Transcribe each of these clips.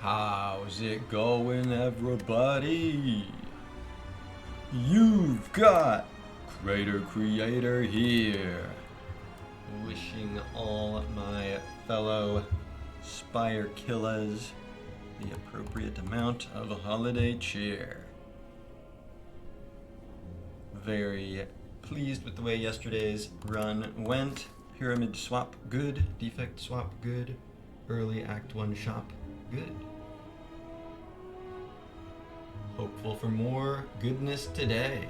How's it going, everybody? You've got Crater Creator here, wishing all my fellow Spire killers the appropriate amount of holiday cheer. Very pleased with the way yesterday's run went. Pyramid swap good, defect swap good, early act 1 shop good. Hopeful for more goodness today.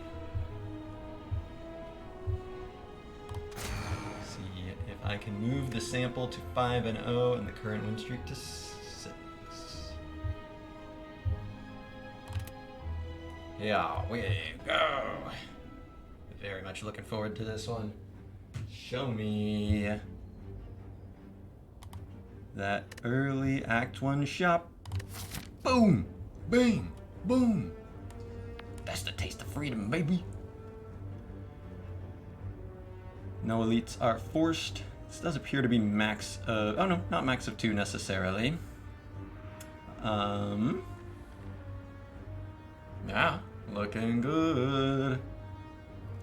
See if I can move the sample to 5-0 and the current win streak to 6. Here we go. Very much looking forward to this one. Show me that early Act 1 shop. Boom! Bang! Boom! That's the taste of freedom, baby! No elites are forced. This does appear to be max of... Oh no, not max of 2 necessarily. Yeah, looking good.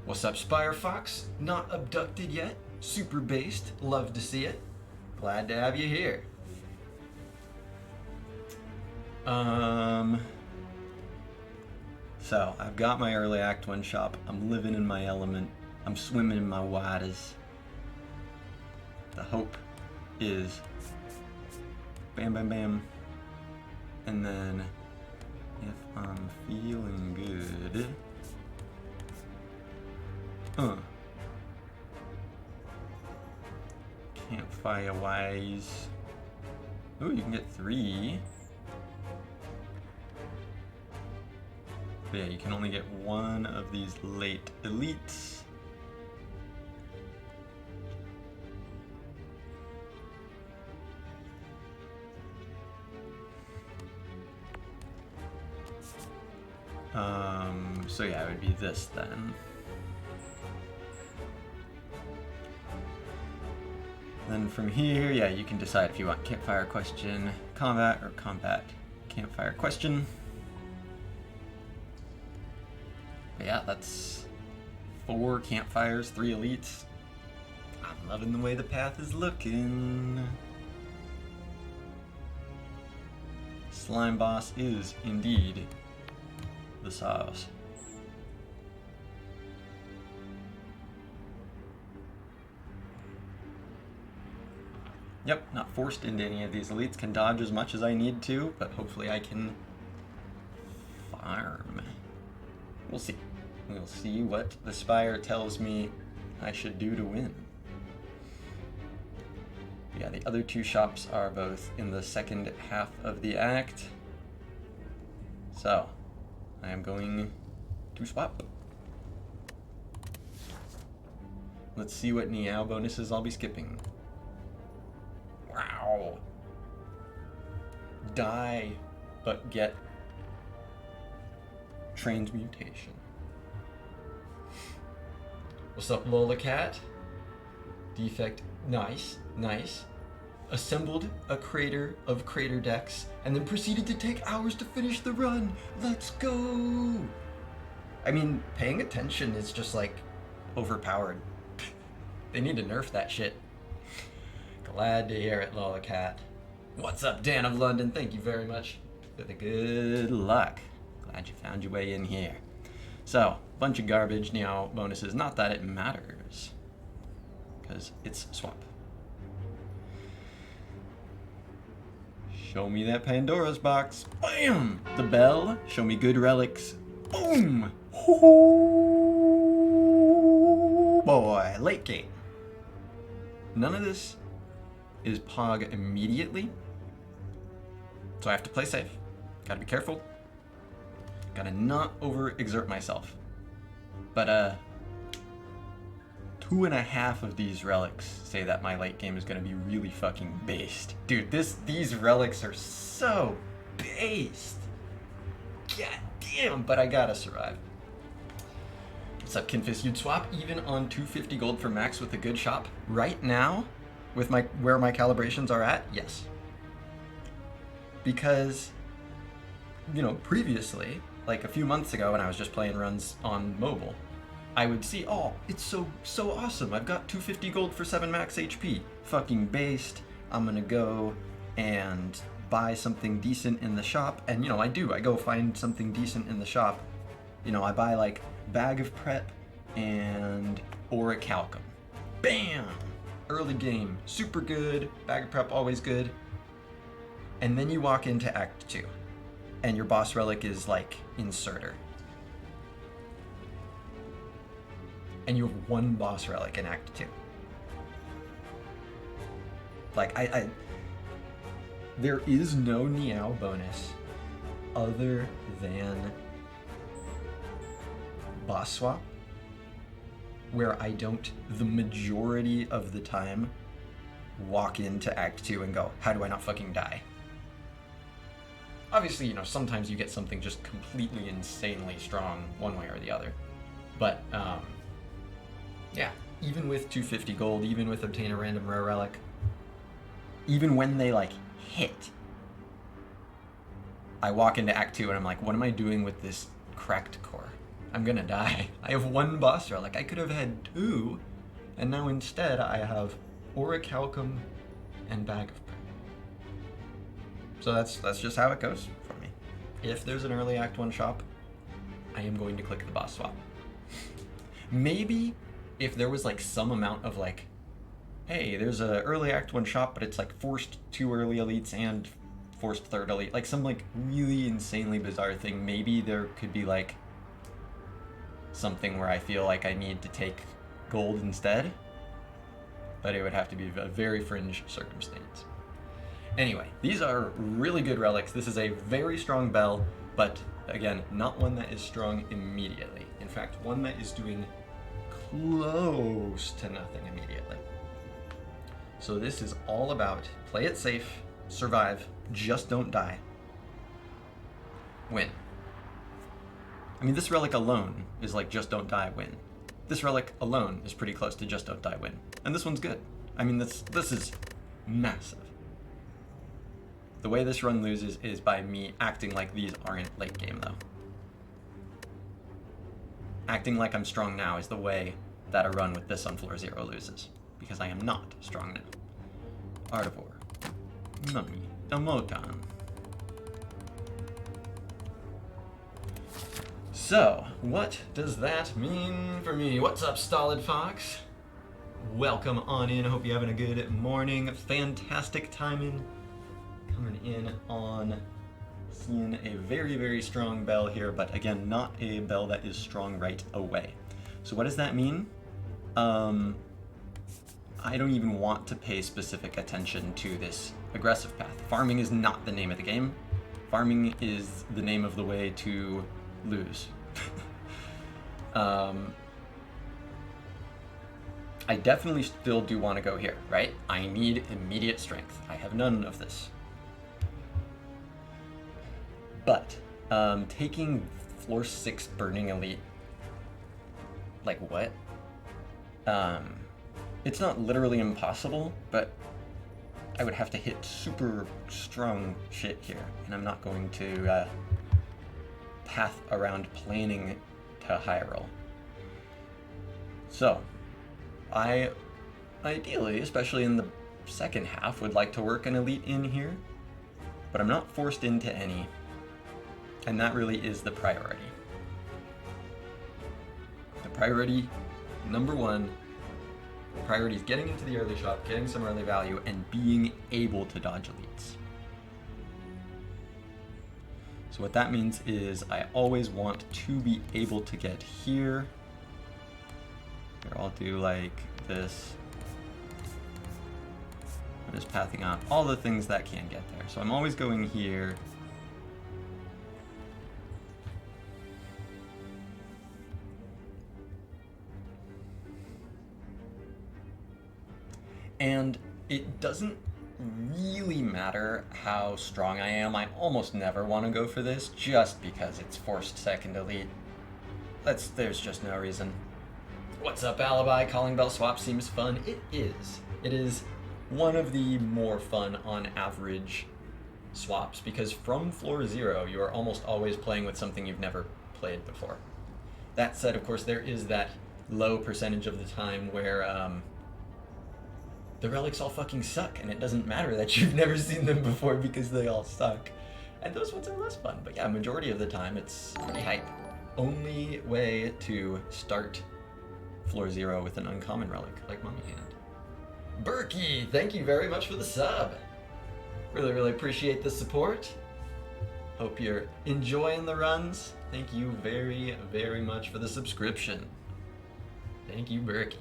What's up, Spire Fox? Not abducted yet? Super based. Love to see it. Glad to have you here. So, I've got my early Act 1 shop. I'm living in my element. I'm swimming in my waters. The hope is bam, bam, bam. And then, if I'm feeling good... Campfire wise. Ooh, you can get 3. But yeah, you can only get 1 of these late elites. So yeah, it would be this then. Then from here, yeah, you can decide if you want campfire question combat or combat campfire question. But yeah, that's 4 campfires, 3 elites. I'm loving the way the path is looking. Slime boss is indeed the sauce. Yep, not forced into any of these elites. Can dodge as much as I need to, but hopefully I can farm. We'll see. We'll see what the Spire tells me I should do to win. Yeah, the other 2 shops are both in the second half of the act. So, I am going to swap. Let's see what Niao bonuses I'll be skipping. Wow. Die, but get transmutation. What's up, Lola Cat? Defect, nice, nice. Assembled a crater of crater decks and then proceeded to take hours to finish the run. Let's go! I mean, paying attention is just like overpowered. They need to nerf that shit. Glad to hear it, Lola Cat. What's up, Dan of London? Thank you very much for the good luck. Glad you found your way in here. So, bunch of garbage, Neo bonuses. Not that it matters, because it's swap. Show me that Pandora's box. Bam! The bell. Show me good relics. Boom! Ooh, boy, late game. None of this is Pog immediately, so I have to play safe. Gotta be careful. Gotta not overexert myself. But 2.5 of these relics say that my late game is gonna be really fucking based. Dude, these relics are so based. God damn, but I gotta survive. What's up, Kinfist? You'd swap even on 250 gold for max with a good shop right now? With where my calibrations are at? Yes. because, you know, previously, like a few months ago when I was just playing runs on mobile, I would see, oh, it's so awesome. I've got 250 gold for 7 max HP. Fucking based. I'm gonna go and buy something decent in the shop. And, you know, I do. I go find something decent in the shop. You know, I buy, like, Bag of Prep and Orichalcum. Bam! Early game. Super good. Bag of Prep, always good. And then you walk into Act 2. And your boss relic is, like, Inserter. And you have 1 boss relic in Act 2. Like, there is no Niao bonus other than boss swap, where I don't, the majority of the time, walk into Act 2 and go, how do I not fucking die? Obviously, you know, sometimes you get something just completely insanely strong one way or the other. But, yeah, even with 250 gold, even with obtain a random rare relic, even when they, like, hit, I walk into Act 2 and I'm like, what am I doing with this cracked core? I'm gonna die. I have 1 boss relic. I could have had 2, and now instead I have Orichalcum and Bag of Prep. So that's just how it goes for me. If there's an early Act 1 shop, I am going to click the boss swap. Maybe if there was like some amount of like, hey, there's a early Act 1 shop, but it's like forced 2 early elites and forced 3rd elite, like some like really insanely bizarre thing, maybe there could be like something where I feel like I need to take gold instead, but it would have to be a very fringe circumstance. Anyway, these are really good relics. This is a very strong bell, but again, not one that is strong immediately. In fact, one that is doing close to nothing immediately. So this is all about play it safe, survive, just don't die, win. I mean, this relic alone is like just don't die, win. This relic alone is pretty close to just don't die, win. And this one's good. I mean, this is massive. The way this run loses is by me acting like these aren't late game, though. Acting like I'm strong now is the way that a run with this on floor 0 loses, because I am not strong now. Artivore, Mummy, Emoton. So, what does that mean for me? What's up, Stolid Fox? Welcome on in. I hope you're having a good morning. Fantastic timing. Coming in on seeing a very, very strong bell here, but again, not a bell that is strong right away. So what does that mean? I don't even want to pay specific attention to this aggressive path. Farming is not the name of the game. Farming is the name of the way to lose. I definitely still do want to go here, right? I need immediate strength. I have none of this. But taking floor 6 Burning Elite, like what? It's not literally impossible, but I would have to hit super strong shit here, and I'm not going to path around planing to high roll. So, I ideally, especially in the second half, would like to work an elite in here, but I'm not forced into any, and that really is the priority. The priority, number 1, the priority is getting into the early shop, getting some early value, and being able to dodge elites. So what that means is I always want to be able to get here. Here, I'll do like this. I'm just pathing out all the things that can get there. So I'm always going here. And it doesn't really matter how strong I am. I almost never want to go for this just because it's forced second elite. There's just no reason. What's up, Alibi? Calling Bell Swap seems fun. It is. It is one of the more fun on average swaps, because from floor 0, you are almost always playing with something you've never played before. That said, of course, there is that low percentage of the time where the relics all fucking suck, and it doesn't matter that you've never seen them before because they all suck. And those ones are less fun, but yeah, majority of the time it's pretty hype. Only way to start floor 0 with an uncommon relic like Mummy Hand. Berkey, thank you very much for the sub. Really, really appreciate the support. Hope you're enjoying the runs. Thank you very, very much for the subscription. Thank you, Berkey.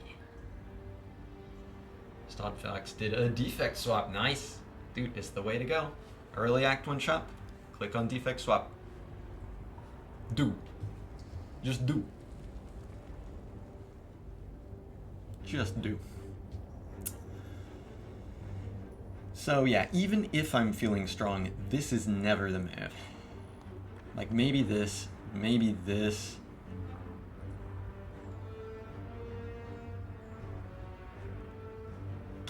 Stodfax did a defect swap. Nice. Dude, it's the way to go. Early Act 1 shop. Click on defect swap. Do. Just do. Just do. So yeah, even if I'm feeling strong, this is never the move. Like maybe this, maybe this.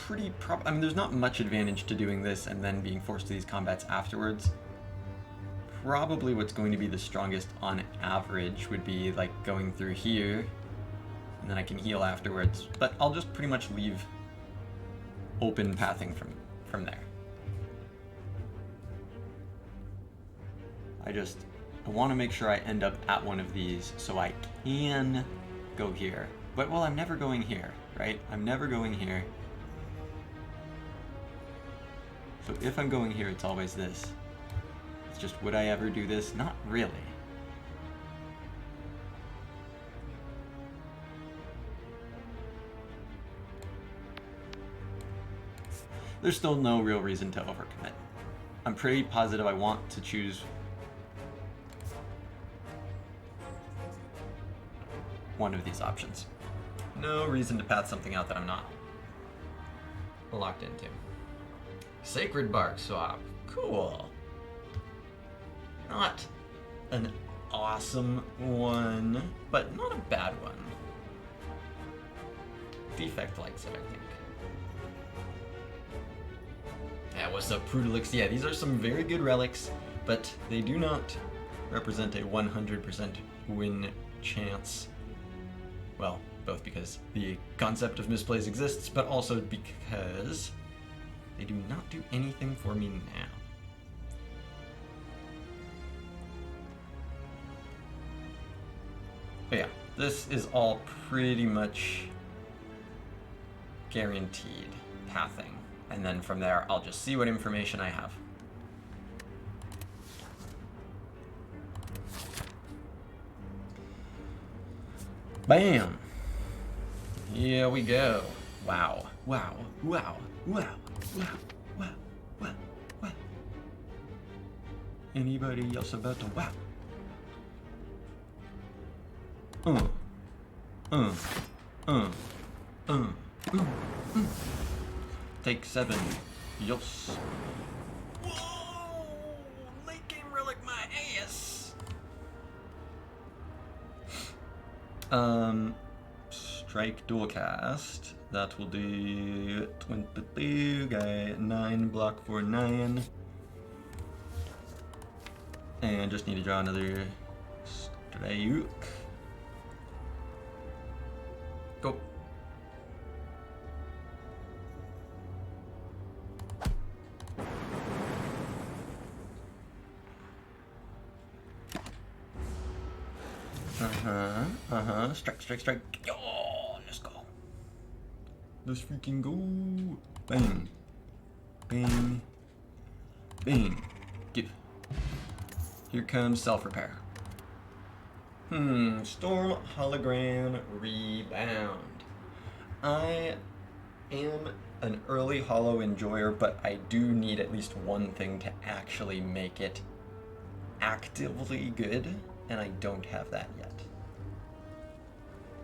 I mean, there's not much advantage to doing this and then being forced to these combats afterwards. Probably what's going to be the strongest on average would be like going through here, and then I can heal afterwards. But I'll just pretty much leave open pathing from there. I want to make sure I end up at one of these so I can go here. But, well, I'm never going here, right? I'm never going here. So if I'm going here, it's always this. It's just, would I ever do this? Not really. There's still no real reason to overcommit. I'm pretty positive I want to choose one of these options. No reason to path something out that I'm not locked into. Sacred Bark swap. Cool. Not an awesome one, but not a bad one. Defect likes it, I think. Yeah, what's up, Prudilix? Yeah, these are some very good relics, but they do not represent a 100% win chance. Well, both because the concept of misplays exists, but also because they do not do anything for me now. But yeah, this is all pretty much guaranteed pathing. And then from there, I'll just see what information I have. Bam! Here we go. Wow. Wow. Wow. Wow. Wow. Wow. Wow. Wow. Anybody else about to wow? Take 7. Yos. Whoa! Late game relic my ass. Strike dual cast. That will do 22. Guy 9 block for 9. And just need to draw another strike. Go. Strike, strike, strike. Yo, let's go. Let's freaking go. Bang. Bang. Bang. Give. Here comes self-repair. Storm Hologram Rebound. I am an early holo enjoyer, but I do need at least one thing to actually make it actively good, and I don't have that yet.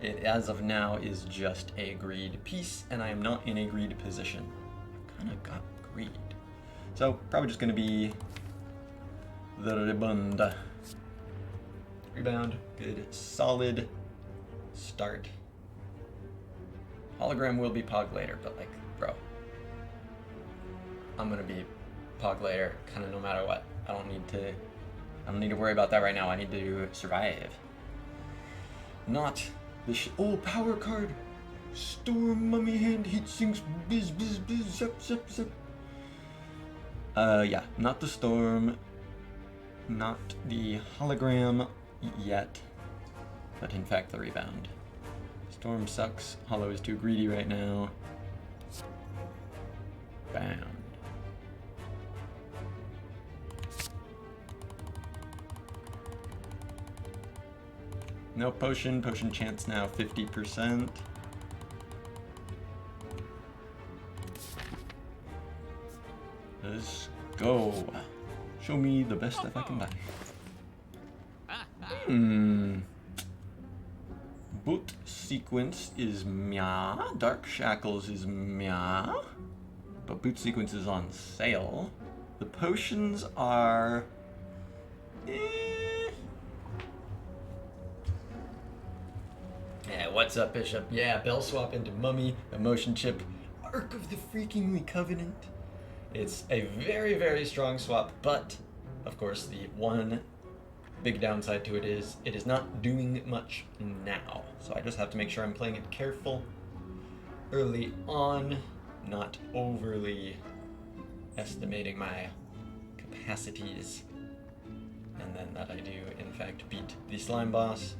It, as of now, is just a greed piece, and I am not in a greed position. I kind of got greed. So, probably just going to be the rebound. Rebound, good, solid start. Hologram will be pog later, but like, bro, I'm gonna be Pog later, kind of no matter what. I don't need to worry about that right now. I need to survive. Not the power card. Storm, mummy hand, heat sinks, biz, biz, biz, zip, zip, zip. Yeah, not the storm, not the hologram yet, but in fact the rebound. Storm sucks, holo is too greedy right now. Bound. No potion, potion chance now 50%. Let's go. Show me the best stuff I can buy. Boot sequence is meh. Dark Shackles is meh. But boot sequence is on sale. The potions are... Yeah, what's up, Bishop? Yeah, Bell swap into Mummy, Emotion Chip, Ark of the Freakingly Covenant. It's a very, very strong swap, but, of course, the one big downside to it is not doing much now. So I just have to make sure I'm playing it careful early on, not overly estimating my capacities. And then that I do, in fact, beat the slime boss,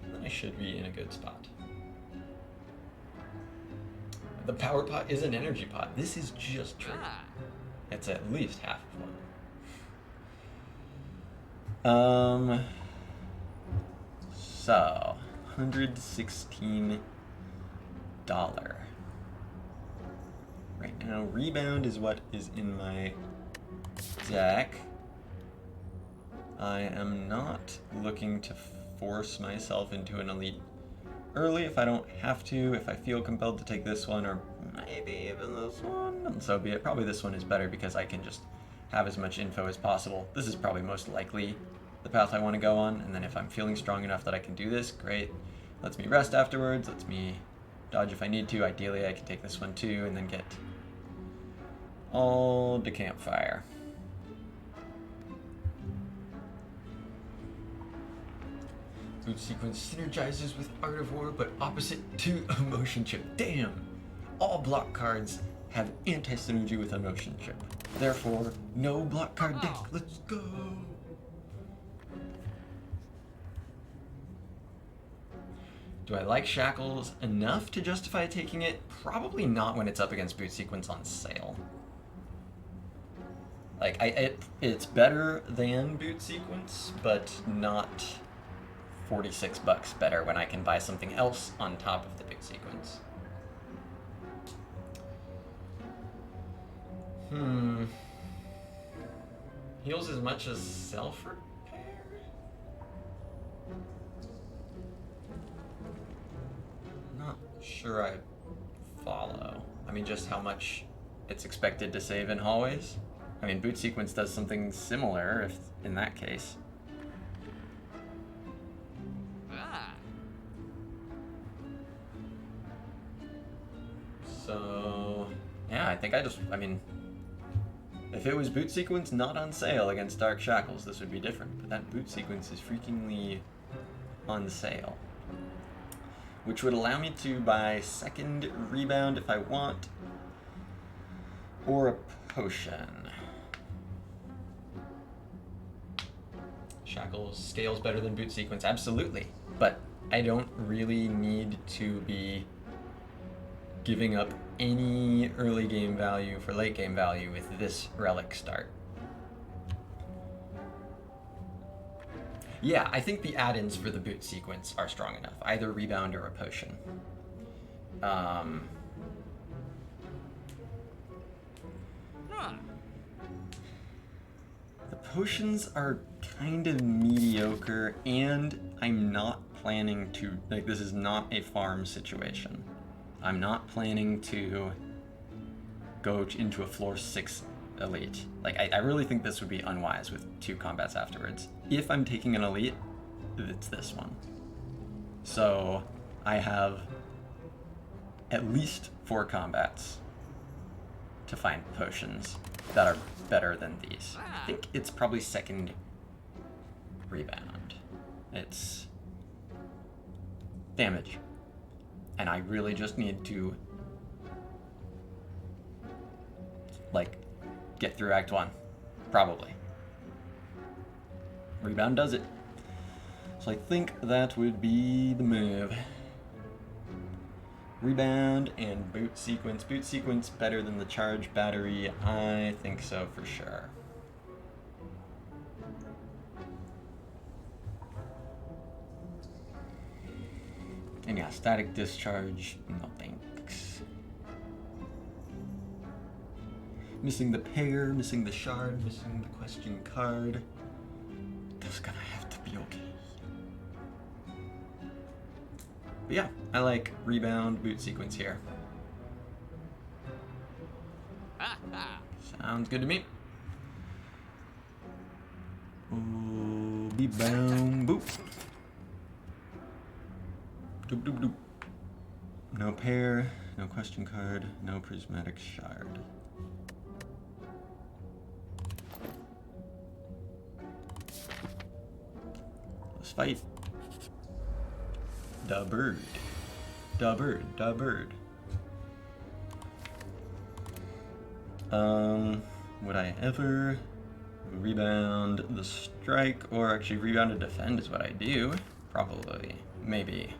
then I should be in a good spot. The power pot is an energy pot. This is just true. It's at least half of one. So, $116. Right now, rebound is what is in my deck. I am not looking to force myself into an elite early if I don't have to, if I feel compelled to take this one, or maybe even this one, and so be it. Probably this one is better because I can just have as much info as possible. This is probably most likely the path I want to go on, and then if I'm feeling strong enough that I can do this, great. Lets me rest afterwards, lets me dodge if I need to. Ideally, I can take this one too, and then get all the campfire. Boot sequence synergizes with Art of War, but opposite to Emotion Chip. Damn! All block cards have anti-synergy with Emotion Chip. Therefore, no block card deck. Let's go! Do I like Shackles enough to justify taking it? Probably not when it's up against Boot Sequence on sale. Like, it's better than Boot Sequence, but not $46 better when I can buy something else on top of the Boot Sequence. Heals as much as self-repair? Not sure I follow. I mean, just how much it's expected to save in hallways? I mean, Boot Sequence does something similar if in that case. So, yeah, I mean, if it was Boot Sequence not on sale against Dark Shackles, this would be different. But that Boot Sequence is freakingly on sale. Which would allow me to buy second rebound if I want, or a potion. Shackles scales better than Boot Sequence, absolutely. But I don't really need to be giving up any early game value for late game value with this relic start. Yeah, I think the add-ins for the Boot Sequence are strong enough, either rebound or a potion. The potions are kind of mediocre, and I'm not planning to, like, this is not a farm situation. I'm not planning to go into a floor 6 elite. Like, I really think this would be unwise with 2 combats afterwards. If I'm taking an elite, it's this one. So I have at least 4 combats to find potions that are better than these. I think it's probably second rebound. It's damage. And I really just need to, like, get through Act 1. Probably. Rebound does it. So I think that would be the move. Rebound and boot sequence. Boot sequence better than the charge battery. I think so for sure. And yeah, static discharge, no thanks. Missing the pair, missing the shard, missing the question card. That's gonna have to be okay. But yeah, I like rebound, boot sequence here. Sounds good to me. Ooh, rebound, boop. Doop, doop, doop. No pair, no question card, no prismatic shard. Let's fight. Da bird. Da bird. Da bird. Would I ever rebound the strike, or actually rebound to defend is what I do? Probably. Maybe.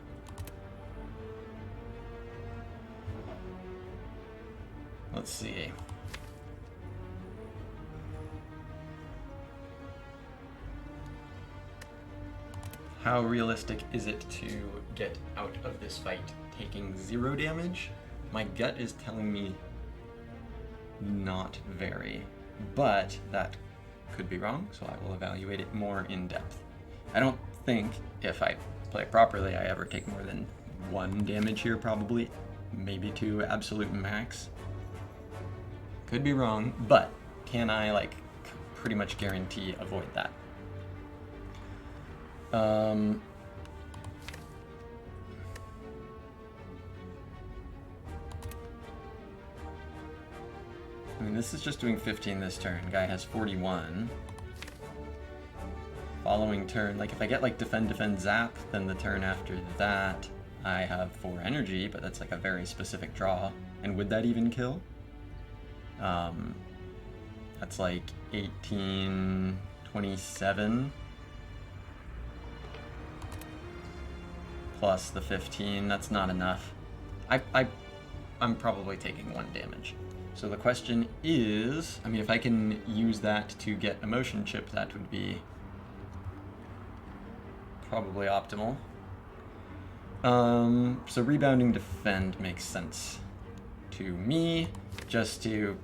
Let's see. How realistic is it to get out of this fight taking 0 damage? My gut is telling me not very, but that could be wrong, so I will evaluate it more in depth. I don't think, if I play properly, I ever take more than 1 damage here, probably. Maybe 2 absolute max. Could be wrong, but can I, like, pretty much guarantee avoid that? I mean, this is just doing 15 this turn. Guy has 41. Following turn, like if I get like defend, defend, zap, then the turn after that I have 4 energy, but that's like a very specific draw. And would that even kill? That's like 18, 27. Plus the 15, that's not enough. I'm probably taking 1 damage. So the question is, I mean, if I can use that to get a motion chip, that would be probably optimal. So rebounding defend makes sense to me, just to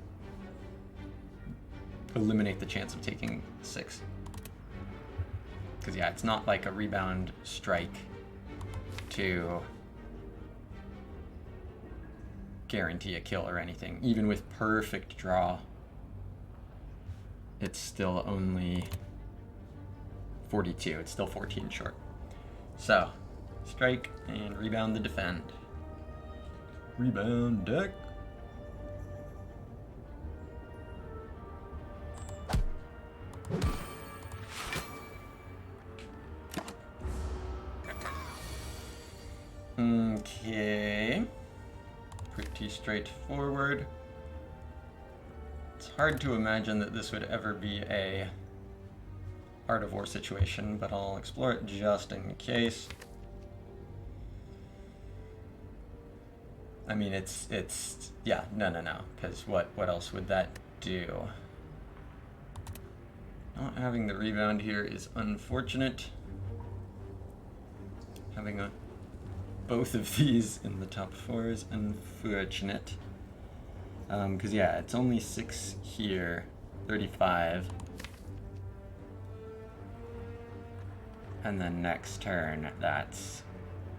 eliminate the chance of taking 6. Because yeah, it's not like a rebound strike to guarantee a kill or anything. Even with perfect draw, it's still only 42. It's still 14 short. So, strike and rebound the defend. Rebound deck. Okay. Pretty straightforward. It's hard to imagine that this would ever be a Art of War situation, but I'll explore it just in case. I mean, it's yeah, no, because what else would that do? Not having the rebound here is unfortunate. Having both of these in the top 4 is unfortunate. Because yeah, it's only 6 here, 35. And then next turn, that's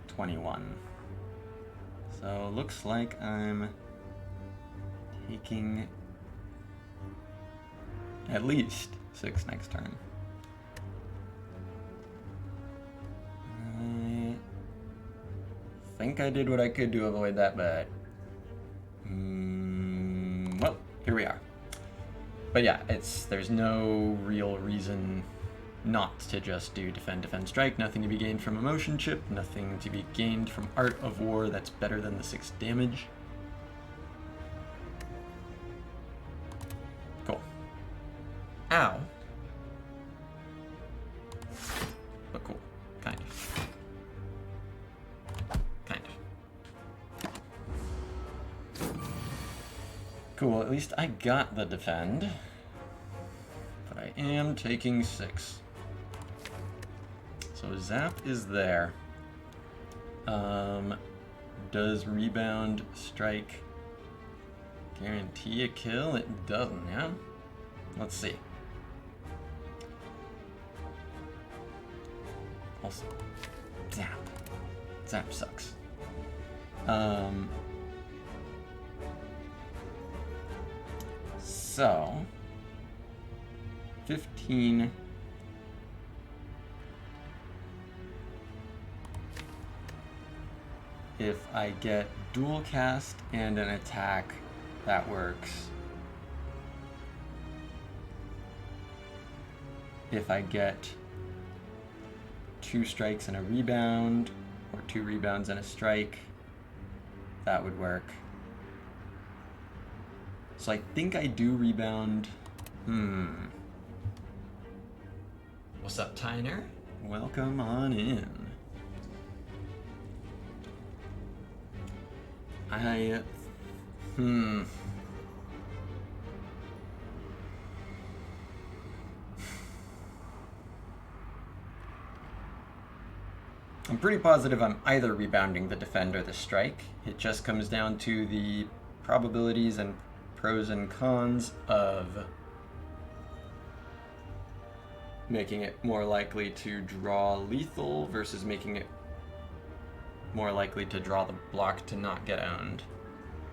21. So looks like I'm taking at least 6 next turn. I think I did what I could to avoid that, but well, we are. But yeah, there's no real reason not to just do defend, defend, strike. Nothing to be gained from emotion chip. Nothing to be gained from Art of War that's better than the 6 damage. Cool. Ow. But cool. Kind of. Kind of. Cool, at least I got the defend. But I am taking 6. So Zap is there. Does Rebound Strike guarantee a kill? It doesn't, yeah? Let's see. Also, Zap. Zap sucks. So 15. If I get dual cast and an attack, that works. If I get 2 strikes and a rebound, or 2 rebounds and a strike, that would work. So I think I do rebound. What's up, Tyner? Welcome on in. I'm pretty positive I'm either rebounding the defend or the strike. It just comes down to the probabilities and pros and cons of making it more likely to draw lethal versus making it more likely to draw the block to not get owned.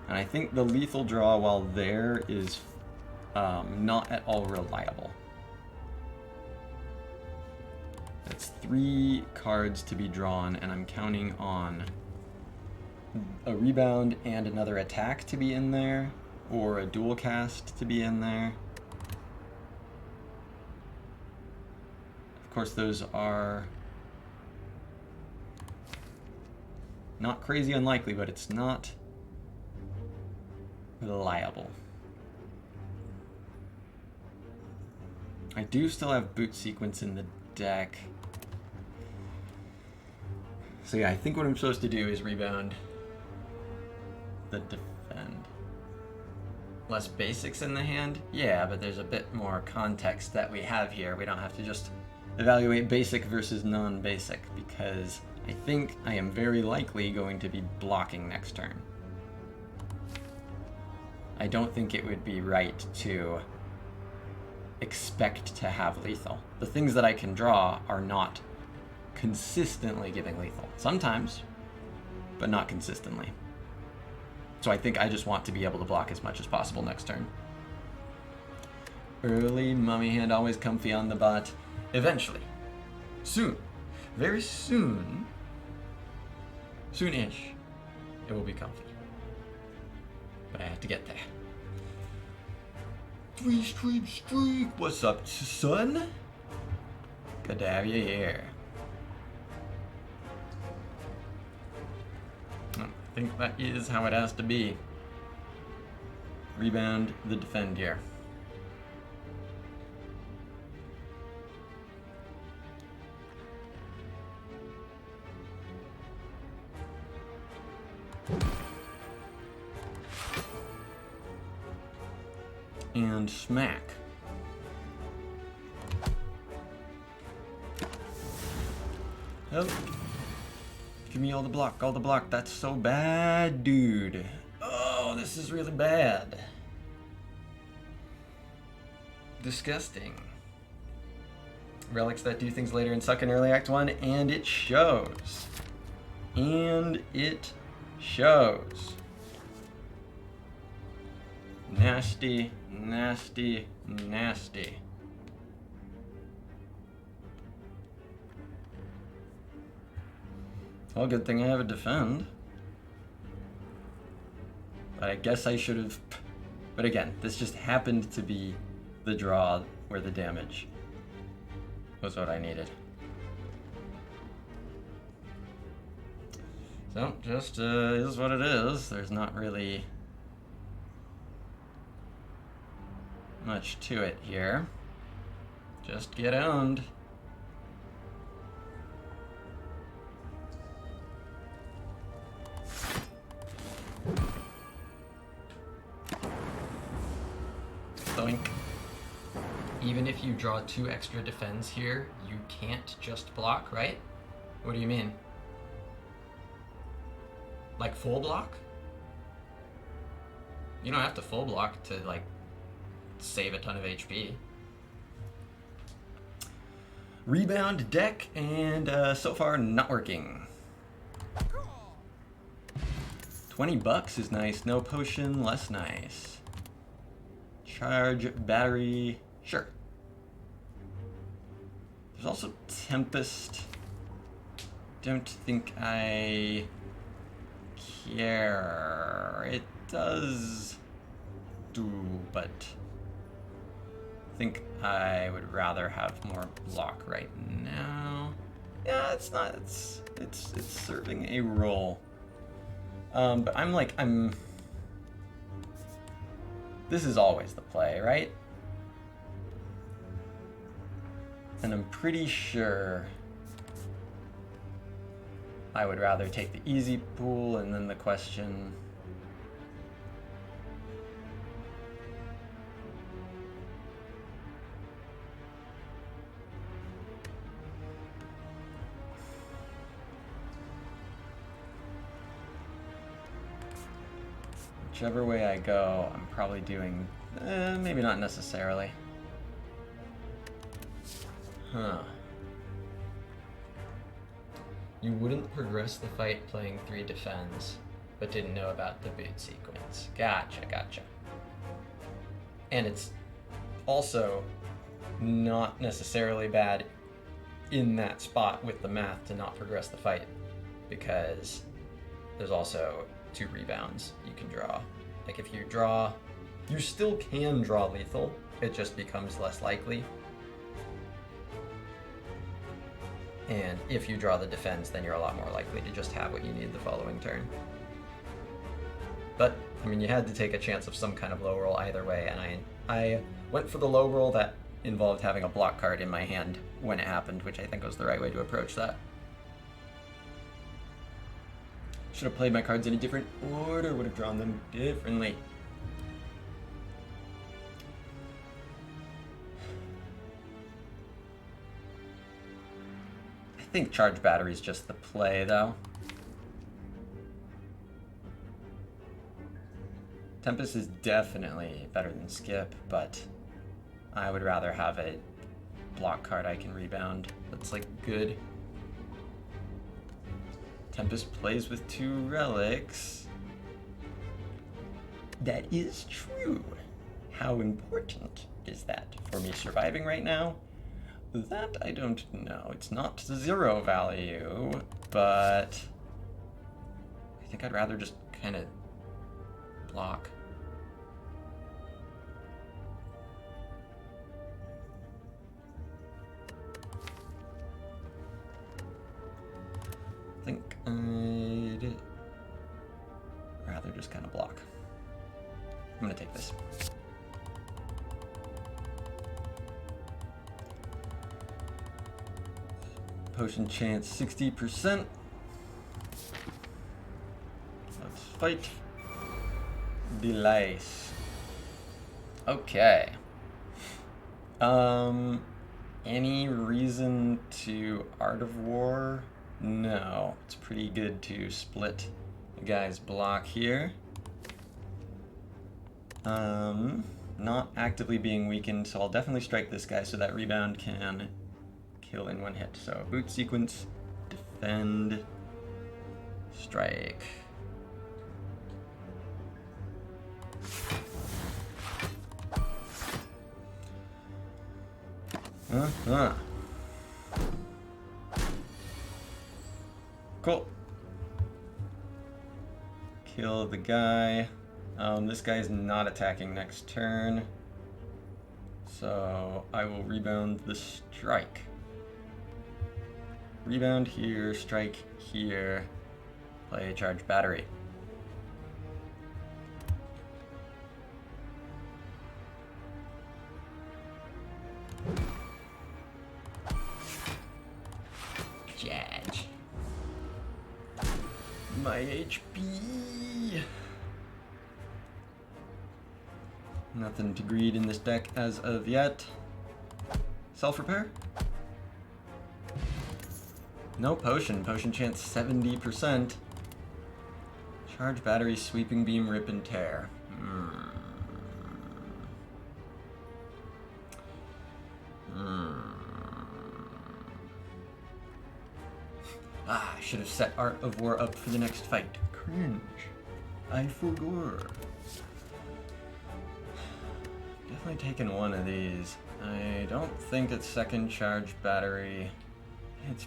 And I think the lethal draw while there is not at all reliable. It's 3 cards to be drawn, and I'm counting on a rebound and another attack to be in there, or a dual cast to be in there. Of course, those are not crazy unlikely, but it's not reliable. I do still have boot sequence in the deck. So yeah, I think what I'm supposed to do is rebound the defend. Less basics in the hand? Yeah, but there's a bit more context that we have here. We don't have to just evaluate basic versus non-basic, because I think I am very likely going to be blocking next turn. I don't think it would be right to expect to have lethal. The things that I can draw are not consistently giving lethal. Sometimes, but not consistently. So I think I just want to be able to block as much as possible next turn. Early mummy hand, always comfy on the bot. Eventually. Soon. Very soon. Soon-ish. It will be comfy. But I have to get there. 3-stream streak! What's up, son? Good to have you here. I think that is how it has to be. Rebound the defend here. And smack. Oh. Give me all the block, all the block. That's so bad, dude. Oh, this is really bad. Disgusting. Relics that do things later and suck in early act 1, and it shows. And it shows. Nasty, nasty, nasty. Well, good thing I have a defend. But I guess I should have But again, this just happened to be the draw where the damage was what I needed. So, just is what it is. There's not really much to it here. Just get owned. Doink. Even if you draw 2 extra defends here, you can't just block, right? What do you mean? Like full block? You don't have to full block to like save a ton of HP. Rebound deck, and so far not working. $20 is nice. No potion, less nice. Charge battery, sure. There's also Tempest. Don't think I care. It does do, but I think I would rather have more block right now. Yeah, it's not. It's serving a role. But I'm. This is always the play, right? And I'm pretty sure I would rather take the easy pool, and then the question. Whichever way I go, I'm probably doing, maybe not necessarily. Huh. You wouldn't progress the fight playing 3 defends, but didn't know about the boot sequence. Gotcha. And it's also not necessarily bad in that spot with the math to not progress the fight, because there's also 2 rebounds you can draw. Like if you draw, you still can draw lethal, it just becomes less likely. And if you draw the defense, then you're a lot more likely to just have what you need the following turn. But, I mean, you had to take a chance of some kind of low roll either way, and I went for the low roll that involved having a block card in my hand when it happened, which I think was the right way to approach that. Should have played my cards in a different order, would have drawn them differently. I think charge battery is just the play, though. Tempest is definitely better than Skip, but I would rather have a block card I can rebound. That's like good. Tempest plays with 2 relics. That is true. How important is that for me surviving right now? That I don't know. It's not 0 value, but I think I'd rather just kind of block. I think I'd rather just kind of block. I'm gonna take this. Potion chance 60%. Let's fight. Delice. Okay. Any reason to Art of War? No. It's pretty good to split the guy's block here. Not actively being weakened, so I'll definitely strike this guy so that rebound can kill in 1 hit. So boot sequence, defend, strike. Cool. Kill the guy. This guy's not attacking next turn. So I will rebound the strike. Rebound here, strike here, play charge battery. Judge. My HP. Nothing to greed in this deck as of yet. Self-repair? No potion. Potion chance 70%. Charge battery, sweeping beam, rip and tear. I should have set Art of War up for the next fight. Cringe. I forgot. Definitely taking one of these. I don't think it's second charge battery. It's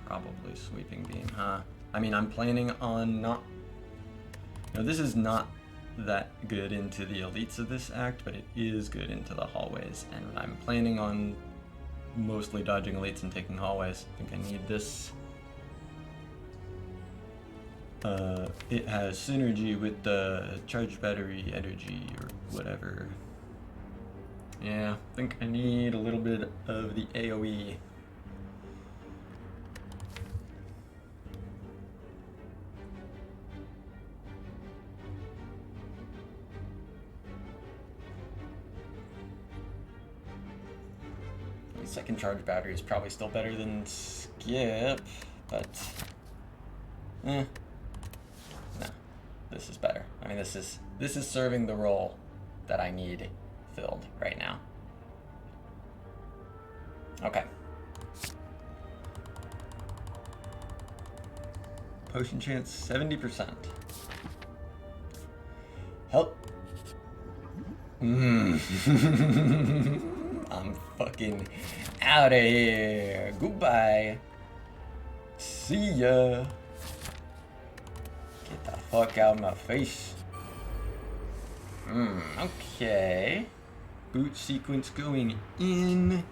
probably sweeping beam, huh? I mean, I'm planning on not... You know, this is not that good into the elites of this act, but it is good into the hallways, and I'm planning on mostly dodging elites and taking hallways. I think I need this. It has synergy with the charge battery energy or whatever. Yeah, I think I need a little bit of the AoE. The second charge battery is probably still better than skip, but no, this is better. I mean, this is serving the role that I need filled right now. Okay. Potion chance 70%. Help. I'm fucking out of here. Goodbye. See ya. Get the fuck out of my face. Okay. Boot sequence going in.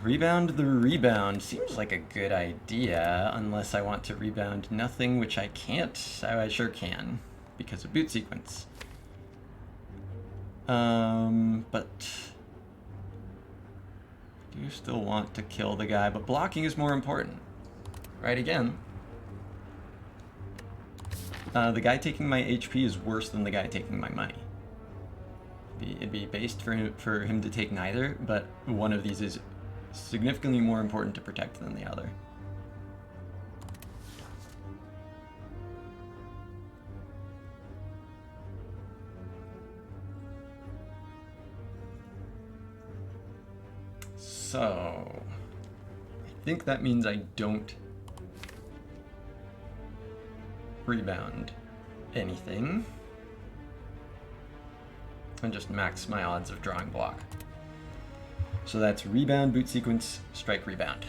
Rebound the rebound seems like a good idea, unless I want to rebound nothing, which I can't. I sure can, because of boot sequence. But I do still want to kill the guy, but blocking is more important. Right, again. The guy taking my HP is worse than the guy taking my money. It'd be based for him to take neither, but one of these is significantly more important to protect than the other. So, I think that means I don't rebound anything. And just max my odds of drawing block. So that's rebound, boot sequence, strike, rebound.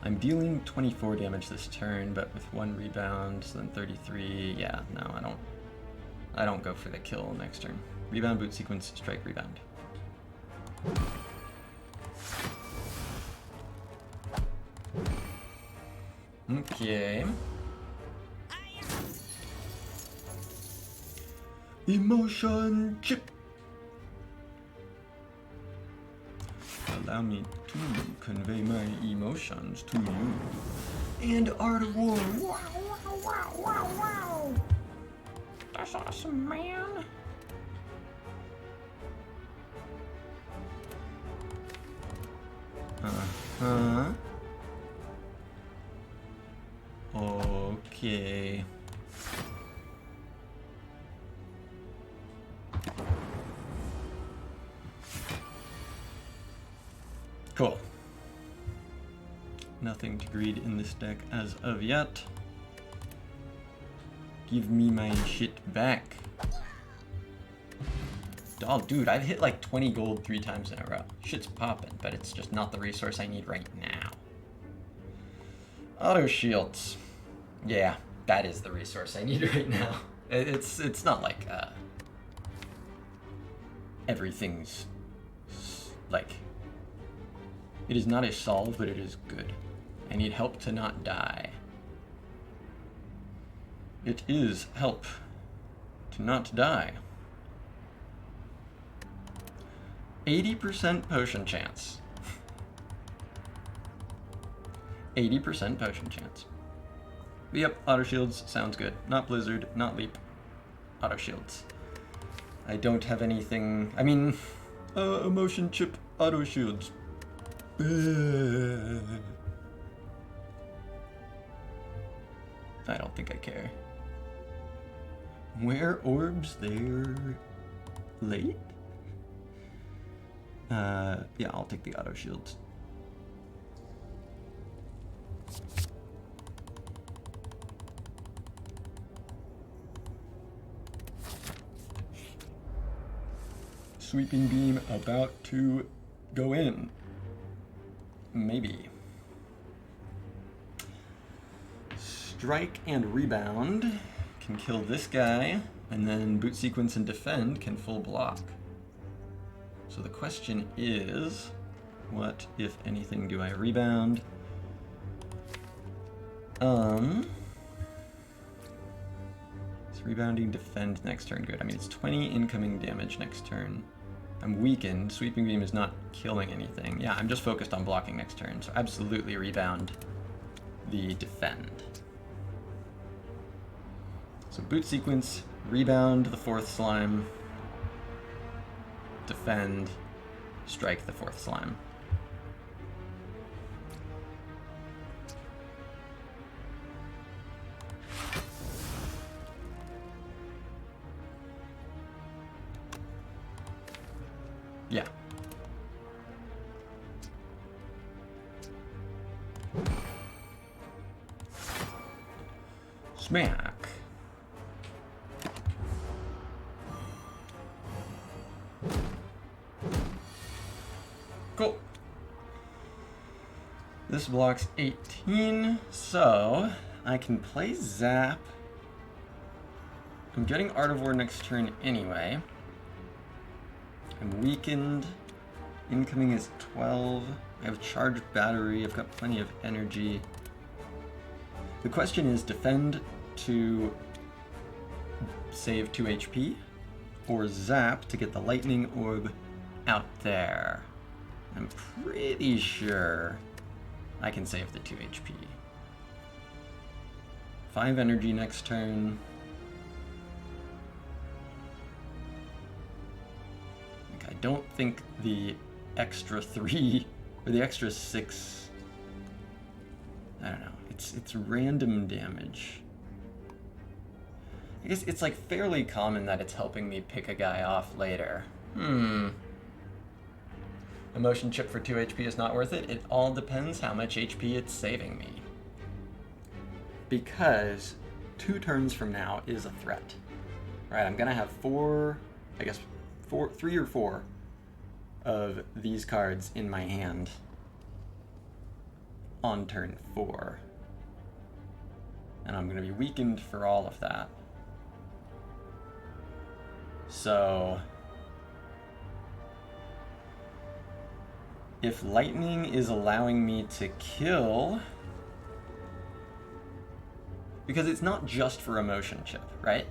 I'm dealing 24 damage this turn, but with one rebound, so then 33. Yeah, no, I don't go for the kill next turn. Rebound, boot sequence, strike, rebound. Okay. Emotion chip. Allow me to convey my emotions to you. And Art of War. Wow, wow, wow, wow, wow. That's awesome, man. Uh-huh. Okay. Cool. Nothing to greed in this deck as of yet. Give me my shit back. Oh, dude, I've hit like 20 gold 3 times in a row. Shit's popping, but it's just not the resource I need right now. Auto shields. Yeah, That is the resource I need right now. It's not like everything's like, it is not a solve, but it is good. I need help to not die. It is help to not die. 80% potion chance. 80% potion chance. But yep, auto shields sounds good. Not blizzard, not leap. Auto shields. I don't have anything. I mean, emotion chip auto shields. I don't think I care. Where orbs? They're late? Yeah, I'll take the auto shields. Sweeping beam about to go in. Maybe. Strike and rebound can kill this guy, and then boot sequence and defend can full block. So the question is, what, if anything, do I rebound? Is rebounding defend next turn good? I mean, it's 20 incoming damage next turn. I'm weakened. Sweeping beam is not killing anything. Yeah, I'm just focused on blocking next turn, so absolutely rebound the defend. So boot sequence, rebound the fourth slime, defend, strike the fourth slime. Yeah. Smack. Cool. This blocks 18, so I can play Zap. I'm getting Artivore next turn anyway. I'm weakened. Incoming is 12. I have charged battery. I've got plenty of energy. The question is defend to save 2 HP or zap to get the lightning orb out there. I'm pretty sure I can save the 2 HP. 5 energy next turn. I don't think the extra 3 or the extra 6, I don't know, it's random damage. I guess it's like fairly common that it's helping me pick a guy off later. Emotion chip for 2 HP is not worth it. It all depends how much HP it's saving me. Because 2 turns from now is a threat. Right, I'm gonna have 4, I guess 3 or 4 of these cards in my hand on turn 4. And I'm going to be weakened for all of that. So if lightning is allowing me to kill, because it's not just for emotion chip, right?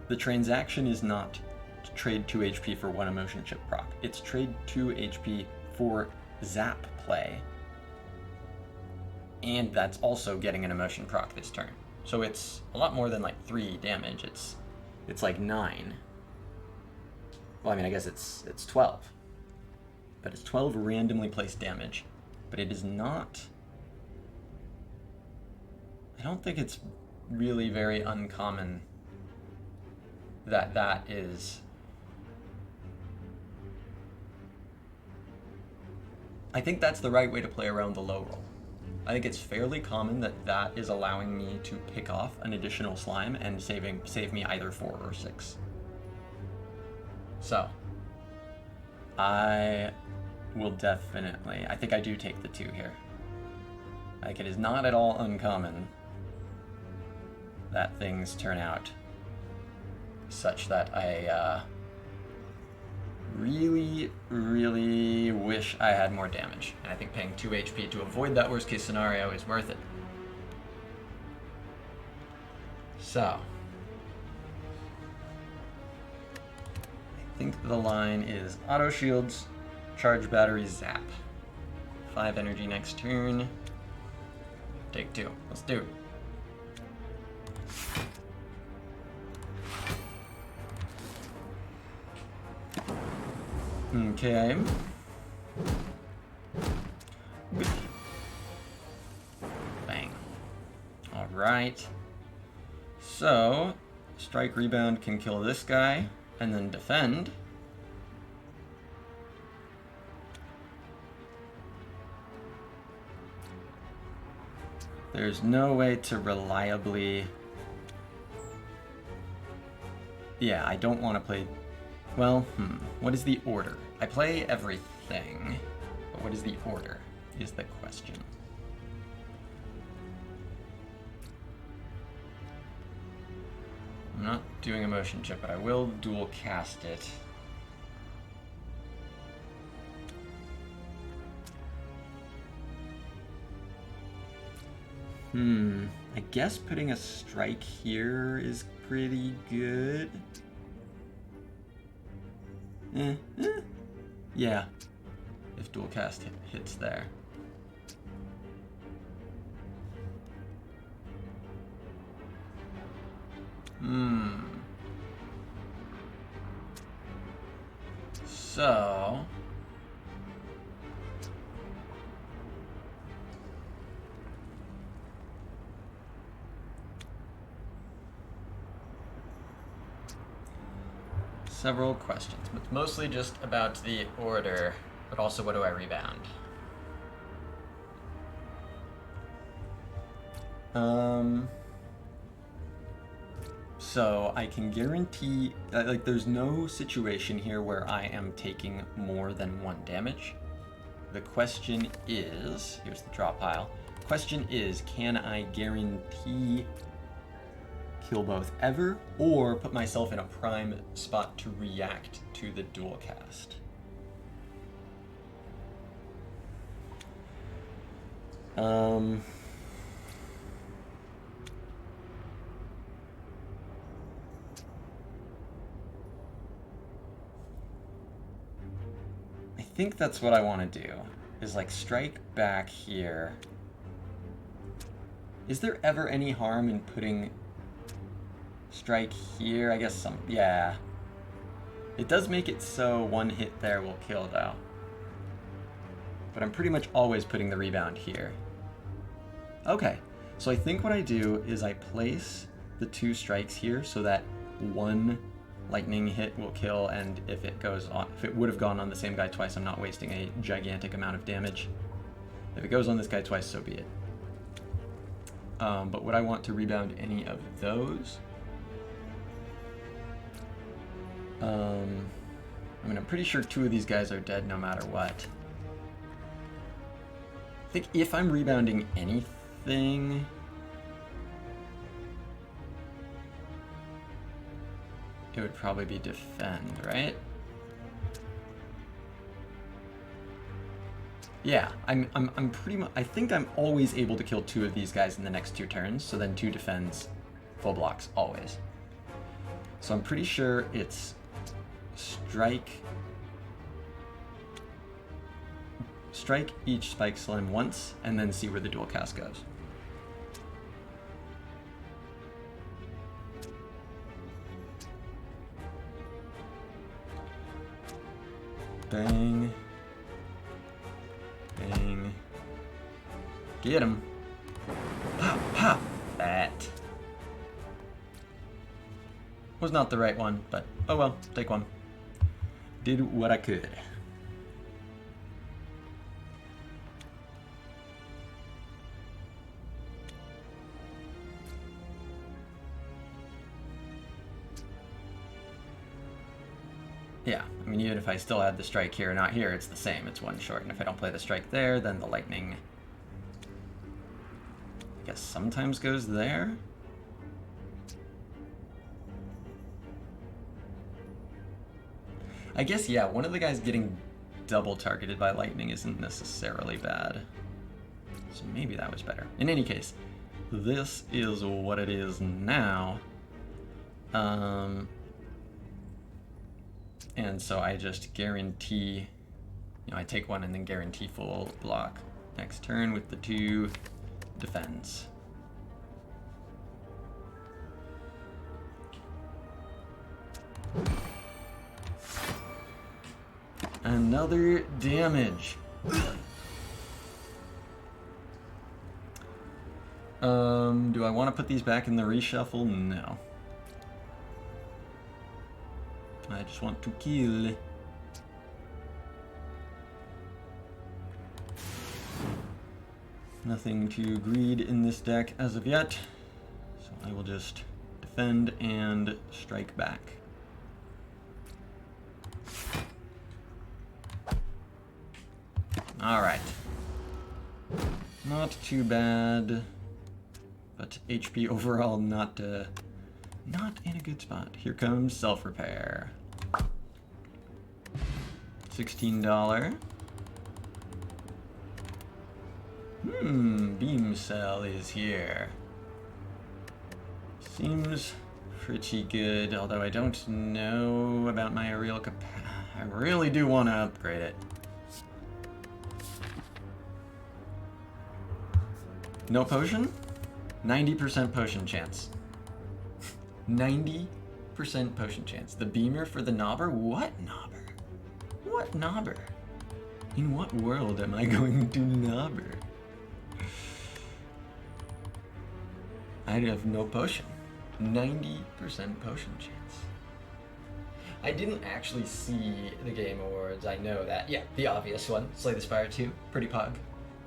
The transaction is not to trade 2 HP for 1 emotion chip proc. It's trade 2 HP for zap play. And that's also getting an emotion proc this turn. So it's a lot more than like 3 damage. It's like 9. Well, I mean, I guess it's 12. But it's 12 randomly placed damage. But it is not... I don't think it's really very uncommon that that is... I think that's the right way to play around the low roll. I think it's fairly common that that is allowing me to pick off an additional slime and save me either 4 or 6. So, I will definitely... I think I do take the 2 here. Like, it is not at all uncommon that things turn out such that I really, really wish I had more damage. And I think paying 2 HP to avoid that worst case scenario is worth it. So, I think the line is auto shields, charge battery, zap. 5 energy next turn. Take 2. Let's do it. Okay. Bang. Alright. So, strike rebound can kill this guy, and then defend. There's no way to reliably... Yeah, I don't want to play... Well, what is the order? I play everything, but what is the order is the question. I'm not doing a motion chip, but I will dual cast it. I guess putting a strike here is pretty good. Yeah, if dual cast hits there. So... several questions, but it's mostly just about the order, but also what do I rebound? So I can guarantee, like there's no situation here where I am taking more than 1 damage. The question is, here's the draw pile. Question is, can I guarantee kill both ever, or put myself in a prime spot to react to the dual cast? I think that's what I want to do, is like strike back here. Is there ever any harm in putting strike here? I guess some, yeah. It does make it so 1 hit there will kill though. But I'm pretty much always putting the rebound here. Okay, so I think what I do is I place the 2 strikes here so that 1 lightning hit will kill, and if it goes on, if it would have gone on the same guy twice, I'm not wasting a gigantic amount of damage. If it goes on this guy twice, so be it. But would I want to rebound any of those? I mean, I'm pretty sure 2 of these guys are dead no matter what. I think if I'm rebounding anything... it would probably be defend, right? Yeah, I'm pretty much... I think I'm always able to kill 2 of these guys in the next 2 turns, so then 2 defends, full blocks, always. So I'm pretty sure it's strike each spike slime once, and then see where the dual cast goes. Bang. Bang. Get him. Ha! Ha! That was not the right one, but oh well, take 1. Did what I could. Yeah, I mean, even if I still had the strike here or not here, it's the same. It's 1 short, and if I don't play the strike there, then the lightning, I guess, sometimes goes there. I guess, yeah, one of the guys getting double targeted by lightning isn't necessarily bad. So maybe that was better. In any case, this is what it is now. And so I just guarantee, I take one and then guarantee full block. Next turn with the 2 defends. Another damage. Do I want to put these back in the reshuffle? No. I just want to kill. Nothing to greed in this deck as of yet, so I will just defend and strike back. Alright. Not too bad, but HP overall not in a good spot. Here comes self-repair. $16. Beam cell is here. Seems pretty good, although I don't know about my aerial capacity. I really do want to upgrade it. No potion? 90% potion chance. 90% potion chance. The beamer for the knobber? What knobber? What knobber? In what world am I going to knobber? I have no potion. 90% potion chance. I didn't actually see the Game Awards. I know that. Yeah, the obvious one. Slay the Spire 2. Pretty pug.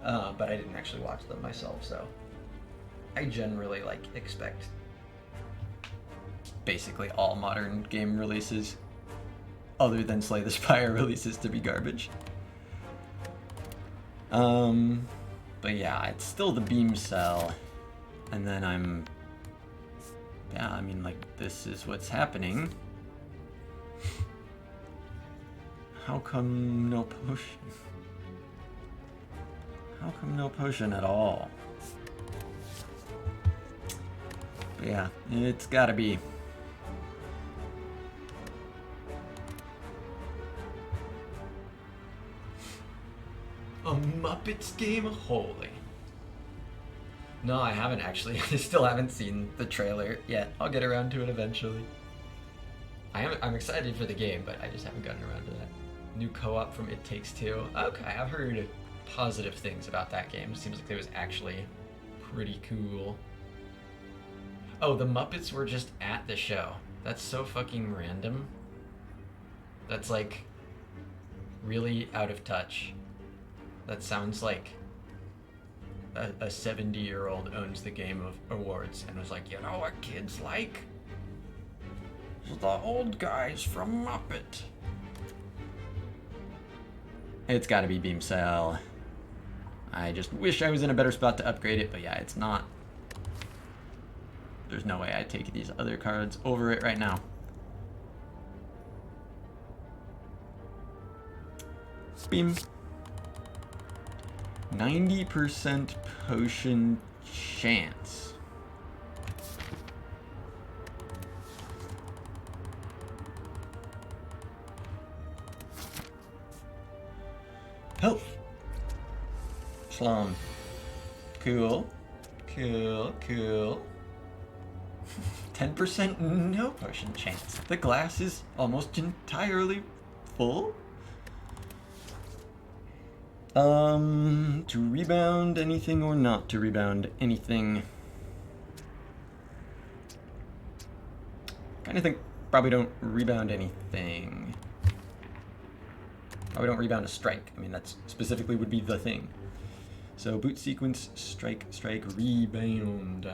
But I didn't actually watch them myself, so I generally expect basically all modern game releases other than Slay the Spire releases to be garbage. But yeah, it's still the beam cell, and then this is what's happening. How come no potion? How come no potion at all? But yeah, it's gotta be. A Muppets game? Holy. No, I haven't actually. I still haven't seen the trailer yet. I'll get around to it eventually. I'm excited for the game, but I just haven't gotten around to that. New co-op from It Takes Two. Okay, I've heard positive things about that game. Seems like it was actually pretty cool. Oh, the Muppets were just at the show. That's so fucking random. That's really out of touch. That sounds like a 70-year-old owns the Game of Awards and was like, you know what kids like? The old guys from Muppet. It's gotta be Beam Cell. I just wish I was in a better spot to upgrade it, but yeah, it's not. There's no way I'd take these other cards over it right now. Beam. 90% potion chance. Health. Slum. Cool. Cool, cool. 10% no potion chance. The glass is almost entirely full. To rebound anything or not to rebound anything. Kind of think probably don't rebound anything. Probably don't rebound a strike. I mean, that's specifically would be the thing. So boot sequence, strike, rebound.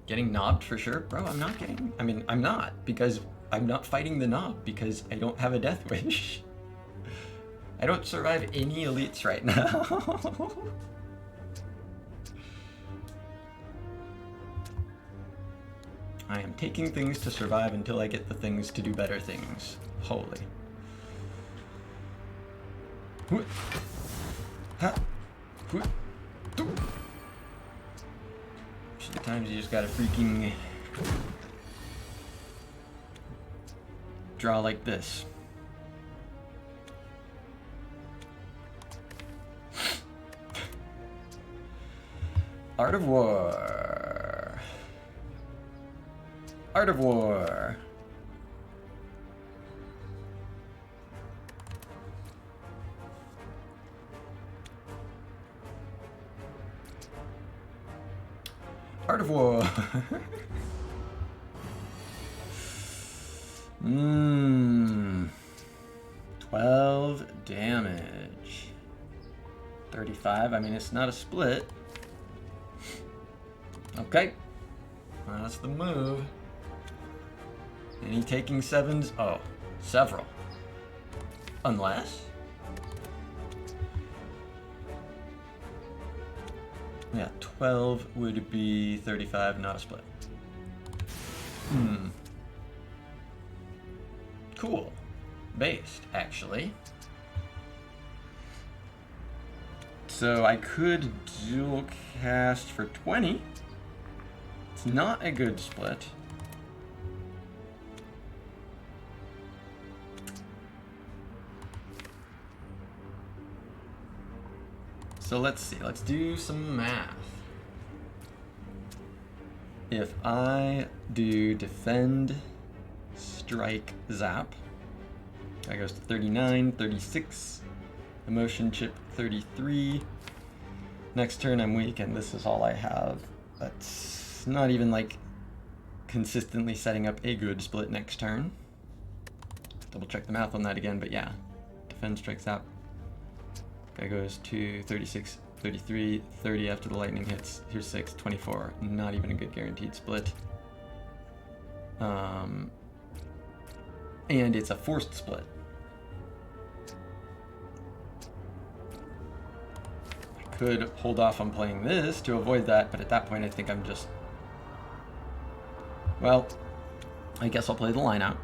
Getting knobbed for sure. Bro, I'm not getting, I'm not, because I'm not fighting the knob because I don't have a death wish. I don't survive any elites right now. I am taking things to survive until I get the things to do better things. Holy. Sometimes you just gotta freaking draw like this. Art of War. Art of War. Art of War. 12 damage. 35. I mean, it's not a split. Okay. Well, that's the move. Any taking sevens? Oh, several. Unless. Yeah, 12 would be 35, not a split. Cool. Based, actually. So I could dual cast for 20. It's not a good split. So let's see, let's do some math. If I do defend, strike, zap, that goes to 39, 36, emotion chip 33. Next turn I'm weak and this is all I have. That's not even like consistently setting up a good split next turn. Double check the math on that again, but yeah. Defend, strike, zap. Guy goes to 36, 33, 30 after the lightning hits. Here's 6, 24. Not even a good guaranteed split. And it's a forced split. I could hold off on playing this to avoid that, but at that point I think I'm just... Well, I guess I'll play the line out.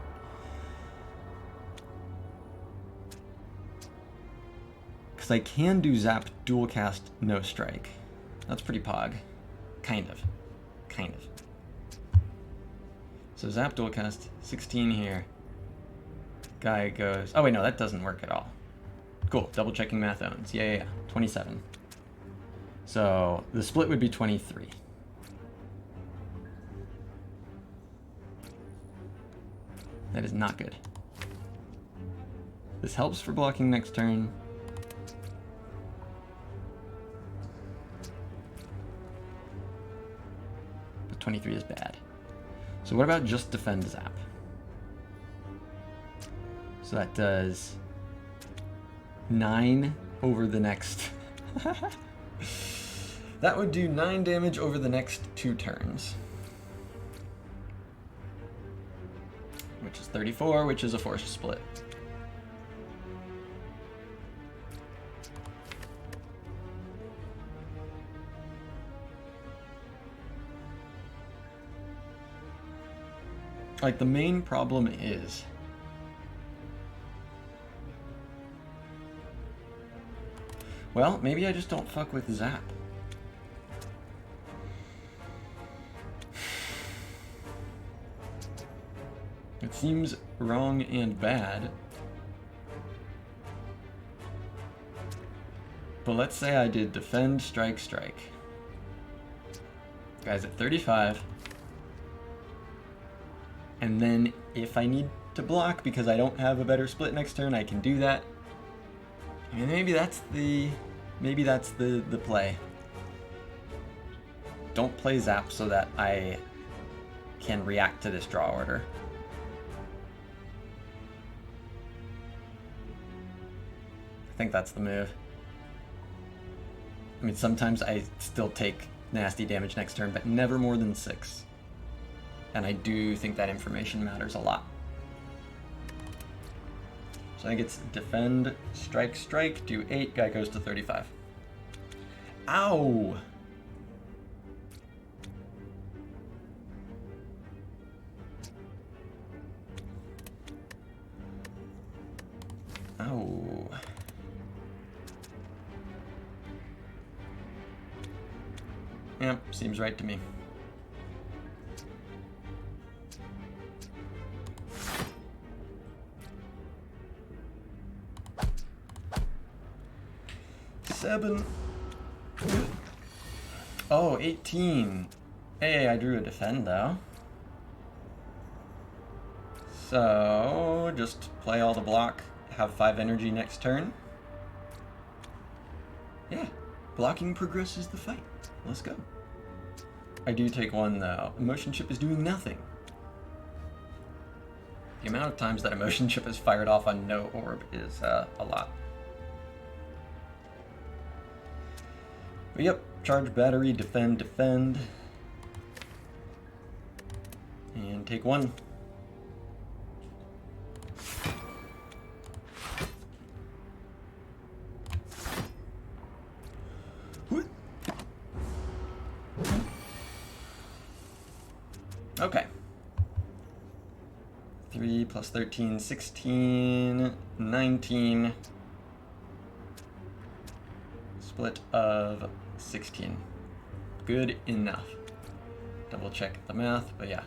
Because I can do zap, dual cast, no strike. That's pretty pog. Kind of. Kind of. So zap, dual cast, 16 here. Guy goes... Oh wait, no, that doesn't work at all. Cool, double checking math owns. Yeah, 27. So the split would be 23. That is not good. This helps for blocking next turn. But 23 is bad. So what about just defend zap? So that does 9 over the next... That would do 9 damage over the next 2 turns. Which is 34, which is a forced split. Like, the main problem is... Well, maybe I just don't fuck with zap. It seems wrong and bad. But let's say I did defend, strike, strike. Guy's at 35. And then if I need to block because I don't have a better split next turn, I can do that. I mean, maybe that's the play. Don't play zap so that I can react to this draw order. I think that's the move. I mean, sometimes I still take nasty damage next turn, but never more than 6. And I do think that information matters a lot. So I think it's defend, strike, strike, do 8, guy goes to 35. Ow! Oh. Yep, seems right to me. Seven. Oh, 18. Hey, I drew a defend though. So, just play all the block, have 5 energy next turn. Yeah, blocking progresses the fight. Let's go. I do take 1 though. Emotion chip is doing nothing. The amount of times that emotion chip is fired off on no orb is a lot. But yep, charge battery, defend, defend. And take 1. Okay. 3 plus 13, 16, 19. Split of 16. Good enough. Double check the math, but yeah.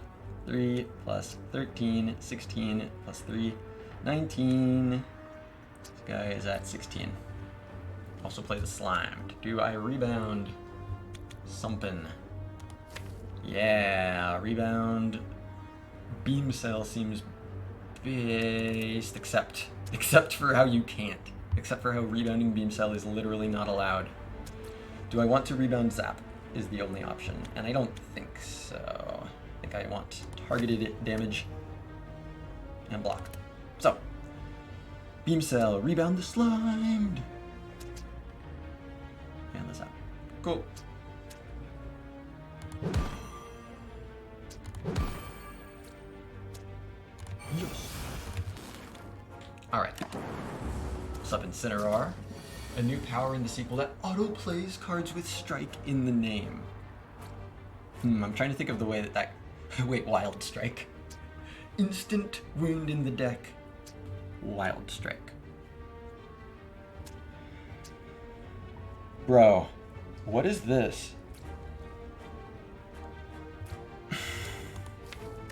3 plus 13, 16 plus 3, 19. This guy is at 16. Also play the slimed. Do I rebound? Something. Yeah, rebound. Beam cell seems based, except for how you can't. Except for how rebounding beam cell is literally not allowed. Do I want to rebound zap is the only option, and I don't think so. I think I want targeted damage and block. So, beam cell, rebound the slimed. And the zap. Cool. Yes. Alright. What's up, Incineroar? A new power in the sequel that auto-plays cards with strike in the name. I'm trying to think of the way that wait, Wild Strike. Instant wound in the deck. Wild Strike. Bro, what is this?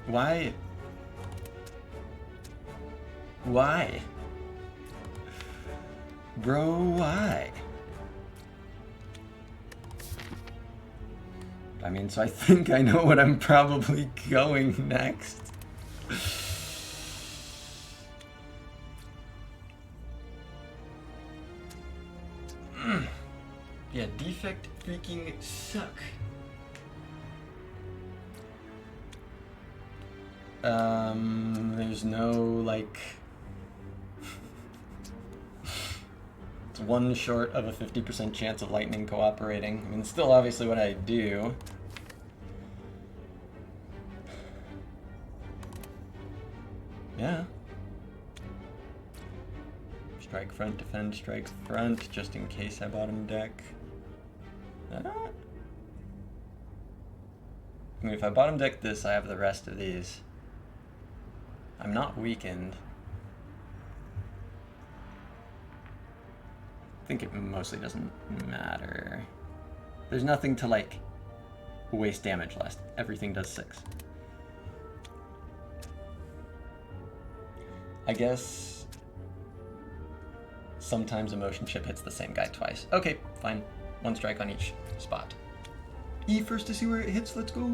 Why? Why? Bro, why? I mean, so I think I know what I'm probably going next. Yeah, Defect freaking suck. There's no, like... It's 1 short of a 50% chance of lightning cooperating. I mean, still obviously what I do. Yeah. Strike front, defend, strike front, just in case I bottom deck. I mean, if I bottom deck this, I have the rest of these. I'm not weakened. I think it mostly doesn't matter. There's nothing to, like, waste damage less. Everything does 6. I guess sometimes emotion chip hits the same guy twice. Okay, fine. 1 strike on each spot. E first to see where it hits, let's go.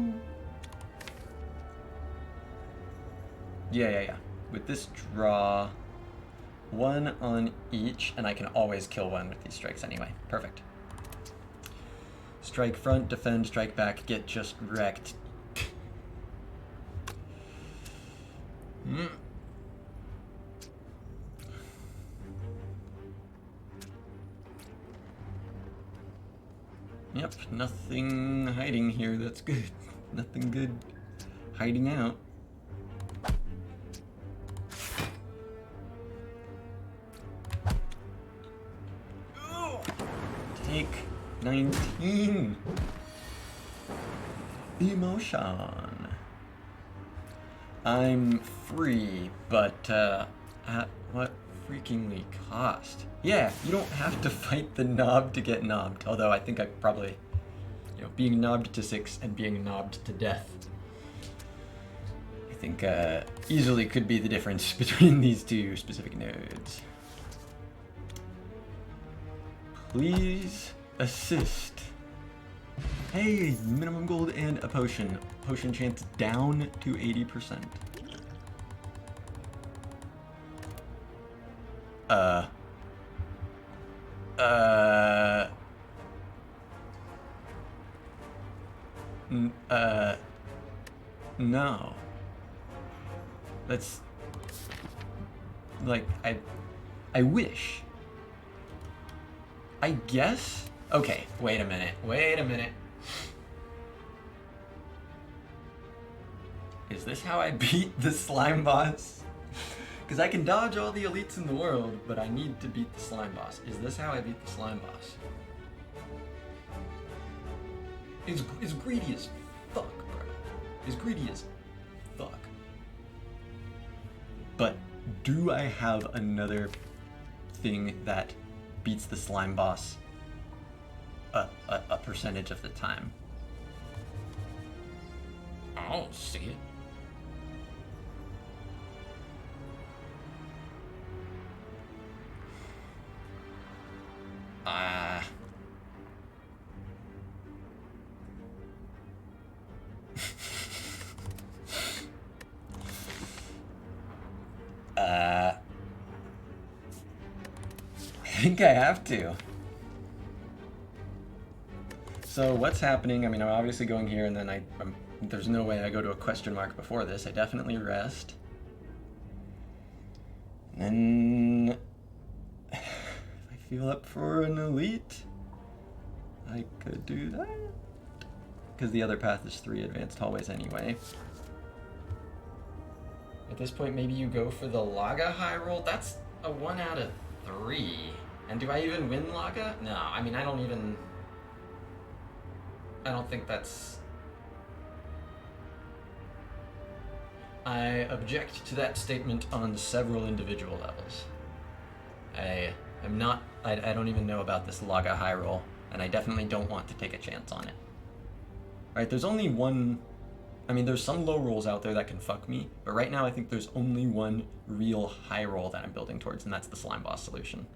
Yeah. With this draw, 1 on each, and I can always kill 1 with these strikes anyway. Perfect. Strike front, defend, strike back, get just wrecked. Yep, nothing hiding here, that's good. Nothing good hiding out. Take 19. Emotion. I'm free, but at what freakingly cost? Yeah, you don't have to fight the knob to get knobbed. Although I think I probably, being knobbed to 6 and being knobbed to death, I think easily could be the difference between these two specific nodes. Please assist. Hey, minimum gold and a potion. Potion chance down to 80%. No. That's like, I wish. I guess? Okay, wait a minute. Is this how I beat the slime boss? Because I can dodge all the elites in the world, but I need to beat the slime boss. Is this how I beat the slime boss? It's greedy as fuck, bro. It's greedy as fuck. But do I have another thing that beats the slime boss a percentage of the time? I don't see it. I think I have to. So what's happening? I mean, I'm obviously going here, and then there's no way I go to a question mark before this. I definitely rest. And then if I feel up for an elite, I could do that. Because the other path is 3 advanced hallways anyway. At this point, maybe you go for the Laga high roll. That's a 1 out of 3. And do I even win Laga? No, I mean, I don't think that's... I object to that statement on several individual levels. I don't even know about this Laga high roll, and I definitely don't want to take a chance on it. Right, there's only one... I mean, there's some low rolls out there that can fuck me, but right now I think there's only one real high roll that I'm building towards, and that's the slime boss solution.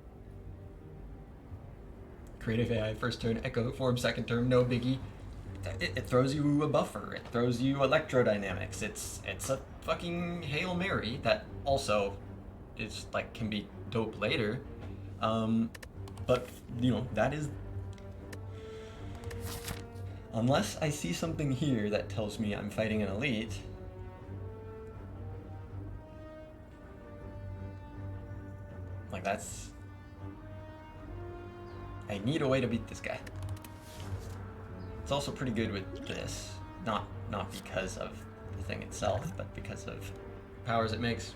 Creative AI first turn, Echo form second turn, no biggie. It throws you a buffer, it throws you electrodynamics, it's a fucking Hail Mary that also is like can be dope later. But that is, unless I see something here that tells me I'm fighting an elite, like that's, I need a way to beat this guy. It's also pretty good with this, not because of the thing itself, but because of powers it makes.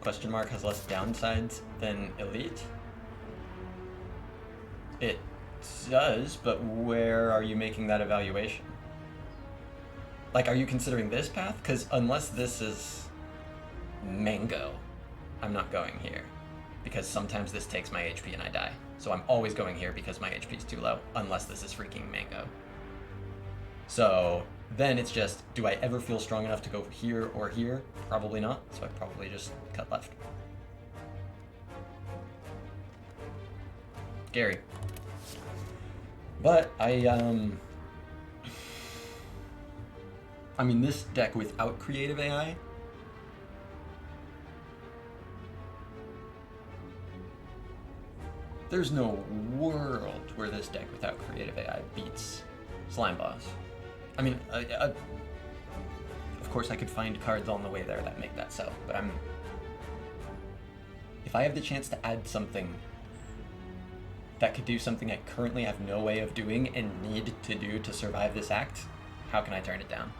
Question mark has less downsides than elite. It does, but where are you making that evaluation? Like, are you considering this path? Because unless this is mango, I'm not going here. Because sometimes this takes my HP and I die. So I'm always going here because my HP is too low, unless this is freaking mango. So then it's just, do I ever feel strong enough to go here or here? Probably not, so I probably just cut left. Scary. But I mean, this deck without creative AI, there's no world where this deck without creative AI beats Slime Boss. I mean, of course I could find cards on the way there that make that so, but if I have the chance to add something that could do something I currently have no way of doing and need to do to survive this act, how can I turn it down?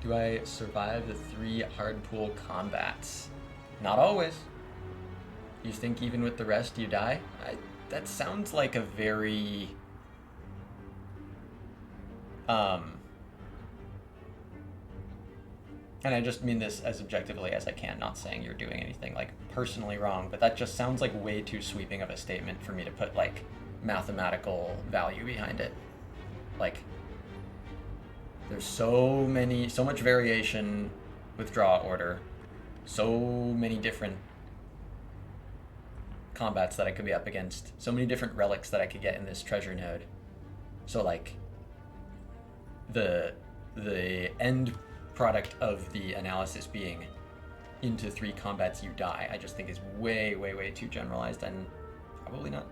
Do I survive the 3 hard pool combats? Not always. You think even with the rest you die? That sounds like a very and I just mean this as objectively as I can, not saying you're doing anything like personally wrong, but that just sounds like way too sweeping of a statement for me to put like mathematical value behind it. Like, there's so much variation with draw order, so many different combats that I could be up against, so many different relics that I could get in this treasure node. So like the end product of the analysis being into 3 combats you die, I just think is way too generalized and probably not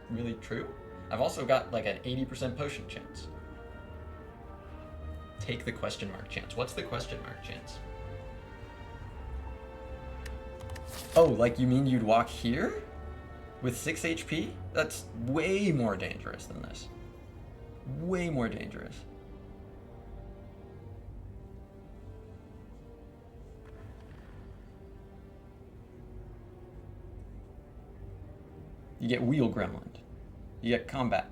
really true. I've also got like an 80% potion chance. Take the question mark chance. What's the question mark chance? Oh, like you mean you'd walk here with 6 HP? That's way more dangerous than this. Way more dangerous. You get Wheel Gremlin. You get combat.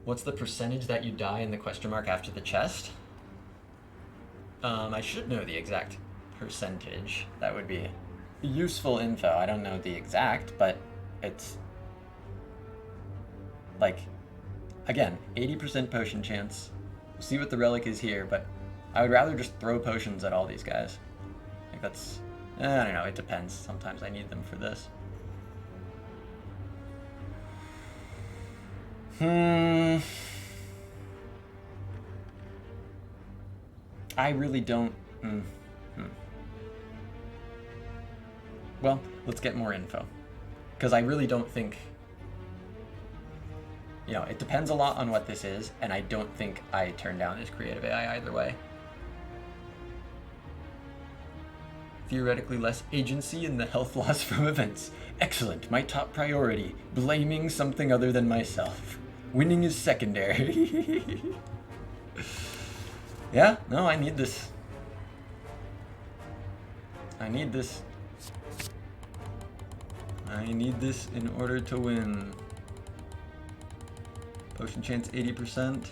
What's the percentage that you die in the question mark after the chest? I should know the exact percentage. That would be useful info. I don't know the exact, but it's like, again, 80% potion chance. We'll see what the relic is here, but I would rather just throw potions at all these guys. Like that's, I don't know, it depends. Sometimes I need them for this. I really don't. Well, let's get more info. Because I really don't think, you know, it depends a lot on what this is, and I don't think I turn down this creative AI either way. Theoretically less agency in the health loss from events. Excellent, my top priority. Blaming something other than myself. Winning is secondary. Yeah, no, I need this. I need this. I need this in order to win. Potion chance 80%.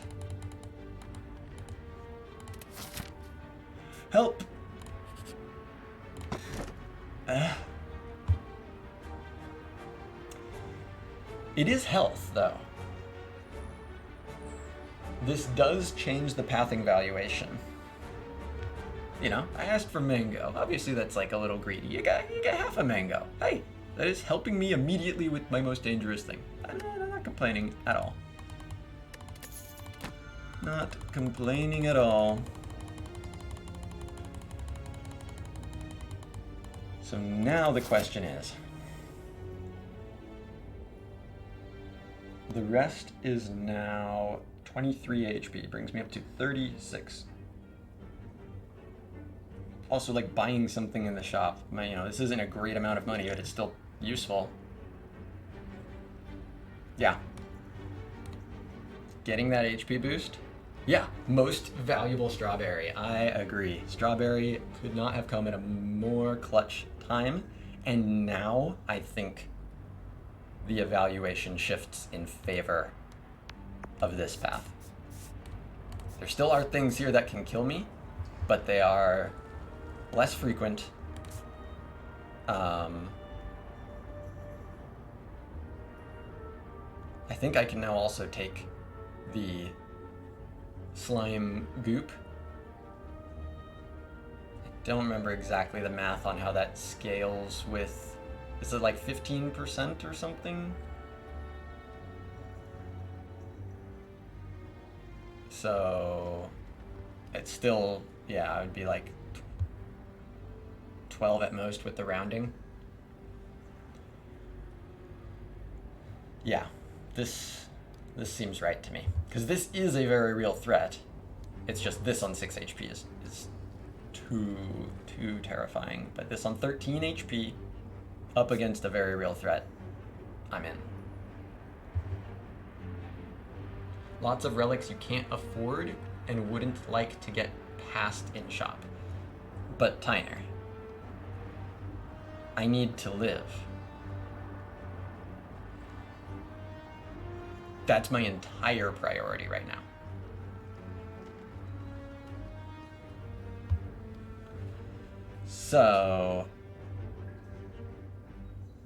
Help! It is health, though. This does change the pathing valuation. You know, I asked for mango. Obviously that's like a little greedy. You get half a mango. Hey, that is helping me immediately with my most dangerous thing. I'm not complaining at all. Not complaining at all. So now the question is, the rest is now 23 HP, brings me up to 36. Also, like buying something in the shop, you know, this isn't a great amount of money, but it's still useful. Yeah. Getting that HP boost? Yeah, most valuable strawberry. I agree. Strawberry could not have come at a more clutch time, and now I think the evaluation shifts in favor of this path. There still are things here that can kill me, but they are less frequent. I think I can now also take the slime goop. I don't remember exactly the math on how that scales with, is it like 15% or something? So it's still, yeah, it would be like 12 at most with the rounding. Yeah, this seems right to me. Because this is a very real threat. It's just this on 6 HP is too terrifying. But this on 13 HP, up against a very real threat, I'm in. Lots of relics you can't afford and wouldn't like to get past in shop. But Tyner, I need to live. That's my entire priority right now. So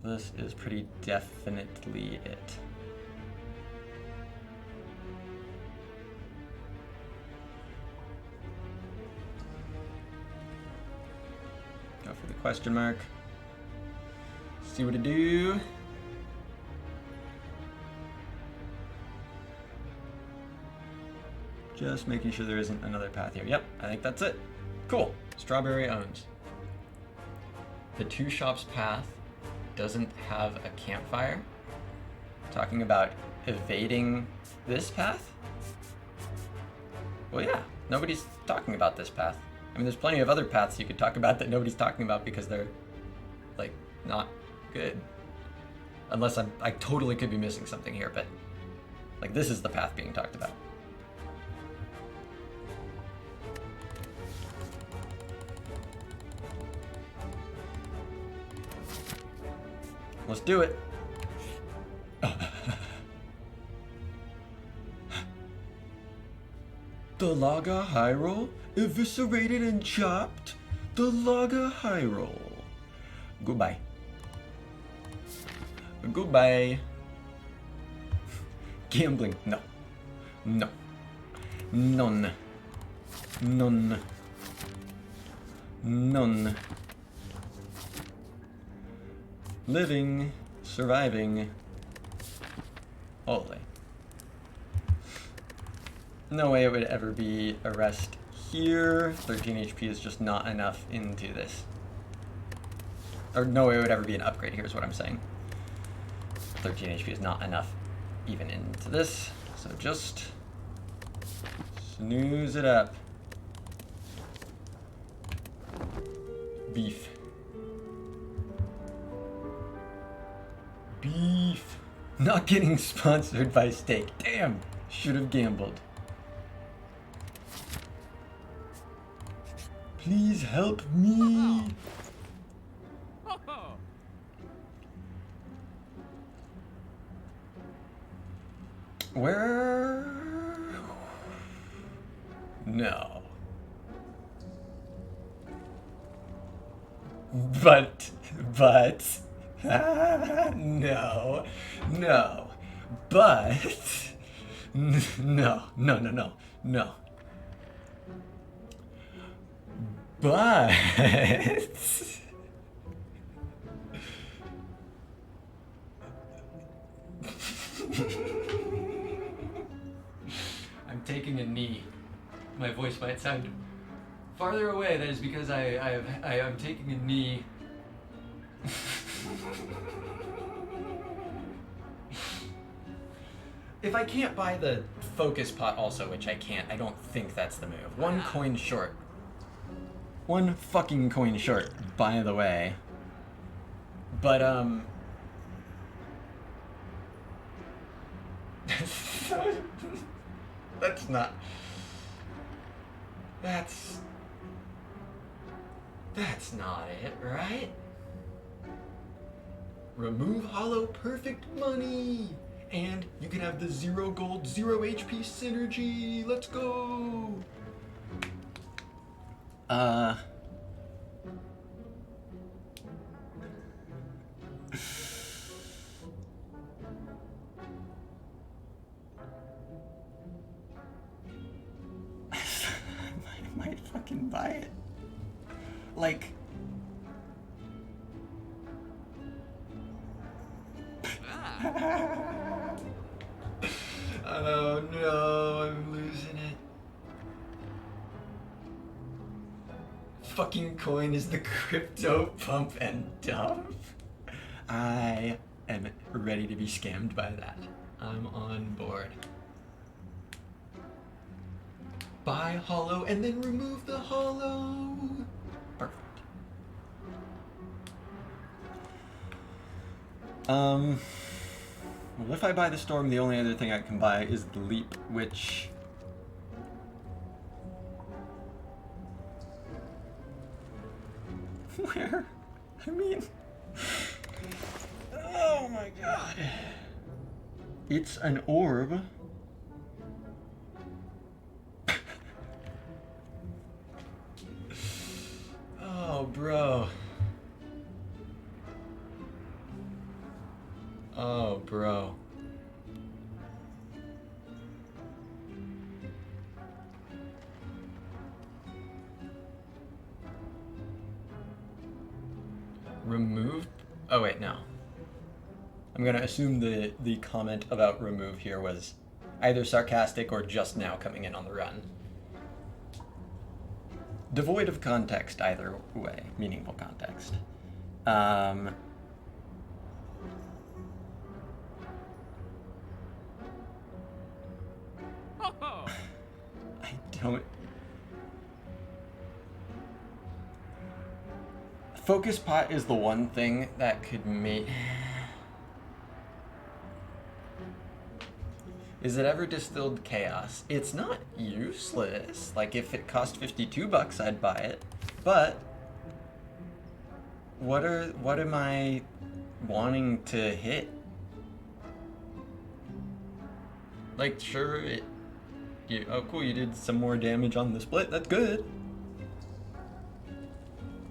this is pretty definitely it. Go for the question mark. See what it do. Just making sure there isn't another path here. Yep, I think that's it. Cool. Strawberry owns. The two shops path doesn't have a campfire. Talking about evading this path? Well, yeah, nobody's talking about this path. I mean, there's plenty of other paths you could talk about that nobody's talking about because they're, like, not good. Unless I totally could be missing something here, but, like, this is the path being talked about. Let's do it. The Laga High Roll? Eviscerated and chopped? The Laga High Roll. Goodbye. Goodbye. Gambling. No. No. None. None. None. Living. Surviving. Holy. No way it would ever be a rest here. 13 HP is just not enough into this. Or no way it would ever be an upgrade, here's what I'm saying. 13 HP is not enough even into this. So just snooze it up. Beef. Beef. Not getting sponsored by steak. Damn. Should have gambled. Please help me. Where? No. But, no, no, but, no, but, I'm taking a knee. My voice might sound farther away. That is because I am taking a knee. If I can't buy the focus pot also, which I can't, I don't think that's the move. One coin short. One fucking coin short, by the way. But, that's not... That's not it, right? Remove hollow perfect money! And you can have the 0 gold, 0 HP synergy! Let's go! I might fucking buy it. Like... Oh no, I'm losing it. Fucking coin is the crypto pump and dump. I am ready to be scammed by that. I'm on board. Buy hollow and then remove the hollow. Perfect. Well, if I buy the storm, the only other thing I can buy is the leap, which... Where? I mean... Oh my god. It's an orb. Oh, bro. Oh, bro. Remove? Oh, wait, no. I'm gonna assume the comment about remove here was either sarcastic or just now coming in on the run. Devoid of context either way, meaningful context. I don't... Focus pot is the one thing that could make... Is it ever distilled chaos? It's not useless. Like, if it cost $52, I'd buy it. But what am I wanting to hit? Like, sure, oh cool, you did some more damage on the split. That's good.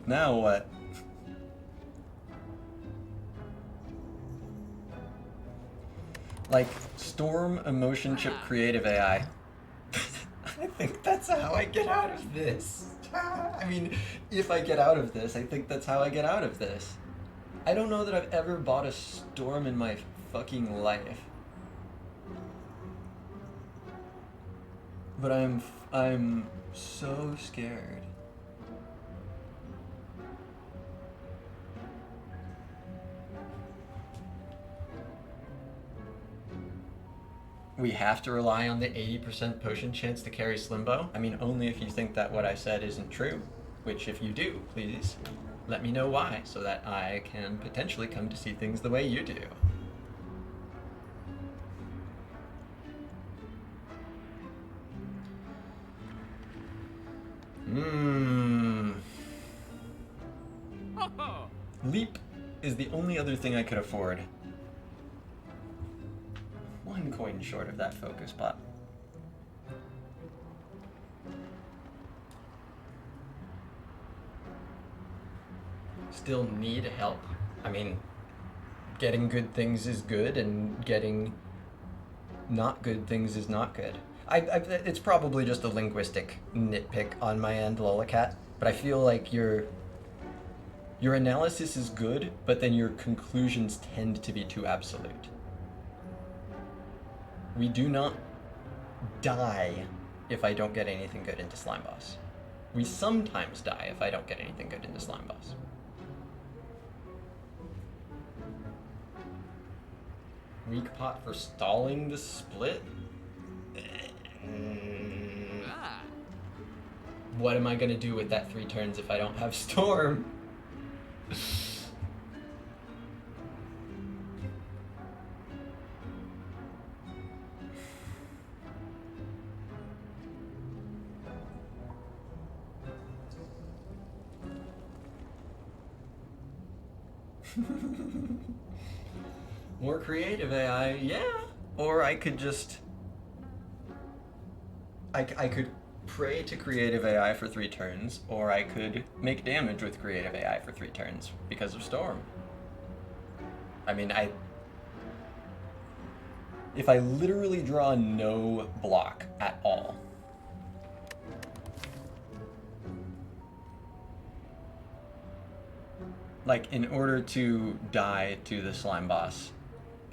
Now what? Like, Storm Emotion Chip Creative AI. I think that's how I get out of this. I mean, if I get out of this, I think that's how I get out of this. I don't know that I've ever bought a Storm in my fucking life. But I'm so scared. We have to rely on the 80% potion chance to carry Slimbo? I mean, only if you think that what I said isn't true. Which, if you do, please let me know why, so that I can potentially come to see things the way you do. Leap is the only other thing I could afford. One coin short of that focus pot. Still need help. I mean, getting good things is good, and getting not good things is not good. It's probably just a linguistic nitpick on my end, Lolacat, but I feel like your analysis is good, but then your conclusions tend to be too absolute. We do not die if I don't get anything good into Slime Boss. We sometimes die if I don't get anything good into Slime Boss. Weak pot for stalling the split? What am I gonna do with that 3 turns if I don't have Storm? More creative AI, yeah. Or I could just... I could pray to creative AI for 3 turns, or I could make damage with creative AI for 3 turns because of Storm. I mean, if I literally draw no block at all, like, in order to die to the Slime Boss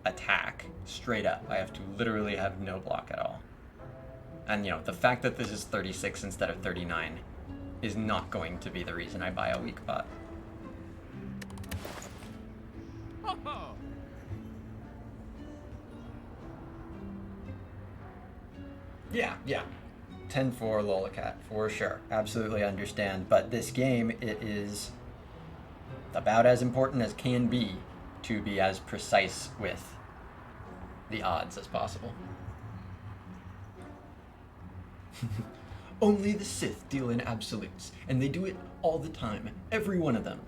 attack straight up, I have to literally have no block at all. And, you know, the fact that this is 36 instead of 39 is not going to be the reason I buy a weak pot. Yeah. 10-4 Lolacat, for sure. Absolutely understand. But this game, it is about as important as can be to be as precise with the odds as possible. Only the Sith deal in absolutes, and they do it all the time, every one of them.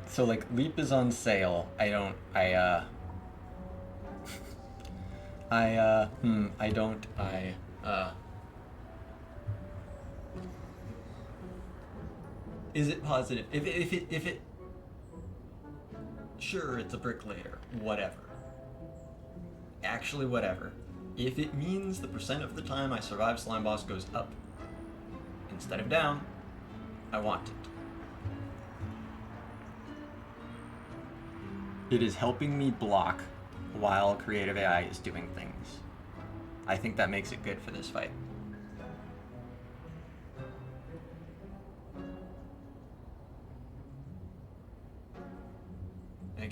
So like Leap is on sale. I don't. I don't. Is it positive? If it. Sure, it's a brick later. Whatever. Actually, whatever. If it means the percent of the time I survive Slime Boss goes up instead of down, I want it. It is helping me block while Creative AI is doing things. I think that makes it good for this fight. I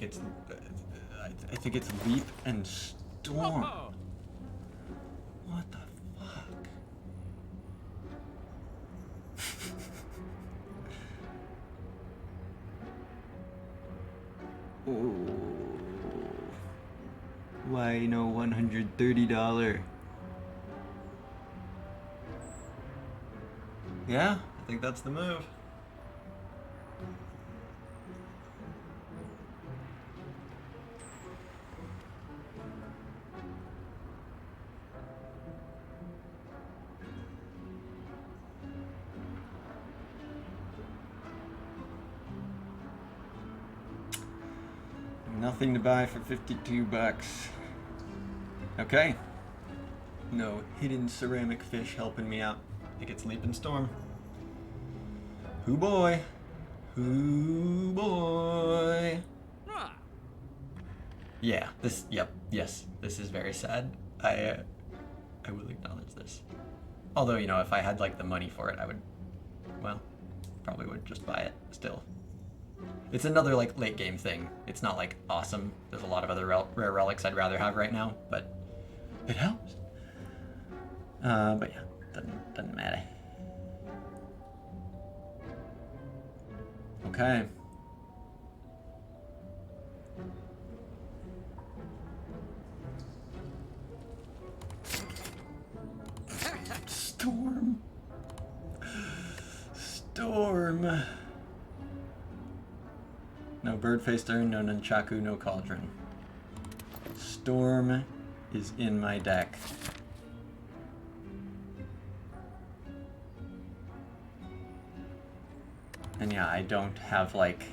think it's Leap and Storm. What the fuck? Oh. Why no $130? Yeah, I think that's the move. Nothing to buy for 52 bucks. Okay. No hidden ceramic fish helping me out. I think it's Leap and Storm. Hoo boy. Hoo boy. Yeah, yes, this is very sad. I will acknowledge this. Although, you know, if I had like the money for it, I would, well, probably would just buy it still. It's another like late game thing. It's not like awesome. There's a lot of other rare relics I'd rather have right now, but it helps. But yeah, doesn't matter. Okay. Storm. Storm. No bird-faced urn, no nunchaku, no cauldron. Storm is in my deck. And yeah, I don't have like...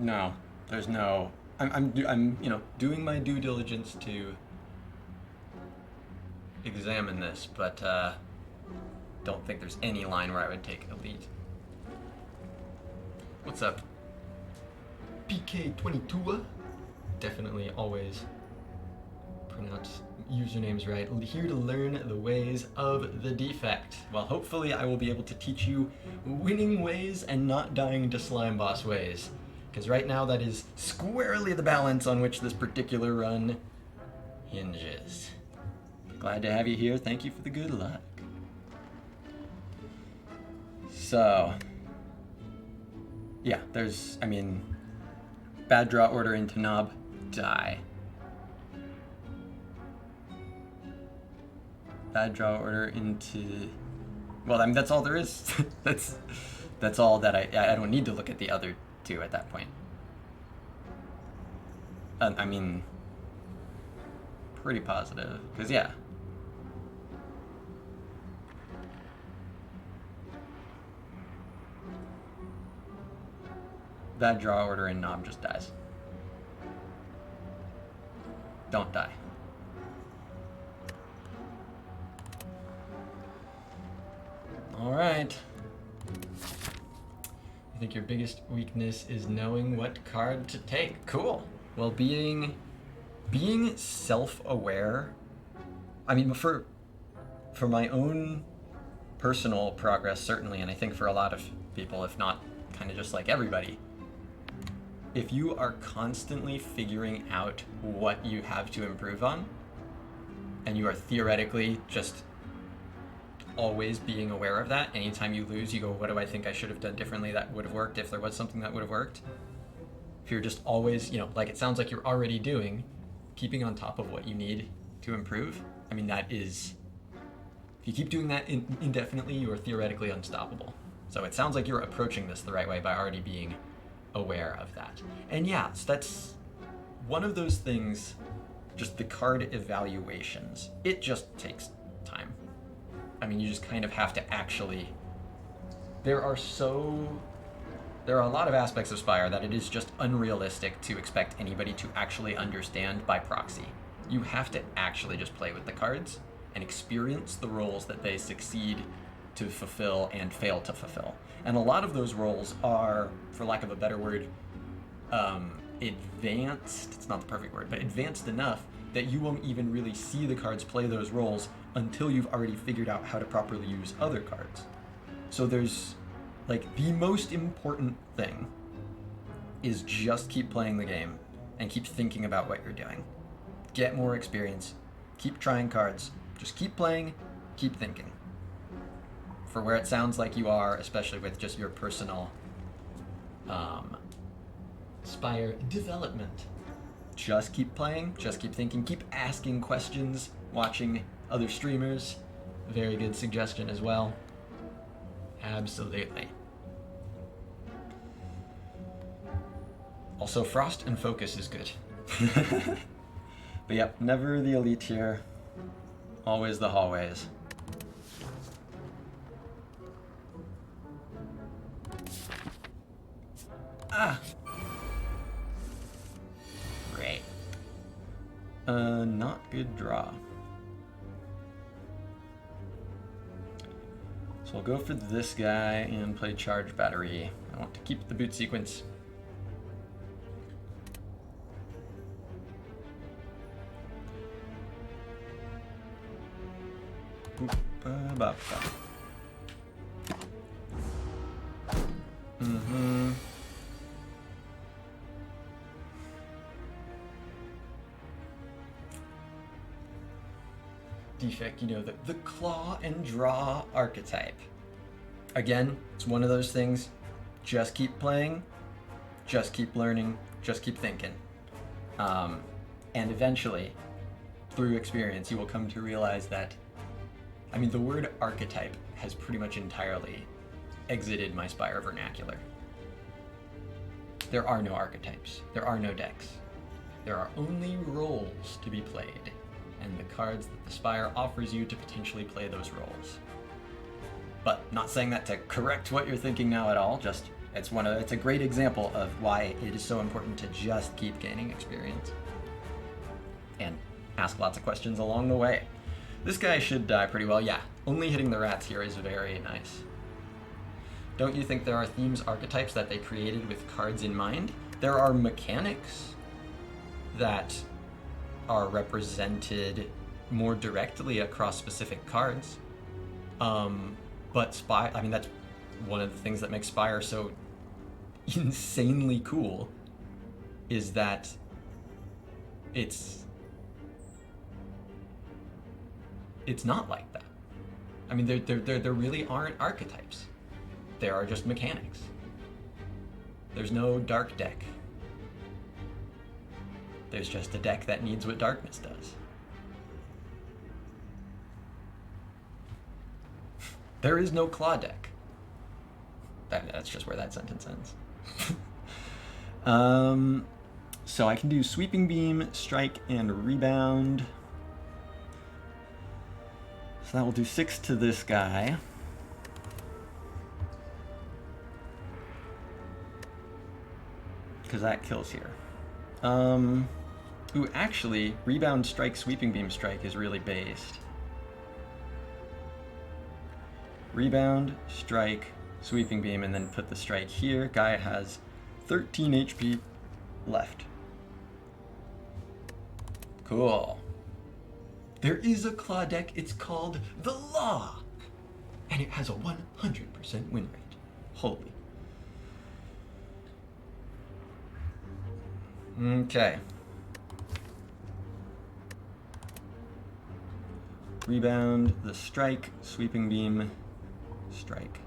No, there's no... I'm you know, doing my due diligence to examine this, but don't think there's any line where I would take Elite. What's up? PK22? Definitely always pronounce usernames right. Here to learn the ways of the Defect. Well, hopefully I will be able to teach you winning ways and not dying to Slime Boss ways. Because right now that is squarely the balance on which this particular run hinges. Glad to have you here. Thank you for the good luck. So, yeah, there's, I mean, bad draw order into Knob, die. Bad draw order into, well, I mean, that's all there is. that's all that I don't need to look at the other two at that point. I mean, pretty positive, because yeah. Bad draw order and Knob just dies. Don't die. Alright. I think your biggest weakness is knowing what card to take. Cool. Well, being self-aware, I mean, for my own personal progress, certainly, and I think for a lot of people, if not kind of just like everybody, if you are constantly figuring out what you have to improve on, and you are theoretically just always being aware of that, anytime you lose, you go, what do I think I should have done differently that would have worked if there was something that would have worked? If you're just always, you know, like it sounds like you're already doing, keeping on top of what you need to improve, I mean, that is, if you keep doing that indefinitely, you are theoretically unstoppable. So it sounds like you're approaching this the right way by already being aware of that. And yeah, so that's one of those things, just the card evaluations. It just takes time. I mean, you just kind of have to actually, there are a lot of aspects of Spire that it is just unrealistic to expect anybody to actually understand by proxy. You have to actually just play with the cards and experience the roles that they succeed to fulfill and fail to fulfill. And a lot of those roles are, for lack of a better word, advanced, it's not the perfect word, but advanced enough that you won't even really see the cards play those roles until you've already figured out how to properly use other cards. So there's, like, the most important thing is just keep playing the game and keep thinking about what you're doing. Get more experience, keep trying cards, just keep playing, keep thinking. For where it sounds like you are, especially with just your personal Spire development. Just keep playing, just keep thinking, keep asking questions, watching other streamers. Very good suggestion as well. Absolutely. Also, Frost and Focus is good. But yep, never the elite here. Always the hallways. Ah! Great. Not good draw. So I'll go for this guy and play Charge Battery. I want to keep the boot sequence. Mm-hmm. Defect, you know, the claw and draw archetype. Again, it's one of those things, just keep playing, just keep learning, just keep thinking. And eventually, through experience, you will come to realize that, I mean, the word archetype has pretty much entirely exited my Spire vernacular. There are no archetypes. There are no decks. There are only roles to be played, and the cards that the Spire offers you to potentially play those roles. But not saying that to correct what you're thinking now at all, just it's a great example of why it is so important to just keep gaining experience and ask lots of questions along the way. This guy should die pretty well. Yeah, only hitting the rats here is very nice. Don't you think there are themes archetypes that they created with cards in mind? There are mechanics that are represented more directly across specific cards. But Spire, I mean, that's one of the things that makes Spire so insanely cool, is that it's not like that. I mean, there really aren't archetypes. There are just mechanics. There's no dark deck. There's just a deck that needs what darkness does. There is no claw deck. That's just where that sentence ends. So I can do Sweeping Beam, Strike, and Rebound. So that will do 6 to this guy. Because that kills here. Ooh, actually, Rebound, Strike, Sweeping Beam, Strike is really based. Rebound, Strike, Sweeping Beam, and then put the Strike here. Guy has 13 HP left. Cool. There is a claw deck, it's called the Law, and it has a 100% win rate. Holy. Okay. Rebound, the Strike, Sweeping Beam, Strike.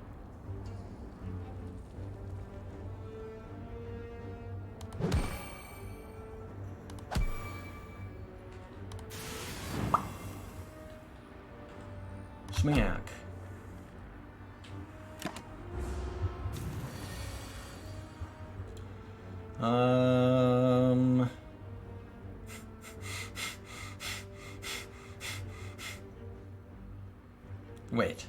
Smack. Wait.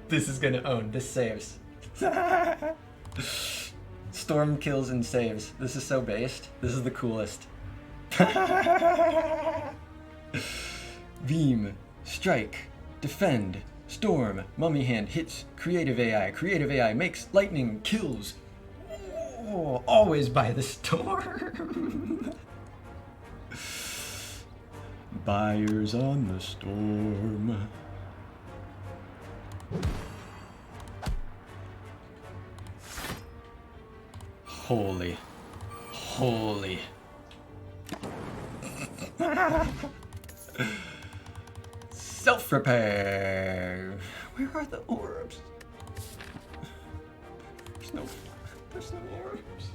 This is gonna own. This saves. Storm kills and saves. This is so based. This is the coolest. Beam, strike, defend, storm, mummy hand hits, creative AI. Creative AI makes lightning, kills. Oh, always by the storm. Buyers on the storm. Holy. Holy. Self-repair. Where are the orbs? There's no orbs.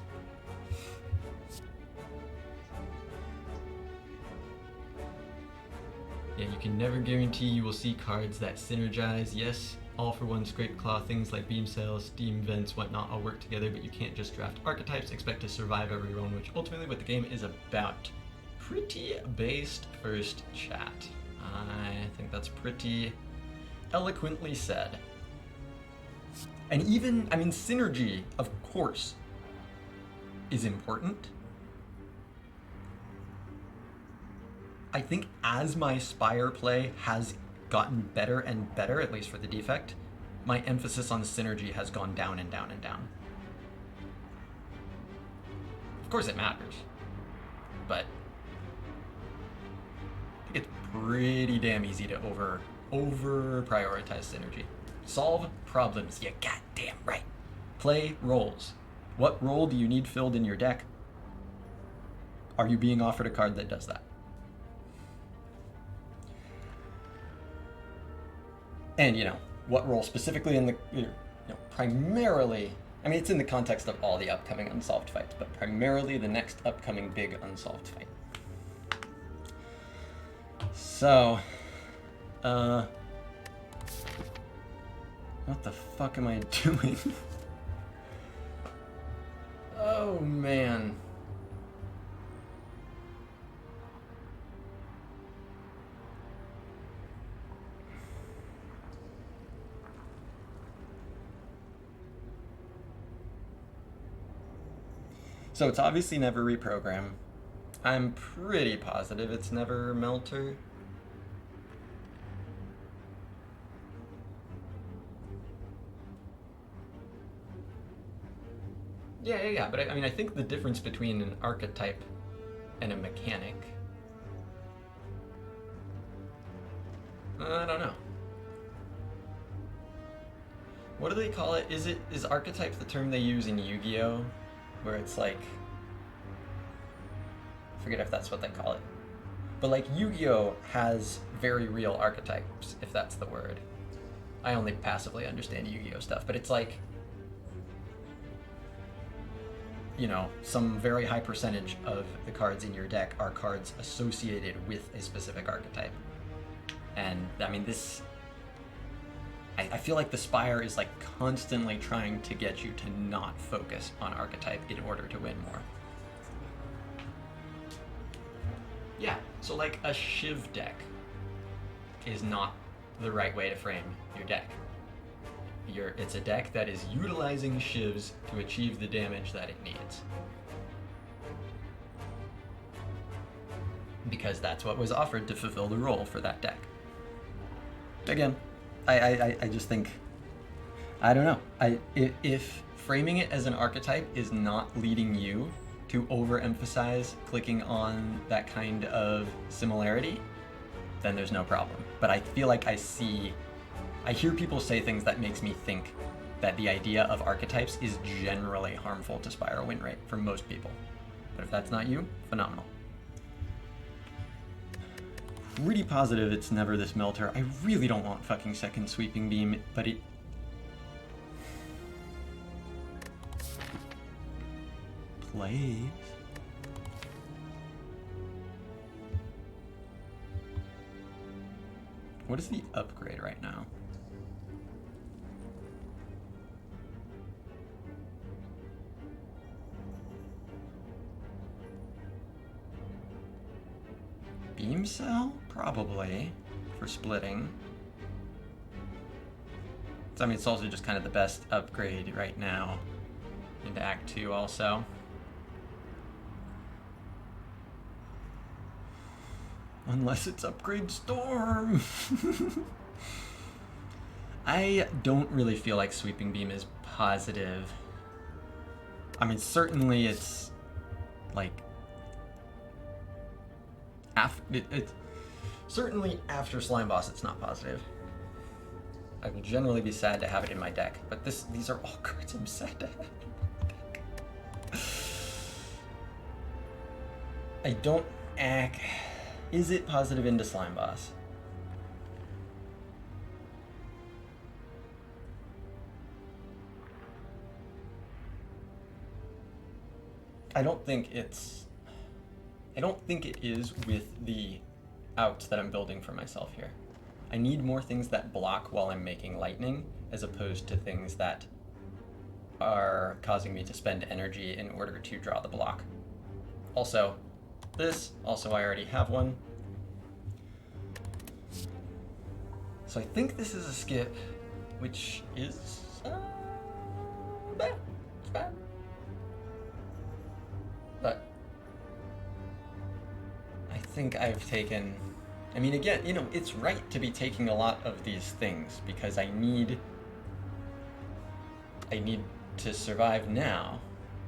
Yeah, you can never guarantee you will see cards that synergize. Yes, all for one scrape claw things like beam cells, steam vents, whatnot all work together, but you can't just draft archetypes, expect to survive every round, which ultimately what the game is about. Pretty based first chat. I think that's pretty eloquently said. And even, I mean, synergy, of course, is important. I think as my Spire play has gotten better and better, at least for the Defect, my emphasis on synergy has gone down and down and down. Of course it matters, but I think it's pretty damn easy to over prioritize synergy. Solve problems, you goddamn right. Play roles. What role do you need filled in your deck? Are you being offered a card that does that? And, you know, what role specifically in the, primarily, I mean, it's in the context of all the upcoming unsolved fights, but primarily the next upcoming big unsolved fight. So, what the fuck am I doing? Oh, man. So it's obviously never reprogram. I'm pretty positive it's never Melter. Yeah, but I mean, I think the difference between an archetype and a mechanic, I don't know. What do they call it? Is archetype the term they use in Yu-Gi-Oh? Where it's like, I forget if that's what they call it. But like Yu-Gi-Oh has very real archetypes, if that's the word. I only passively understand Yu-Gi-Oh stuff, but it's like, you know, some very high percentage of the cards in your deck are cards associated with a specific archetype. And I mean, this, I feel like the Spire is like constantly trying to get you to not focus on archetype in order to win more. Yeah, so like a Shiv deck is not the right way to frame your deck. It's a deck that is utilizing Shivs to achieve the damage that it needs. Because that's what was offered to fulfill the role for that deck. Again, I just think, I don't know. If framing it as an archetype is not leading you to overemphasize clicking on that kind of similarity, then there's no problem. But I feel like I hear people say things that makes me think that the idea of archetypes is generally harmful to Spire win rate for most people. But if that's not you, phenomenal. Pretty positive it's never this Melter. I really don't want fucking second Sweeping Beam, but it... plays. What is the upgrade right now? Beam cell? Probably. For splitting. So, I mean, it's also just kind of the best upgrade right now into Act 2 also. Unless it's upgrade Storm. I don't really feel like Sweeping Beam is positive. I mean, certainly it's like certainly after Slime Boss it's not positive. I will generally be sad to have it in my deck, but these are all cards I'm sad to have in my deck. I don't act. Is it positive into Slime Boss? I don't think it is with the outs that I'm building for myself here. I need more things that block while I'm making lightning, as opposed to things that are causing me to spend energy in order to draw the block. Also, I already have one. So I think this is a skip, which is bad. It's bad. But I think I've taken, I mean, again, you know, it's right to be taking a lot of these things because I need to survive now.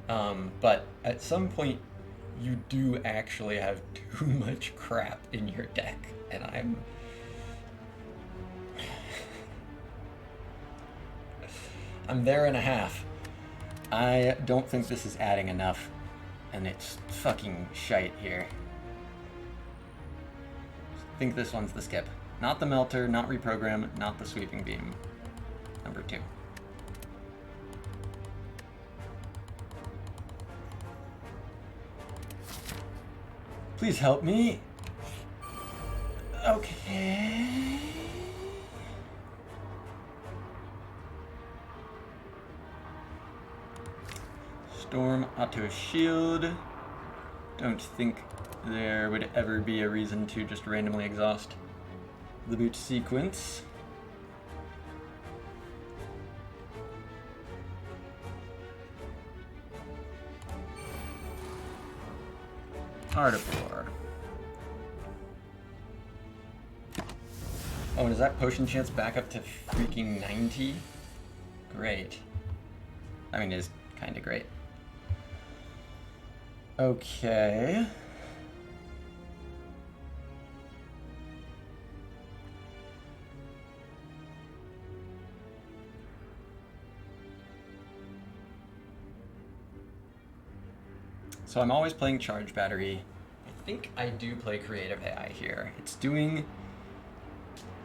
But at some point, you do actually have too much crap in your deck, and I'm there and a half. I don't think this is adding enough, and it's fucking shite here. I think this one's the skip. Not the Melter, not Reprogram, not the Sweeping Beam. Number 2. Please help me. Okay. Storm Auto Shield. Don't think there would ever be a reason to just randomly exhaust the boot sequence. Ardivore. Oh, and is that potion chance back up to freaking 90? Great. I mean, it is kind of great. Okay. So I'm always playing Charge Battery. I think I do play Creative AI here.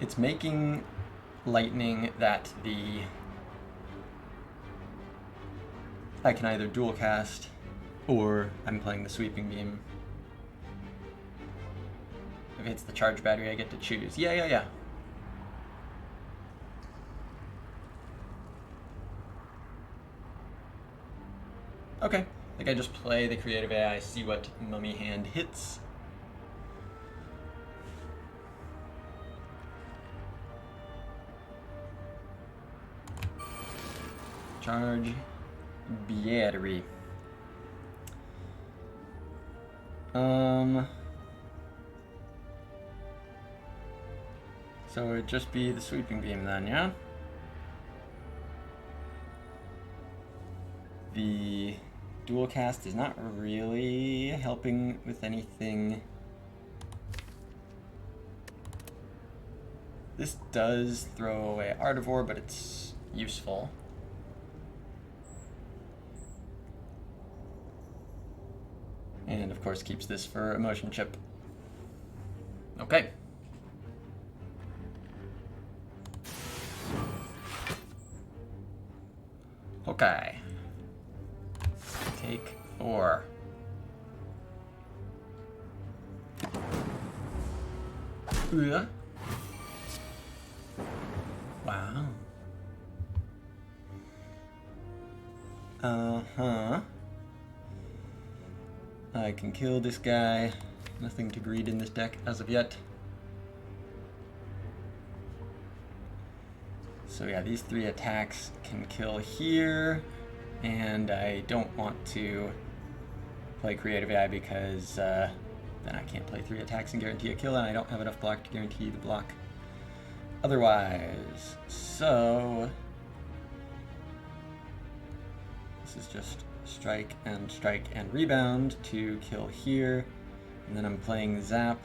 It's making lightning that I can either dual cast or I'm playing the Sweeping Beam. If it's the Charge Battery, I get to choose. Yeah. Okay, I think I just play the Creative AI, see what Mummy Hand hits. Charge Battery. So it'd just be the Sweeping Beam then, yeah? The dual cast is not really helping with anything. This does throw away Ardivore, but it's useful. And of course keeps this for Emotion Chip. Okay. Okay. Take 4. Uh-huh. I can kill this guy. Nothing to greed in this deck as of yet. So yeah, these 3 attacks can kill here, and I don't want to play Creative AI because then I can't play 3 attacks and guarantee a kill, and I don't have enough block to guarantee the block otherwise. So this is just strike and rebound to kill here, and then I'm playing Zap,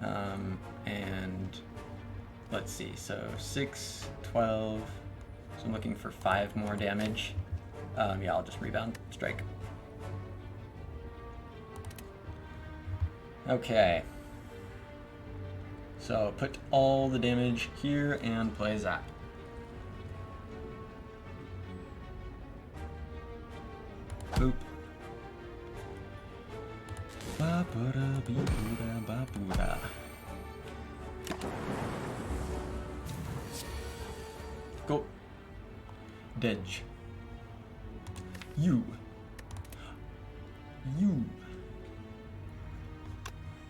and let's see, so 6, 12, so I'm looking for 5 more damage. Yeah, I'll just rebound, strike. Okay. So put all the damage here and play Zap. Boop. Ba-ba-da-bee-boo-da-ba-boo-da. Go. Dedge. You.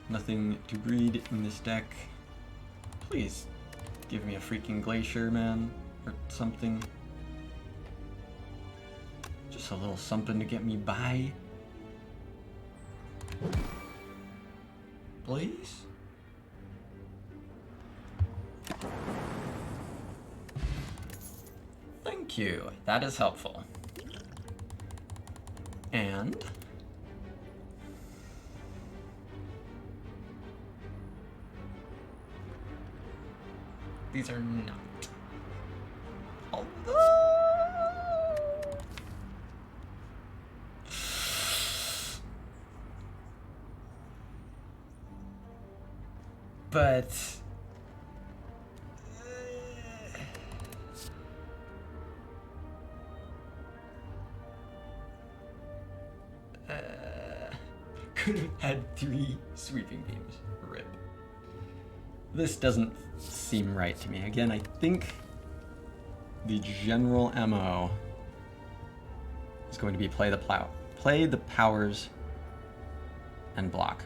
Nothing to greed in this deck. Please give me a freaking Glacier, man, or something. Just a little something to get me by. Please? Thank you. That is helpful. And these are not. But could have had 3 sweeping beams. Rip. This doesn't seem right to me. Again, I think the general MO is going to be play the powers and block.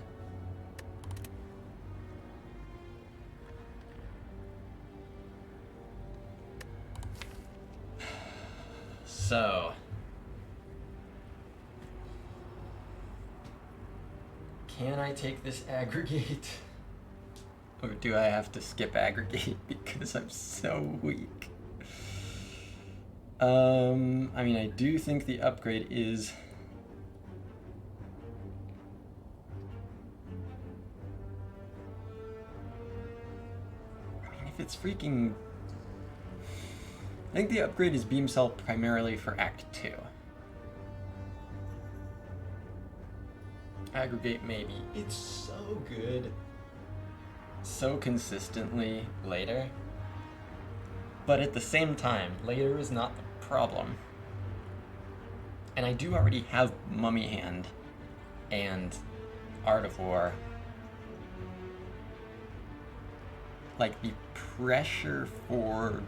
So can I take this aggregate? Or do I have to skip aggregate because I'm so weak? I mean, I do think the upgrade is... I mean, if it's freaking... I think the upgrade is Beam Cell primarily for Act 2. Aggregate maybe. It's so good. So consistently later. But at the same time, later is not the problem. And I do already have Mummy Hand and Art of War. Like, the pressure for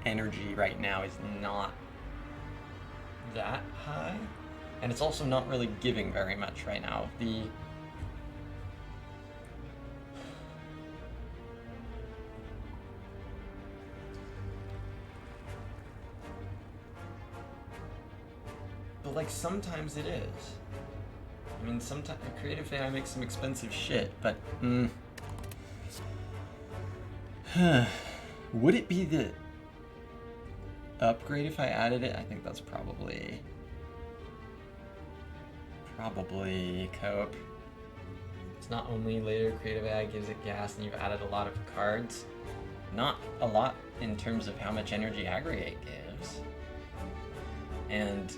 energy right now is not that high. And it's also not really giving very much right now. But like sometimes it is. I mean, sometimes Creative AI makes some expensive shit, but would it be the upgrade if I added it? I think that's probably Cope. It's not only later Creative AI gives it gas and you've added a lot of cards, not a lot in terms of how much energy aggregate gives. And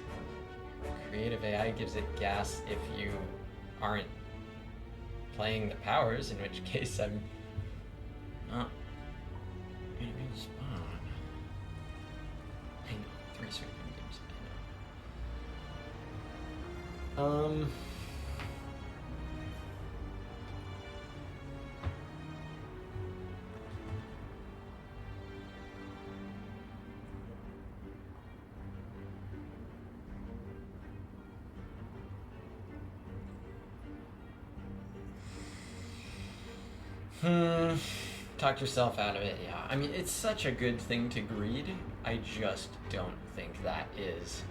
Creative AI gives it gas if you aren't playing the powers, in which case I'm not in a good spot. I know, 3 sweeping games, I know. Talk yourself out of it, yeah. I mean, it's such a good thing to greed. I just don't think that is.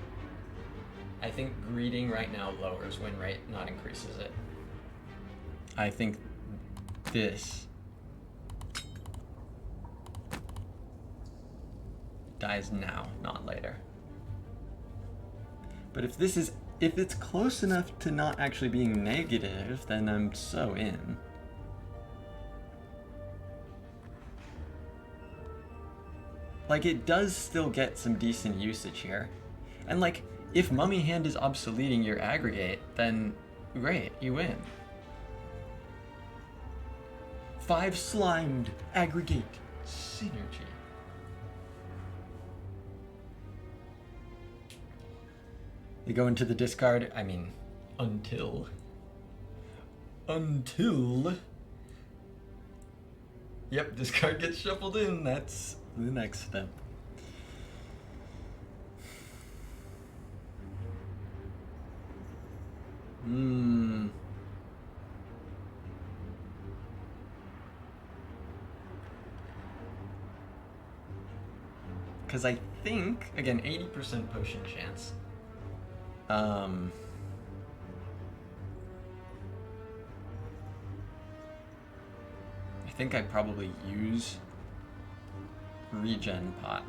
I think greeding right now lowers win rate, not increases it. I think this dies now, not later. But if it's close enough to not actually being negative, then I'm so in. Like, it does still get some decent usage here. And like, if Mummy Hand is obsoleting your aggregate, then great, you win. 5 slimed, aggregate, synergy. You go into the discard, I mean, until. Yep, discard gets shuffled in, that's the next step. Because I think, again, 80% potion chance. I think I'd probably use regen pot.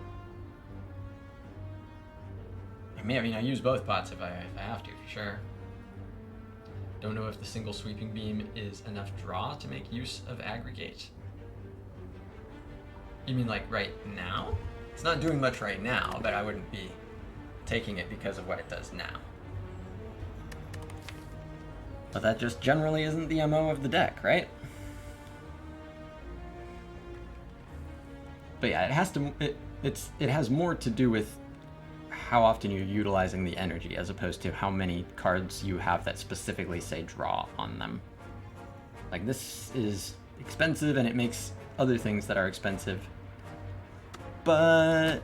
I mean, I use both pots if I have to, for sure. Don't know if the single sweeping beam is enough draw to make use of aggregate. You mean like right now? It's not doing much right now, but I wouldn't be taking it because of what it does now. But that just generally isn't the MO of the deck, right? But yeah, it has more to do with how often you're utilizing the energy as opposed to how many cards you have that specifically say draw on them. Like, this is expensive and it makes other things that are expensive, but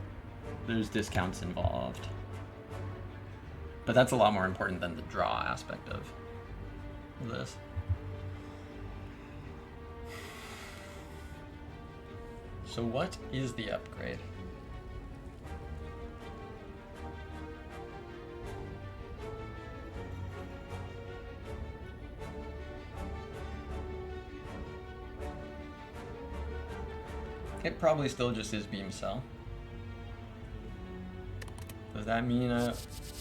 there's discounts involved. But that's a lot more important than the draw aspect of this. So what is the upgrade? It probably still just is beam cell. Does that mean,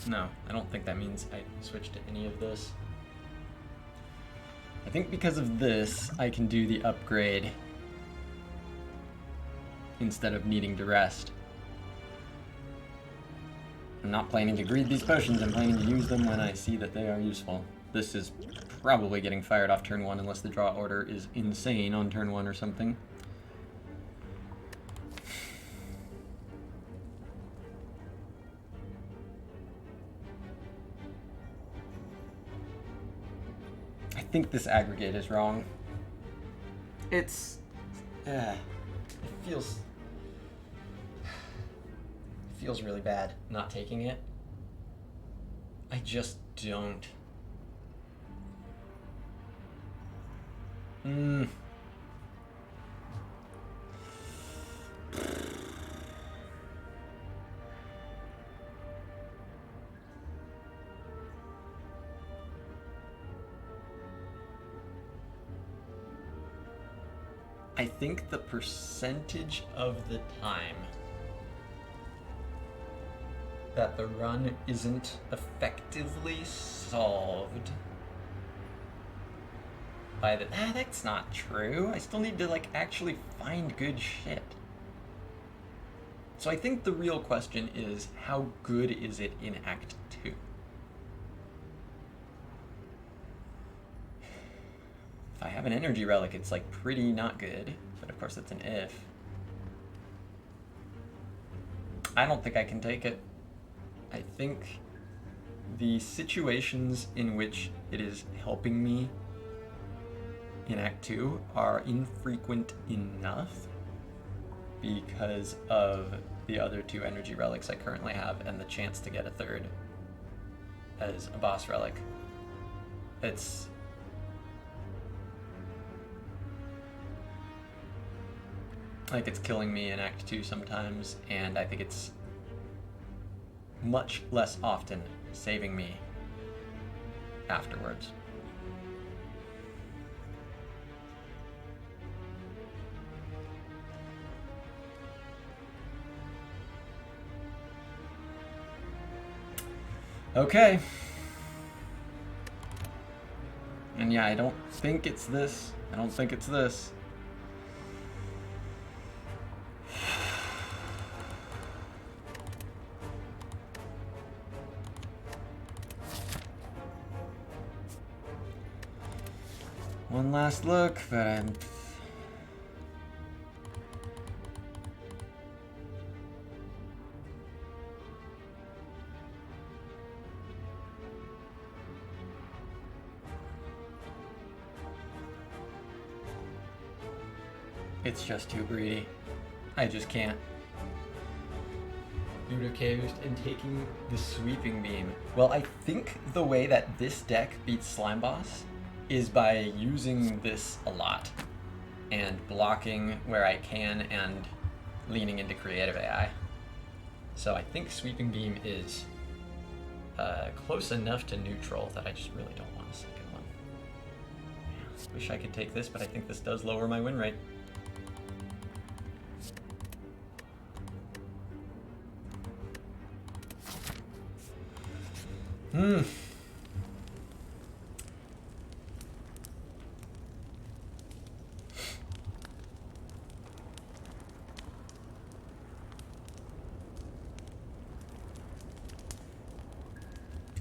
no, I don't think that means I switch to any of this. I think because of this, I can do the upgrade instead of needing to rest. I'm not planning to greed these potions, I'm planning to use them when I see that they are useful. This is probably getting fired off turn 1 unless the draw order is insane on turn 1 or something. I think this aggregate is wrong. It feels really bad not taking it. I just don't. I think the percentage of the time that the run isn't effectively solved by the... that's not true. I still need to, like, actually find good shit. So I think the real question is, how good is it in Act 2? If I have an energy relic, it's like pretty not good, but of course that's an if. I don't think I can take it. I think the situations in which it is helping me in Act 2 are infrequent enough because of the other 2 energy relics I currently have and the chance to get a third as a boss relic. Like, it's killing me in Act 2 sometimes, and I think it's much less often saving me afterwards. Okay. And yeah, I don't think it's this. I don't think it's this. One last look, but I'm... It's just too greedy. I just can't. Ludocaved and taking the sweeping beam. Well, I think the way that this deck beats Slime Boss is by using this a lot and blocking where I can and leaning into creative AI. So I think sweeping beam is close enough to neutral that I just really don't want a second one. Yeah, wish I could take this, but I think this does lower my win rate.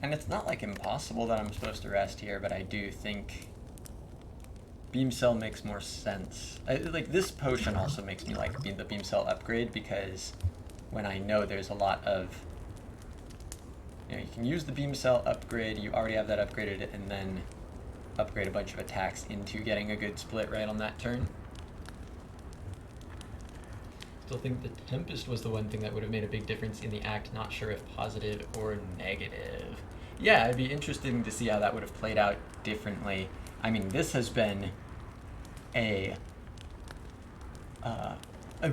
And it's not like impossible that I'm supposed to rest here, but I do think Beam Cell makes more sense. Like, this potion also makes me like the Beam Cell upgrade, because when I know there's a lot of, you know, you can use the Beam Cell upgrade, you already have that upgraded, and then upgrade a bunch of attacks into getting a good split right on that turn. Still think the Tempest was the one thing that would have made a big difference in the act. Not sure if positive or negative. Yeah, it'd be interesting to see how that would have played out differently. I mean, this has been a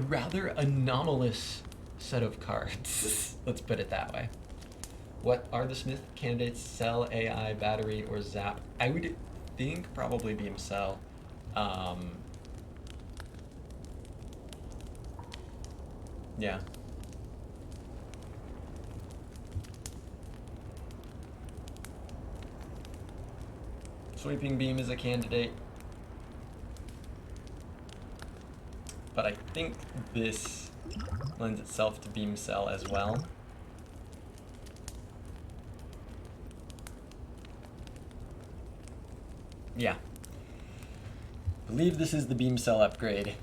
rather anomalous set of cards. Let's put it that way. What are the Smith candidates? Cell, AI, battery, or Zap? I would think probably Beam Cell. Yeah. Sweeping Beam is a candidate. But I think this lends itself to Beam Cell as well. Yeah. I believe this is the Beam Cell upgrade.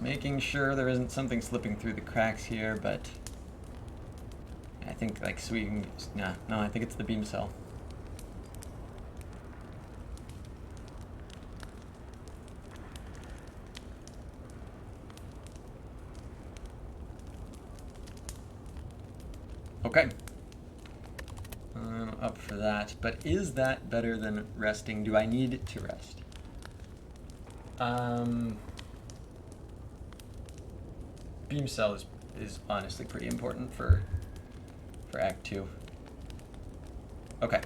Making sure there isn't something slipping through the cracks here, but I think like sweeping, no, I think it's the Beam Cell. Okay. I'm up for that, but is that better than resting? Do I need to rest? Beam Cell is honestly pretty important for Act 2. Okay.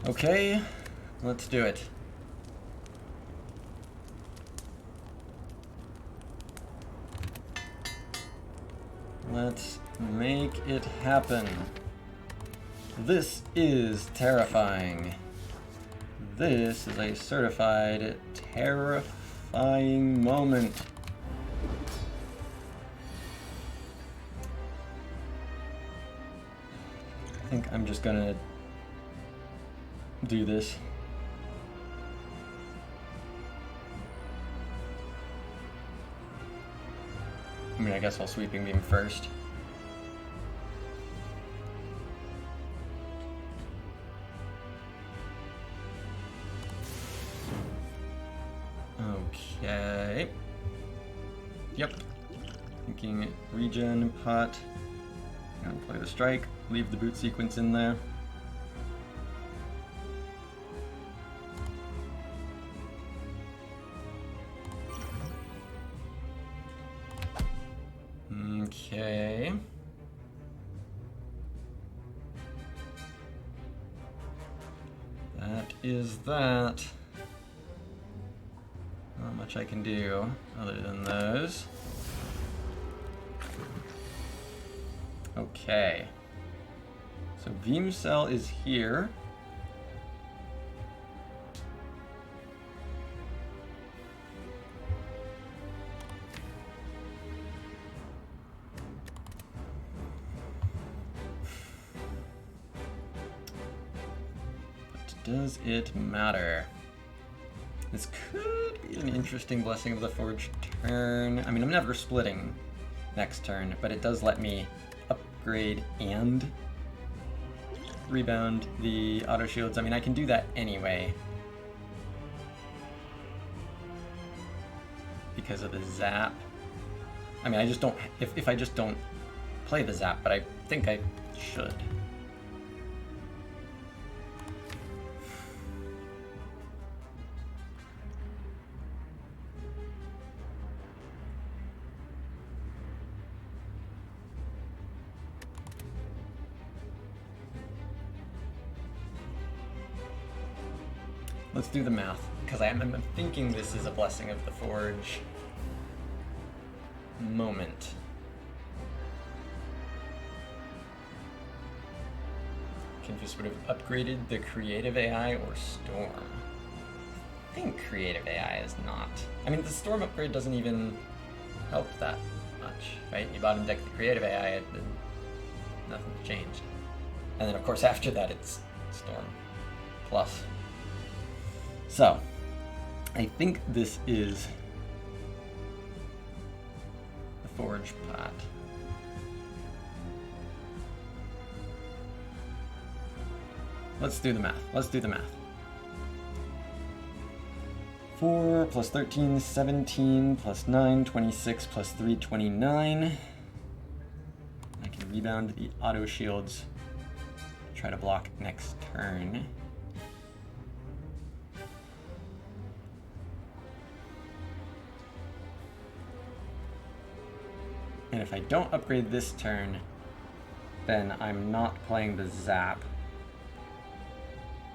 Okay, let's do it. Let's make it happen. This is terrifying. This is a certified terrifying moment. I think I'm just gonna do this. I mean, I guess I'll sweeping beam first. thinking regen, pot. And play the strike, leave the boot sequence in there. Okay. That is that. Not much I can do other than those. Okay. So Beam Cell is here. But does it matter? This could be an interesting Blessing of the Forge turn. I mean, I'm never splitting next turn, but it does let me upgrade and rebound the auto shields. I mean, I can do that anyway because of the zap. I mean, I just don't, if I just don't play the zap, but I think I should. Let's do the math, because I'm thinking this is a Blessing of the Forge moment. Confused would have upgraded the creative AI or Storm. I think creative AI is not. I mean, the Storm upgrade doesn't even help that much, right? You bottom deck the creative AI, nothing's changed. And then, of course, after that, it's Storm plus. So, I think this is the Forge pot. Let's do the math. Let's do the math. 4 plus 13, 17 plus 9, 26 plus 3, 29. I can rebound the auto shields. Try to block next turn. And if I don't upgrade this turn, then I'm not playing the zap.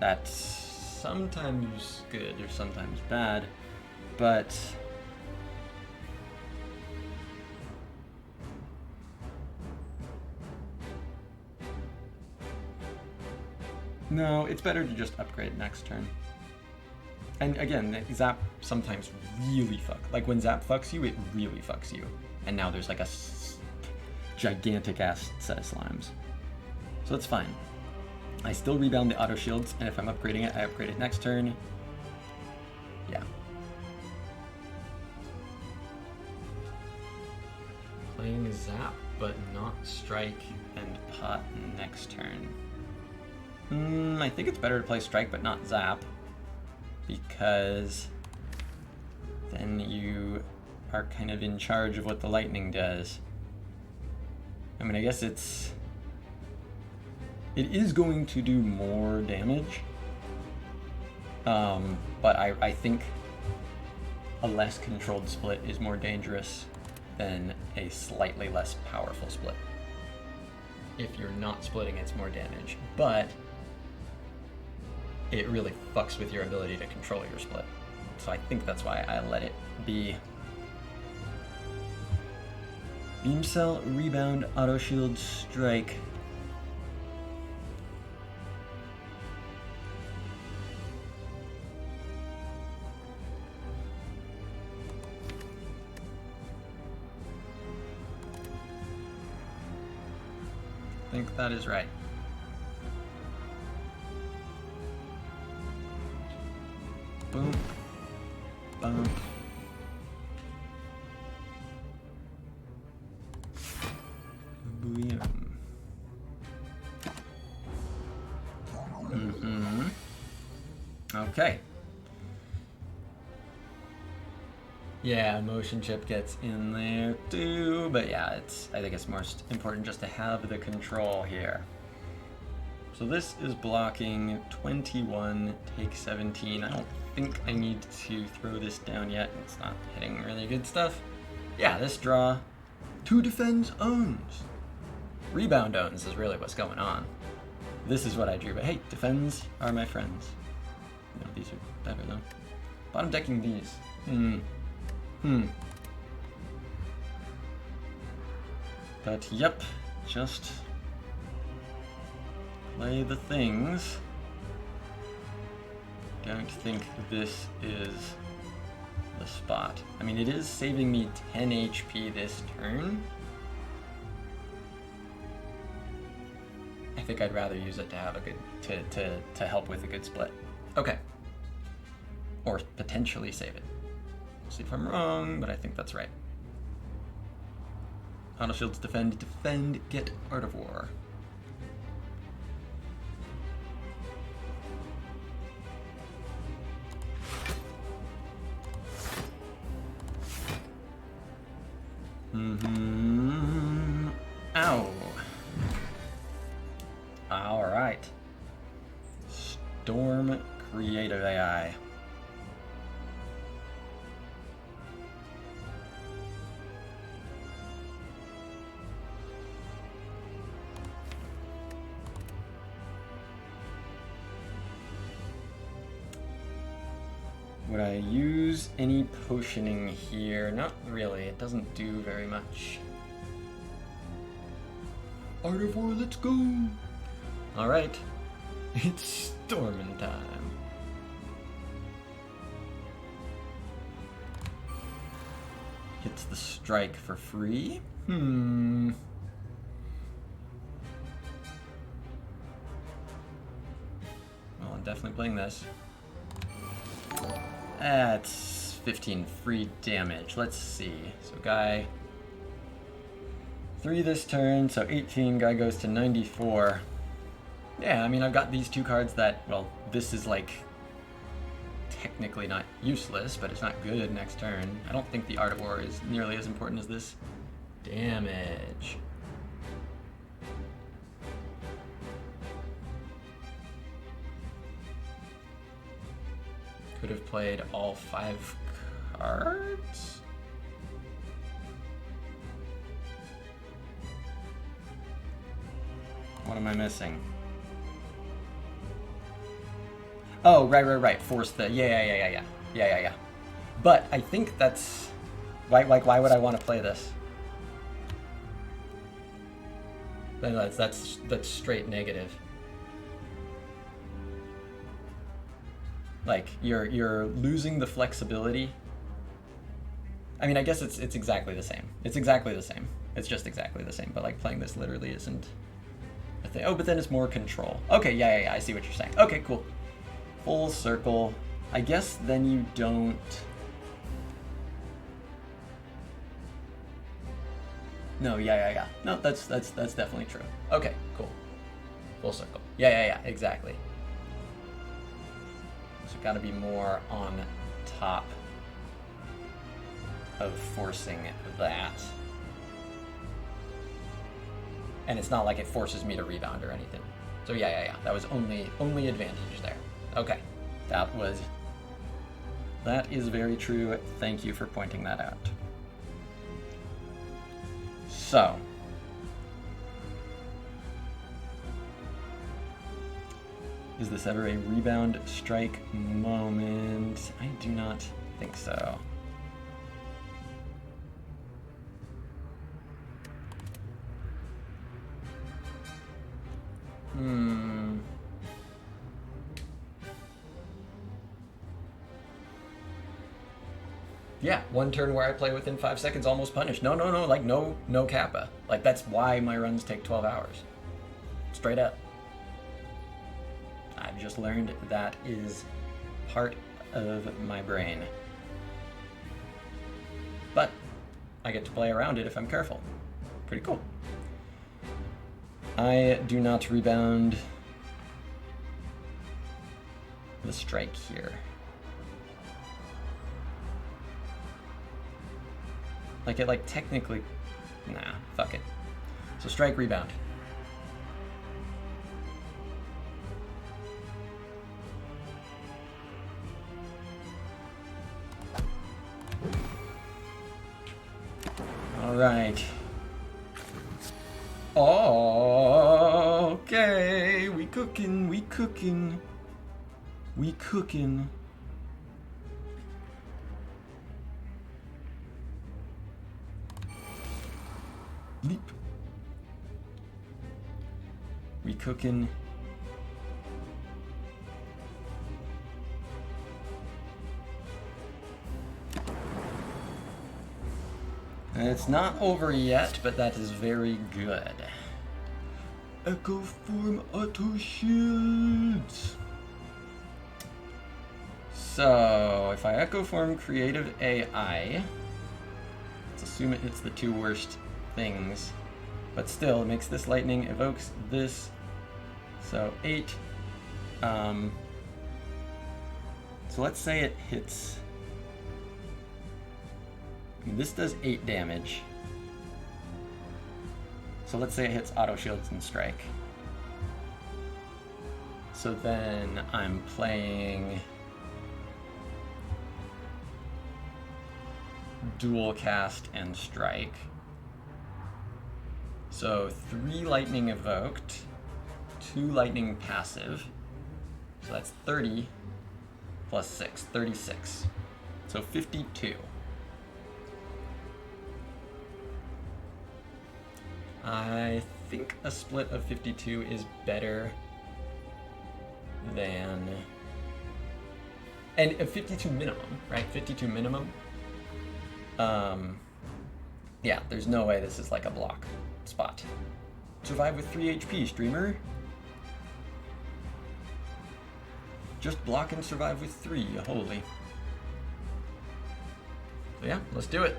That's sometimes good or sometimes bad, but no, it's better to just upgrade next turn. And again, the zap sometimes really like when zap fucks you, it really fucks you. And now there's like a gigantic ass set of slimes. So that's fine. I still rebound the auto shields, and if I'm upgrading it, I upgrade it next turn. Yeah. Playing zap, but not strike and pot next turn. I think it's better to play strike, but not zap, because then you are kind of in charge of what the lightning does. I mean, I guess it is going to do more damage, but I think a less controlled split is more dangerous than a slightly less powerful split. If you're not splitting, it's more damage, but it really fucks with your ability to control your split. So I think that's why I let it be. Beam Cell, rebound, auto shield, strike. I think that is right. Boom. Boom. Okay. Yeah, motion chip gets in there too, but yeah, I think it's most important just to have the control here. So this is blocking 21, take 17. I don't think I need to throw this down yet. It's not hitting really good stuff. Yeah, this draw, 2 defends owns. Rebound owns is really what's going on. This is what I drew, but hey, defends are my friends. No, these are better though. Bottom decking these. But yep, just play the things. Don't think this is the spot. I mean, it is saving me 10 HP this turn. I think I'd rather use it to have a good, to help with a good split. Okay. Or potentially save it. We'll see if I'm wrong, but I think that's right. Auto shields, defend, defend, get Art of War. Ow. All right. Storm Creative AI. Would I use any potioning here? Not really, it doesn't do very much. Art of War, let's go! Alright, it's storming time. Hits the strike for free. Well, I'm definitely playing this. That's 15 free damage. Let's see. So guy 3 this turn, so 18. Guy goes to 94. Yeah, I mean, I've got these 2 cards that, well, this is like technically not useless, but it's not good next turn. I don't think the Art of War is nearly as important as this. Damage. Could have played all 5 cards? What am I missing? Oh, right. Force the, yeah. But I think that's, why would I want to play this? That's straight negative. Like, you're losing the flexibility. I mean, I guess it's exactly the same. It's exactly the same. It's just exactly the same, but like playing this literally isn't a thing. Oh, but then it's more control. Okay, yeah, I see what you're saying. Okay, cool. Full circle. I guess then you don't... No, yeah. No, that's definitely true. Okay, cool. Full circle. Yeah, exactly. So gotta be more on top of forcing that. And it's not like it forces me to rebound or anything. So yeah. That was only advantage there. Okay. That is very true. Thank you for pointing that out. So. Is this ever a rebound strike moment? I do not think so. Yeah, one turn where I play within 5 seconds, almost punished. No, like no kappa. Like that's why my runs take 12 hours. Straight up. I've just learned that is part of my brain. But I get to play around it if I'm careful. Pretty cool. I do not rebound the strike here. Like, it, like, technically... Nah, fuck it. So strike, rebound. Alright. Oh, okay. We cooking, we cooking. We cooking. Leap. We cooking. It's not over yet, but that is very good. Echo form auto shields. So if I echo form creative AI, let's assume it hits the two worst things, but still it makes this lightning, evokes this, so 8. So let's say it hits. This does 8 damage. So let's say it hits auto shields and strike. So then I'm playing dual cast and strike. So 3 lightning evoked, 2 lightning passive. So that's 30 plus 6, 36. So 52. I think a split of 52 is better than... And a 52 minimum, right? 52 minimum. Yeah, there's no way this is like a block spot. Survive with 3 HP, streamer. Just block and survive with 3, holy. So yeah, let's do it.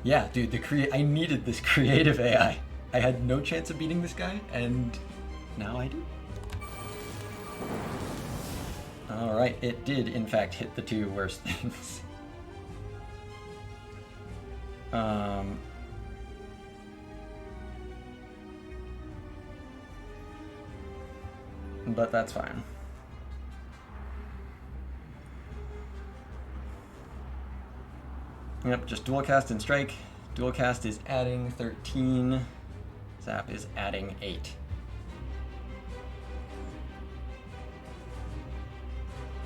Yeah, dude, I needed this creative AI. I had no chance of beating this guy, and now I do. Alright, it did in fact hit the 2 worst things. But that's fine. Yep, just dual cast and strike. Dual cast is adding 13. Zap is adding 8.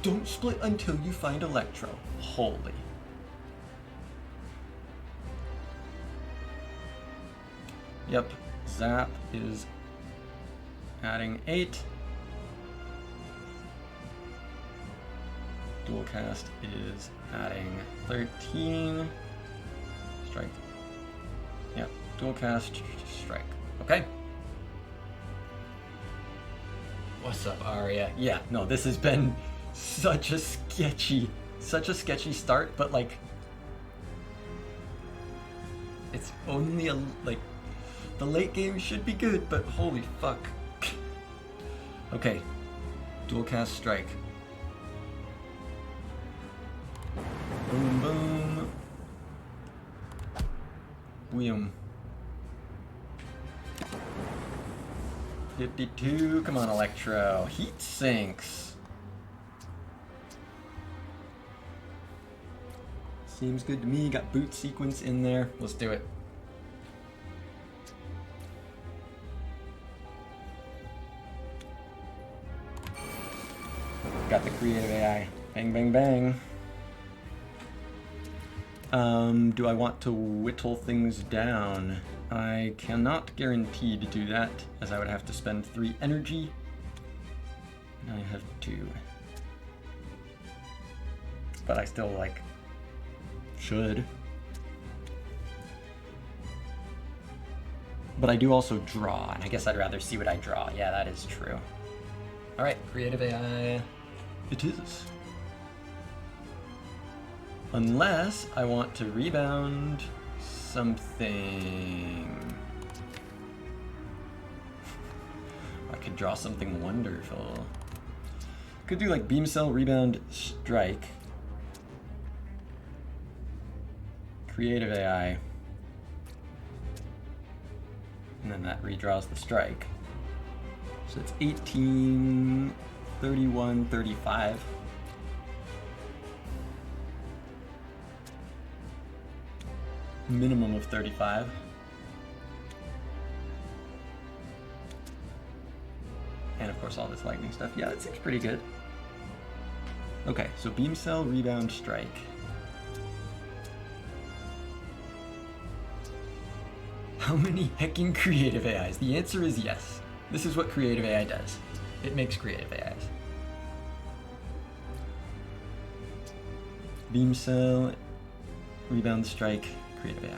Don't split until you find Electro. Holy. Yep, Zap is adding 8. Dual cast is adding 13. Strike. Yep, dual cast, strike. Okay. What's up, Arya? Yeah, no, this has been such a sketchy start, but like, it's only a, like, the late game should be good, but holy fuck. Okay, dual cast strike. Boom, boom. Boom. 52, come on, Electro. Heat sinks. Seems good to me. Got boot sequence in there. Let's do it. Got the creative AI. Bang, bang, bang. Do I want to whittle things down? I cannot guarantee to do that, as I would have to spend 3 energy. And I have 2. But I still, like, should. But I do also draw, and I guess I'd rather see what I draw. Yeah, that is true. Alright, creative AI. It is. Unless I want to rebound something. I could draw something wonderful. Could do like beam cell, rebound, strike. creative AI. And then that redraws the strike. So it's 18, 31, 35. Minimum of 35. And of course all this lightning stuff. Yeah, that seems pretty good. Okay, so beam cell, rebound, strike. How many hecking creative AIs? The answer is yes. This is what creative AI does. It makes creative AIs. Beam cell, rebound, strike, creative AI.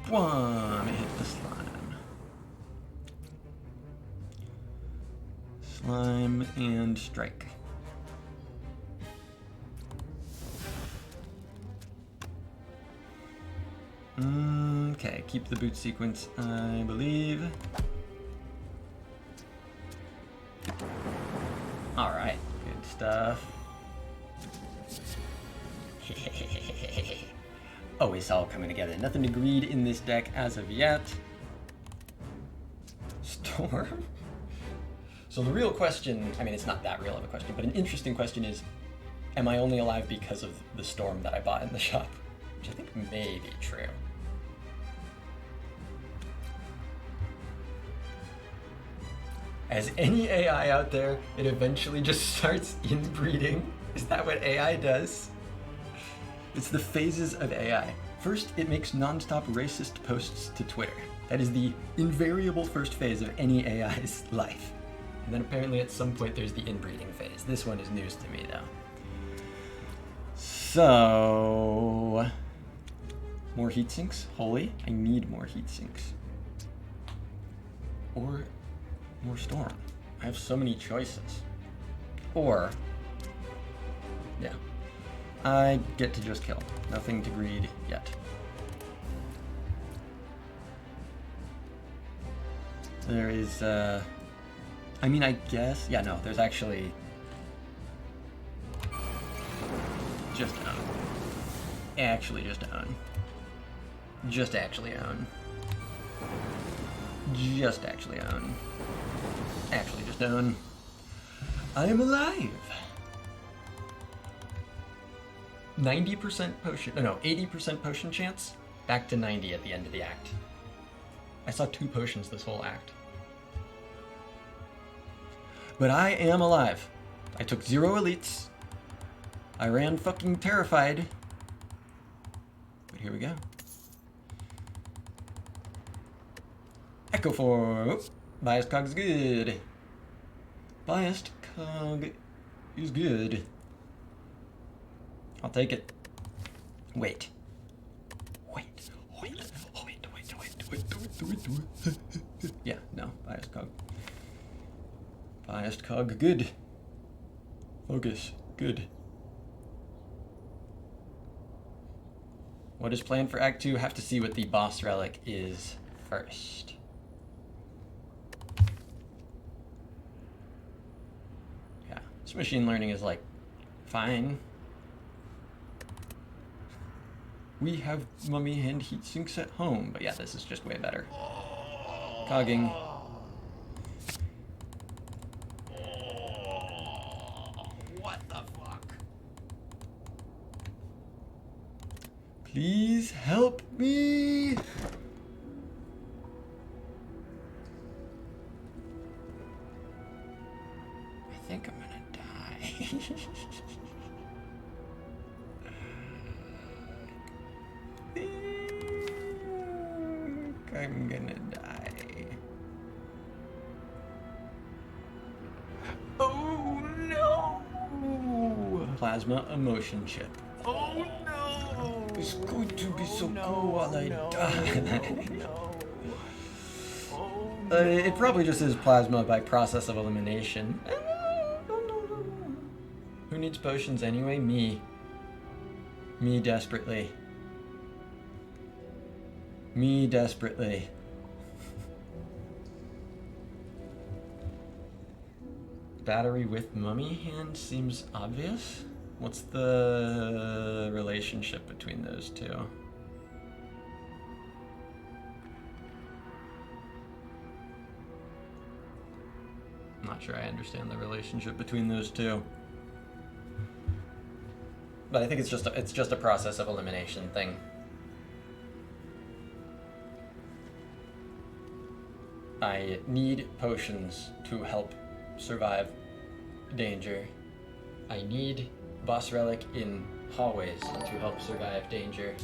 One, hit the slime. Slime and strike. Okay, keep the boot sequence, I believe. Alright, good stuff. Oh, it's all coming together. Nothing to greed in this deck as of yet. Storm? So the real question, I mean, it's not that real of a question, but an interesting question is, am I only alive because of the storm that I bought in the shop? Which I think may be true. As any AI out there, it eventually just starts inbreeding. Is that what AI does? It's the phases of AI. First, it makes non-stop racist posts to Twitter. That is the invariable first phase of any AI's life. And then apparently at some point there's the inbreeding phase. This one is news to me though. So, more heat sinks? Holy, I need more heat sinks. Or more storm. I have so many choices. Or, yeah. I get to just kill. Nothing to greed yet. There is, I mean, I guess, yeah, no, there's actually just own. Actually just own. Just actually own. Just actually own. Actually just own. I am alive! 90% potion, no, 80% potion chance, back to 90 at the end of the act. I saw 2 potions this whole act. But I am alive. I took 0 elites. I ran fucking terrified. But here we go. Echo form. Oh, biased cog's good. Biased cog is good. I'll take it. Wait. Yeah, no, biased cog. Biased cog, good. Focus, good. What is planned for Act 2? Have to see what the boss relic is first. Yeah, this machine learning is like, fine. We have mummy hand heat sinks at home, but yeah, this is just way better. Cogging. What the fuck? Please help me! I think I'm gonna die. I'm gonna die. Oh no! Plasma emotion chip. Oh no! It's going to be so cool while I die. It probably just is plasma by process of elimination. Who needs potions anyway? Me. Me desperately. Me desperately. Battery with mummy hand seems obvious. What's the relationship between those two? I'm not sure I understand the relationship between those two. But I think it's just a process of elimination thing. I need potions to help survive danger. I need boss relic in hallways to help survive danger.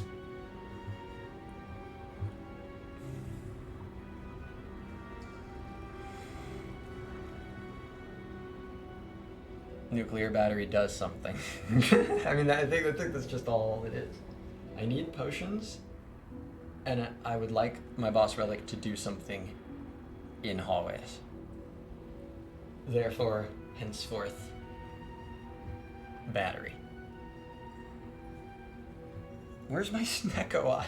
Nuclear battery does something. I mean, I think that's just all it is. I need potions, and I would like my boss relic to do something in hallways. Therefore, henceforth, battery. Where's my Snecko Eye?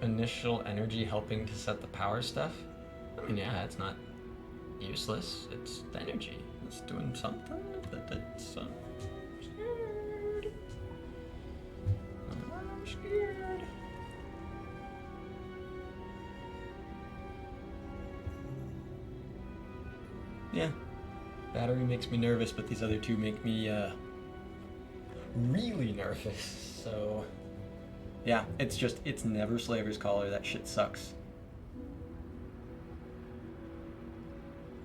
Initial energy helping to set the power stuff? I mean, yeah, it's not useless. It's energy. It's doing something, but it's scared. I'm scared. Yeah, battery makes me nervous, but these other two make me really nervous. So yeah, it's never Slaver's Collar. That shit sucks.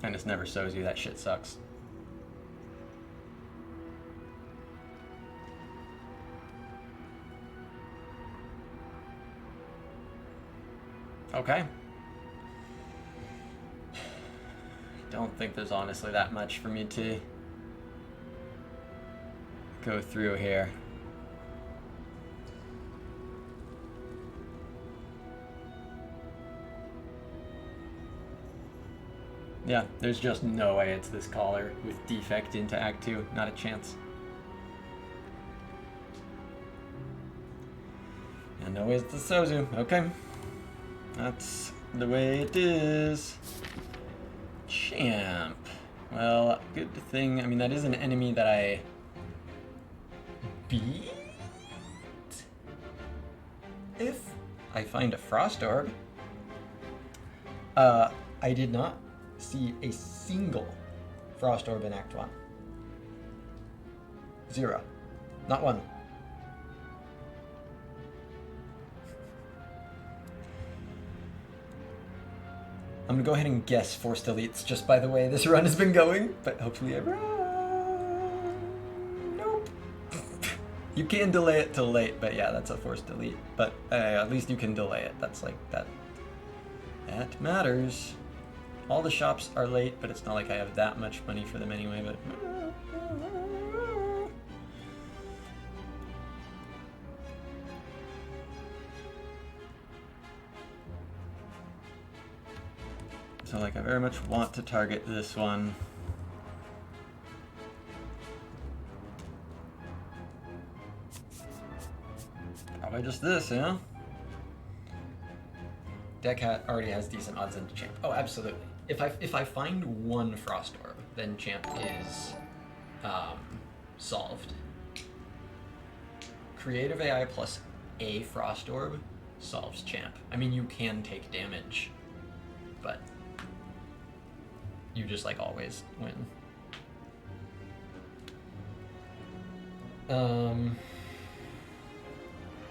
And it's never Sozu. That shit sucks. Okay. Don't think there's honestly that much for me to go through here. Yeah, there's just no way it's this collar with Defect into Act 2. Not a chance. And no way it's the Sozu. Okay. That's the way it is. Champ. Well, good thing. I mean, that is an enemy that I beat if I find a Frost Orb. I did not see a single Frost Orb in Act 1. 0. Not one. I'm gonna go ahead and guess forced deletes just by the way this run has been going, but hopefully I'm wrong. Nope. You can delay it till late, but yeah, that's a forced delete. But at least you can delay it. That's like that. That matters. All the shops are late, but it's not like I have that much money for them anyway, but... So like I very much want to target this one. Probably just this, yeah? Deck already has decent odds into champ. Oh, absolutely. If I find one Frost Orb, then champ is solved. Creative AI plus a Frost Orb solves champ. I mean, you can take damage, but you just like always win.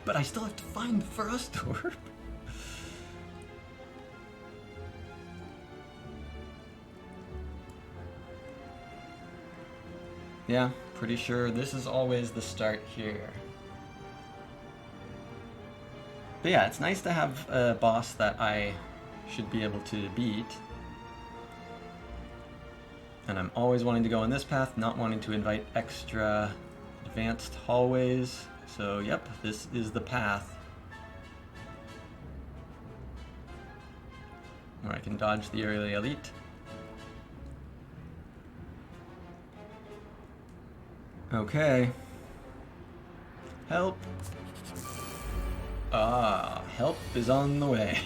But I still have to find the Frost Orb. Yeah, pretty sure this is always the start here. But yeah, it's nice to have a boss that I should be able to beat. And I'm always wanting to go on this path, not wanting to invite extra advanced hallways. So yep, this is the path. Where I can dodge the early elite. Okay. Help. Ah, help is on the way.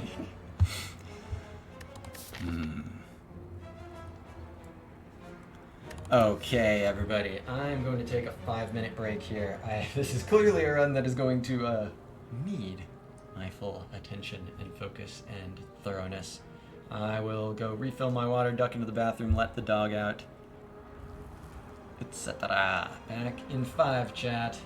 Okay, everybody, I'm going to take a 5-minute break here. This is clearly a run that is going to need my full attention and focus and thoroughness. I will go refill my water, duck into the bathroom, let the dog out, etc. Back in 5, chat.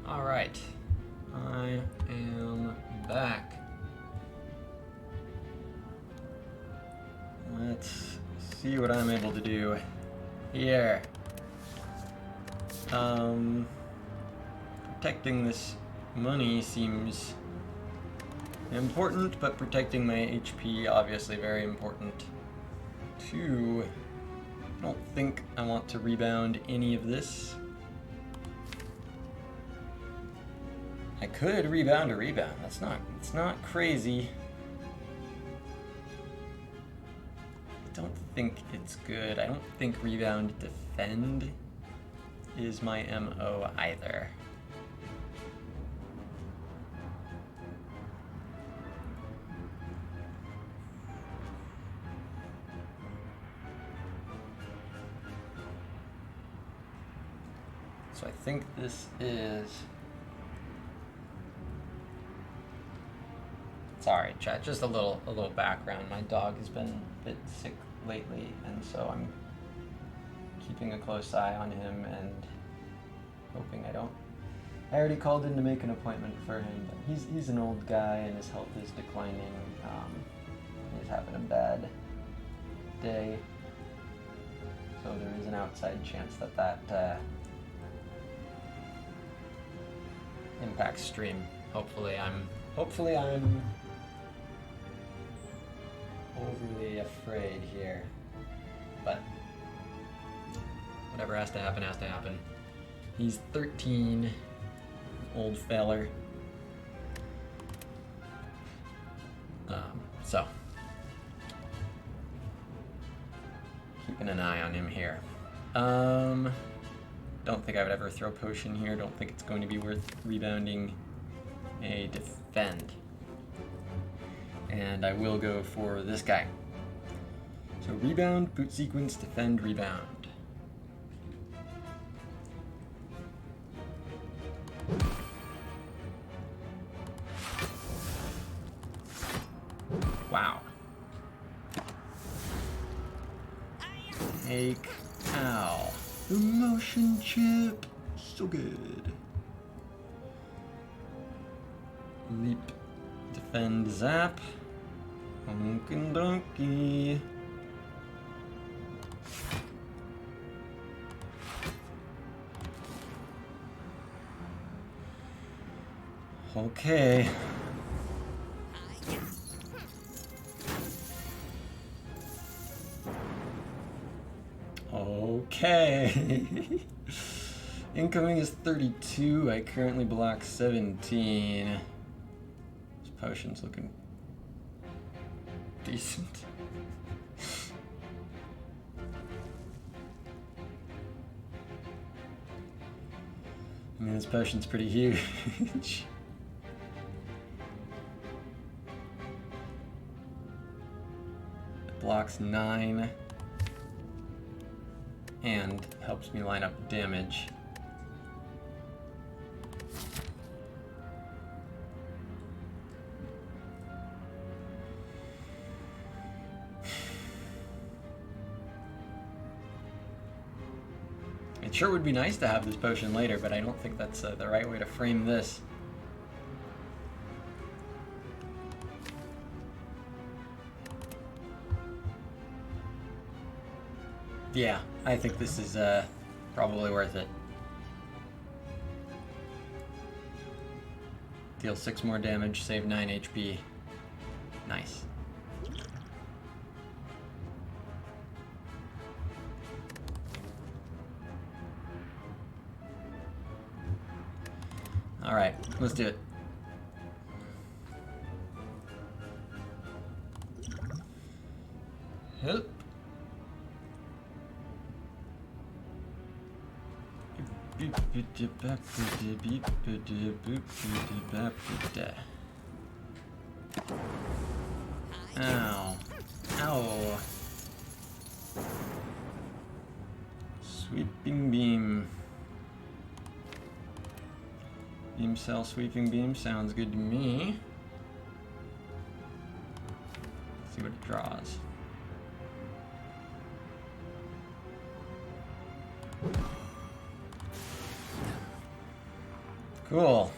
Alright. I am back. Let's see what I'm able to do here. Protecting this money seems important, but protecting my HP obviously very important too. I don't think I want to rebound any of this. I could rebound a rebound. It's not crazy. I don't think it's good. I don't think rebound defend is my MO either. So I think this is... Sorry, chat, just a little background. My dog has been a bit sick lately, and so I'm keeping a close eye on him and hoping I don't. I already called in to make an appointment for him, but he's an old guy and his health is declining. He's having a bad day, so there is an outside chance that impacts stream. Hopefully I'm overly afraid here, but whatever has to happen has to happen. He's 13, old feller. So keeping an eye on him here. Don't think I would ever throw potion here. Don't think it's going to be worth rebounding a defend. And I will go for this guy. So rebound, boot sequence, defend, rebound. Wow. Take, ow. The motion chip, so good. Leap, defend, zap. Honkin' donkey. Okay. Okay. Incoming is 32. I currently block 17. This potion's looking decent. I mean, this potion's pretty huge. It blocks 9 and helps me line up damage. It sure would be nice to have this potion later, but I don't think that's the right way to frame this. Yeah, I think this is probably worth it. Deal 6 more damage, save 9 HP. Nice. Alright, let's do it. Help. Ow. Ow. Sweeping beam. Beam cell, sweeping beam sounds good to me. Let's see what it draws. Cool.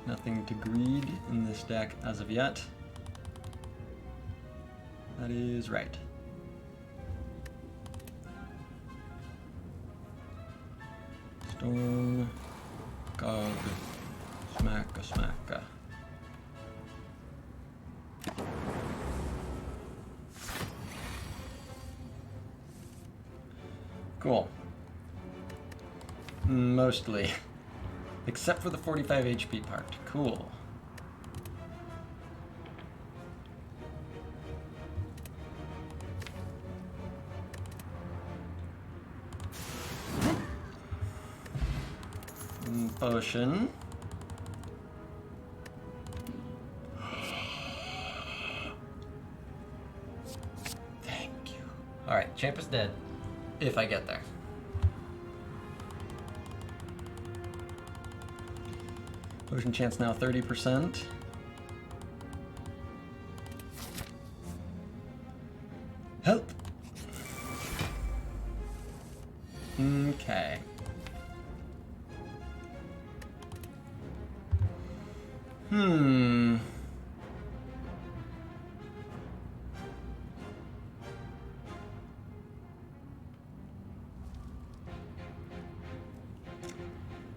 Nothing to greed in this deck as of yet. That is right. Storm, Gog, Smacka, Smacka. Cool. Mostly. Except for the 45 HP part. Cool. Potion. Thank you. Alright, champ is dead. If I get there. Potion chance now 30%. Help! Okay.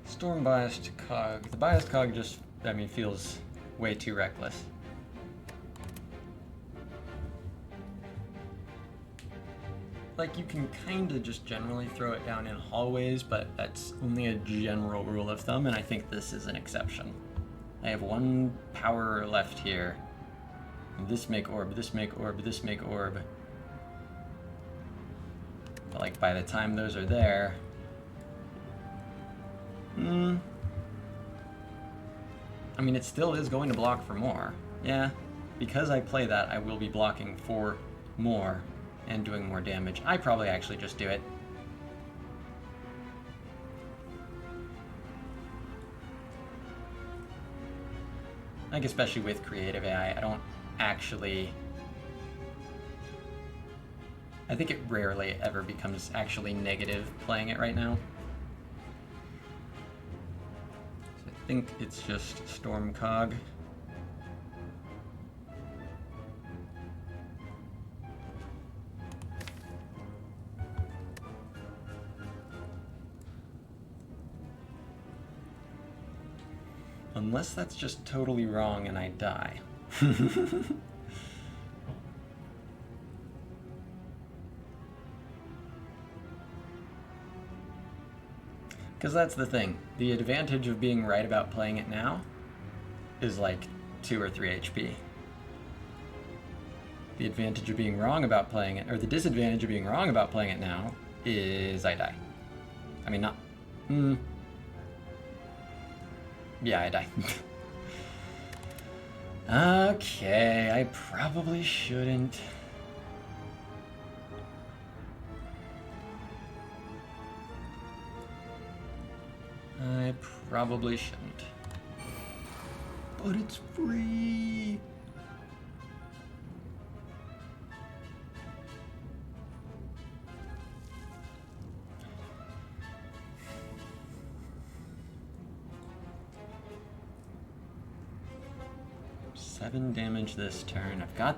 Storm biased cog. The biased cog just, feels way too reckless. Like, you can kinda just generally throw it down in hallways, but that's only a general rule of thumb, and I think this is an exception. I have one power left here. This make orb, this make orb, this make orb. But like, by the time those are there... it still is going to block for more. Yeah, because I play that, I will be blocking for more and doing more damage. I probably actually just do it. Like, especially with creative AI, I don't actually... I think it rarely ever becomes actually negative playing it right now. So I think it's just Storm Cog. Unless that's just totally wrong and I die. Because that's the thing. The advantage of being right about playing it now is like 2 or 3 HP. The advantage of being wrong about playing it, or the disadvantage of being wrong about playing it now, is I die. I mean, not... Yeah, I die. Okay, I probably shouldn't. I probably shouldn't. But it's free! Seven damage this turn. I've got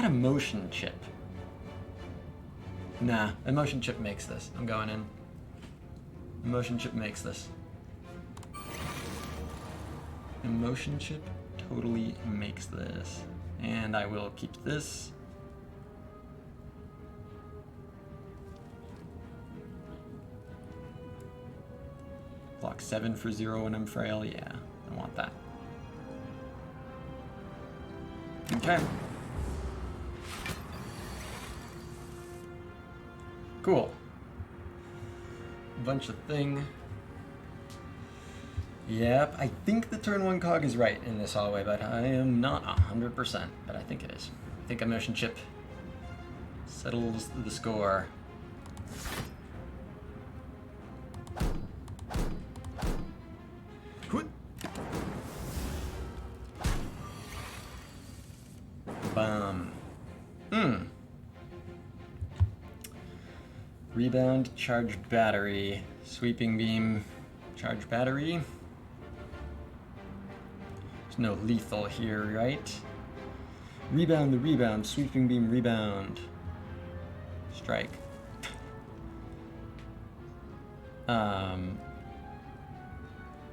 a motion chip. Nah, a motion chip makes this. I'm going in. A motion chip makes this. A motion chip totally makes this. And I will keep this. Block 7 for 0 when I'm frail. Yeah, I want that. Okay. Cool. Bunch of thing. Yep, I think the turn 1 cog is right in this hallway, but I am not 100%, but I think it is. I think a motion chip settles the score. Rebound, charge battery, sweeping beam, charge battery. There's no lethal here, right? Rebound the rebound, sweeping beam rebound. Strike.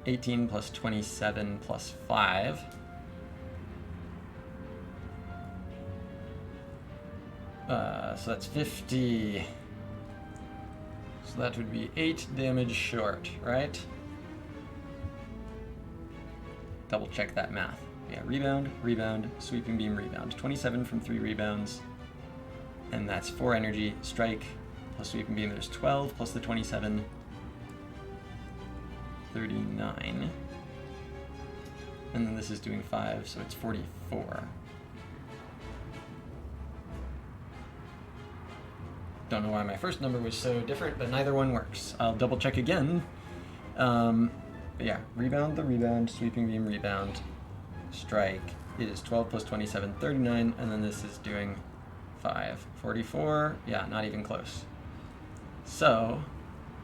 18 plus 27 plus 5. So that's 50. So that would be 8 damage short, right? Double check that math. Yeah, rebound, rebound, sweeping beam, rebound. 27 from 3 rebounds. And that's 4 energy. Strike plus sweeping beam, there's 12 plus the 27. 39. And then this is doing 5, so it's 44. Don't know why my first number was so different, but neither one works. I'll double check again. But yeah, rebound the rebound, sweeping beam rebound, strike. It is 12 plus 27, 39, and then this is doing 5. 44, yeah, not even close. So,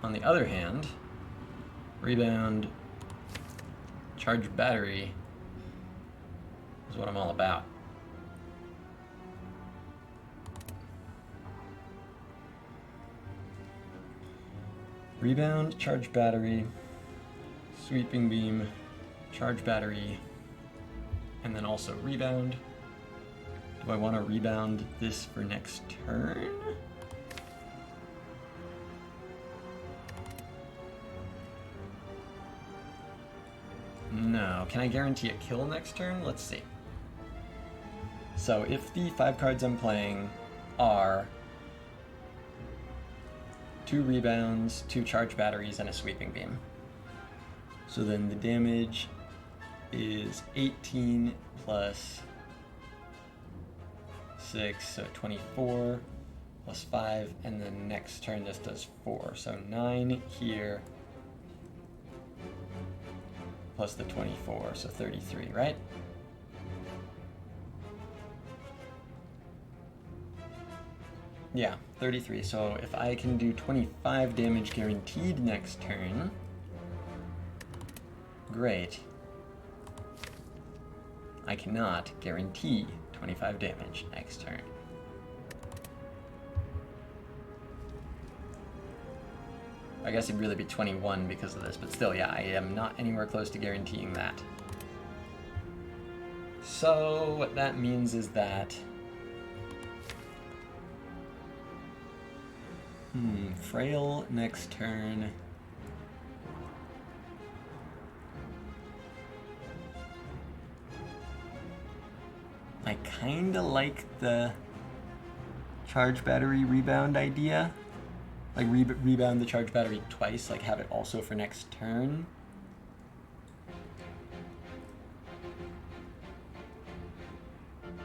on the other hand, rebound, charge battery is what I'm all about. Rebound, charge battery, sweeping beam, charge battery, and then also rebound. Do I want to rebound this for next turn? No. Can I guarantee a kill next turn? Let's see. So if the 5 cards I'm playing are 2 rebounds, 2 charge batteries, and a sweeping beam. So then the damage is 18 plus 6, so 24 plus 5, and then next turn this does 4. So 9 here plus the 24, so 33, right? Yeah, 33. So if I can do 25 damage guaranteed next turn, great. I cannot guarantee 25 damage next turn. I guess it'd really be 21 because of this, but still, yeah, I am not anywhere close to guaranteeing that. So what that means is that Frail next turn. I kinda like the charge battery rebound idea. Like rebound the charge battery twice, like have it also for next turn.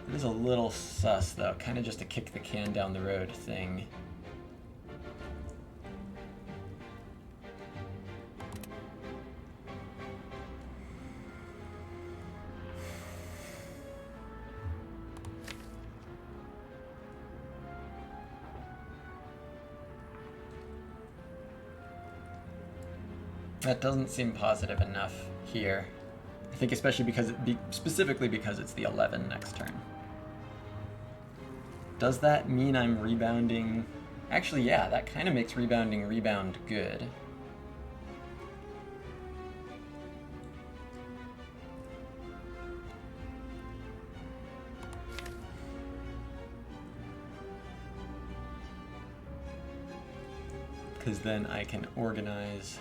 It is a little sus though, kinda just a kick the can down the road thing. That doesn't seem positive enough here. I think especially because specifically because it's the 11 next turn. Does that mean I'm rebounding? Actually, yeah, that kind of makes rebounding rebound good. Because then I can organize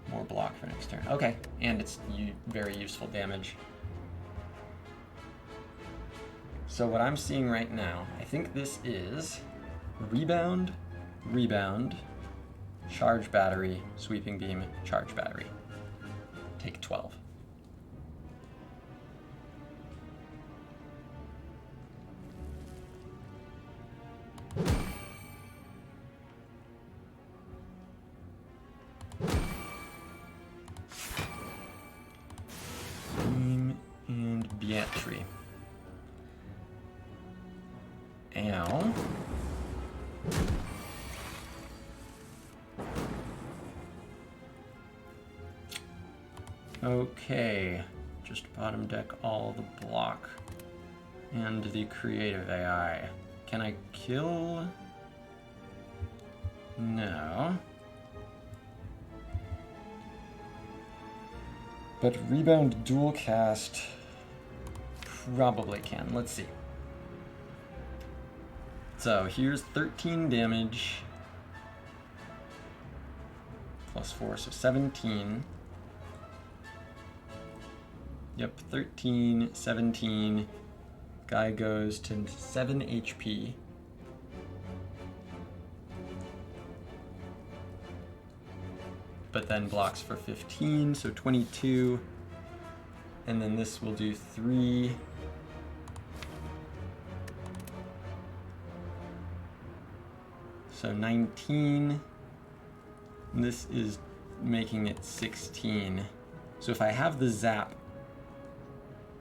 more block for next turn. Okay, and it's very useful damage. So what I'm seeing right now, I think this is rebound, rebound, charge battery, sweeping beam, charge battery. Take 12. Tree. Ow. Okay, just bottom deck all the block and the creative AI. Can I kill? No. But rebound dual cast probably can. Let's see. So here's 13 damage. Plus 4, so 17. Yep, 13, 17. Guy goes to 7 HP. But then blocks for 15, so 22. And then this will do 3. So 19. And this is making it 16. So if I have the zap,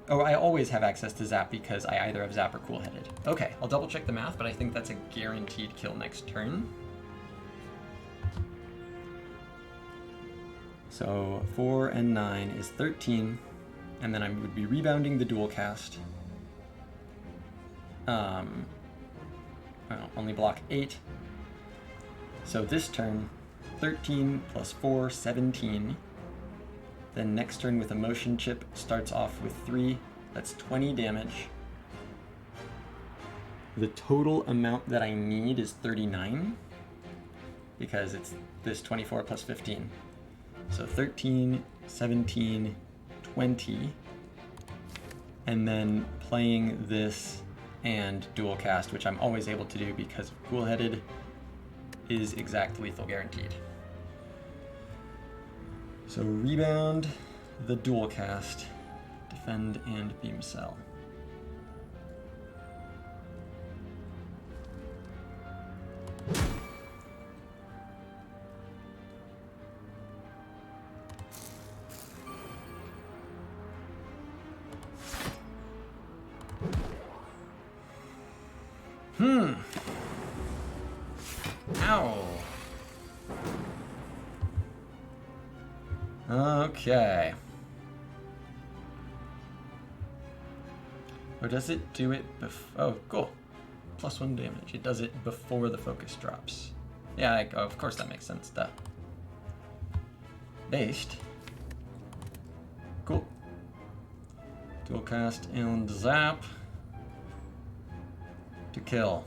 oh, I always have access to zap because I either have zap or cool-headed. Okay, I'll double check the math, but I think that's a guaranteed kill next turn. So 4 and 9 is 13, and then I would be rebounding the dual cast. Well, only block 8. So this turn, 13 plus 4, 17. Then next turn with a motion chip starts off with 3. That's 20 damage. The total amount that I need is 39 because it's this 24 plus 15. So 13, 17, 20. And then playing this and dual cast, which I'm always able to do because of cool-headed, is exact lethal guaranteed. So rebound the dual cast, defend and beam cell. Ow. Okay. Or does it do it before? Oh, cool. +1 damage. It does it before the focus drops. Yeah, oh, of course that makes sense. Duh. Based. Cool. Dual cast and zap to kill.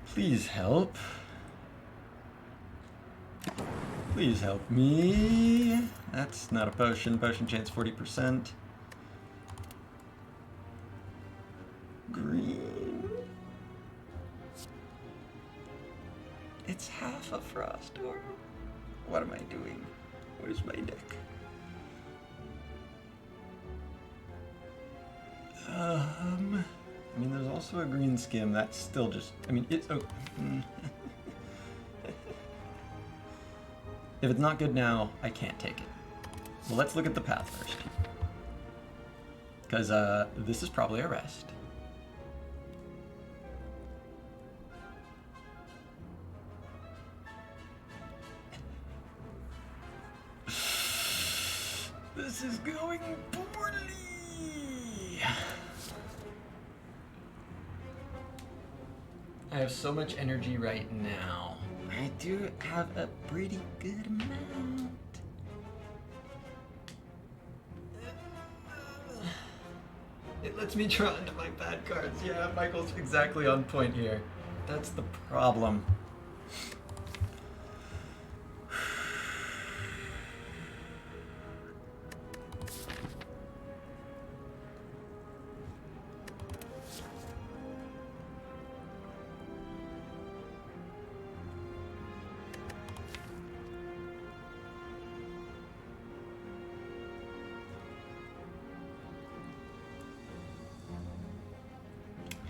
Please help. Please help me. That's not a potion. Potion chance 40%. Green. It's half a frost orb. What am I doing? Where's my deck? I mean, there's also a green skim. That's still just, I mean, it's, oh. If it's not good now, I can't take it. Well, let's look at the path first. Because this is probably a rest. This is going poorly. I have so much energy right now. I do have a pretty good amount. It lets me draw into my bad cards. Yeah, Michael's exactly on point here. That's the problem.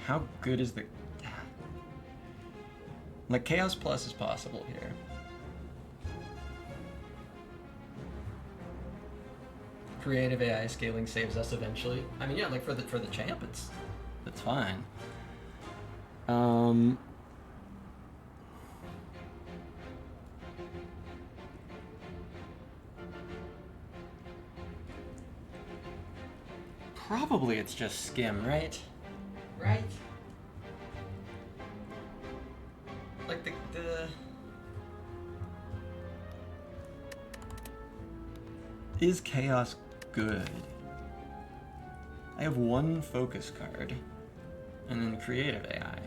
How good is the... Like, Chaos Plus is possible here. Creative AI scaling saves us eventually. I mean, yeah, like for the champ, it's fine. Um, Probably it's just skim, right? Right? Like the... Is chaos good? I have one focus card, and then creative AI.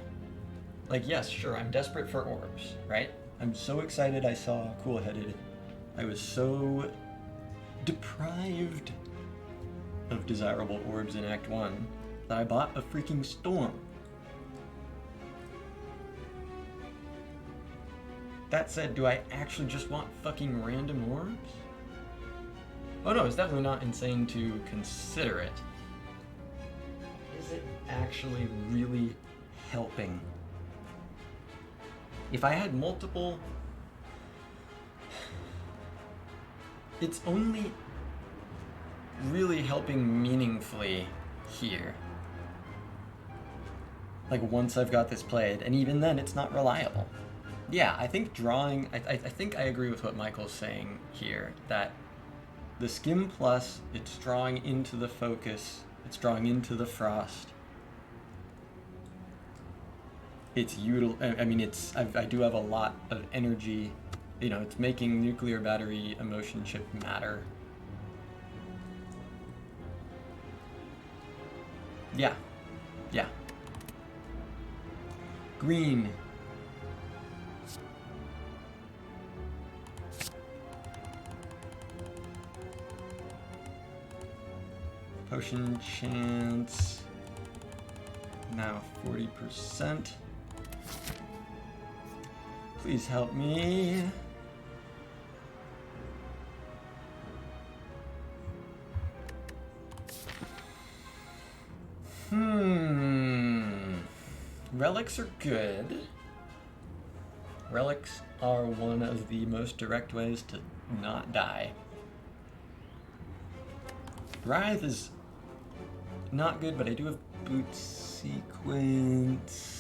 Like, yes, sure, I'm desperate for orbs, right? I'm so excited I saw Cool-Headed. I was so deprived of desirable orbs in Act 1 that I bought a freaking storm. That said, do I actually just want fucking random orbs? Oh no, it's definitely not insane to consider it. Is it actually really helping? If I had multiple... It's only really helping meaningfully here. Like once I've got this played, and even then it's not reliable. Yeah, I think drawing... I think I agree with what Michael's saying here, that the Skim Plus, it's drawing into the focus, it's drawing into the frost. It's I mean, I do have a lot of energy. You know, it's making nuclear battery emotion chip matter. Yeah. Yeah. Green. Potion chance. Now 40%. Please help me. Relics are good. Relics are one of the most direct ways to not die. Writhe is not good, but I do have boot sequence.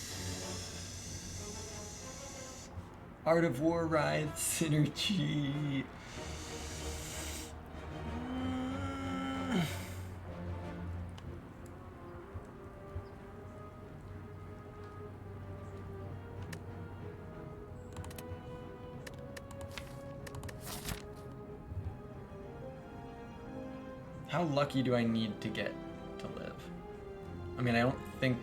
Art of War Writhe synergy. How lucky do I need to get to live? I mean, I don't think...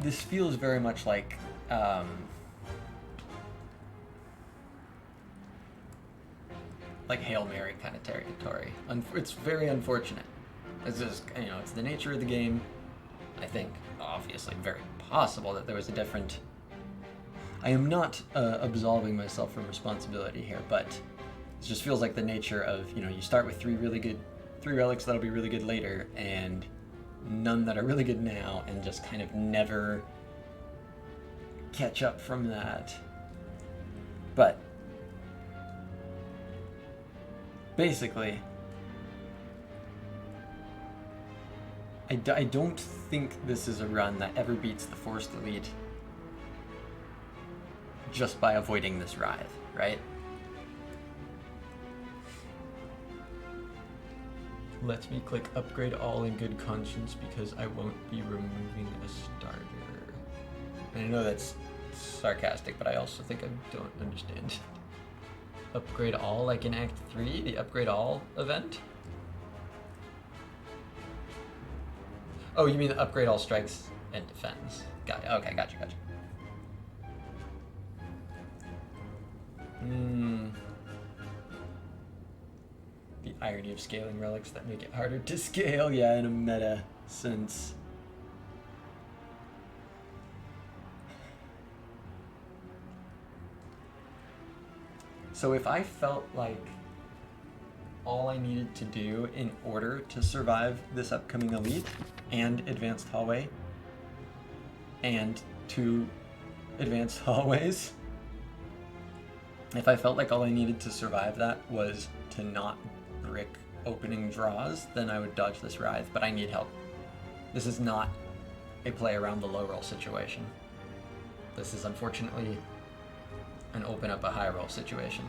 This feels very much like Hail Mary kind of territory. It's very unfortunate. It's just, you know, it's the nature of the game. I think, obviously, very possible that there was a different... I am not absolving myself from responsibility here, but it just feels like the nature of, you know, you start with three relics that'll be really good later, and none that are really good now, and just kind of never catch up from that. But basically, I don't think this is a run that ever beats the Forced Elite just by avoiding this Writhe, right? Let me click upgrade all in good conscience because I won't be removing a starter. And I know that's sarcastic, but I also think I don't understand. Upgrade all, like in Act 3, the upgrade all event? Oh, you mean the upgrade all strikes and defends. Got it. Okay, gotcha. The irony of scaling relics that make it harder to scale, yeah, in a meta sense. So if I felt like all I needed to do in order to survive this upcoming elite and advanced hallway and 2 advanced hallways. If I felt like all I needed to survive that was to not brick opening draws, then I would dodge this Writhe, but I need help. This is not a play around the low roll situation. This is unfortunately an open up a high roll situation.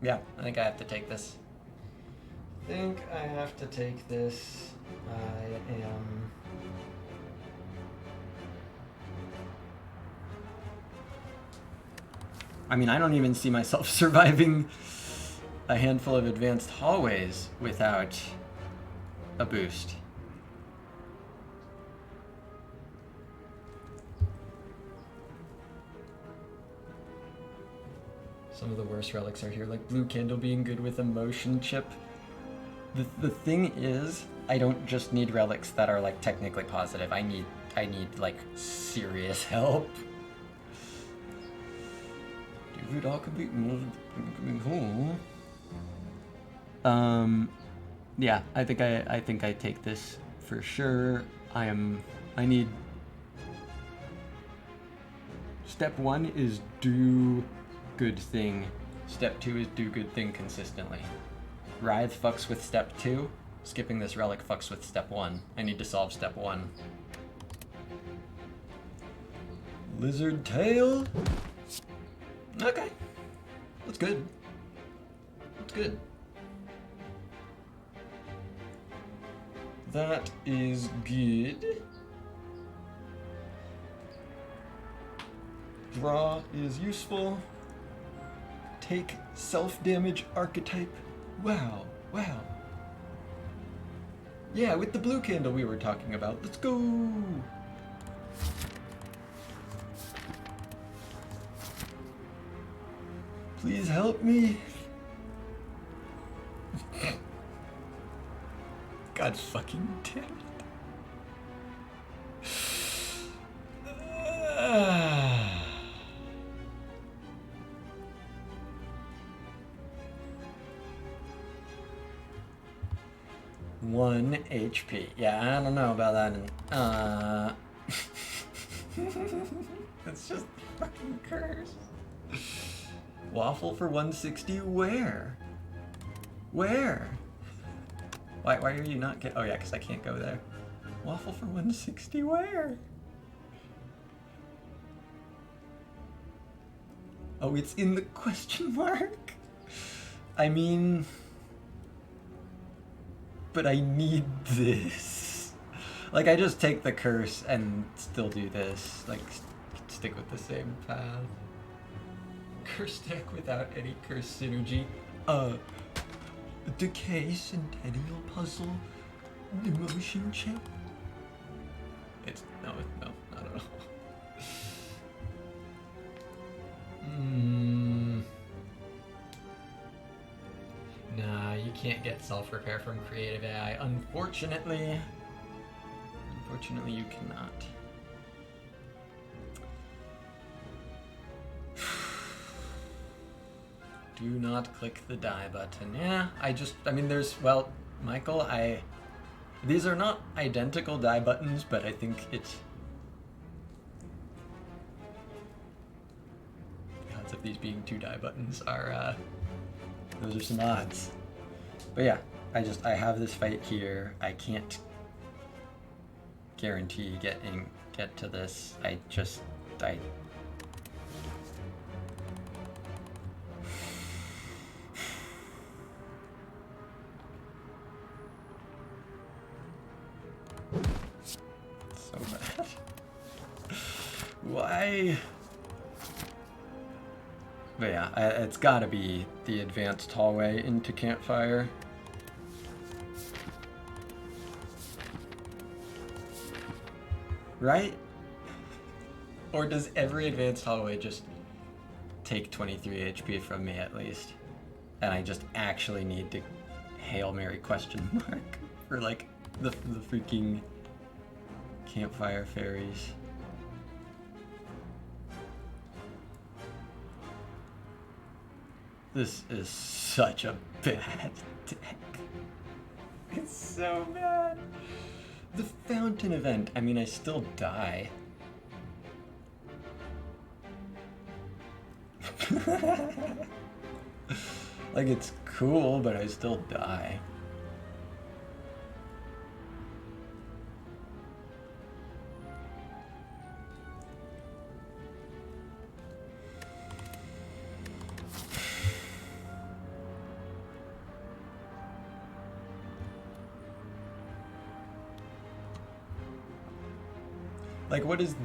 Yeah, I think I have to take this. I think I have to take this. I am... I mean, I don't even see myself surviving a handful of advanced hallways without a boost. Some of the worst relics are here, like Blue Candle being good with a motion chip. The thing is, I don't just need relics that are like technically positive. I need like serious help. Dude, all could be cool. Yeah, I think I take this for sure. I need. Step 1 is do good thing. Step 2 is do good thing consistently. Writhe fucks with step 2. Skipping this relic fucks with step 1. I need to solve step 1. Lizard tail? Okay. That's good. That's good. That is good. Draw is useful. Take self-damage archetype. Wow, wow. Yeah, with the blue candle we were talking about. Let's go! Please help me. God fucking damn it. One HP. Yeah, I don't know about that. It's just fucking curse. Waffle for 160? Where? Where? Why are you not get? Oh yeah, because I can't go there. Waffle for 160? Where? Oh, it's in the question mark? I mean... But I need this. Like, I just take the curse and still do this. Like, stick with the same path. Curse deck without any curse synergy. Decay Centennial Puzzle. Emotion chip. It's no, not at all. Nah, you can't get self-repair from creative AI. Unfortunately, you cannot. Do not click the die button. Yeah, I mean, well, Michael, these are not identical die buttons, but I think it's... The odds of these being 2 die buttons are, those are some odds. But yeah, I have this fight here. I can't guarantee get to this. I so bad. Why? But yeah, it's gotta be the advanced hallway into Campfire. Right? Or does every advanced hallway just take 23 HP from me at least. And I just actually need to Hail Mary question mark for like the freaking campfire fairies. This is such a bad deck. It's so bad. The fountain event, I mean, I still die. Like, it's cool, but I still die. Like, what is...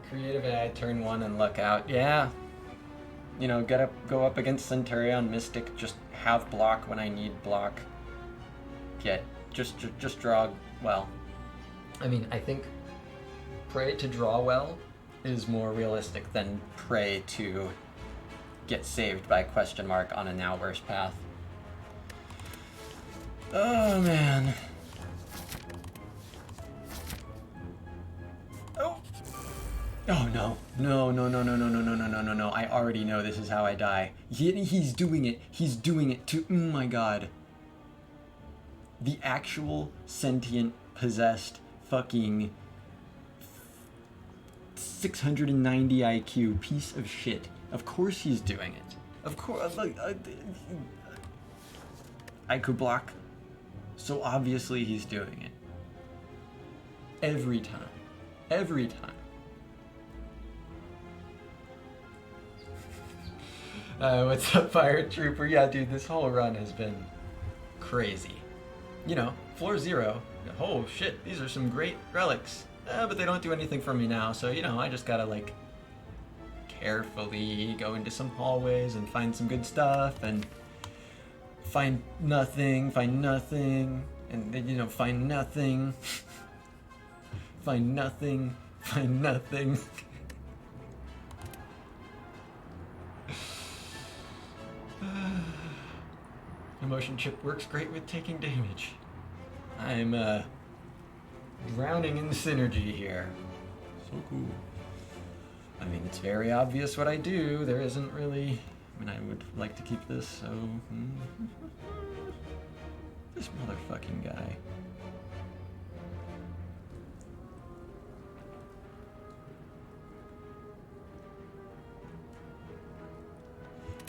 Creative AI, turn 1 and luck out. Yeah. You know, go up against Centurion, Mystic, just have block when I need block. Just draw well. I mean, I think pray to draw well is more realistic than pray to get saved by question mark on a now worse path. Oh, man. Oh no. No. I already know this is how I die. He's doing it. He's doing it too. Oh my god. The actual sentient, possessed, fucking 690 IQ piece of shit. Of course he's doing it. Of course. I could block. So obviously he's doing it. Every time. Every time. What's up, Fire Trooper? Yeah, dude, this whole run has been crazy. You know, floor 0. Oh shit, these are some great relics. But they don't do anything for me now, so you know, I just gotta like carefully go into some hallways and find some good stuff and find nothing, and then, you know, find nothing, find nothing. Emotion chip works great with taking damage. I'm drowning in synergy here. So cool. I mean, it's very obvious what I do. There isn't really... I mean, I would like to keep this, so... This motherfucking guy.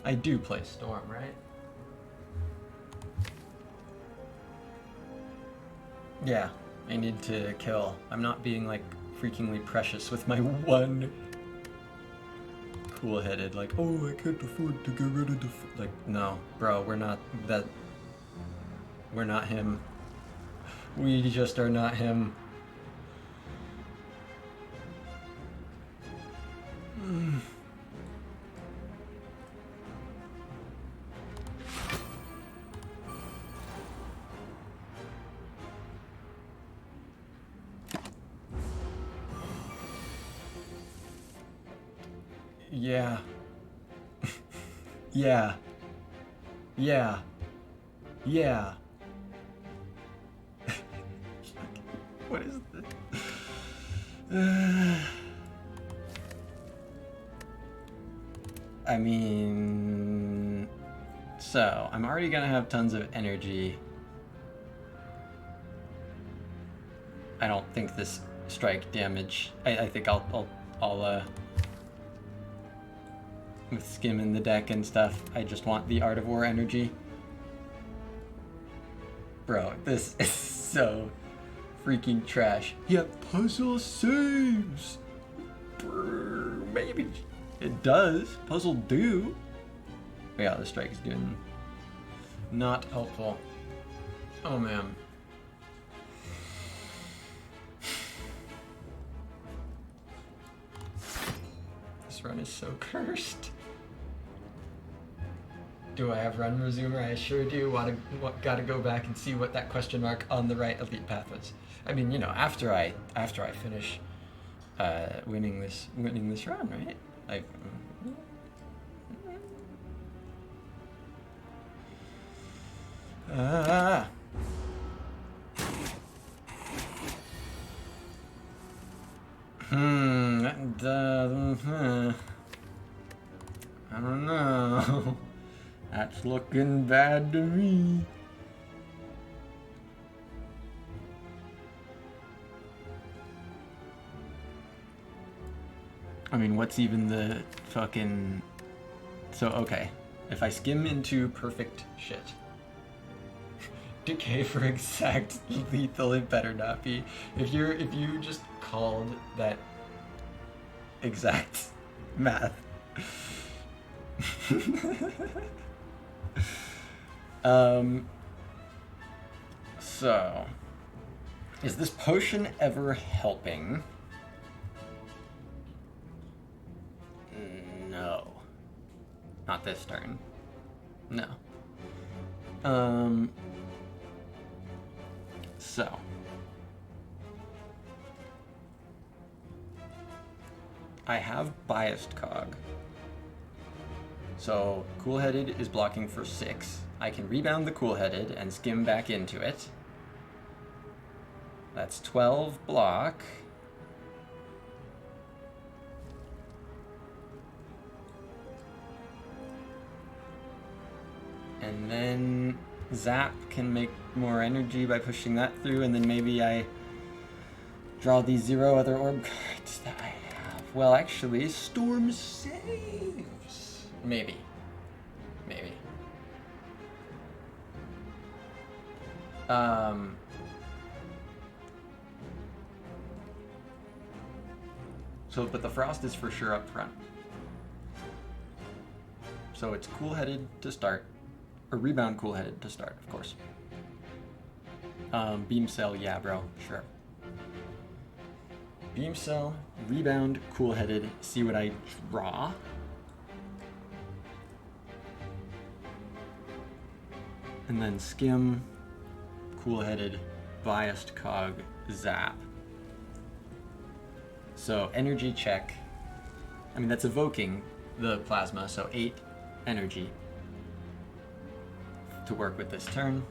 I do play Storm, right? Yeah, I need to kill. I'm not being, like, freakingly precious with my one cool-headed, like, oh, I can't afford to get rid of the... Like, no, bro, we're not that... We're not him. We just are not him. Yeah. Yeah. What is this? I mean... So, I'm already gonna have tons of energy. I don't think this strike damage... I think I'll with skim in the deck and stuff, I just want the Art of War energy. Bro, this is so freaking trash. Yeah, puzzle saves! Brr, maybe. It does. Puzzle do. But yeah, the strike is doing not helpful. Oh man. This run is so cursed. Do I have run resumer? I sure do. Gotta go back and see what that question mark on the right elite path was. I mean, you know, after I finish winning this run, right? Like. I don't know. That's looking bad to me. I mean, what's even the fucking... So, okay. If I skim into perfect shit. Decay for exact lethal, it better not be. If you just called that exact math. So, is this potion ever helping? No. Not this turn. No. So. I have biased cog. So, cool-headed is blocking for 6. I can rebound the cool-headed and skim back into it. That's 12 block. And then Zap can make more energy by pushing that through, and then maybe I draw these 0 other orb cards that I have. Well, actually, Storm saves. Maybe. So, but the Frost is for sure up front. So it's cool-headed to start. Or rebound cool-headed to start, of course. Beam Cell, yeah, bro, sure. Beam Cell, rebound, cool-headed, see what I draw. And then skim, cool-headed, biased cog, zap. So energy check. I mean, that's evoking the plasma, so 8 energy to work with this turn.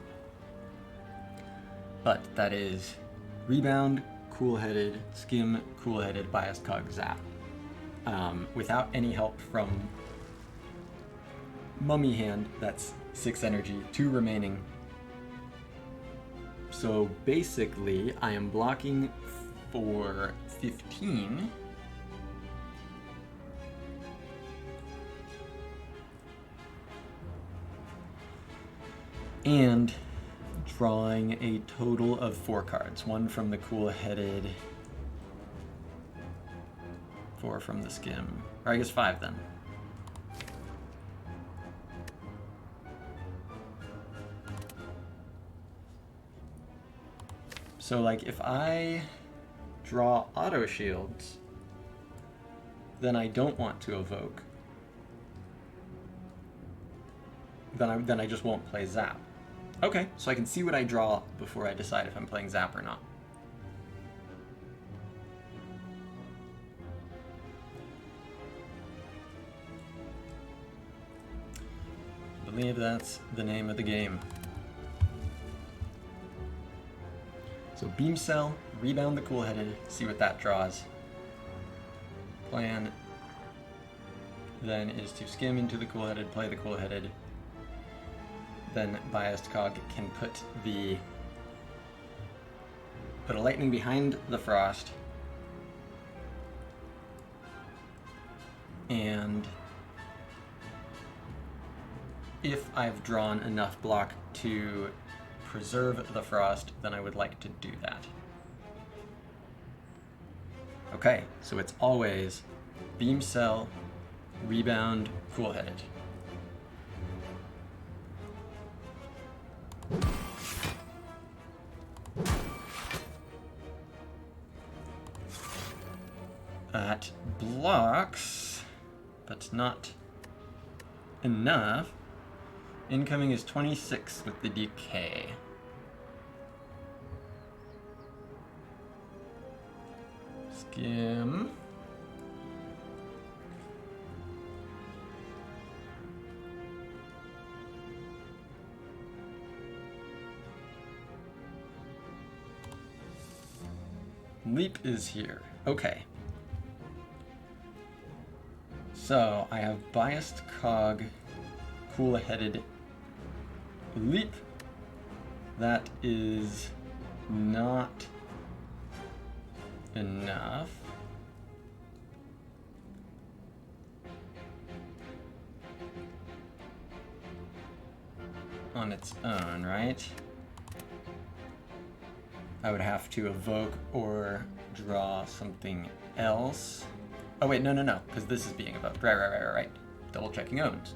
But that is rebound, cool-headed, skim, cool-headed, biased cog, zap. Without any help from Mummy Hand, that's 6 energy, 2 remaining. So basically, I am blocking for 15. And drawing a total of 4 cards. 1 from the cool-headed, 4 from the skim. Or I guess 5 then. So like if I draw auto shields, then I don't want to evoke. Then I just won't play Zap. Okay, so I can see what I draw before I decide if I'm playing Zap or not. I believe that's the name of the game. So Beam Cell, rebound the cool-headed, see what that draws. Plan then is to skim into the cool-headed, play the cool-headed. Then biased cog can put a lightning behind the frost. And if I've drawn enough block to preserve the frost, then I would like to do that. Okay, so it's always Beam Cell, rebound, cool-headed. That blocks, but not enough. Incoming is 26 with the decay. Skim. Leap is here. Okay. So I have biased cog, cool-headed leap. That is not enough. On its own, right? I would have to evoke or draw something else. Oh wait, no, because this is being evoked. Right. Double checking owns.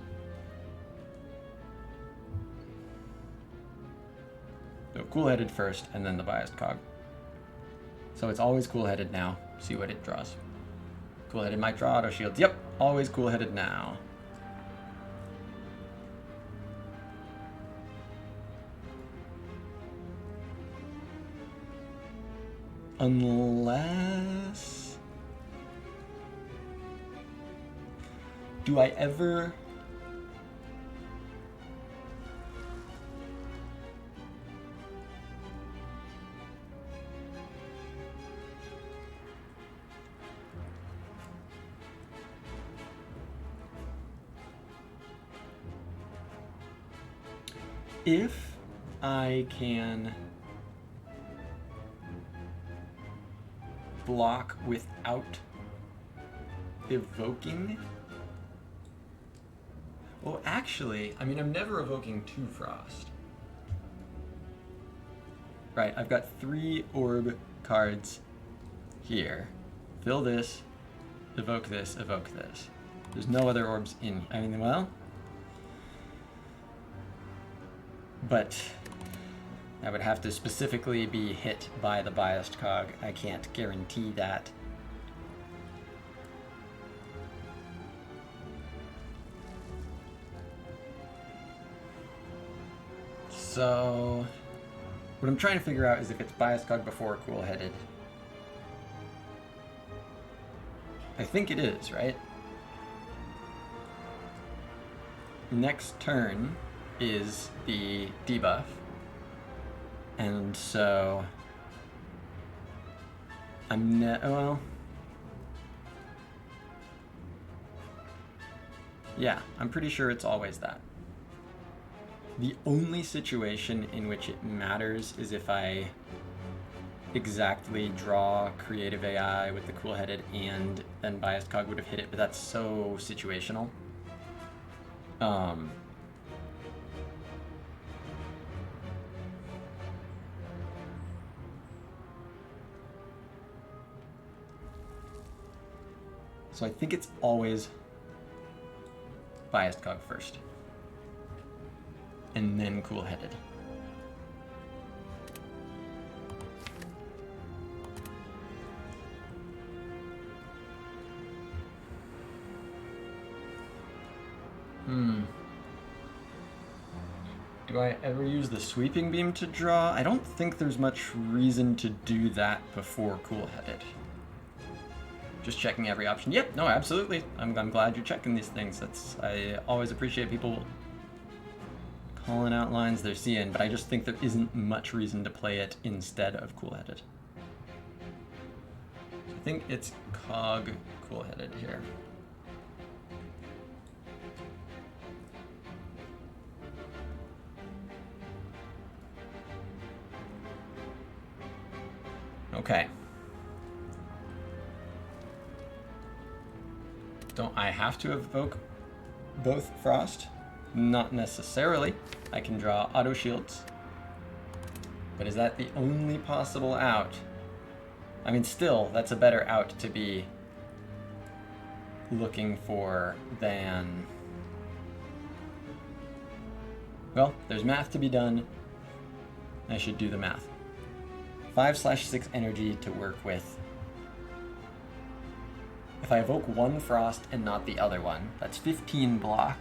So cool-headed first, and then the biased cog. So it's always cool-headed now. See what it draws. Cool-headed might draw auto shields. Yep, always cool-headed now. Unless... Do I ever... If I can block without evoking... Well, actually, I mean, I'm never evoking 2 Frost. Right, I've got 3 orb cards here. Fill this, evoke this, evoke this. There's no other orbs in... I mean, well... But I would have to specifically be hit by the biased cog. I can't guarantee that. So what I'm trying to figure out is if it's biased cog before cool-headed. I think it is, right? Next turn is the debuff, and so well, yeah, I'm pretty sure it's always that. The only situation in which it matters is if I exactly draw creative AI with the cool-headed and then biased cog would have hit it, but that's so situational. So I think it's always biased cog first, and then cool-headed. Do I ever use the sweeping beam to draw? I don't think there's much reason to do that before cool-headed. Just checking every option. Yep, no, absolutely. I'm glad you're checking these things. I always appreciate people calling out lines they're seeing, but I just think there isn't much reason to play it instead of cool-headed. I think it's cog cool-headed here. Okay. Don't I have to evoke both Frost? Not necessarily. I can draw auto shields. But is that the only possible out? I mean, still, that's a better out to be looking for than... Well, there's math to be done. I should do the math. 5/6 energy to work with. If I evoke 1 Frost and not the other one, that's 15 block.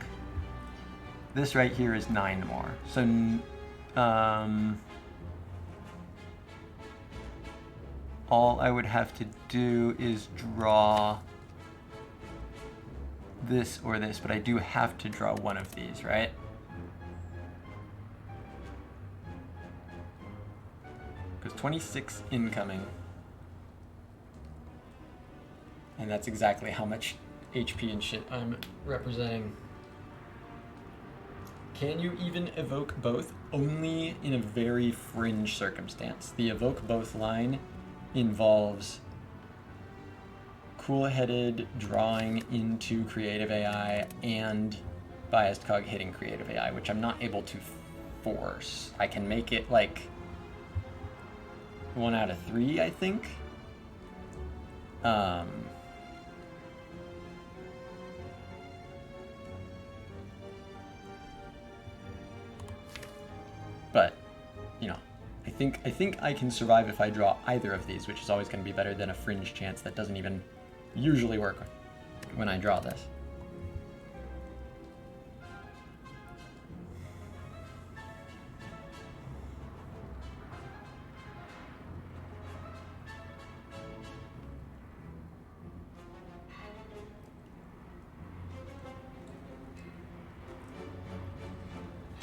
This right here is 9 more. So, all I would have to do is draw this or this, but I do have to draw one of these, right? Because 26 incoming. And that's exactly how much HP and shit I'm representing. Can you even evoke both? Only in a very fringe circumstance. The evoke both line involves cool-headed drawing into creative AI and biased cog hitting creative AI, which I'm not able to force. I can make it like 1 out of 3, I think. But, you know, I think I can survive if I draw either of these, which is always going to be better than a fringe chance that doesn't even usually work when I draw this.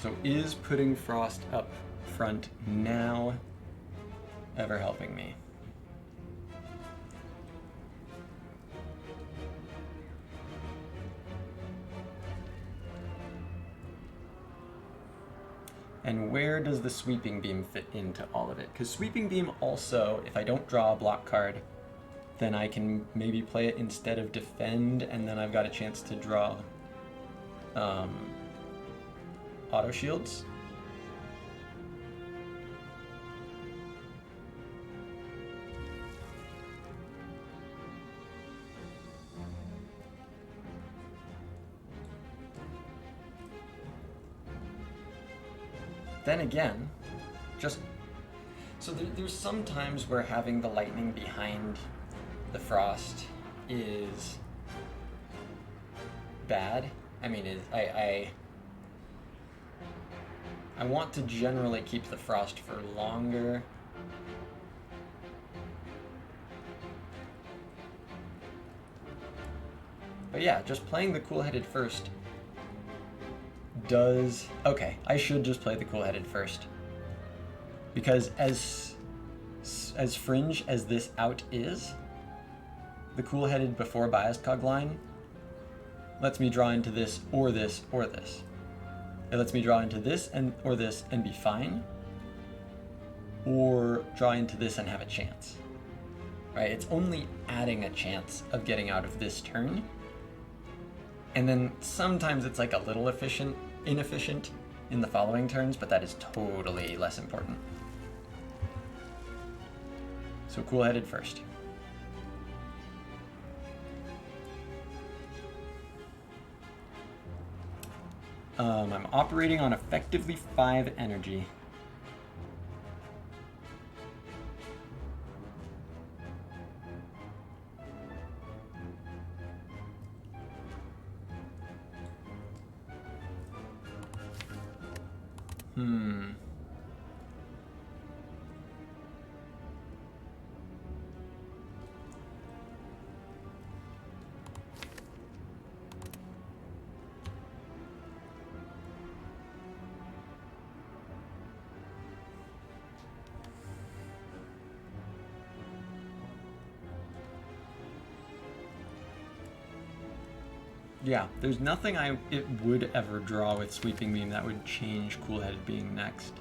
So is putting Frost up front now ever helping me? And where does the Sweeping Beam fit into all of it? Because Sweeping Beam also, if I don't draw a block card, then I can maybe play it instead of Defend, and then I've got a chance to draw auto shields. Then again, just so there's some times where having the lightning behind the frost is bad. I mean, I want to generally keep the frost for longer. But yeah, just playing the cool-headed first does... Okay, I should just play the cool-headed first. Because as fringe as this out is, the cool-headed before biased cog line lets me draw into this or this or this. It lets me draw into this and or this and be fine, or draw into this and have a chance. Right? It's only adding a chance of getting out of this turn. And then sometimes it's like a little inefficient in the following turns, but that is totally less important. So cool-headed first. I'm operating on effectively 5 energy. Yeah, there's nothing it would ever draw with Sweeping Beam that would change Cool-Headed being next.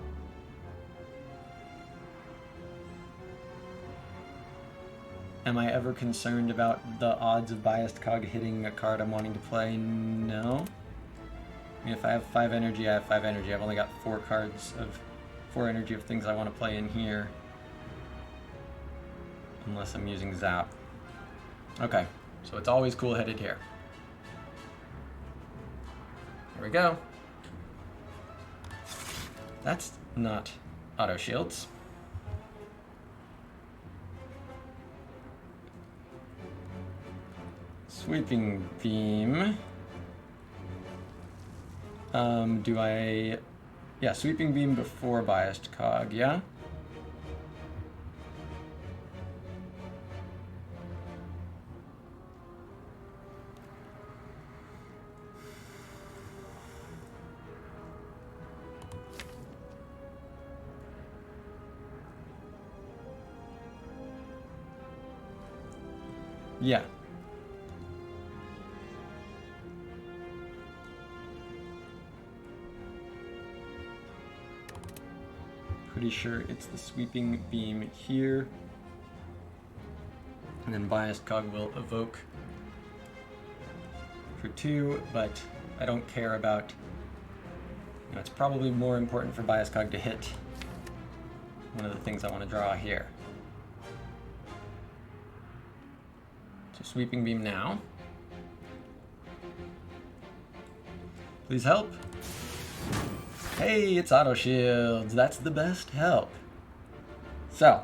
Am I ever concerned about the odds of biased cog hitting a card I'm wanting to play? No. I mean, if I have 5 energy, I have 5 energy. I've only got 4 cards of 4 energy of things I want to play in here. Unless I'm using Zap. Okay, so it's always Cool-Headed here. Here we go. That's not auto shields. Sweeping Beam. Yeah, Sweeping Beam before biased cog, yeah? Yeah. Pretty sure it's the sweeping beam here. And then biased cog will evoke for 2, but I don't care about, it's probably more important for biased cog to hit one of the things I want to draw here. So sweeping beam now. Please help. Hey, it's auto shields. That's the best help. So,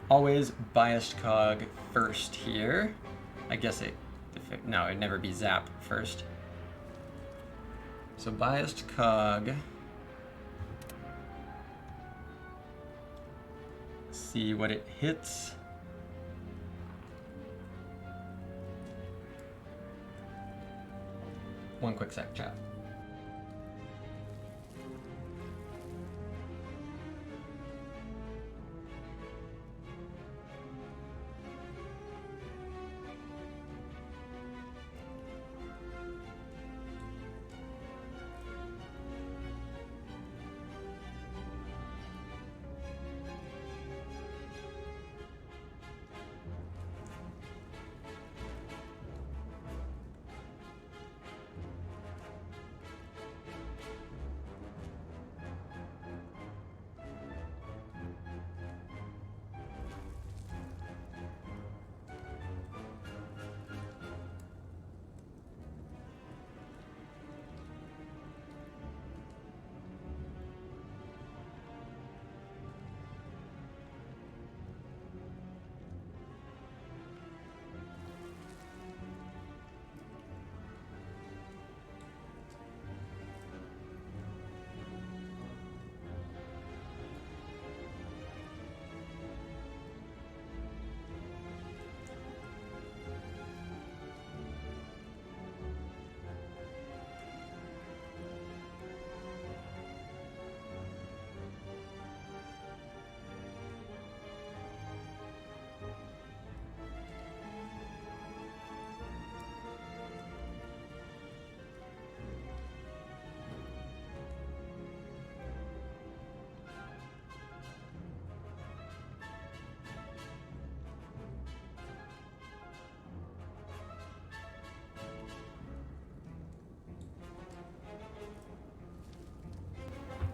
always biased cog first here. I guess no, it'd never be zap first. So biased cog. See what it hits. One quick sec, chat.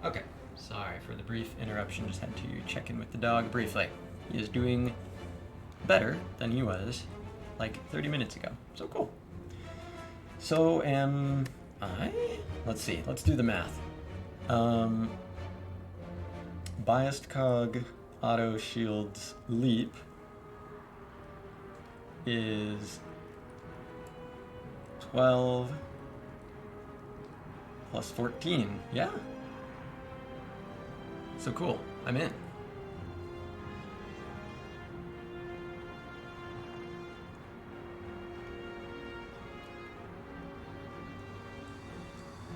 Okay, sorry for the brief interruption, just had to check in with the dog briefly. He is doing better than he was like 30 minutes ago, so cool. So am I? Let's see, let's do the math. Biased cog auto shields leap is 12 plus 14, yeah? So cool, I'm in.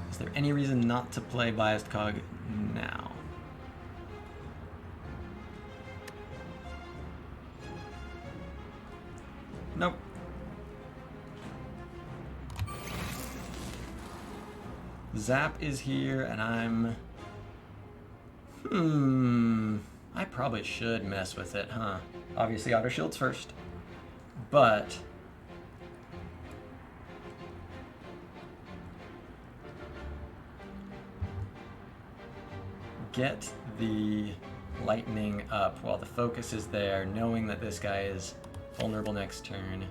Is there any reason not to play biased cog now? Nope. Zap is here, and I'm... I probably should mess with it, huh? Obviously auto shields first, but... get the lightning up while the focus is there, knowing that this guy is vulnerable next turn.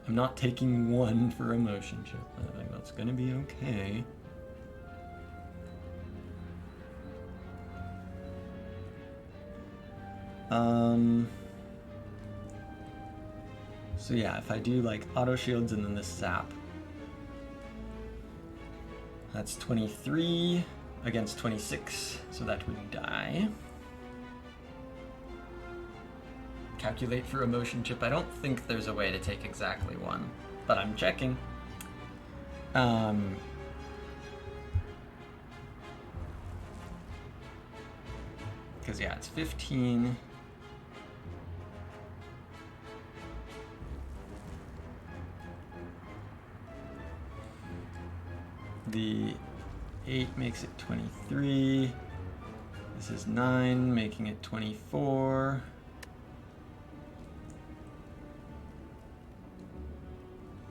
I'm not taking 1 for a motion chip. I think that's gonna be okay. So yeah, if I do like auto shields and then this zap, that's 23 against 26, so that would die. Calculate for a motion chip. I don't think there's a way to take exactly 1, but I'm checking. Because yeah, it's 15. The 8 makes it 23. This is 9, making it 24.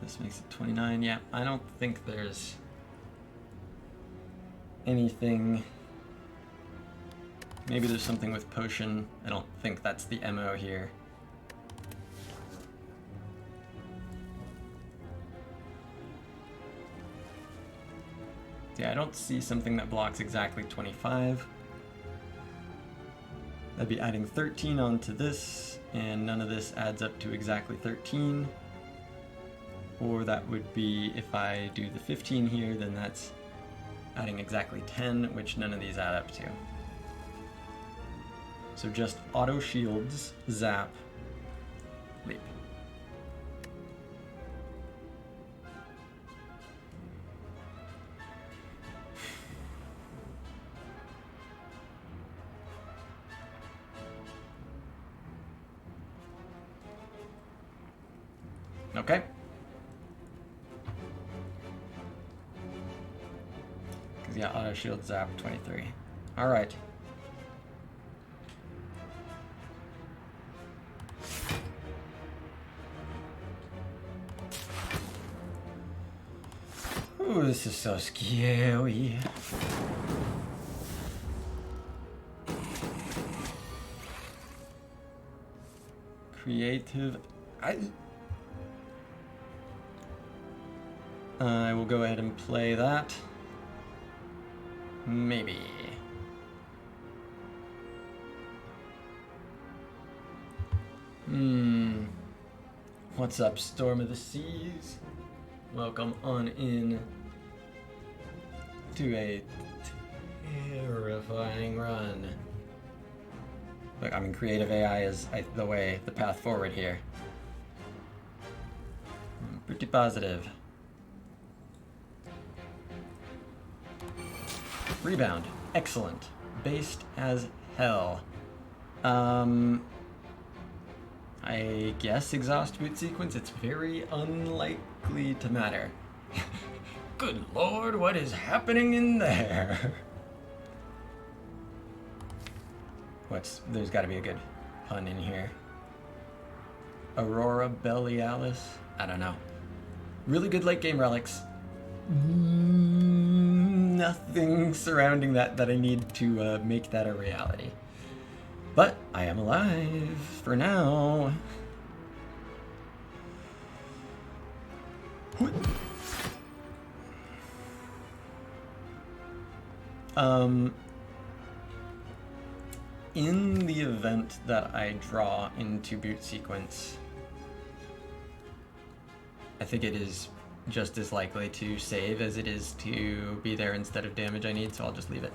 This makes it 29. Yeah, I don't think there's anything. Maybe there's something with potion. I don't think that's the MO here. Yeah, I don't see something that blocks exactly 25. That'd be adding 13 onto this, and none of this adds up to exactly 13. Or that would be, if I do the 15 here, then that's adding exactly 10, which none of these add up to. So just auto shields, zap, leap. Okay. Because yeah, auto shield zap 23. All right. Ooh, this is so scary. Creative. I will go ahead and play that. Maybe. What's up, Storm of the Seas? Welcome on in to a terrifying run. Look, I mean, creative AI is the path forward here. I'm pretty positive. Rebound. Excellent. Based as hell. I guess exhaust boot sequence, it's very unlikely to matter. Good lord, what is happening in there? There's gotta be a good pun in here. Aurora Borealis? I don't know. Really good late game relics. Nothing surrounding that I need to make that a reality. But I am alive for now. In the event that I draw into boot sequence, I think it is just as likely to save as it is to be there instead of damage I need, so I'll just leave it.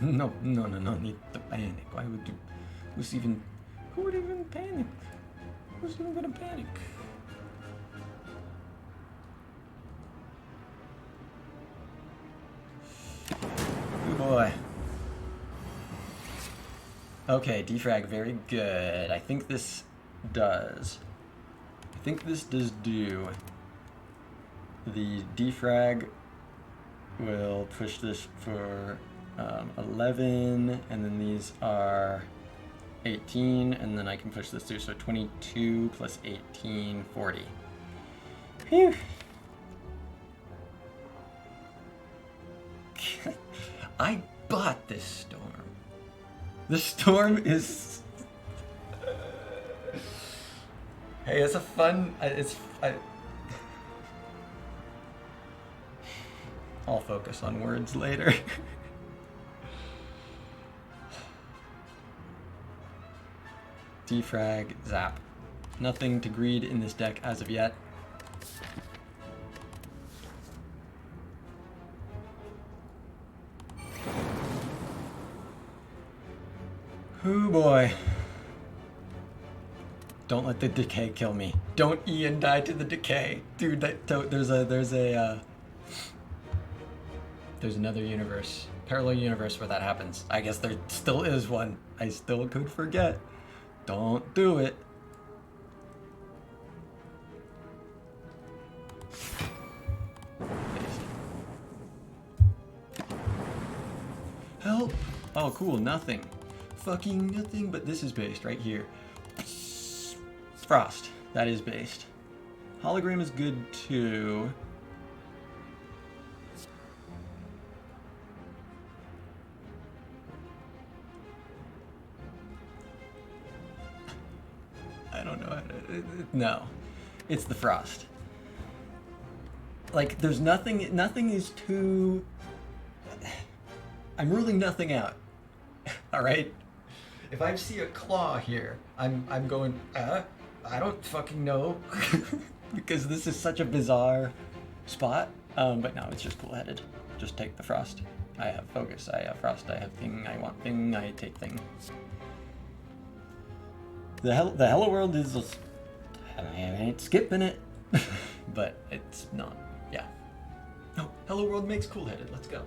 No need to panic. Why would you? Who would even panic? Who's even gonna panic? Good boy. Okay, defrag, very good. I think this does do. The defrag will push this for 11, and then these are 18, and then I can push this through, so 22 plus 18, 40. Phew. I bought this storm. The storm is... Hey, it's a fun... I'll focus on words later. Defrag, zap. Nothing to greed in this deck as of yet. Hoo boy. Don't let the decay kill me. Don't Ian die to the decay. Dude, there's another universe, parallel universe where that happens. I guess there still is one. I still could forget. Don't do it. Oh, cool, nothing. Fucking nothing, but this is based right here. Frost, that is based. Hologram is good too. I don't know how to... No. It's the Frost. Like, there's nothing is too... I'm ruling nothing out. Alright? If I see a claw here, I'm going, I don't fucking know. Because this is such a bizarre spot. But no, it's just cool-headed. Just take the Frost. I have focus, I have Frost, I have thing, I want thing, I take thing. The Hello World is... I ain't skipping it. But it's not, yeah. No, Hello World makes cool-headed, let's go.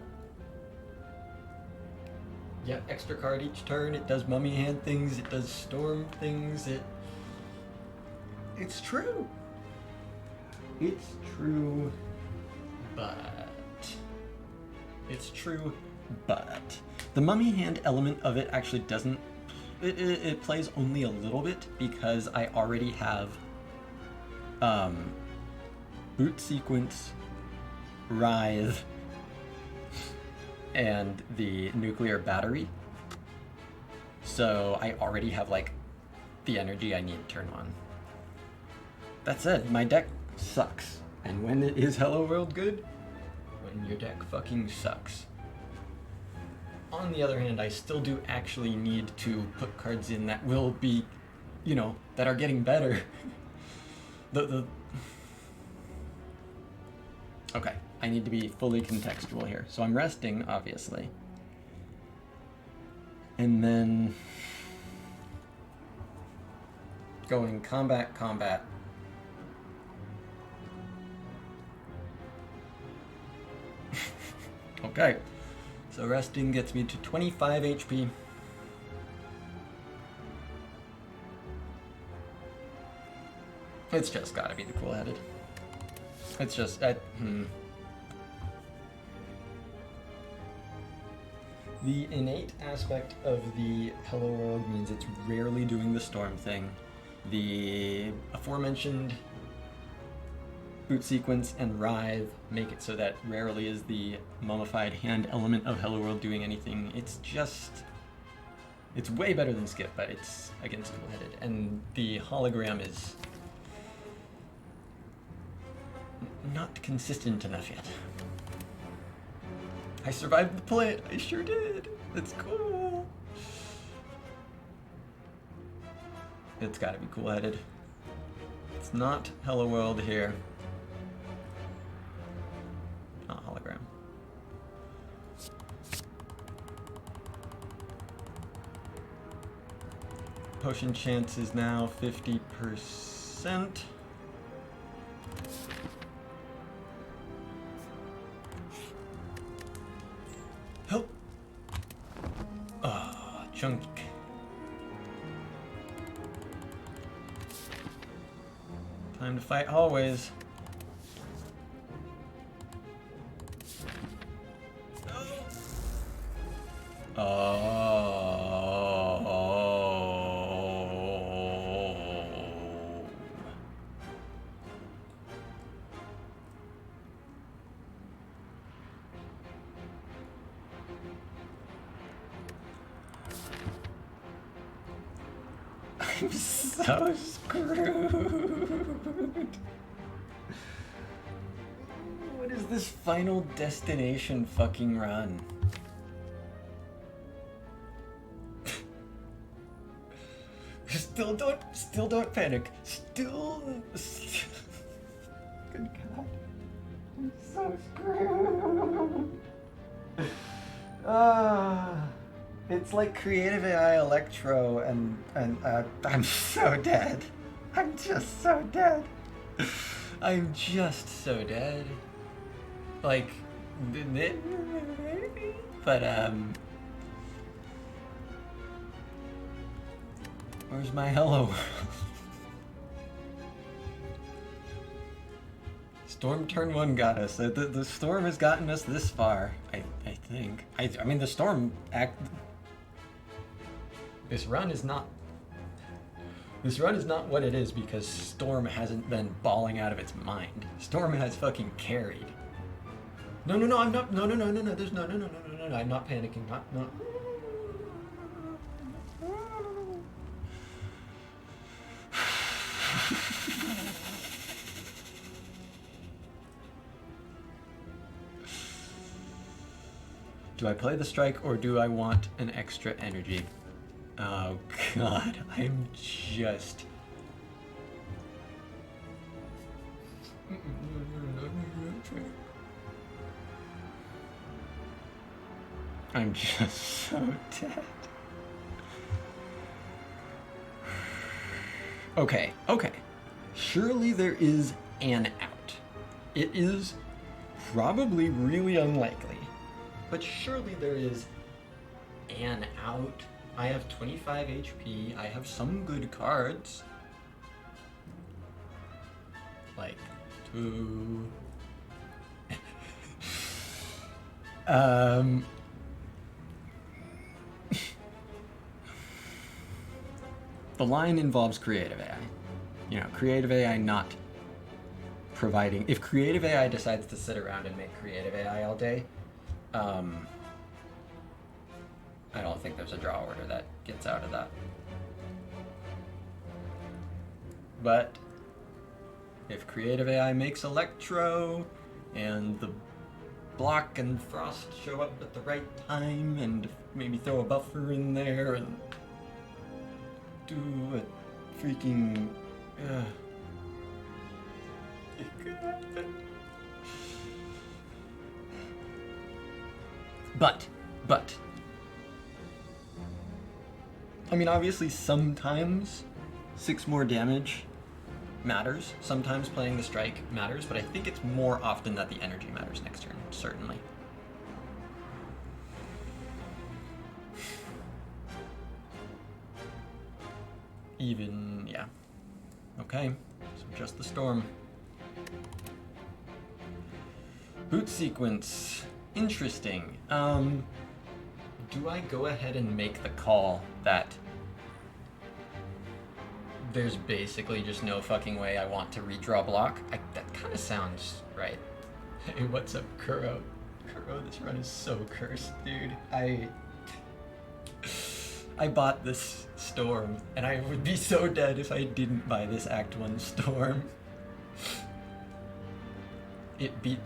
Yeah, extra card each turn, it does mummy hand things, it does storm things, it's true. It's true, but... It's true, but... The mummy hand element of it actually doesn't... It plays only a little bit because I already have Boot Sequence, Writhe, and the Nuclear Battery. So I already have like the energy I need turn one. That said, my deck sucks. And when it is Hello World good? When your deck fucking sucks. On the other hand, I still do actually need to put cards in that will be, you know, that are getting better. Okay, I need to be fully contextual here. So I'm resting, obviously. And then going combat, combat. Okay. So resting gets me to 25 HP. It's just gotta be the cool-headed. It's just, The innate aspect of the Hello World means it's rarely doing the storm thing. The aforementioned Boot Sequence and Writhe make it so that rarely is the mummified hand element of Hello World doing anything. It's just... It's way better than Skip, but it's against cool-headed. And the hologram is... not consistent enough yet. I survived the play. I sure did. It's cool. It's gotta be cool-headed. It's not Hello World here. Not hologram. Potion chance is now 50%. Help! Ah, chunk. Time to fight hallways. I'm so screwed. What is this Final Destination fucking run? Still don't panic. Good God. I'm so screwed. It's like Creative AI Electro and I'm so dead. I'm just so dead. I'm just so dead. Like, but where's my Hello? Storm turn 1 got us. The storm has gotten us this far, I think. I mean, the storm This run is not what it is because Storm hasn't been bawling out of its mind. Storm has fucking carried. No, I'm not. No. There's no. I'm not panicking. No. Do I play the strike or do I want an extra energy? Oh god, I'm just... I'm just so dead. Okay. Surely there is an out. It is probably really unlikely, but surely there is an out. I have 25 HP. I have some good cards. Like 2. The line involves creative AI. You know, creative AI not providing... If creative AI decides to sit around and make creative AI all day, I don't think there's a draw order that gets out of that. But if creative AI makes Electro and the block and frost show up at the right time and maybe throw a buffer in there and do a freaking... it could happen. But I mean, obviously sometimes 6 more damage matters. Sometimes playing the strike matters, but I think it's more often that the energy matters next turn, certainly. Even, yeah. Okay, so just the storm. Boot sequence. Interesting. Do I go ahead and make the call that there's basically just no fucking way I want to redraw block? That kind of sounds right. Hey, what's up, Kuro? Kuro, this run is so cursed, dude. I bought this storm, and I would be so dead if I didn't buy this Act 1 storm. It beat...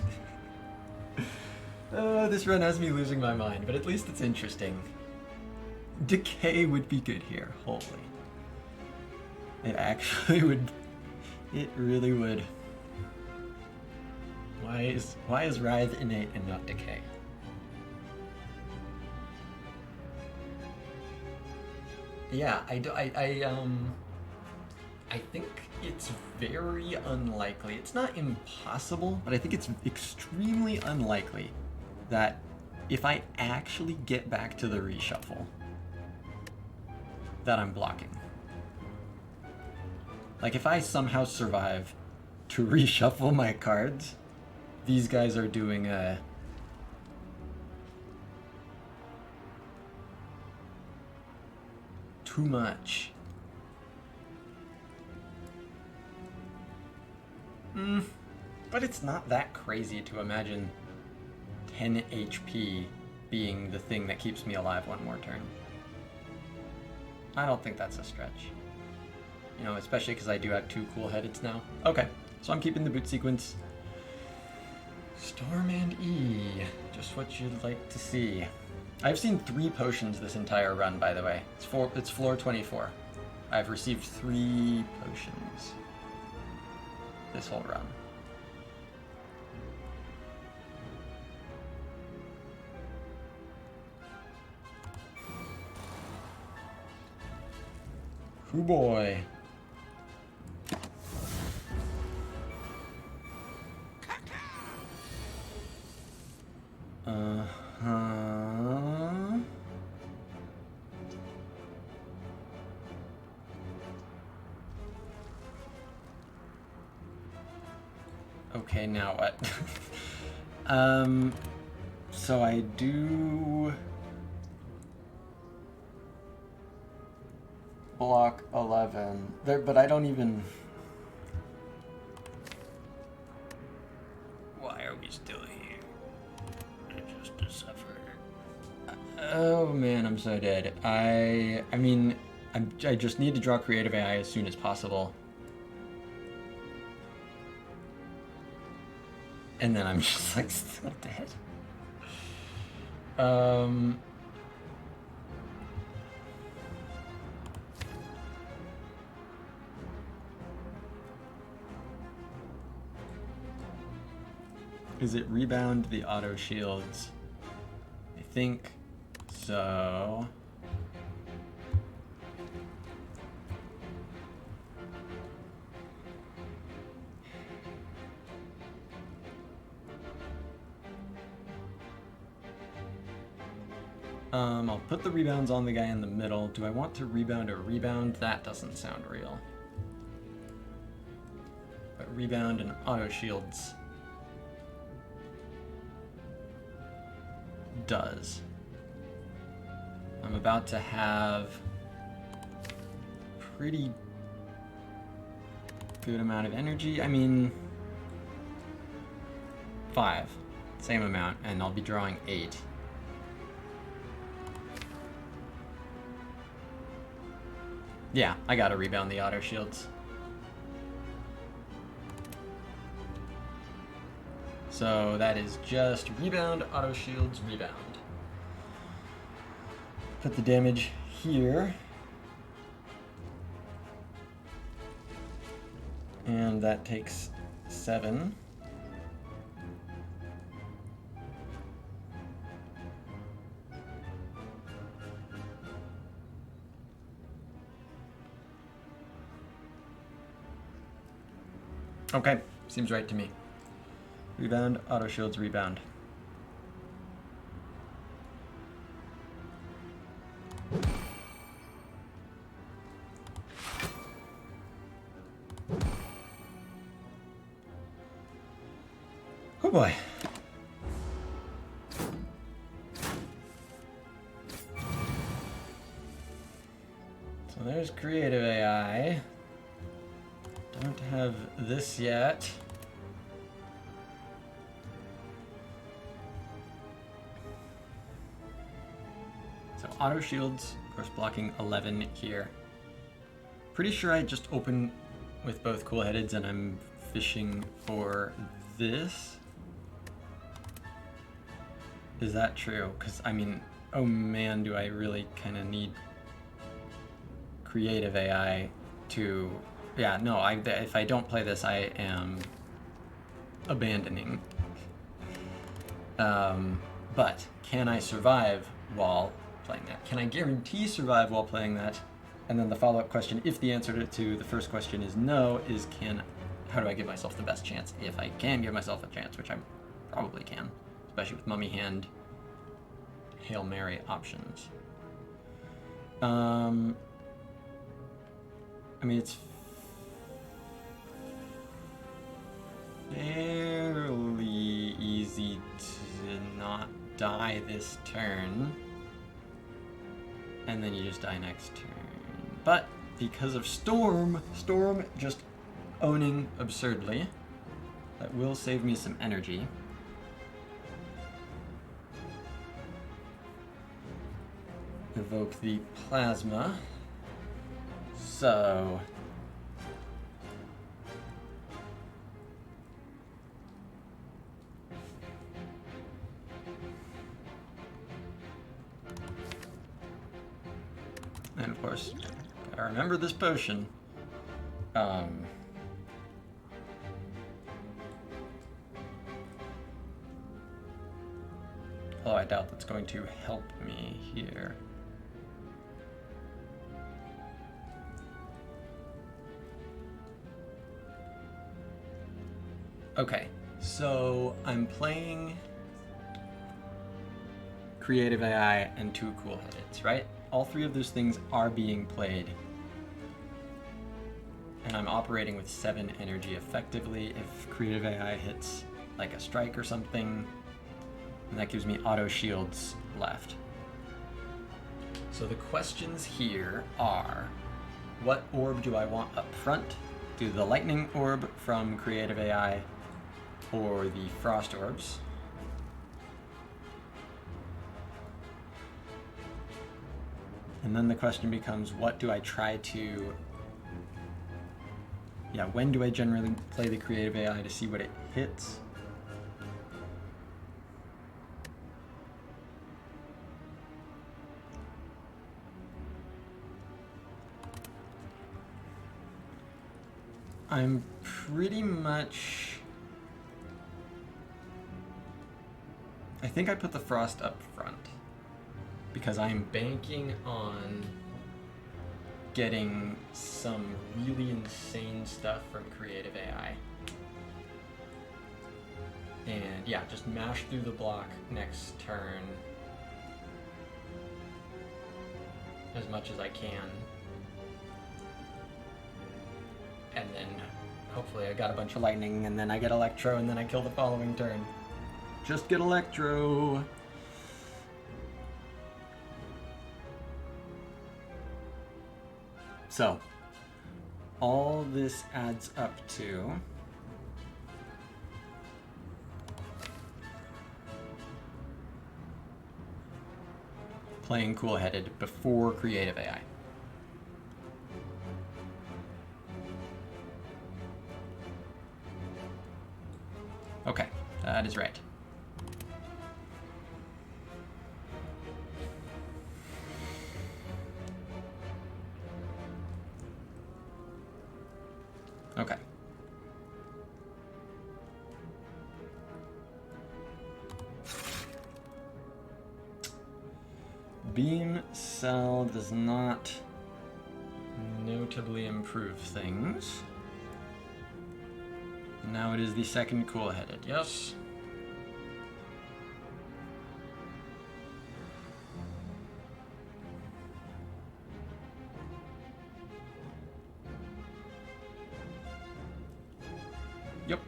Oh, this run has me losing my mind, but at least it's interesting. Decay would be good here, holy. It actually would. It really would. Why is Writhe innate and not Decay? Yeah, I think it's very unlikely. It's not impossible, but I think it's extremely unlikely that if I actually get back to the reshuffle, that I'm blocking. Like, if I somehow survive to reshuffle my cards, these guys are doing a... too much. But it's not that crazy to imagine 10 HP being the thing that keeps me alive one more turn. I don't think that's a stretch. You know, especially because I do have 2 cool headeds now. Okay, so I'm keeping the boot sequence. Storm and E, just what you'd like to see. I've seen 3 potions this entire run, by the way. It's floor 24. I've received 3 potions this whole run. Hoo boy. Okay, now what? So I do... block 11. There, but I don't even... Why are we still here? Just to suffer. Oh man, I'm so dead. I mean, I just need to draw creative AI as soon as possible. And then I'm just like still dead. Is it rebound the auto shields? I think so. I'll put the rebounds on the guy in the middle. Do I want to rebound a rebound? That doesn't sound real. But rebound and auto shields does. I'm about to have pretty good amount of energy. I mean, 5, same amount, and I'll be drawing 8. Yeah, I gotta rebound the auto shields. So that is just rebound, auto shields, rebound. Put the damage here. And that takes 7. Okay, seems right to me. Rebound, auto shields, rebound. Oh boy. So there's creative AI. Don't have this yet. So auto shields, course blocking 11 here. Pretty sure I just open with both cool headeds and I'm fishing for this. Is that true? Because I mean, oh man, do I really kind of need creative AI to... Yeah, no, if I don't play this, I am abandoning. But can I survive while playing that? Can I guarantee survive while playing that? And then the follow-up question, if the answer to the first question is no, is how do I give myself the best chance? If I can give myself a chance, which I probably can, especially with Mummy Hand, Hail Mary options. I mean, it's fairly easy to not die this turn, and then you just die next turn. But because of Storm just owning absurdly, that will save me some energy. Evoke the plasma. So and of course, I remember this potion. Although I doubt that's going to help me here. Okay, so I'm playing creative AI and 2 cool headeds, right? All 3 of those things are being played. And I'm operating with 7 energy effectively. If creative AI hits like a strike or something, and that gives me auto shields left. So the questions here are, what orb do I want up front? Do the lightning orb from Creative AI or the frost orbs? And then the question becomes, what do I try to... Yeah, when do I generally play the Creative AI to see what it hits? I'm pretty much... I think I put the frost up front because I'm banking on getting some really insane stuff from Creative AI. And yeah, just mash through the block next turn as much as I can. And then hopefully I got a bunch of lightning, and then I get electro, and then I kill the following turn. Just get electro! So, all this adds up to playing cool-headed before Creative AI. Okay, that is right. Okay. Beam cell does not notably improve things. Now it is the second cool-headed, yes? Yep.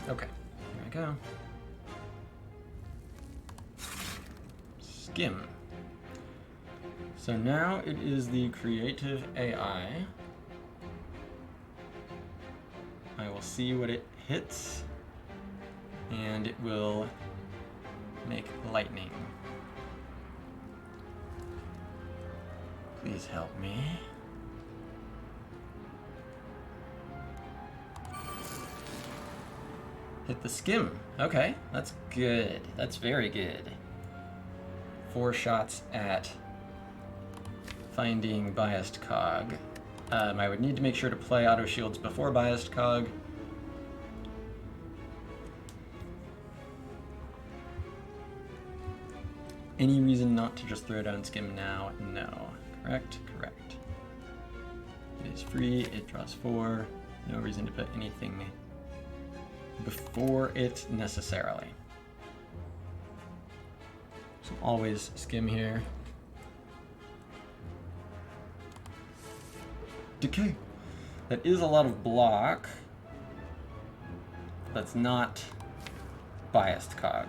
Okay, here we go. Skim. So now it is the Creative AI. I will see what it hits, and it will make lightning. Please help me. Hit the skim. Okay, that's good. That's very good. 4 shots at finding biased cog. I would need to make sure to play auto shields before biased cog. Any reason not to just throw down skim now? No. Correct? Correct. It is free, it draws 4. No reason to put anything before it necessarily. So always skim here. Decay. That is a lot of block. That's not biased cog.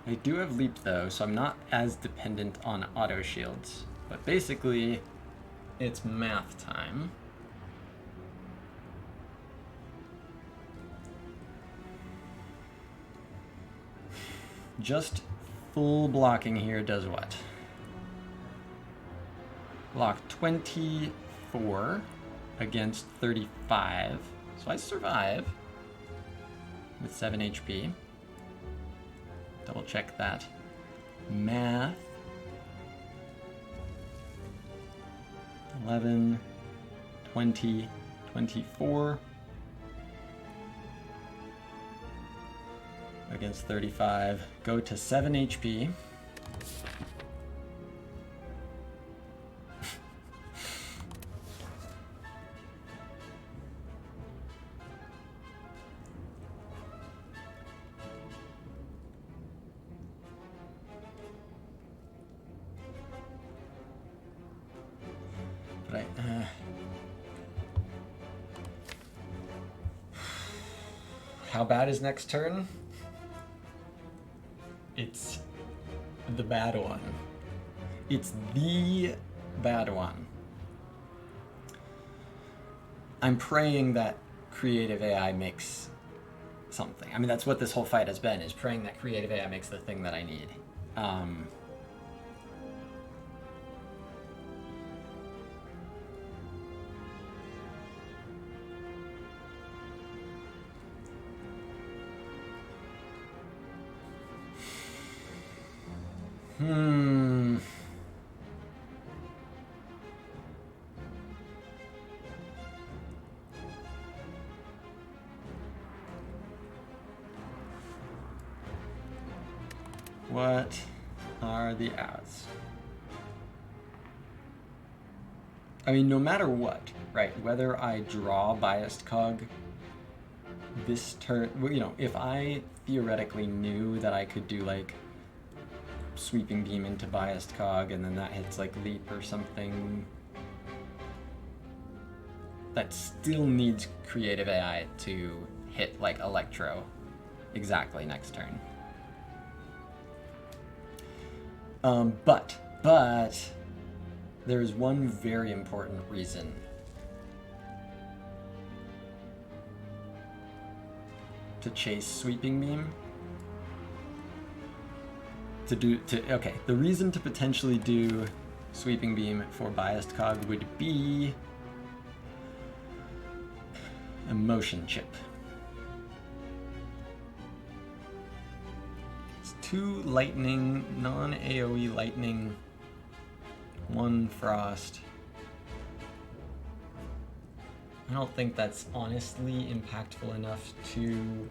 I do have leap though, so I'm not as dependent on auto shields. But basically, it's math time. Just full blocking here does what? Block 24 against 35. So I survive with 7 HP. Double check that. Math. 11, 20, 24. Against 35. Go to 7 HP. But How bad is next turn? It's the bad one. It's the bad one. I'm praying that creative AI makes something. I mean, that's what this whole fight has been, is praying that creative AI makes the thing that I need. What are the odds? I mean, no matter what, right? Whether I draw biased cog this turn, you know, if I theoretically knew that I could do like sweeping beam into biased cog and then that hits like leap or something, that still needs creative AI to hit like electro exactly next turn. But there's one very important reason to chase sweeping beam. Okay, the reason to potentially do sweeping beam for biased cog would be a motion chip. It's 2 lightning, non-AoE lightning, 1 frost. I don't think that's honestly impactful enough to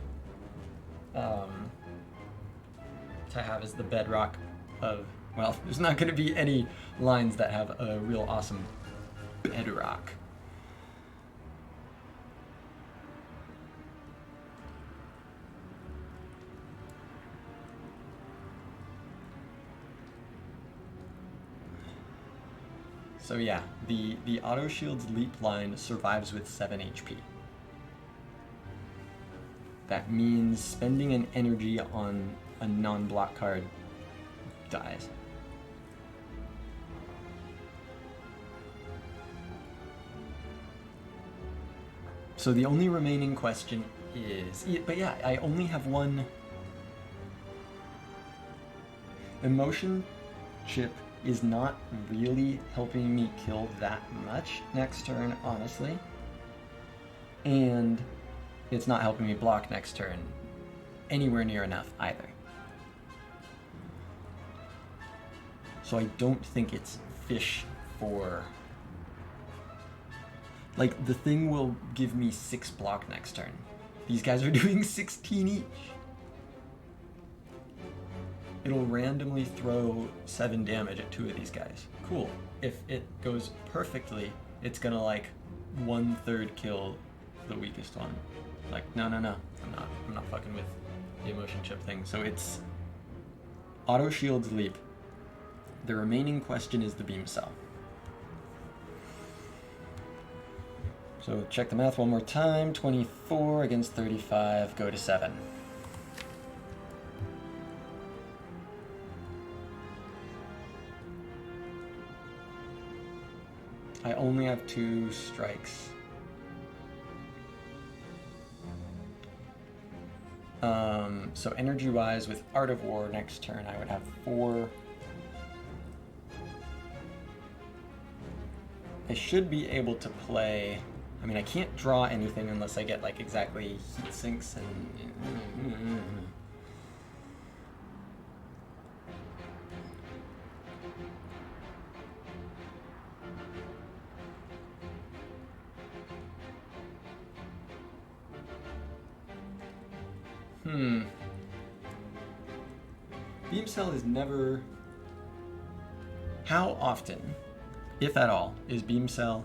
have as the bedrock of, well, there's not going to be any lines that have a real awesome bedrock. So yeah, the auto shield's leap line survives with 7 HP. That means spending an energy on a non-block card dies. So the only remaining question is, but yeah, I only have one emotion chip. Is not really helping me kill that much next turn, honestly. And it's not helping me block next turn anywhere near enough either. So I don't think it's fish for... Like, the thing will give me 6 block next turn. These guys are doing 16 each. It'll randomly throw 7 damage at 2 of these guys. Cool. If it goes perfectly, it's gonna like 1/3 kill the weakest one. Like, no. I'm not fucking with the emotion chip thing. So it's auto shields leap. The remaining question is the beam cell. So check the math one more time. 24 against 35, go to 7. I only have 2 strikes. So energy-wise, with Art of War next turn, I would have 4. I should be able to play... I mean, I can't draw anything unless I get, like, exactly heat sinks and... Beam cell is never... How often, if at all, is beam cell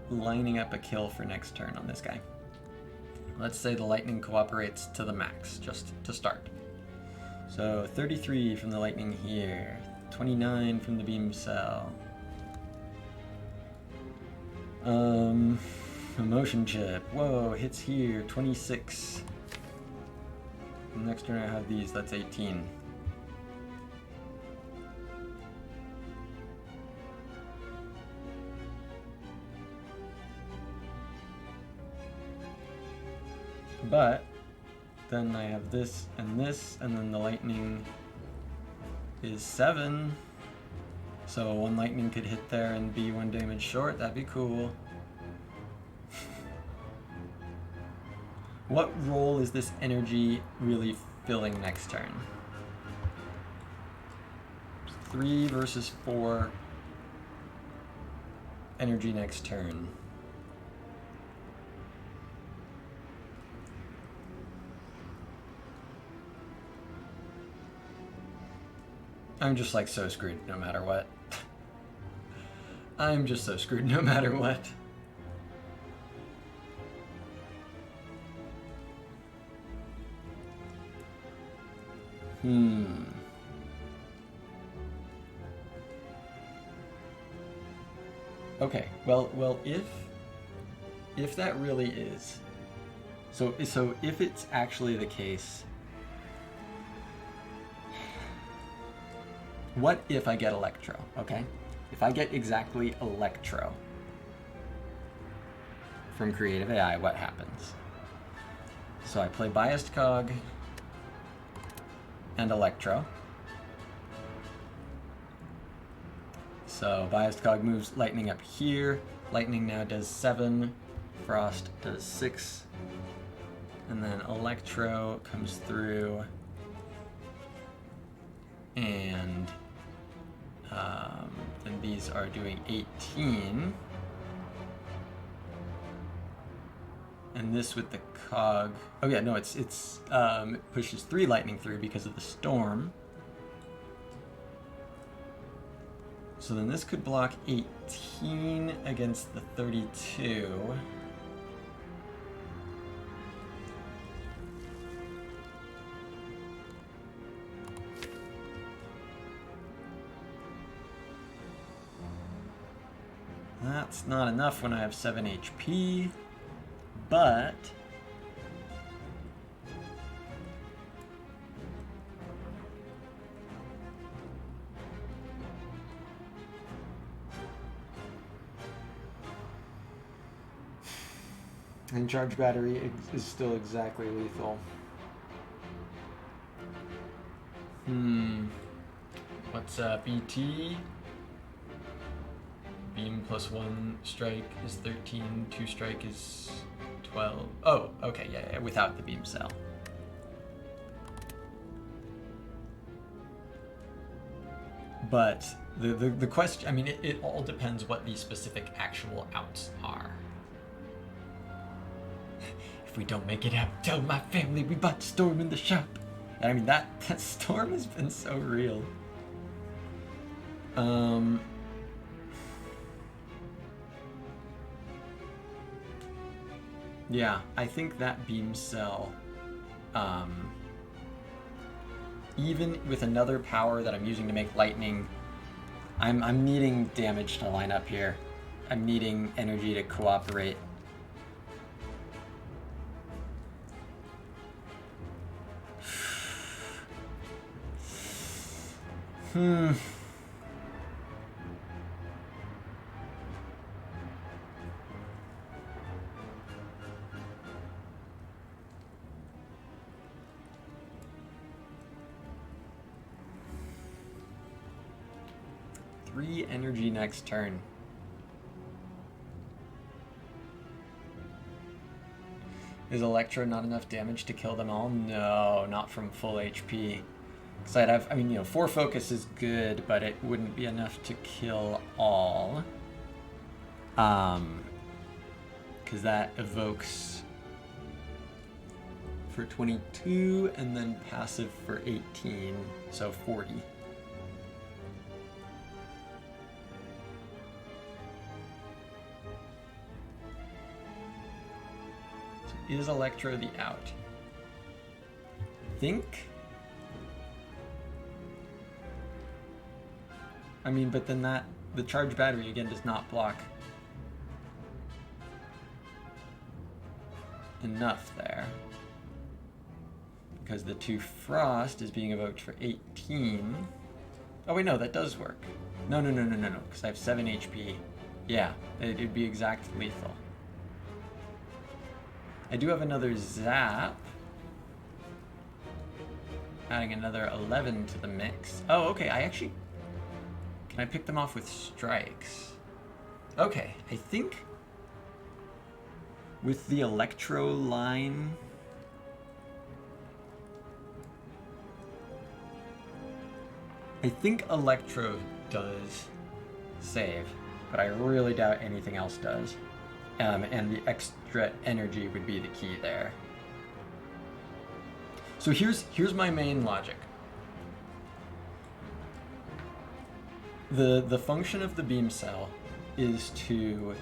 lining up a kill for next turn on this guy? Let's say the lightning cooperates to the max, just to start. So 33 from the lightning here, 29 from the beam cell. Emotion chip. Whoa, hits here. 26. Next turn I have these. That's 18. But then I have this, and then the lightning is 7. So one lightning could hit there and be 1 damage short. That'd be cool. What role is this energy really filling next turn? 3 versus 4 energy next turn. I'm just like so screwed no matter what. I'm just so screwed no matter what. Okay, well, if that really is, so if it's actually the case, what if I get Electro? Okay, if I get exactly Electro from Creative AI, what happens? So I play Biased Cog and Electro. So Biased Cog moves Lightning up here. Lightning now does 7. Frost does 6. And then Electro comes through. And then these are doing 18. And this with the cog. Oh yeah, no, it pushes 3 lightning through because of the storm. So then this could block 18 against the 32. That's not enough when I have 7 HP, but and charge battery is still exactly lethal. What's up, ET? Beam plus 1 strike is 13, 2 strike is 12. Oh, okay, yeah, without the beam cell. But the question, I mean, it all depends what the specific actual outs are. If we don't make it out, tell my family we bought Storm in the shop. And I mean, that Storm has been so real. Yeah, I think that beam cell, even with another power that I'm using to make lightning, I'm needing damage to line up here. I'm needing energy to cooperate. Three energy next turn. Is Electro not enough damage to kill them all? No, not from full HP. Because I'd have, I mean, you know, 4 focus is good, but it wouldn't be enough to kill all. Because that evokes for 22 and then passive for 18, so 40. So is Electro the out? I think. I mean, but then the charge battery again does not block enough there. Because the 2 Frost is being evoked for 18. Oh wait, no, that does work. No, because I have 7 HP. Yeah, it'd be exact lethal. I do have another Zap. Adding another 11 to the mix. Oh, okay, can I pick them off with strikes? Okay, I think with the Electro line, I think Electro does save, but I really doubt anything else does. And the extra energy would be the key there. So here's my main logic. The function of the beam cell is to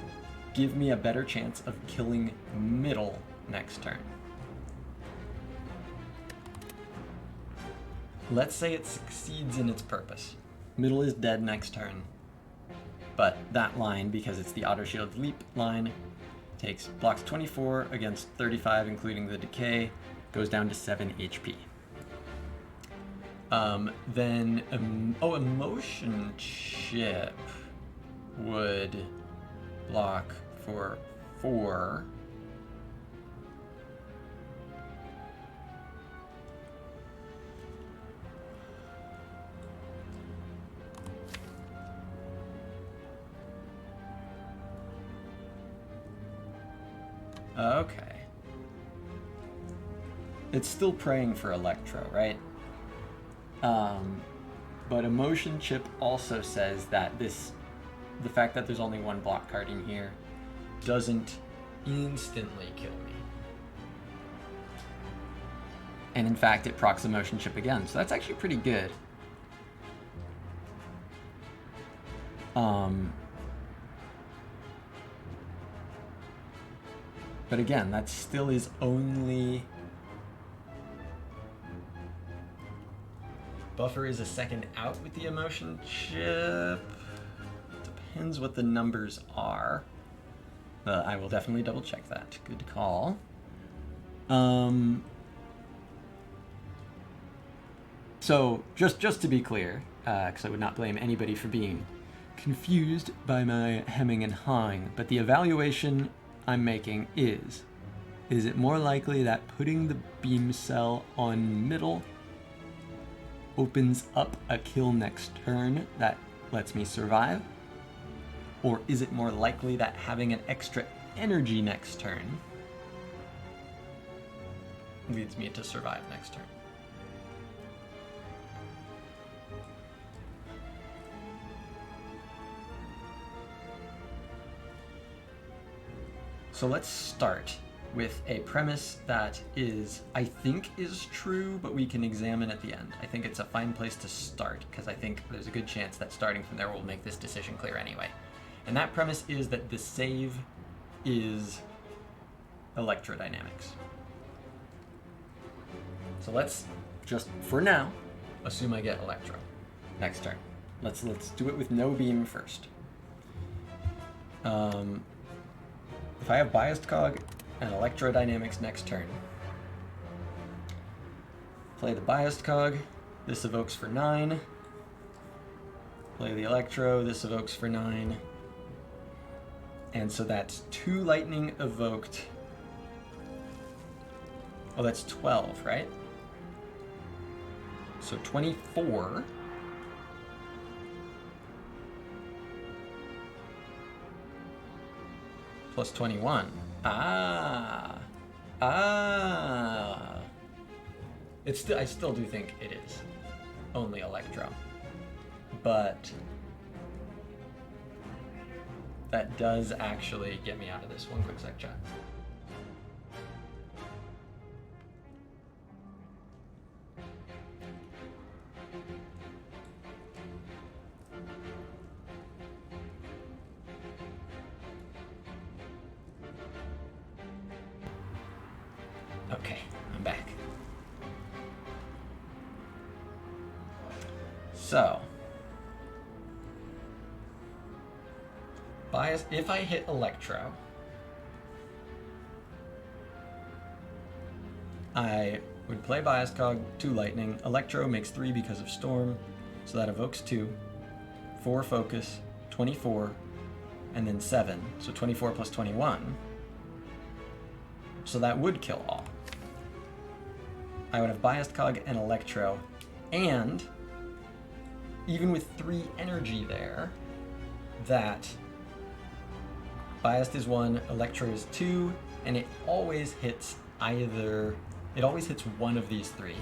give me a better chance of killing middle next turn. Let's say it succeeds in its purpose. Middle is dead next turn. But that line, because it's the auto shield leap line, blocks 24 against 35, including the decay, goes down to 7 HP. Emotion chip would block for 4. Okay. It's still praying for Electro, right? But Emotion Chip also says that the fact that there's only 1 block card in here doesn't instantly kill me. And in fact, it procs Emotion Chip again, so that's actually pretty good. But again, that still is only... Buffer is a second out with the Emotion Chip. Depends what the numbers are. I will definitely double check that. Good call. So, just to be clear, because I would not blame anybody for being confused by my hemming and hawing, but the evaluation I'm making is it more likely that putting the beam cell on middle opens up a kill next turn that lets me survive? Or is it more likely that having an extra energy next turn leads me to survive next turn? So let's start with a premise that I think is true, but we can examine at the end. I think it's a fine place to start, because I think there's a good chance that starting from there will make this decision clear anyway. And that premise is that the save is electrodynamics. So let's just, for now, assume I get Electro next turn. Let's do it with no beam first. If I have Biased Cog and Electrodynamics next turn, play the Biased Cog, this evokes for 9. Play the Electro, this evokes for 9. And so that's 2 lightning evoked. Oh, that's 12, right? So 24. Plus 21. I still do think it is only Electro. But that does actually get me out of this. One quick sec, chat. Okay, I'm back. So, if I hit Electro, I would play Biased Cog, 2 Lightning, Electro makes 3 because of Storm, so that evokes 2, 4 Focus, 24, and then 7, so 24 plus 21. So that would kill all. I would have Biased Cog and Electro, and even with 3 energy there, that Biased is 1, Electro is 2, and it always hits it always hits one of these 3,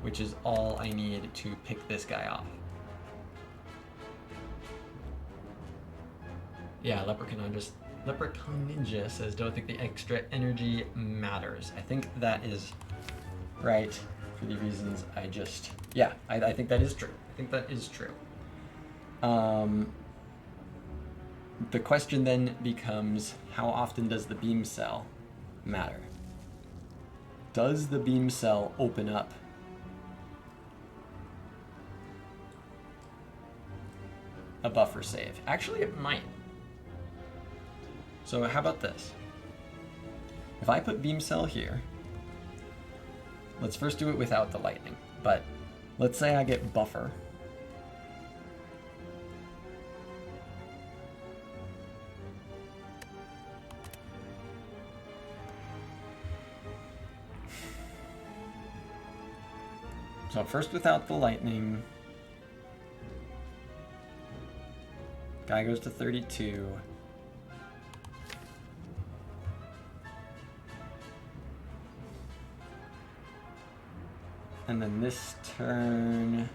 which is all I need to pick this guy off. Yeah, Leprechaun Ninja says, don't think the extra energy matters. I think that is right for the reasons I just, yeah, I think that is true. I think that is true. The question then becomes, how often does the beam cell matter? Does the beam cell open up a buffer save? Actually, it might. So how about this? If I put beam cell here, let's first do it without the lightning, but let's say I get buffer. So first without the lightning, guy goes to 32. And then this turn,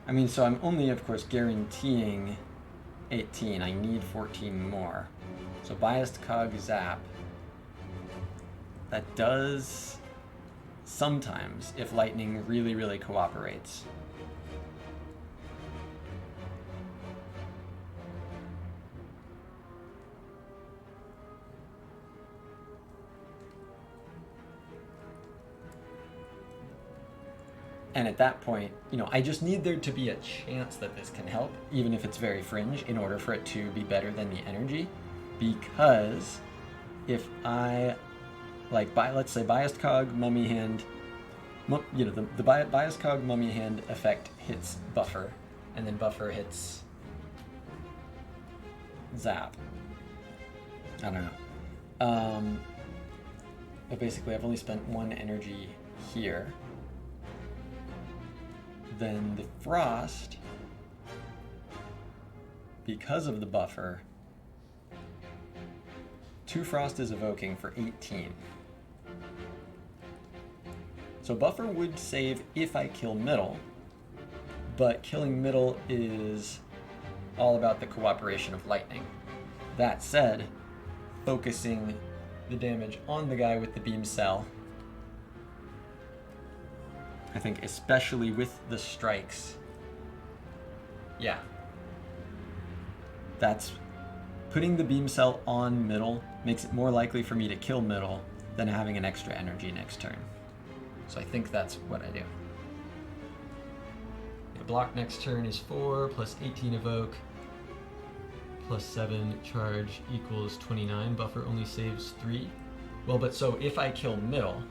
I mean, so I'm only, of course, guaranteeing 18. I need 14 more. So Biased Cog Zap. That does sometimes if lightning really, really cooperates. And at that point, you know, I just need there to be a chance that this can help, even if it's very fringe, in order for it to be better than the energy. Because if I, like, let's say Biased Cog, Mummy Hand, you know, the Biased Cog, Mummy Hand effect hits Buffer, and then Buffer hits Zap. I don't know. But basically I've only spent 1 energy here. Then the Frost, because of the buffer, 2 Frost is evoking for 18. So buffer would save if I kill middle, but killing middle is all about the cooperation of lightning. That said, focusing the damage on the guy with the beam cell, I think especially with the strikes, yeah, that's putting the beam cell on middle makes it more likely for me to kill middle than having an extra energy next turn. So I think that's what I do. The block next turn is 4 plus 18 evoke plus 7 charge equals 29. Buffer only saves 3. Well, but so if I kill middle,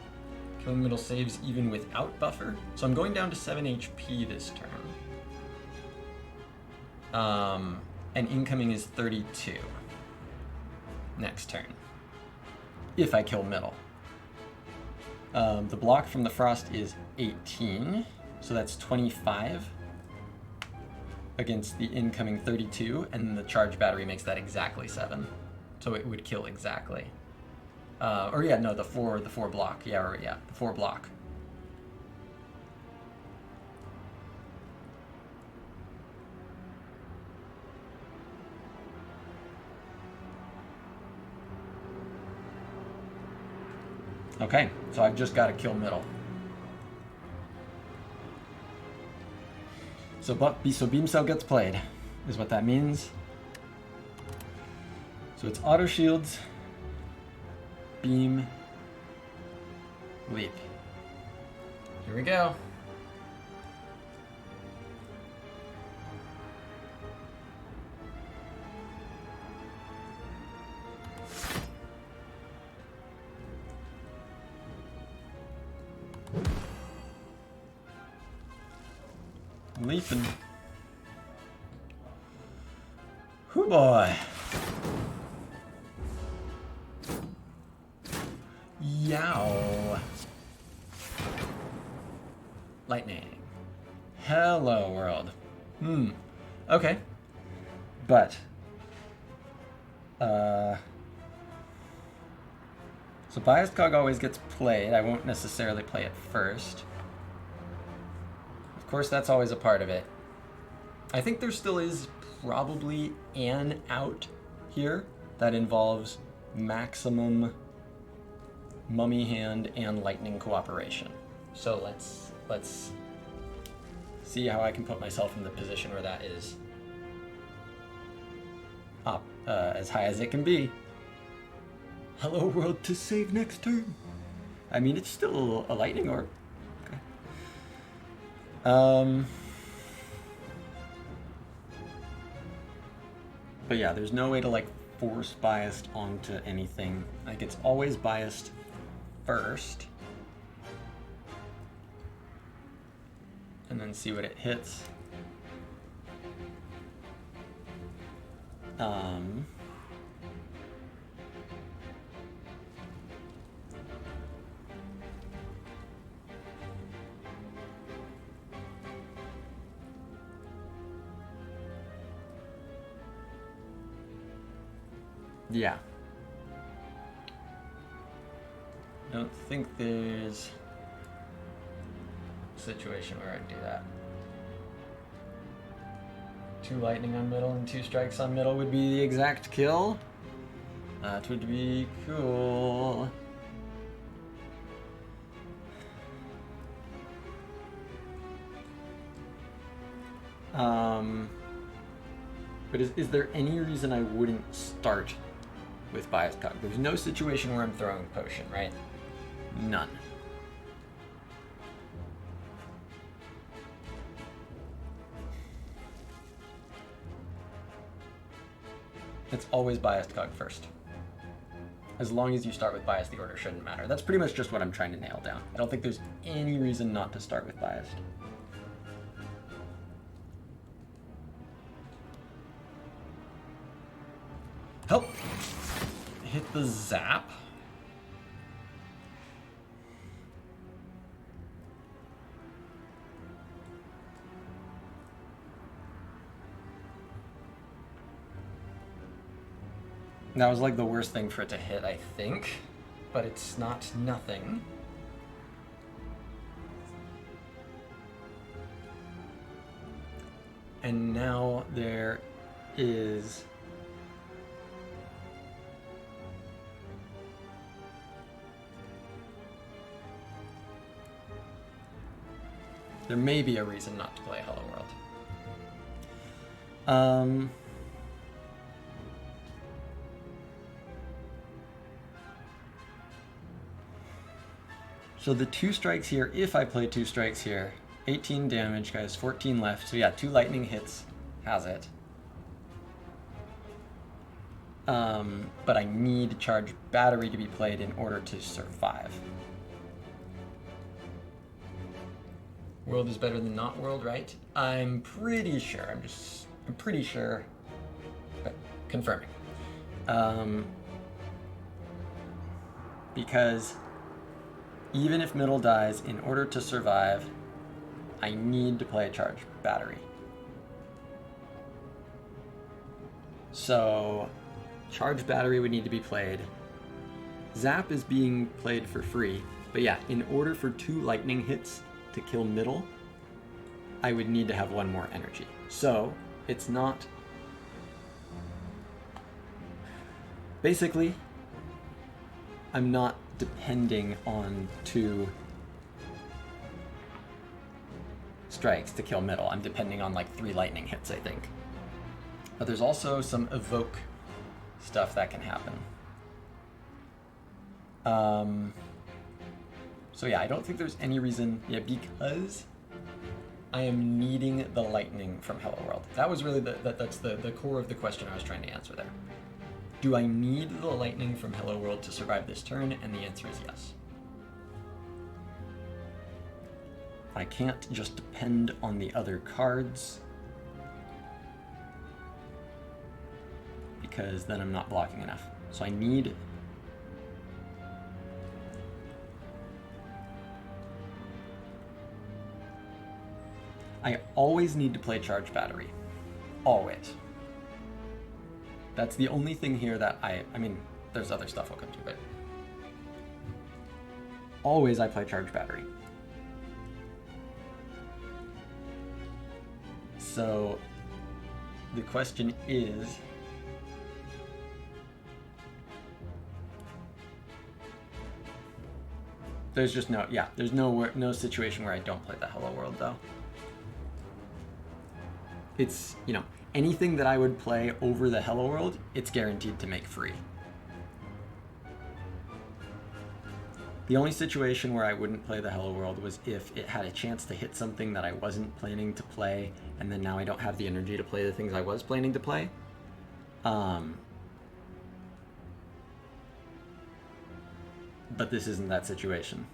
killing middle saves even without buffer. So I'm going down to 7 HP this turn. And incoming is 32 next turn, if I kill middle. The block from the Frost is 18, so that's 25 against the incoming 32, and the charge battery makes that exactly 7. So it would kill exactly. Or yeah, no, the 4 block. Yeah, the 4 block. Okay, so I've just got to kill middle. So beam cell gets played, is what that means. So it's auto shields, beam, leap. Here we go. Leaping. Hoo boy. Yow. Lightning. Hello, world. Okay. But, so Biased Cog always gets played. I won't necessarily play it first. Of course, that's always a part of it. I think there still is probably an out here that involves maximum Mummy Hand and Lightning cooperation. So let's see how I can put myself in the position where that is up as high as it can be. Hello world to save next turn. I mean, it's still a Lightning Orb. Okay. But yeah, there's no way to like force Biased onto anything. Like it's always Biased first. And then see what it hits. Yeah. I don't think there's a situation where I'd do that. 2 lightning on middle and 2 strikes on middle would be the exact kill. That would be cool. But is there any reason I wouldn't start with Biased Cog? There's no situation where I'm throwing Potion, right? None. It's always Biased Cog first. As long as you start with Biased, the order shouldn't matter. That's pretty much just what I'm trying to nail down. I don't think there's any reason not to start with Biased. Help! Hit the zap. That was like the worst thing for it to hit, I think. But it's not nothing. And now there is... there may be a reason not to play Hello World. So the 2 strikes here, if I play 2 strikes here, 18 damage, guys, 14 left. So yeah, 2 lightning hits has it. But I need Charge Battery to be played in order to survive. World is better than not world, right? I'm pretty sure. I'm pretty sure, but confirming. Because even if middle dies, in order to survive, I need to play a Charge Battery. So, Charge Battery would need to be played. Zap is being played for free, but yeah, in order for 2 lightning hits to kill middle, I would need to have 1 more energy. So, it's not... basically, I'm not depending on 2 strikes to kill middle. I'm depending on like 3 lightning hits, I think. But there's also some evoke stuff that can happen. So yeah, I don't think there's any reason, because I am needing the lightning from Hello World. That was really that's the core of the question I was trying to answer there. Do I need the lightning from Hello World to survive this turn? And the answer is yes. I can't just depend on the other cards, because then I'm not blocking enough. So I need... I always need to play Charge Battery. Always. That's the only thing here that I mean, there's other stuff I'll come to, but always I play Charge Battery. So the question is, there's just no, yeah, there's no situation where I don't play the Hello World though. It's, you know, anything that I would play over the Hello World, it's guaranteed to make free. The only situation where I wouldn't play the Hello World was if it had a chance to hit something that I wasn't planning to play, and then now I don't have the energy to play the things I was planning to play. But this isn't that situation.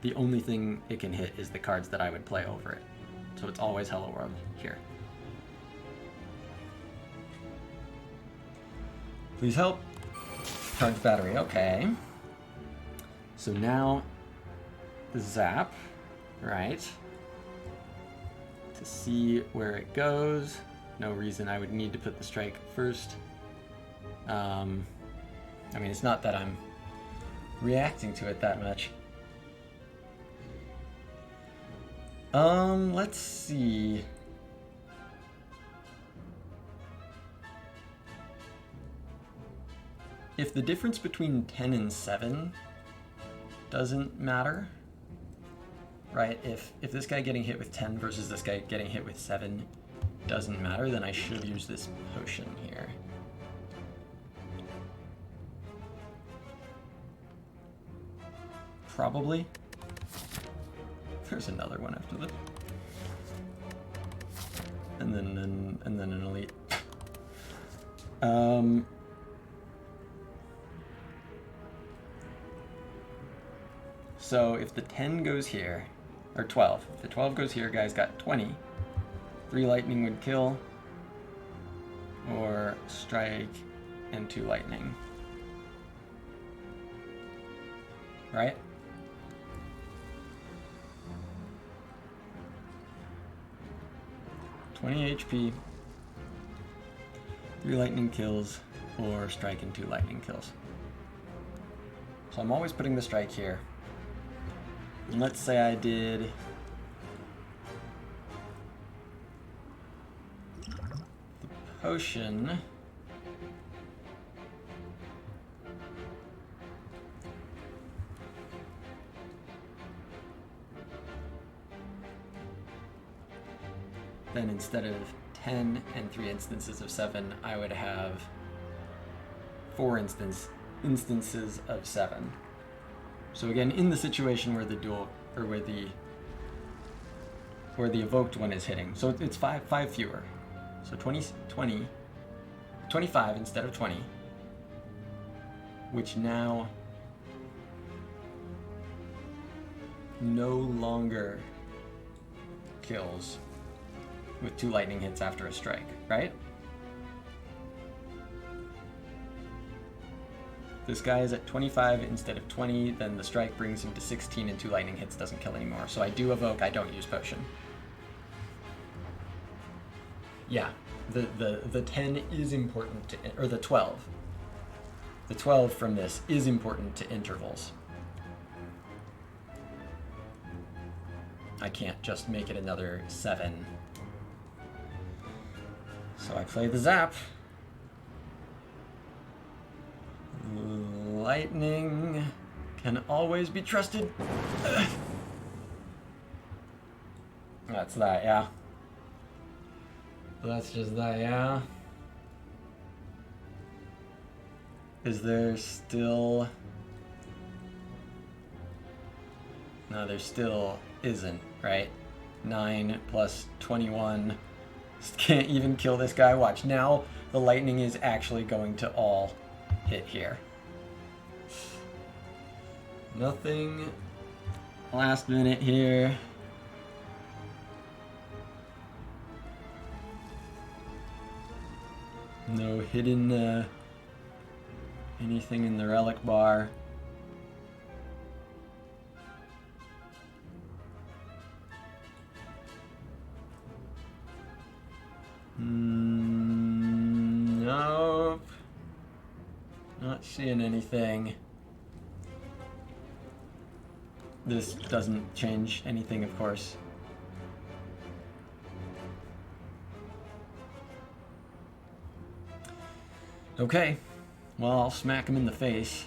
The only thing it can hit is the cards that I would play over it. So it's always Hello World here. Please help. Charge battery, okay. So now the zap, right? To see where it goes. No reason I would need to put the strike first. I mean, it's not that I'm reacting to it that much. Let's see. If the difference between 10 and 7 doesn't matter, right? If this guy getting hit with 10 versus this guy getting hit with 7 doesn't matter, then I should use this potion here. Probably. There's another one after this. And then an elite. So if the 10 goes here, or 12, if the 12 goes here, guy's got 20. 3 lightning would kill, or strike and 2 lightning. Right? HP, 3 lightning kills, or strike and 2 lightning kills. So I'm always putting the strike here. And let's say I did the potion. Then instead of 10 and 3 instances of 7, I would have 4 instances of 7. So again, in the situation where the dual, or where the evoked one is hitting, so it's 5 fewer. So 25 instead of 20, which now no longer kills with 2 lightning hits after a strike, right? This guy is at 25 instead of 20, then the strike brings him to 16 and 2 lightning hits doesn't kill anymore. So I do evoke, I don't use potion. Yeah, the 10 is important to, or the 12. The 12 from this is important to intervals. I can't just make it another 7. So I play the zap. Lightning can always be trusted. That's that, yeah. That's just that, yeah. Is there still... No, there still isn't, right? 9 plus 21. Can't even kill this guy. Watch, now the lightning is actually going to all hit here. Nothing Last minute here. No hidden anything in the relic bar. Nope. Not seeing anything. This doesn't change anything, of course. Okay. Well, I'll smack him in the face.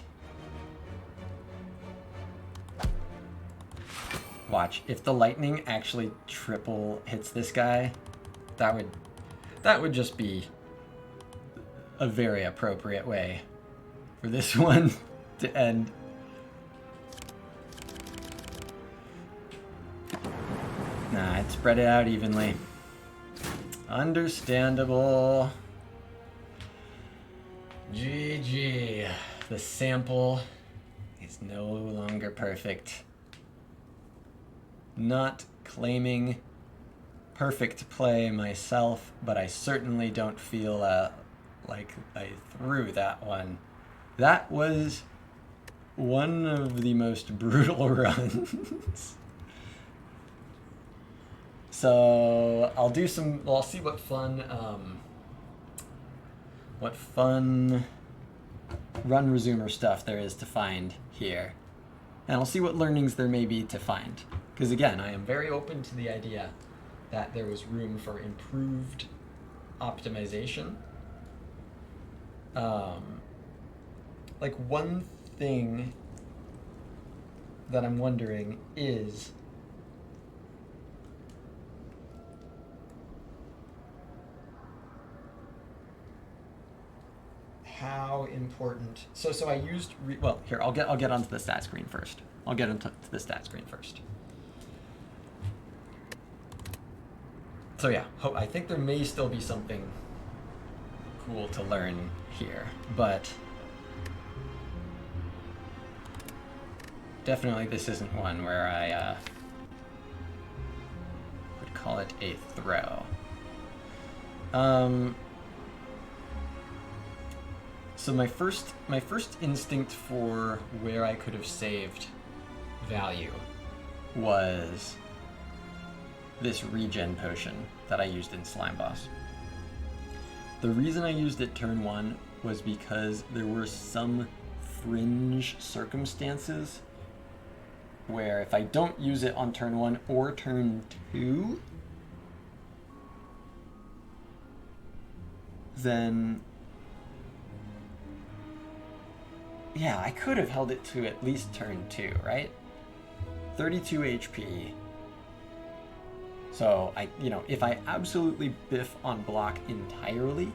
Watch, if the lightning actually triple hits this guy, that would just be a very appropriate way for this one to end. Nah, I'd spread it out evenly. Understandable. GG. The sample is no longer perfect. Not claiming perfect play myself, but I certainly don't feel like I threw that one. That was one of the most brutal runs. So I'll do some. Well, I'll see what fun run resumer stuff there is to find here, and I'll see what learnings there may be to find. Because again, I am very open to the idea that there was room for improved optimization. Like one thing that I'm wondering is how important. So I used. Well, here I'll get onto the stat screen first. I'll get into the stat screen first. So yeah, I think there may still be something cool to learn here, but definitely this isn't one where I would call it a throw. So my first instinct for where I could have saved value was this regen potion that I used in Slime Boss. The reason I used it turn 1 was because there were some fringe circumstances where if I don't use it on turn 1 or turn 2, then yeah, I could have held it to at least turn 2, right? 32 HP. So if I absolutely biff on block entirely,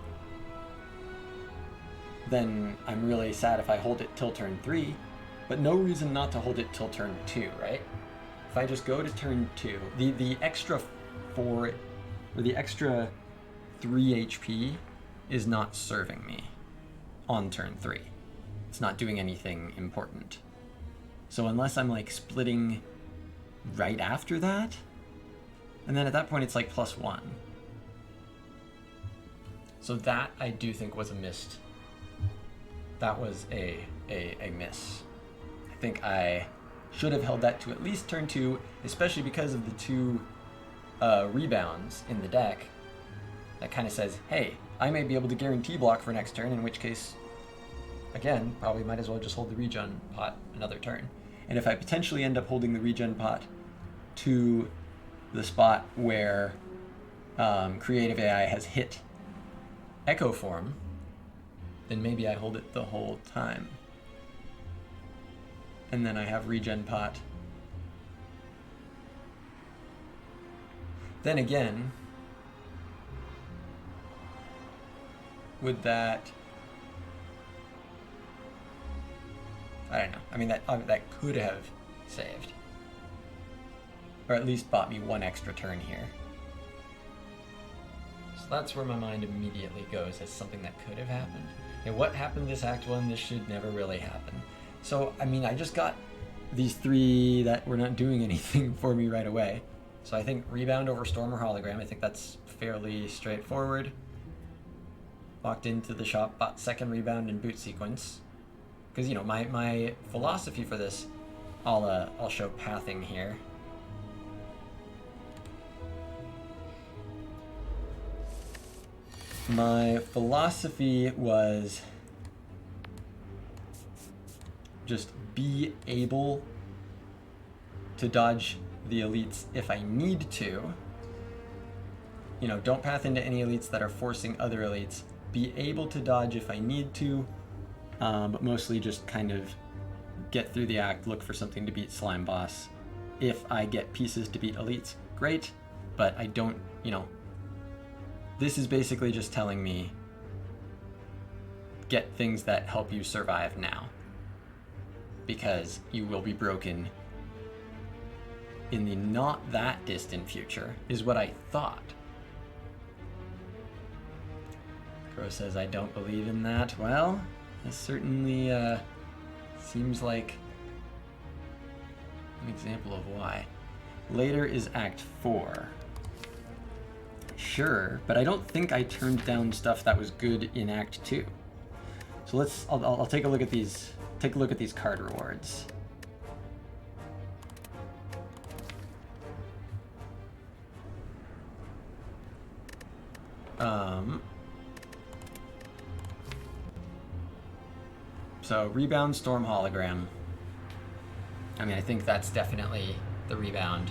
then I'm really sad if I hold it till turn 3, but no reason not to hold it till turn 2, right? If I just go to turn 2, the extra 4 or the extra 3 HP is not serving me on turn 3. It's not doing anything important. So unless I'm like splitting right after that, and then at that point it's like +1. So that I do think was a missed. That was a miss. I think I should have held that to at least turn 2, especially because of the 2 rebounds in the deck. That kind of says, hey, I may be able to guarantee block for next turn, in which case, again, probably might as well just hold the regen pot another turn. And if I potentially end up holding the regen pot to the spot where Creative AI has hit Echo Form, then maybe I hold it the whole time. And then I have regen pot. Then again, would that... I don't know. I mean, that could have saved. Or at least bought me 1 extra turn here. So that's where my mind immediately goes as something that could have happened. And what happened this Act 1? This should never really happen. So, I mean, I just got these three that were not doing anything for me right away. So I think rebound over storm or hologram. I think that's fairly straightforward. Walked into the shop, bought second rebound and boot sequence. Because, you know, my philosophy for this, I'll show pathing here. My philosophy was just be able to dodge the elites if I need to. You know, don't path into any elites that are forcing other elites. Be able to dodge if I need to, but mostly just kind of get through the act, look for something to beat Slime Boss. If I get pieces to beat elites, great, but I don't, you know, this is basically just telling me get things that help you survive now, because you will be broken in the not that distant future, is what I thought. Crow says, I don't believe in that. Well, this certainly seems like an example of why. Later is Act 4. Sure, but I don't think I turned down stuff that was good in Act 2. So I'll take a look at these. Take a look at these card rewards. So rebound, storm, hologram. I mean, I think that's definitely the rebound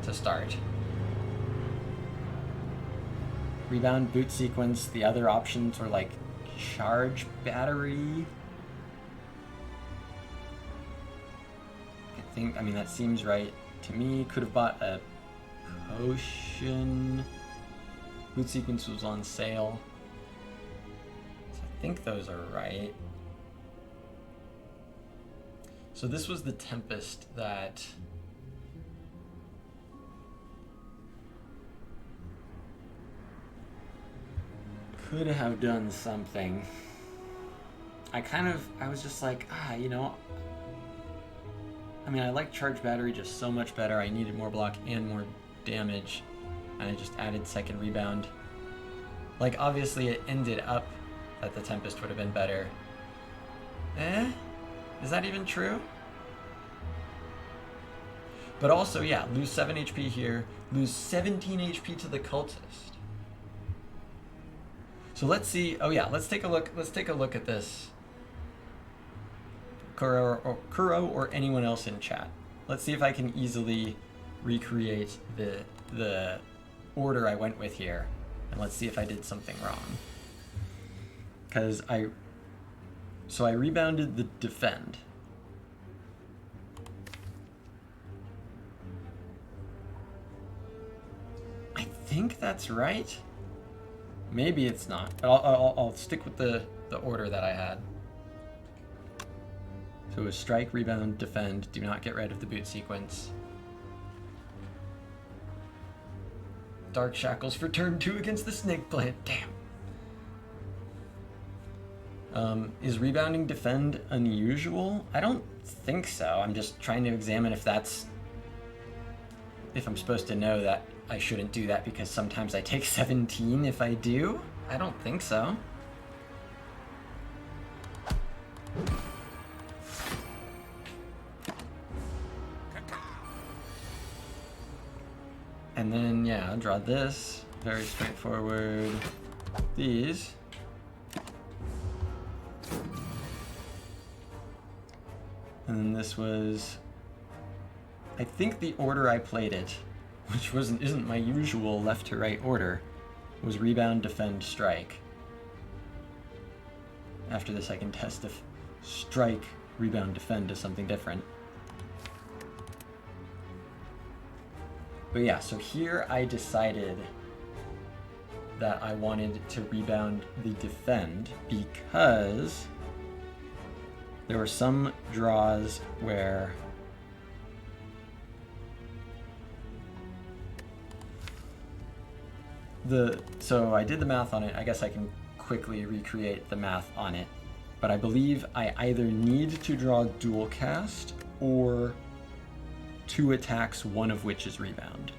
to start. Rebound, boot sequence. The other options were like charge battery. I mean, that seems right to me. Could have bought a potion. Boot sequence was on sale. So I think those are right. So this was the Tempest that could have done something. I was just like, you know, I mean, I like charge battery just so much better. I needed more block and more damage, and I just added second rebound. Like, obviously it ended up that the Tempest would have been better. Is that even true? But also, yeah, lose 7 HP here, lose 17 HP to the cultist. So let's see. Oh yeah, let's take a look. Let's take a look at this. Kuro or anyone else in chat. Let's see if I can easily recreate the order I went with here, and let's see if I did something wrong. Because I rebounded the defend. I think that's right. Maybe it's not, but I'll stick with the order that I had. So it was strike, rebound, defend, do not get rid of the boot sequence. Dark Shackles for turn 2 against the Snake Plant, damn. Is rebounding defend unusual? I don't think so. I'm just trying to examine if I'm supposed to know that I shouldn't do that because sometimes I take 17 if I do. I don't think so. And then, yeah, I'll draw this. Very straightforward. These. And then this was, I think the order I played it, which isn't my usual left to right order, was rebound, defend, strike. After this I can test if strike, rebound, defend is something different. But yeah, so here I decided that I wanted to rebound the defend because there were some draws where so I did the math on it. I guess I can quickly recreate the math on it. But I believe I either need to draw dual cast or 2 attacks, one of which is rebound.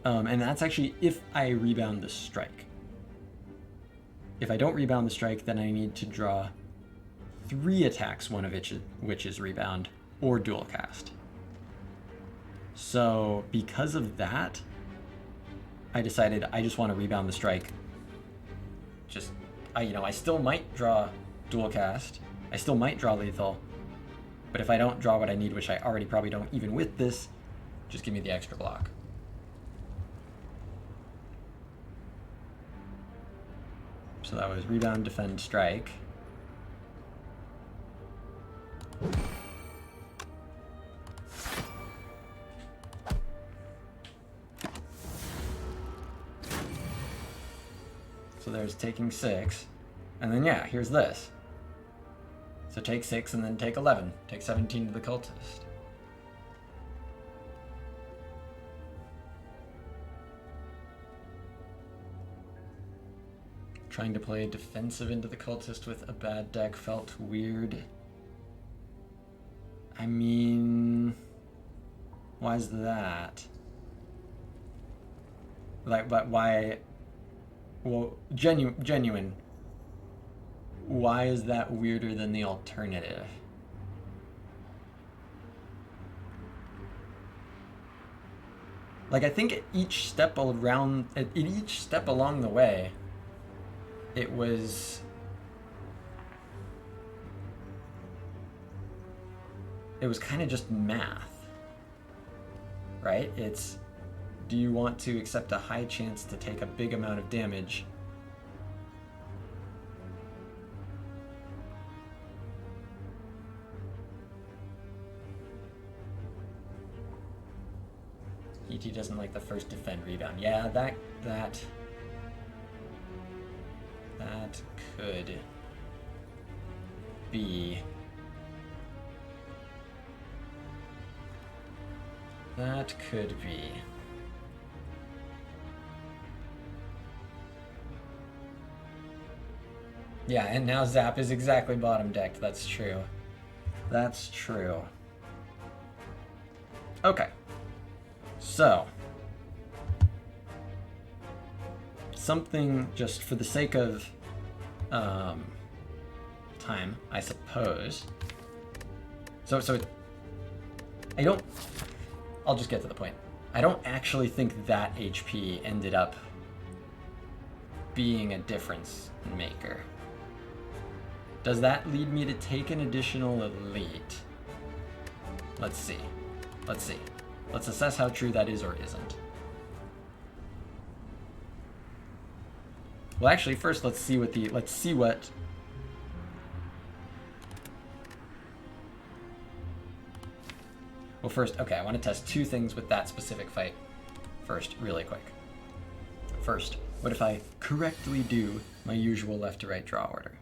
And that's actually if I rebound the strike. If I don't rebound the strike, then I need to draw 3 attacks, one of which is rebound, or dual cast. So because of that, I decided I just want to rebound the strike. I still might draw dual cast. I still might draw lethal. But if I don't draw what I need, which I already probably don't even with this, just give me the extra block. So that was rebound, defend, strike. So there's taking 6. And then yeah, here's this. So take 6 and then take 11. Take 17 to the cultist. Trying to play defensive into the cultist with a bad deck felt weird. I mean, why is that? But why? Well, genuine. Why is that weirder than the alternative? Like, I think at each step along the way, it was kind of just math, right? It's, do you want to accept a high chance to take a big amount of damage? ET doesn't like the first defend rebound. Yeah, that could be. That could be. Yeah, and now Zap is exactly bottom decked. That's true. That's true. Okay. So, something just for the sake of time, I suppose. So I'll just get to the point. I don't actually think that HP ended up being a difference maker. Does that lead me to take an additional elite? Let's see. Let's assess how true that is or isn't. Well, actually, first let's see what. Well, first, okay, I want to test 2 things with that specific fight. First, really quick. First, what if I correctly do my usual left to right draw order?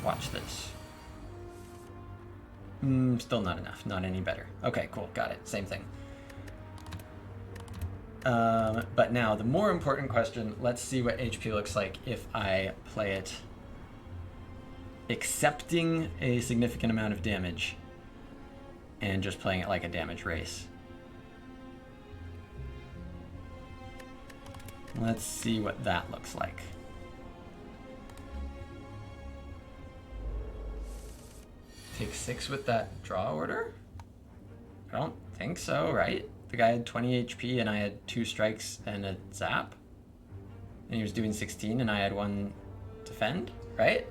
Watch this. Still not enough. Not any better. Okay, cool. Got it. Same thing. But now, the more important question, let's see what HP looks like if I play it accepting a significant amount of damage and just playing it like a damage race. Let's see what that looks like. Take 6 with that draw order? I don't think so, right? The guy had 20 HP and I had 2 strikes and a zap. And he was doing 16 and I had 1 defend, right?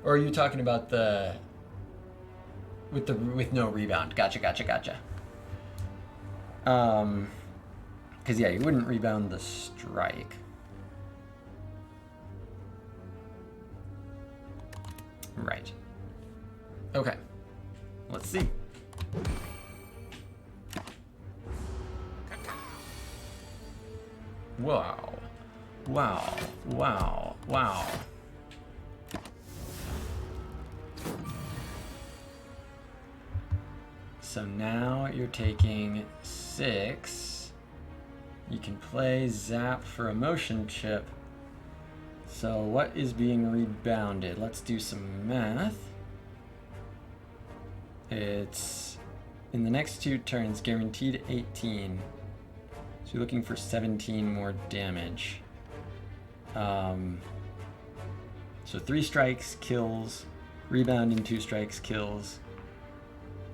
Or are you talking about with no rebound? Gotcha. Because yeah, you wouldn't rebound the strike. Right. Okay. Let's see. Wow. Wow, wow, wow. So now you're taking 6. You can play Zap for a motion chip. So what is being rebounded? Let's do some math. It's in the next 2 turns, guaranteed 18. So you're looking for 17 more damage. So 3 strikes kills, rebound in 2 strikes kills,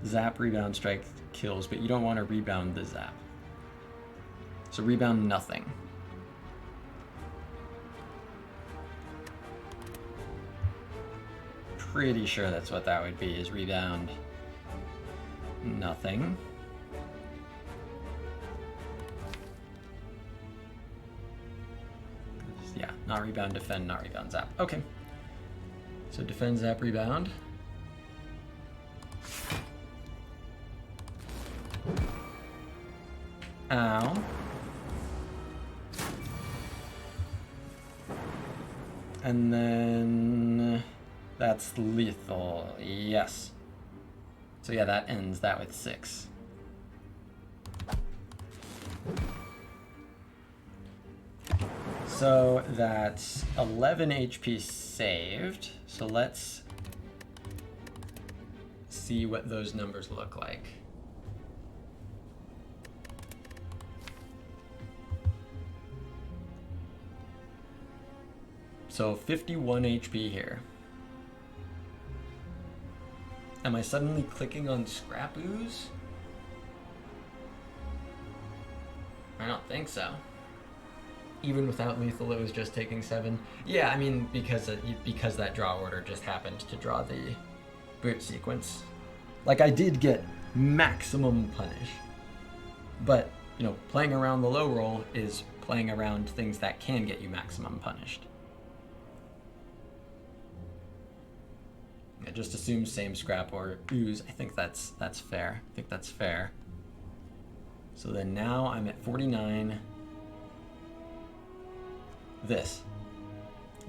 zap, rebound, strike kills, but you don't want to rebound the zap. So rebound nothing. Pretty sure that's what that would be, is rebound nothing. Yeah, not rebound, defend, not rebound, zap. Okay. So defend, zap, rebound. Ow. And then that's lethal. Yes. So yeah, that ends that with 6. So that's 11 HP saved. So let's see what those numbers look like. So 51 HP here. Am I suddenly clicking on scrap ooze? I don't think so. Even without lethal, it was just taking 7. Yeah, I mean, because that draw order just happened to draw the boot sequence. Like, I did get maximum punish. But, you know, playing around the low roll is playing around things that can get you maximum punished. I just assume same scrap or ooze. I think that's fair. I think that's fair. So then now I'm at 49. This.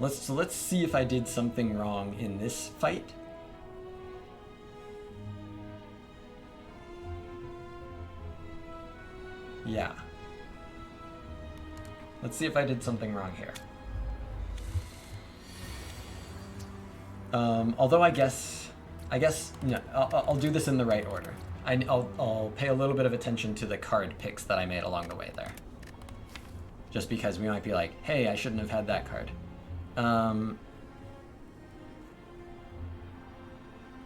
Let's see if I did something wrong in this fight. Yeah. Let's see if I did something wrong here. Although I guess yeah, I'll do this in the right order. I'll pay a little bit of attention to the card picks that I made along the way there. Just because we might be like, hey, I shouldn't have had that card.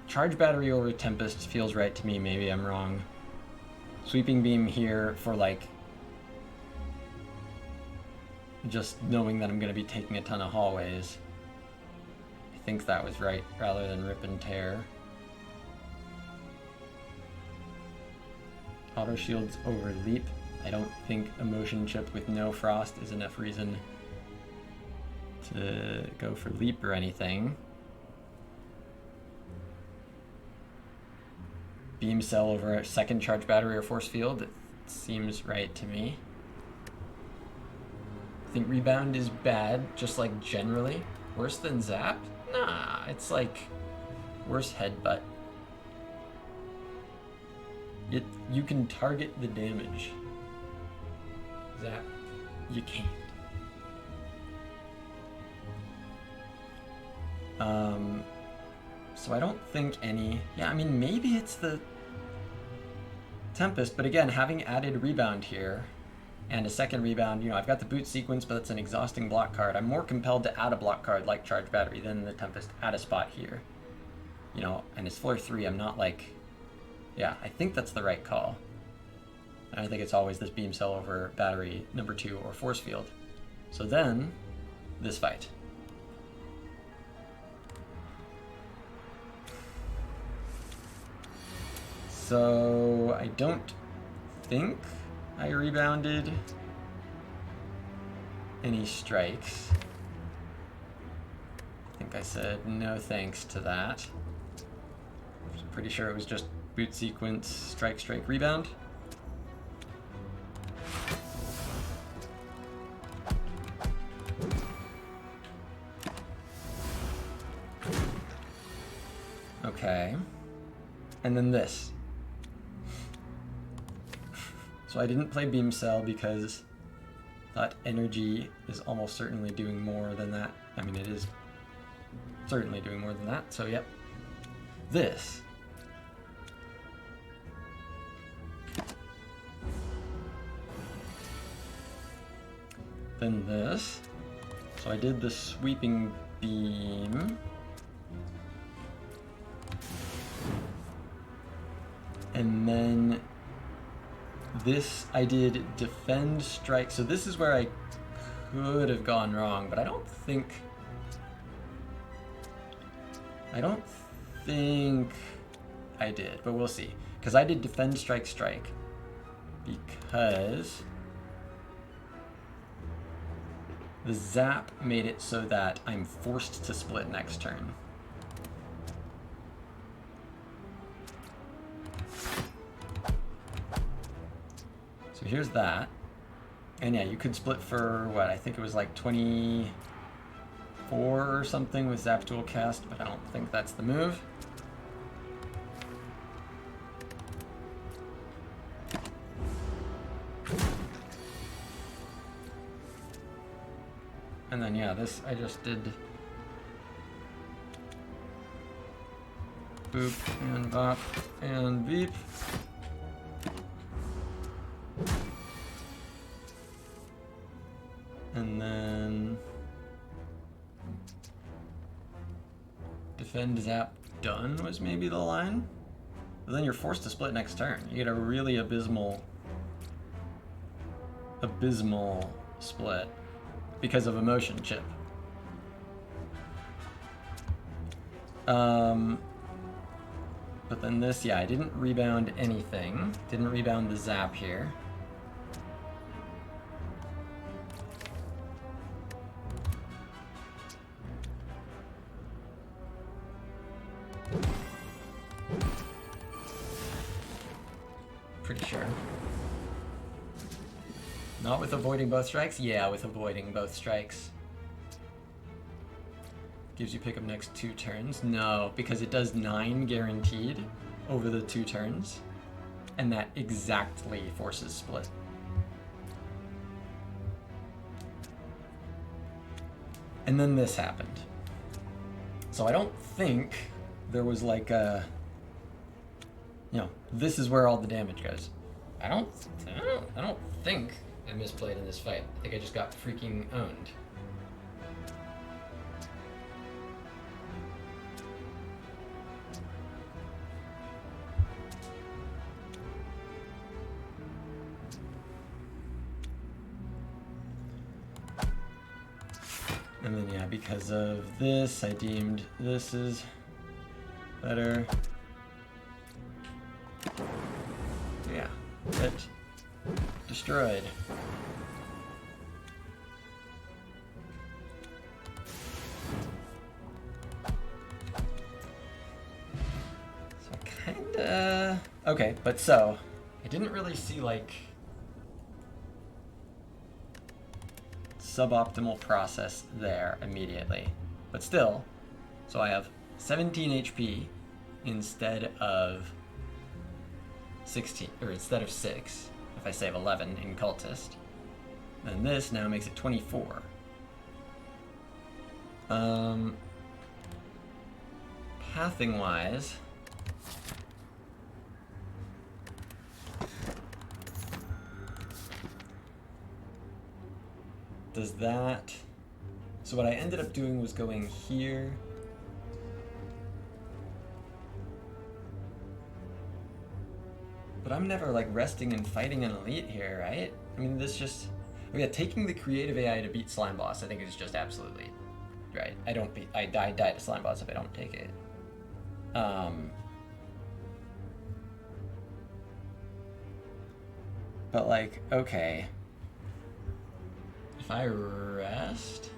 Charge battery over Tempest feels right to me. Maybe I'm wrong. Sweeping beam here for like just knowing that I'm going to be taking a ton of hallways. I think that was right rather than rip and tear. Auto shields over leap. I don't think a motion chip with no frost is enough reason to go for leap or anything. Beam cell over a second charge battery or force field. It seems right to me. I think rebound is bad, just like generally. Worse than zap? Nah, it's like worse headbutt. You can target the damage. Zap, you can't. So I don't think any... Yeah, I mean, maybe it's the Tempest, but again, having added rebound here, and a second rebound, you know, I've got the boot sequence, but it's an exhausting block card. I'm more compelled to add a block card like Charge Battery than the Tempest at a spot here. You know, and it's floor 3, I'm not like... Yeah, I think that's the right call. And I think it's always this beam cell over battery number 2 or force field. So then, this fight. So I don't think I rebounded any strikes. I think I said no thanks to that. I'm pretty sure it was just boot sequence, strike, strike, rebound. Okay. And then this. So I didn't play Beam Cell because I thought energy is almost certainly doing more than that. I mean, it is certainly doing more than that, so yep. This. Then this. So I did the sweeping beam. And then this I did defend strike. So this is where I could have gone wrong, but I don't think I did, but we'll see. Because I did defend strike strike because the zap made it so that I'm forced to split next turn. So here's that. And yeah, you could split for what? I think it was like 24 or something with zap dual cast, but I don't think that's the move. And then yeah, this I just did boop and bop and beep. And then defend zap done was maybe the line. But then you're forced to split next turn. You get a really abysmal split because of emotion chip. But then this, yeah, I didn't rebound anything. Didn't rebound the zap here. Pretty sure. Not with avoiding both strikes? Yeah, with avoiding both strikes. Gives you pick up next 2 turns? No, because it does 9 guaranteed over the 2 turns. And that exactly forces split. And then this happened. So I don't think there was like a, you know, this is where all the damage goes. I don't think I misplayed in this fight. I think I just got freaking owned. And then yeah, because of this, I deemed this is better. Yeah, it destroyed. So kinda okay, but so I didn't really see like suboptimal process there immediately, but still, so I have 17 HP instead of 16, or instead of 6 if I save 11 in Cultist. And this now makes it 24. Pathing wise, does that, so what I ended up doing was going here, but I'm never like resting and fighting an elite here, right? I mean, this just, oh yeah, taking the creative AI to beat Slime Boss I think is just absolutely right. I die to Slime Boss if I don't take it. But like, okay. If I rest,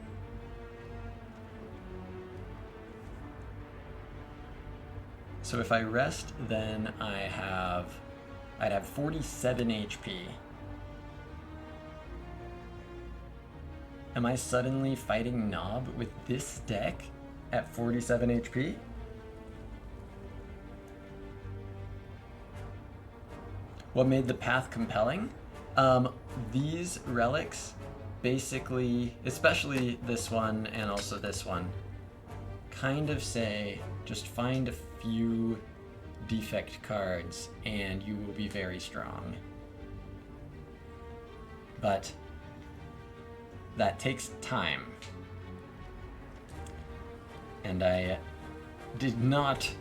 so if I rest, then I'd have 47 HP. Am I suddenly fighting Knob with this deck at 47 HP? What made the path compelling? These relics basically, especially this one and also this one, kind of say just find a few defect cards and you will be very strong. But that takes time. And I did not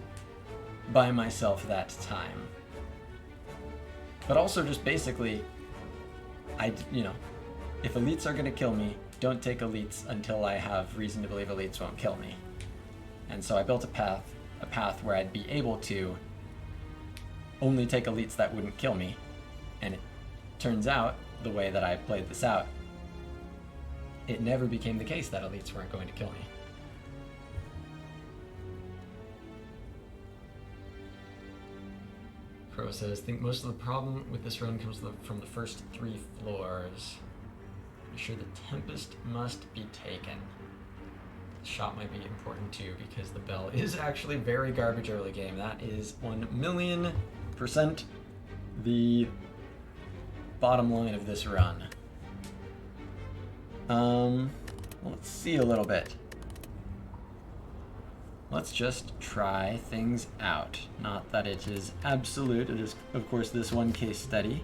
buy myself that time. But also just basically, if elites are gonna kill me, don't take elites until I have reason to believe elites won't kill me. And so I built a path where I'd be able to only take elites that wouldn't kill me. And it turns out, the way that I played this out, it never became the case that elites weren't going to kill me. Crow says, think most of the problem with this run comes from the first 3 floors. Be sure the Tempest must be taken. The shot might be important too, because the bell is actually very garbage early game. That is 1,000,000% the bottom line of this run. Let's see a little bit. Let's just try things out. Not that it is absolute. It is, of course, this one case study.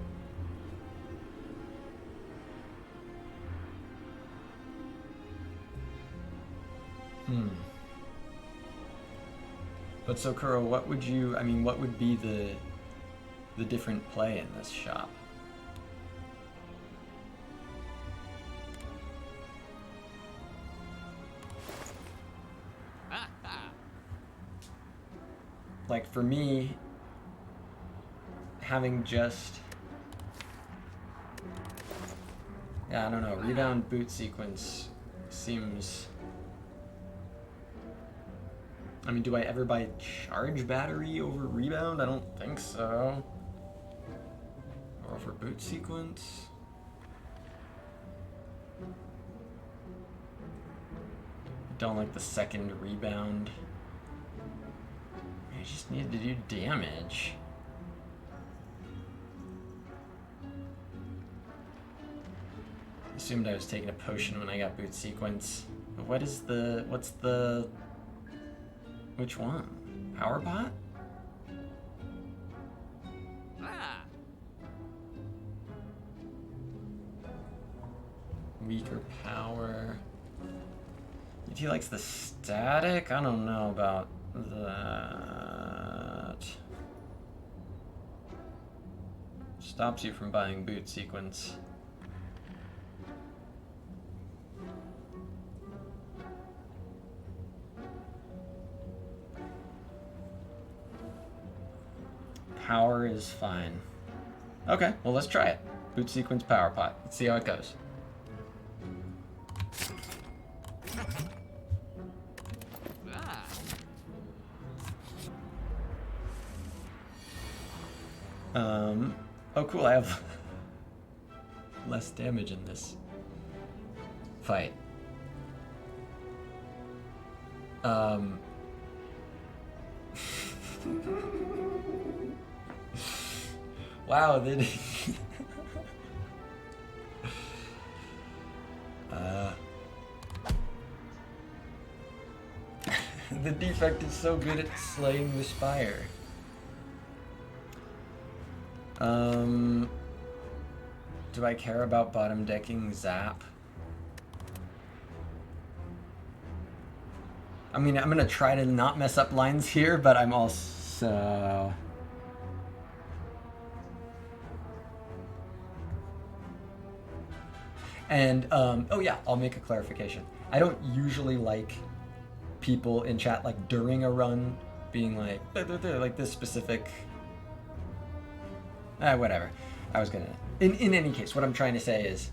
But so, Kuro, what would be the different play in this shop? Like, for me, having just... Yeah, I don't know. Rebound boot sequence seems... I mean, do I ever buy charge battery over rebound? I don't think so. Or over boot sequence? Don't like the second rebound. I just needed to do damage. Assumed I was taking a potion when I got boot sequence. But what's the... Which one? Power pot? Weaker power. If he likes the static, I don't know about that. Stops you from buying boot sequence. Power is fine. Okay, well, let's try it. Boot sequence power pot. Let's see how it goes. Oh cool, I have less damage in this fight. Wow, they did. The defect is so good at slaying the spire. Do I care about bottom decking Zap? I mean, I'm gonna try to not mess up lines here, but I'm also... And, oh yeah, I'll make a clarification. I don't usually like people in chat, like, during a run, being like, like this specific... whatever. I was gonna... In any case, what I'm trying to say is,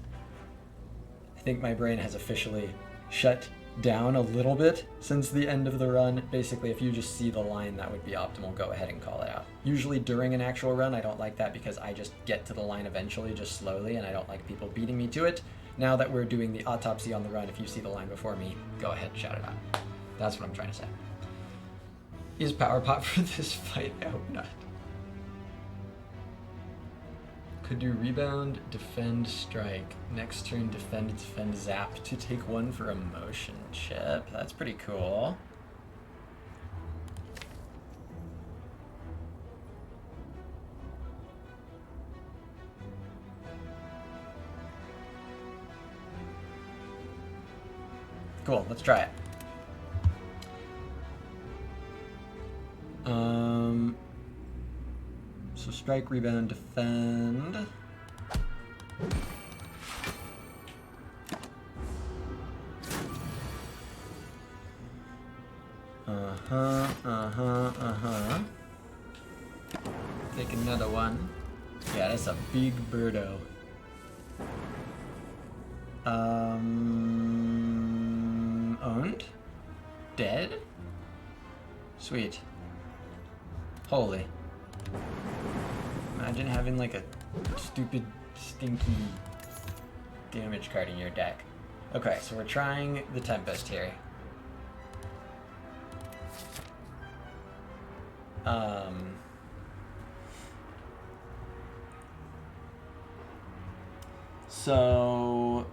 I think my brain has officially shut down a little bit since the end of the run. Basically, if you just see the line that would be optimal, go ahead and call it out. Usually during an actual run, I don't like that because I just get to the line eventually, just slowly, and I don't like people beating me to it. Now that we're doing the autopsy on the run, if you see the line before me, go ahead, shout it out. That's what I'm trying to say. Is Power Pot for this fight out? Not. Could do rebound, defend, strike. Next turn, defend, defend, zap to take one for a motion chip. That's pretty cool. Cool, let's try it. So strike, rebound, defend. Take another one. Yeah, that's a big birdo. Owned? Dead? Sweet. Holy. Imagine having like a stupid, stinky damage card in your deck. Okay, so we're trying the Tempest here. So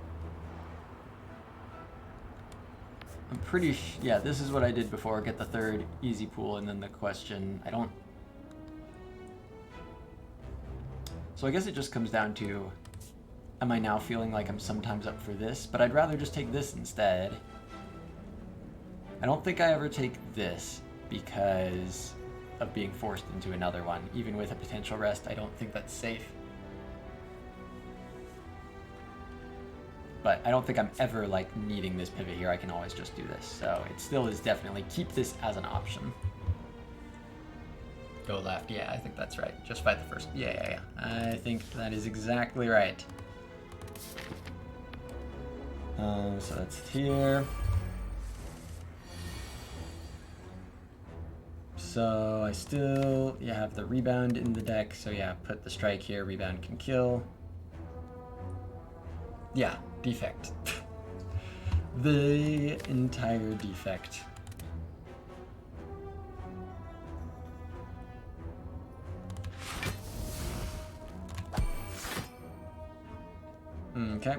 I'm pretty yeah, this is what I did before. Get the third easy pool and then the question. So I guess it just comes down to, am I now feeling like I'm sometimes up for this? But I'd rather just take this instead. I don't think I ever take this because of being forced into another one. Even with a potential rest, I don't think that's safe. But I don't think I'm ever like needing this pivot here. I can always just do this. So it still is definitely keep this as an option. Go left, yeah, I think that's right. Just fight the first, yeah. I think that is exactly right. So that's here. So I still, have the rebound in the deck. So yeah, put the strike here, rebound can kill. Yeah, defect. The entire defect. Okay.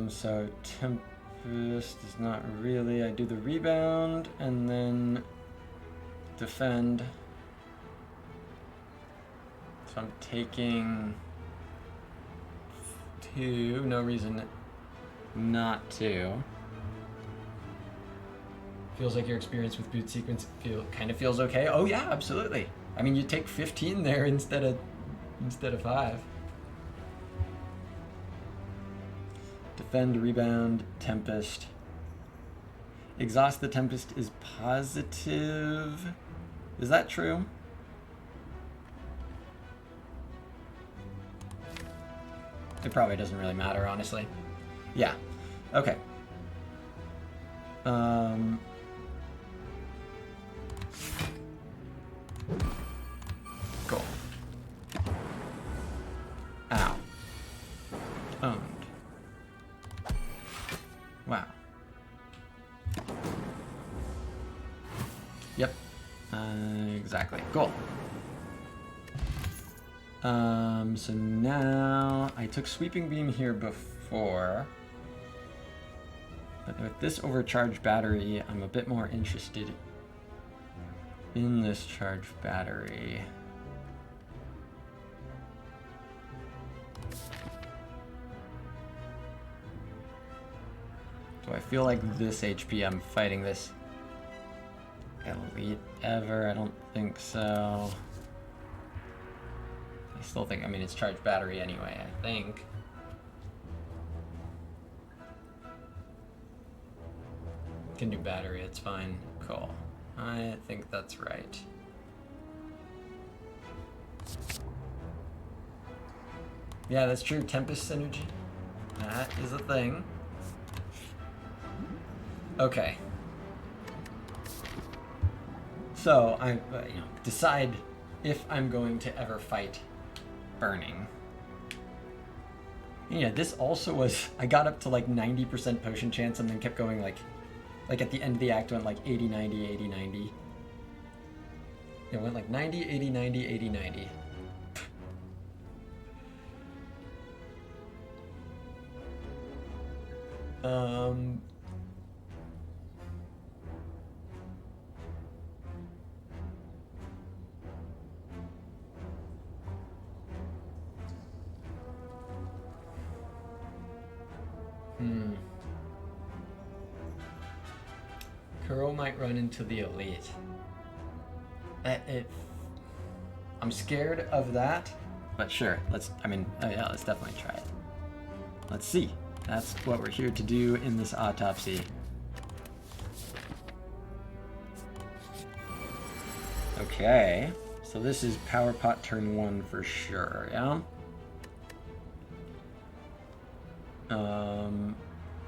So Tempest is not really. I do the rebound and then defend. So I'm taking 2. No reason not to. Feels like your experience with boot sequence kind of feels okay. Oh yeah, absolutely. I mean, you take 15 there instead of 5. Defend, rebound, Tempest. Exhaust the Tempest is positive. Is that true? It probably doesn't really matter, honestly. Yeah. Okay. Cool. Ow. Owned. Wow. Yep. Exactly. Cool. So now I took Sweeping Beam here before, but with this overcharged battery, I'm a bit more interested in this charged battery. Do I feel like this HP I'm fighting this elite ever? I don't think so. I still think, I mean, it's charged battery anyway, I think. Can do battery, it's fine. Cool. I think that's right. Yeah, that's true. Tempest synergy. That is a thing. Okay. So I, decide if I'm going to ever fight Burning. Yeah, this also was, I got up to like 90% potion chance and then kept going like at the end of the act went like 80, 90, 80, 90. It went like 90, 80, 90, 80, 90. Um... Kuro might run into the elite. I'm scared of that, but sure, let's definitely try it. Let's see. That's what we're here to do in this autopsy. Okay, so this is Power Pot turn 1 for sure, yeah?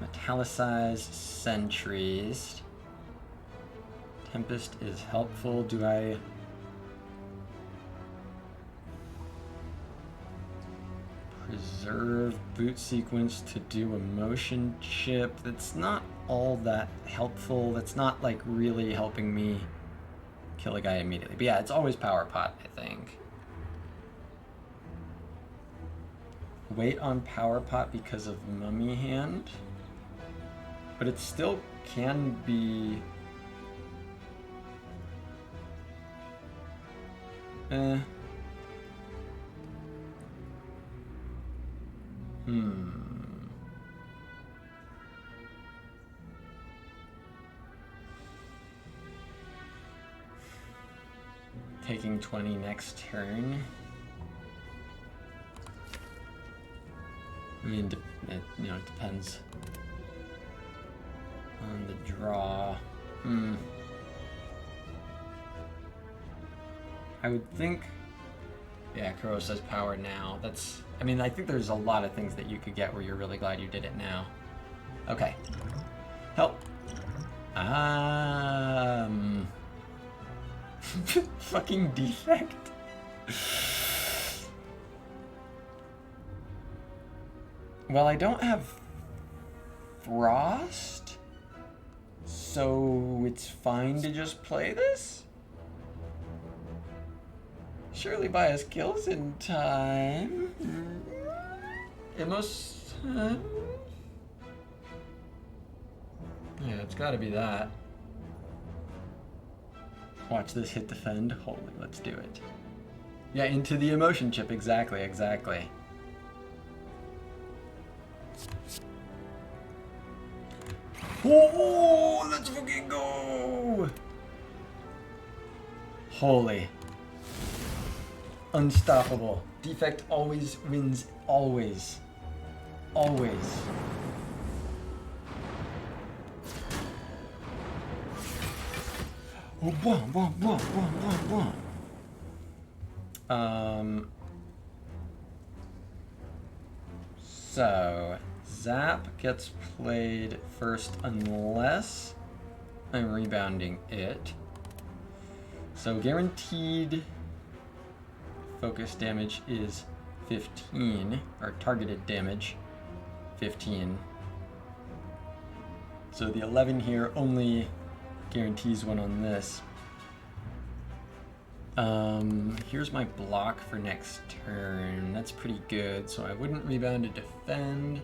Metallicized sentries. Tempest is helpful. Do I... Preserve boot sequence to do a motion chip? That's not all that helpful. That's not like really helping me kill a guy immediately. But yeah, it's always Power Pot, I think. Wait on Power Pot because of Mummy Hand. But it still can be... Taking 20 next turn. I mean, it depends on the draw. I would think... Yeah, Kuro says power now. That's... I mean, I think there's a lot of things that you could get where you're really glad you did it now. Okay. Help. Fucking defect. Well, I don't have Frost, so it's fine to just play this? Surely buy us kills in time. It must... yeah, it's gotta be that. Watch this hit defend. Holy, let's do it. Yeah, into the emotion chip. Exactly, exactly. Oh, let's fucking go! Holy. Unstoppable. Defect always wins. Always. Always. Oh, one. So, Zap gets played first unless I'm rebounding it. So guaranteed focus damage is 15, or targeted damage 15. So the 11 here only guarantees one on this. Here's my block for next turn. That's pretty good, so I wouldn't rebound to defend.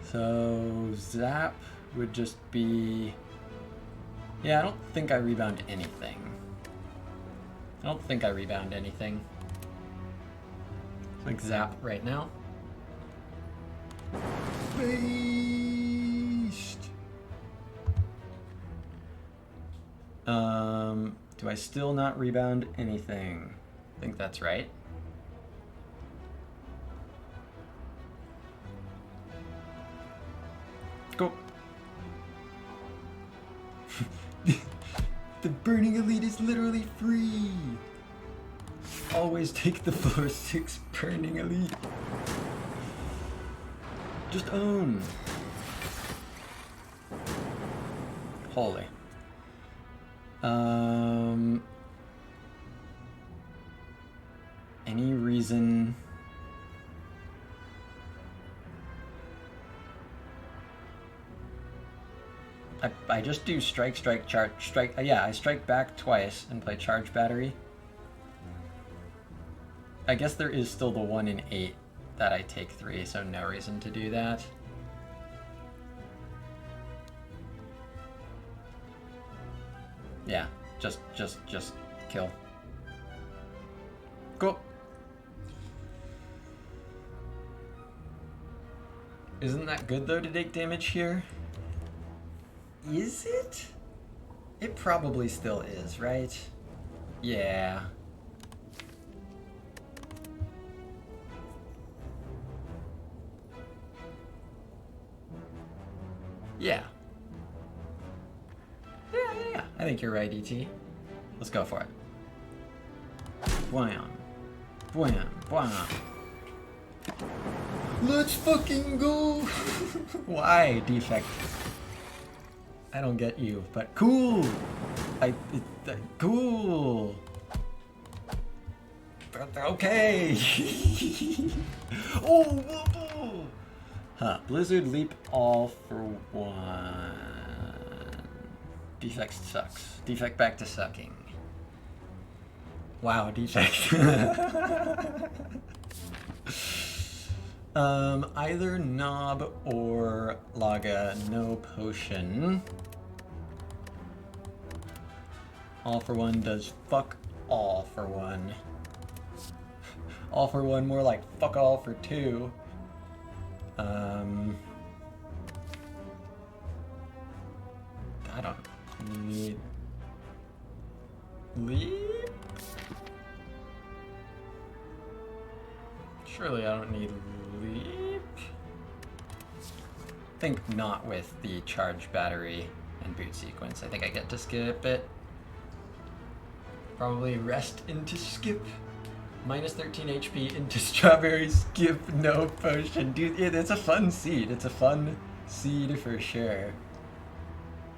So Zap would just be... Yeah, I don't think I rebound anything. Like Zap right now. Beast! Do I still not rebound anything? I think that's right. Go. The Burning Elite is literally free. Always take the floor 6 Burning Elite. Just own. Holy. Any reason... I just do strike, strike, charge, strike. Yeah, I strike back twice and play charge battery. I guess there is still the 1 in 8 that I take 3, so no reason to do that. Yeah, just kill. Cool. Isn't that good though to take damage here? Is it? It probably still is, right? Yeah. Yeah. Yeah. I think you're right, E.T. Let's go for it. Bwam. Bwam. Bwam. Let's fucking go! Why, Defect? I don't get you, but cool! Cool! Okay! Oh! Huh. Blizzard leap all for 1. Defect sucks. Defect back to sucking. Wow, Defect. Either Knob or Laga, no potion. All for 1 does fuck all for 1. All for 1 more like fuck all for 2. I don't need leap? Surely I don't need leap? I think not with the charge battery and boot sequence. I think I get to skip it. Probably rest into skip. Minus 13 HP into strawberry skip, no potion. Dude, it's a fun seed. It's a fun seed for sure.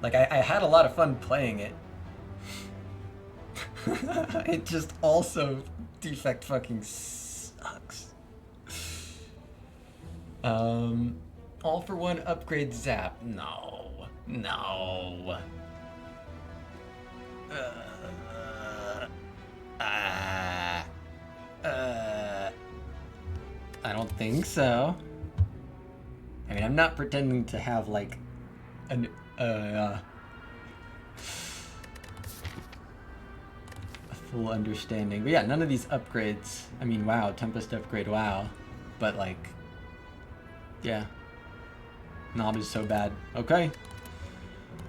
Like, I had a lot of fun playing it. It just also Defect fucking sucks. All for 1 upgrade zap. No. No. I don't think so. I mean, I'm not pretending to have like an a full understanding. But yeah, none of these upgrades. I mean, wow, Tempest upgrade, wow. But like, yeah. Knob is so bad. Okay.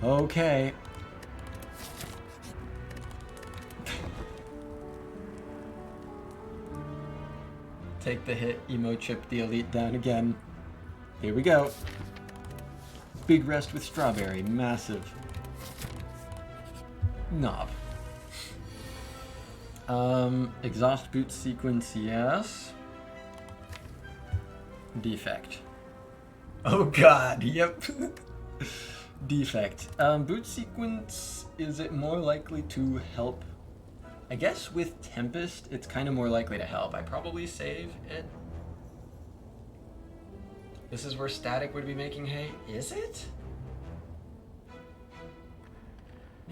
Okay. Take the hit, emo chip the elite down again. Here we go. Big rest with strawberry, massive. Knob. Exhaust boot sequence, yes. Defect. Oh god, yep. Defect. Boot sequence, is it more likely to help? I guess with Tempest, it's kind of more likely to help. I probably save it. This is where Static would be making hay. Is it?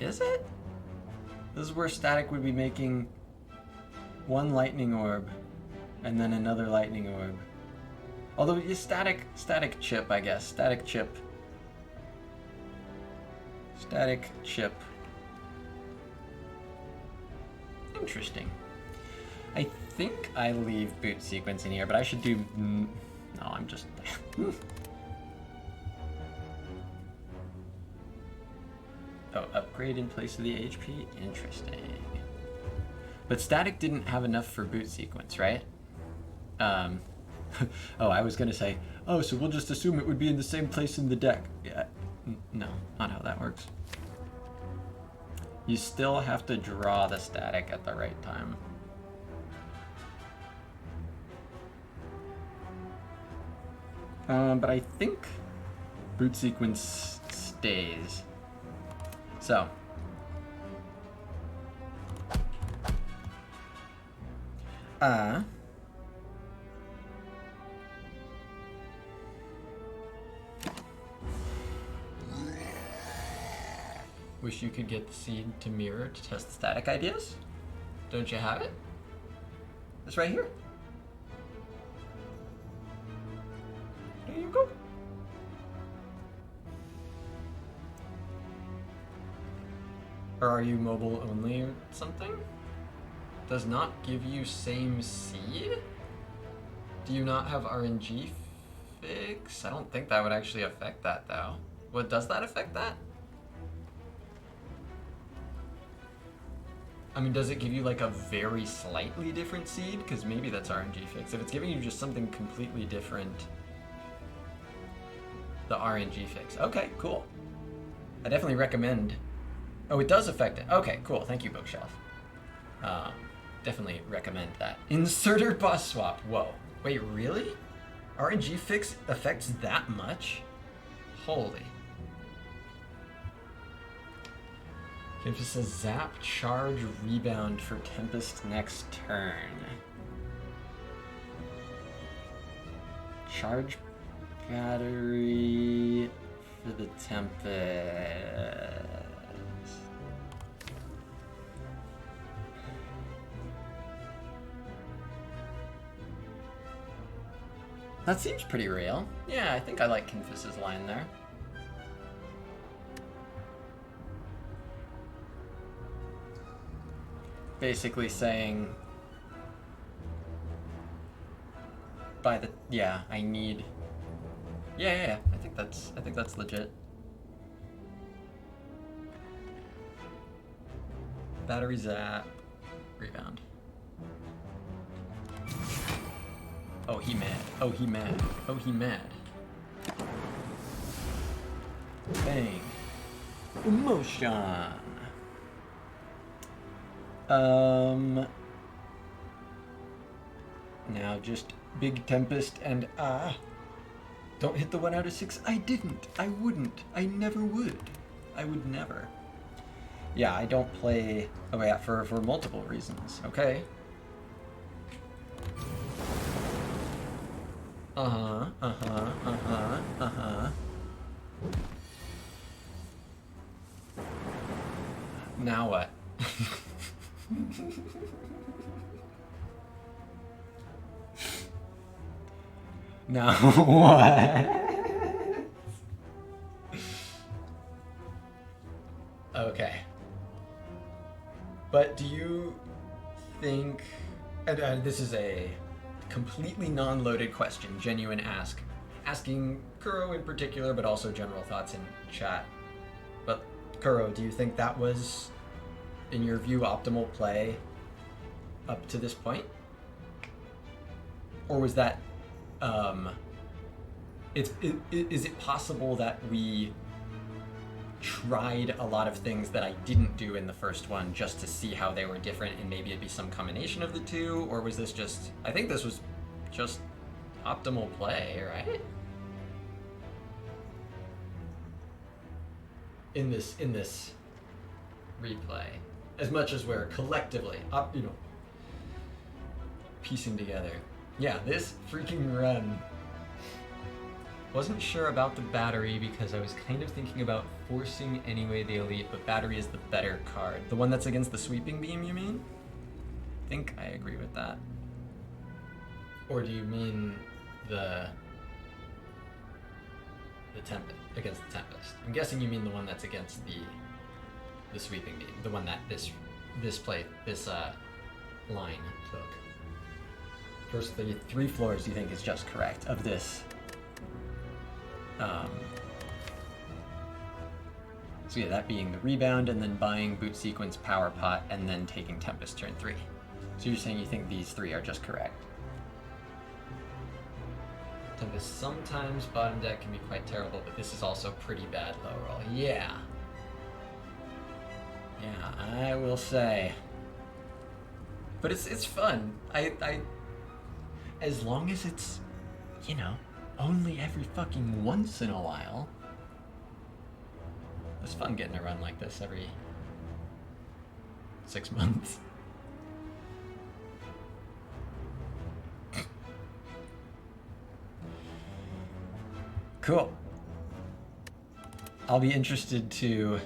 Is it? This is where Static would be making 1 lightning orb and then another lightning orb. Although static chip, I guess. Static chip. Static chip. Interesting. I think I leave boot sequence in here, but I should do... No, I'm just... Oh, upgrade in place of the HP? Interesting. But Static didn't have enough for boot sequence, right? Oh, I was gonna say, oh, so we'll just assume it would be in the same place in the deck. Yeah, no, not how that works. You still have to draw the Static at the right time. But I think boot sequence stays. So. Wish you could get the seed to mirror to test the Static ideas? Don't you have it? This right here. There you go. Or are you mobile only or something? Does not give you same seed? Do you not have RNG fix? I don't think that would actually affect that though. What, does that affect that? I mean, does it give you like a very slightly different seed? Because maybe that's RNG fix. If it's giving you just something completely different, the RNG fix. Okay, cool. I definitely recommend. Oh, it does affect it. Okay, cool. Thank you, Bookshelf. Definitely recommend that. Inserter boss swap. Whoa. Wait, really? RNG fix affects that much? Holy. It just says zap, charge, rebound for Tempest next turn. Charge battery for the Tempest. That seems pretty real. Yeah, I think I like Confiss's line there. Basically saying, by the, yeah, I need, yeah, I think that's legit. Battery zap, rebound. Oh, he mad. Oh, he mad. Oh, he mad. Bang. Emotion. Now just Big Tempest and don't hit the 1 out of 6. I didn't. I wouldn't. I never would. I would never. Yeah, I don't play. Oh yeah, for multiple reasons. Okay. Now what? Now what? Okay. But do you think, and this is a completely non-loaded question, genuine asking Kuro in particular, but also general thoughts in chat. But Kuro, do you think that was, in your view, optimal play up to this point? Or was that, is it possible that we tried a lot of things that I didn't do in the first one just to see how they were different, and maybe it'd be some combination of the two? Or was this just, I think this was just optimal play, right? In this replay, as much as we're collectively piecing together. Yeah, this freaking run. Wasn't sure about the battery because I was kind of thinking about forcing anyway the elite, but battery is the better card. The one that's against the sweeping beam, you mean? I think I agree with that. Or do you mean the Tempest, against the Tempest? I'm guessing you mean the one that's against the sweeping beam, the one that this line took. First, the 3 floors you think is just correct of this. So yeah, that being the rebound, and then buying boot sequence, power pot, and then taking Tempest turn 3. So you're saying you think these 3 are just correct? Tempest sometimes bottom deck can be quite terrible, but this is also pretty bad low roll. Yeah. Yeah, I will say. But it's fun. I as long as it's, only every fucking once in a while. It's fun getting a run like this every 6 months. Cool. I'll be interested to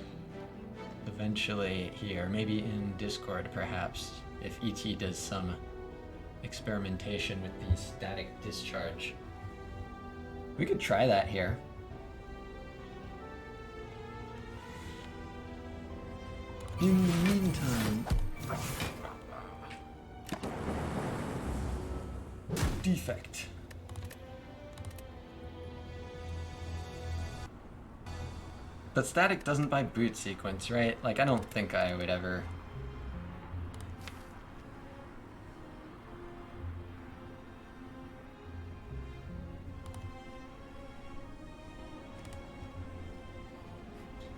eventually here, maybe in Discord perhaps, if ET does some experimentation with the static discharge. We could try that here. In the meantime, Defect. But static doesn't buy boot sequence, right? Like, I don't think I would ever...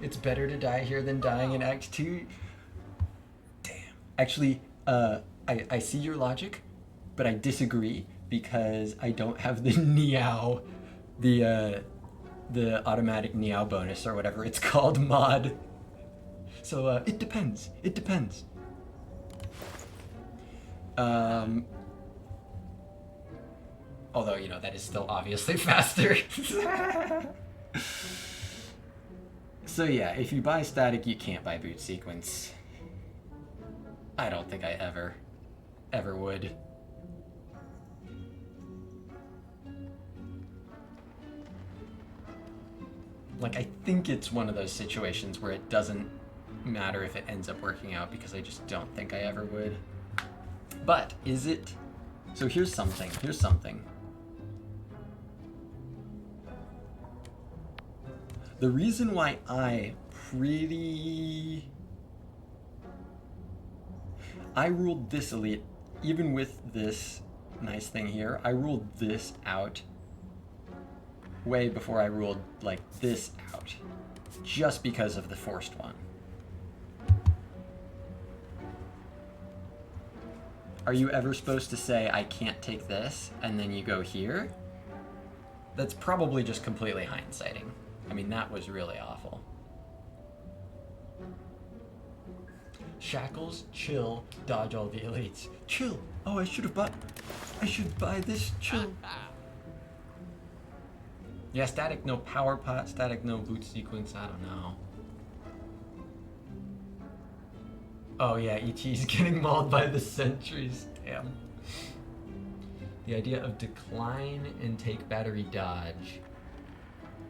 It's better to die here than dying in Act 2. Damn. Actually, I see your logic, but I disagree because I don't have the Niao, the automatic Niao bonus or whatever it's called mod. So it depends. It depends. Although, you know, that is still obviously faster. So yeah, if you buy static, you can't buy boot sequence. I don't think I ever would. Like, I think it's one of those situations where it doesn't matter if it ends up working out because I just don't think I ever would. But is it? So here's something. The reason why I ruled this elite, even with this nice thing here, I ruled this out way before I ruled, like, this out, just because of the forced one. Are you ever supposed to say, I can't take this, and then you go here? That's probably just completely hindsighting. I mean, that was really awful. Shackles, chill, dodge all the elites. Chill! Oh, I should buy this, chill. Yeah, static no power pot, static no boot sequence, I don't know. Oh yeah, ET's getting mauled by the sentries. Damn. The idea of decline and take battery dodge,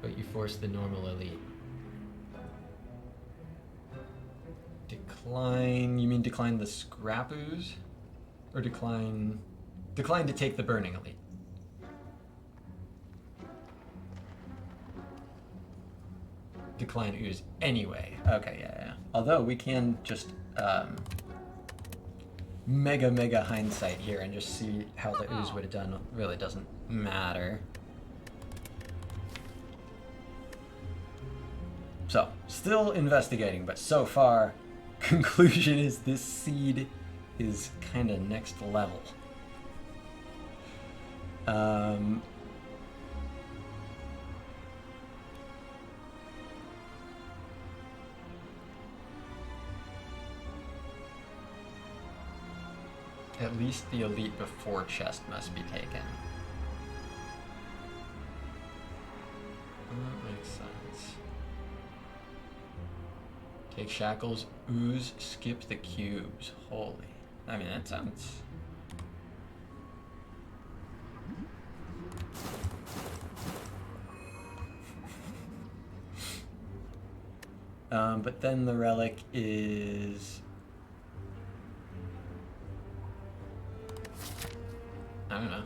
but you force the normal elite. Decline, you mean decline the scrap ooze? Or decline to take the burning elite? Decline ooze anyway. Okay, yeah. Although we can just mega hindsight here and just see how the ooze would have done. It really doesn't matter. So, still investigating, but so far, conclusion is this seed is kind of next level. At least the elite before chest must be taken. That makes sense. Take shackles, ooze, skip the cubes. Holy. I mean, that sounds... but then the relic is... I don't know.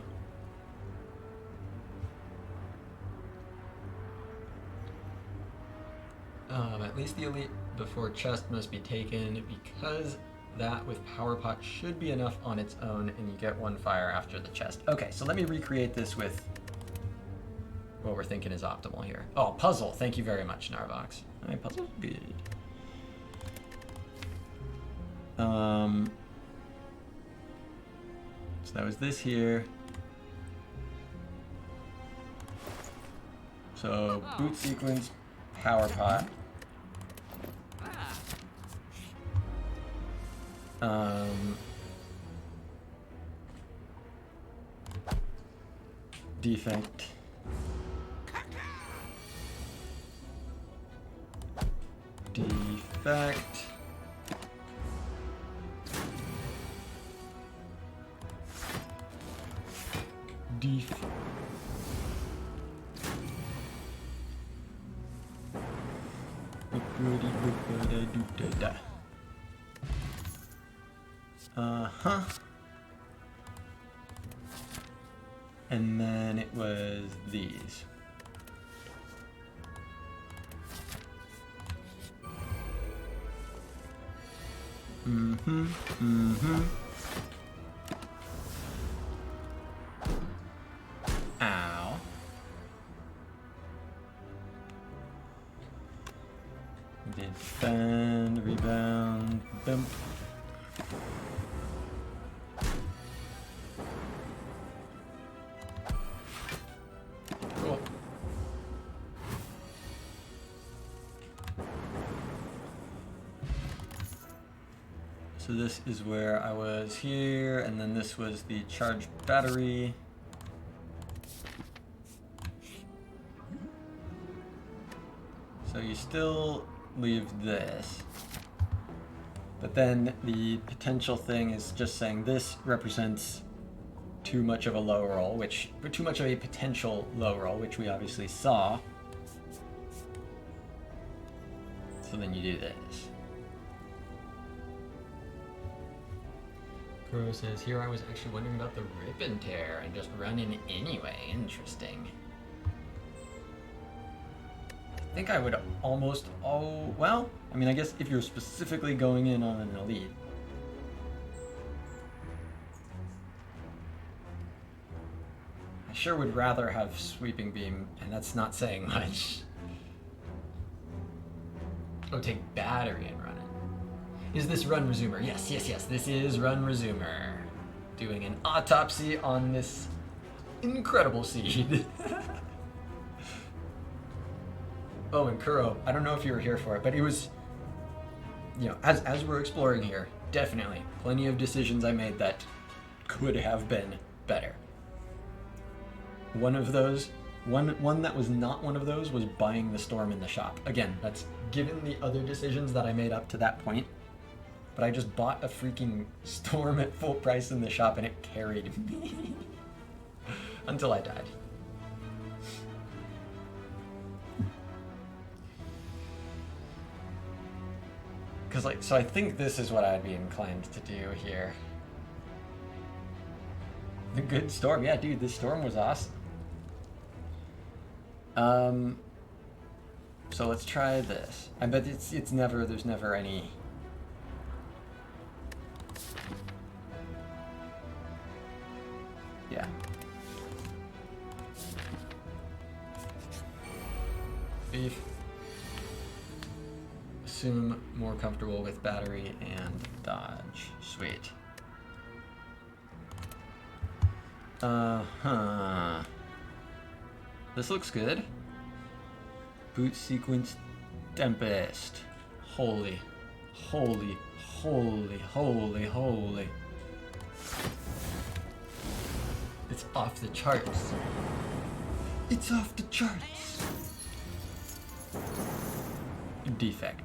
At least the elite before chest must be taken because that with power pot should be enough on its own and you get one fire after the chest. Okay, so let me recreate this with what we're thinking is optimal here. Oh, puzzle. Thank you very much, Narvox. All right, puzzle's good. So that was this here. So boot sequence, power pot. Defect. Defect. Def. Uh-huh. And then it was these. Mm-hmm. Mm-hmm. Ow. Defend, rebound, bump. Cool. So this is where I was here, and then this was the charged battery. So you still leave this, but then the potential thing is just saying this represents too much of a low roll, or too much of a potential low roll, which we obviously saw. So then you do this. Pro says, here I was actually wondering about the rip and tear and just run in anyway. Interesting. I think I would almost, well, I mean, I guess if you're specifically going in on an elite. I sure would rather have sweeping beam, and that's not saying much. Oh, take battery and run it. Is this run resumer? Yes, yes, yes, this is run resumer. Doing an autopsy on this incredible seed. Oh, and Kuro, I don't know if you were here for it, but it was, you know, as we're exploring here, definitely plenty of decisions I made that could have been better. One of those, one that was not one of those was buying the storm in the shop. Again, that's given the other decisions that I made up to that point, but I just bought a freaking storm at full price in the shop and it carried me until I died. So I think this is what I'd be inclined to do here. The good storm, yeah, dude, this storm was awesome. So let's try this. I bet there's never any. Yeah. Beef. Assume more comfortable with battery and dodge. Sweet. Uh-huh. This looks good. Boot sequence Tempest. Holy, holy, holy, holy, holy. It's off the charts. It's off the charts. Defect.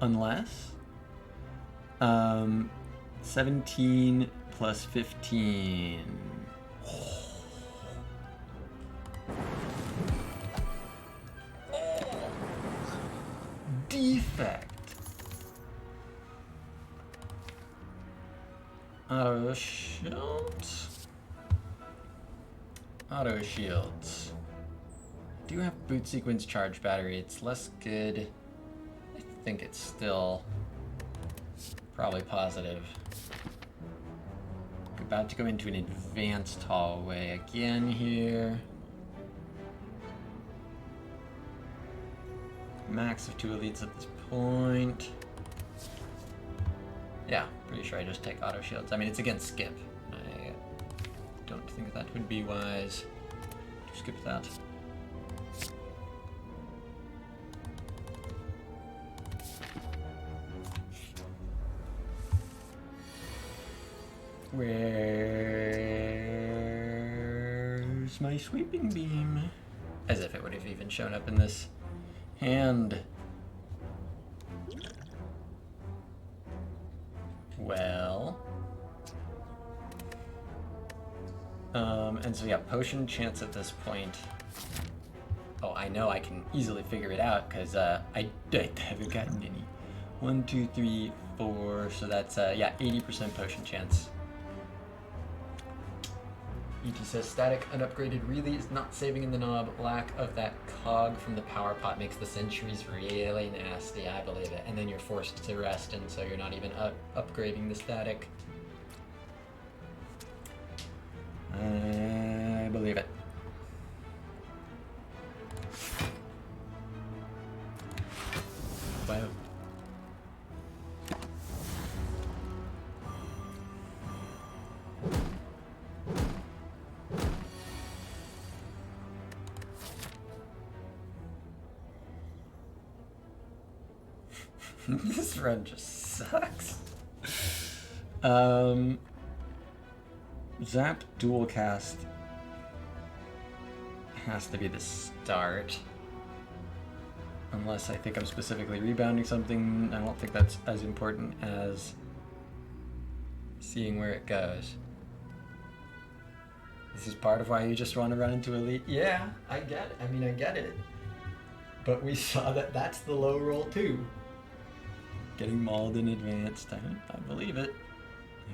Unless 17 plus 15. Defect. Auto shields. Auto shields. Do have boot sequence charge battery. It's less good. I think it's still probably positive. About to go into an advanced hallway again here. Max of 2 elites at this point. Yeah, pretty sure I just take auto shields. I mean, it's against skip. I don't think that would be wise to skip that. Where's my sweeping beam? As if it would have even shown up in this hand. Well. And so yeah, potion chance at this point. Oh, I know I can easily figure it out because I haven't gotten any. 1, 2, 3, 4. So that's yeah, 80% potion chance. ET says static unupgraded really is not saving in the knob. Lack of that cog from the power pot makes the sentries really nasty. I believe it. And then you're forced to rest, and so you're not even upgrading the static. I believe it. Wow. This run just sucks. Zap dual cast has to be the start. Unless I think I'm specifically rebounding something. I don't think that's as important as seeing where it goes. This is part of why you just want to run into elite. Yeah, I get it. I mean, I get it. But we saw that that's the low roll too. Getting mauled in advance. I believe it.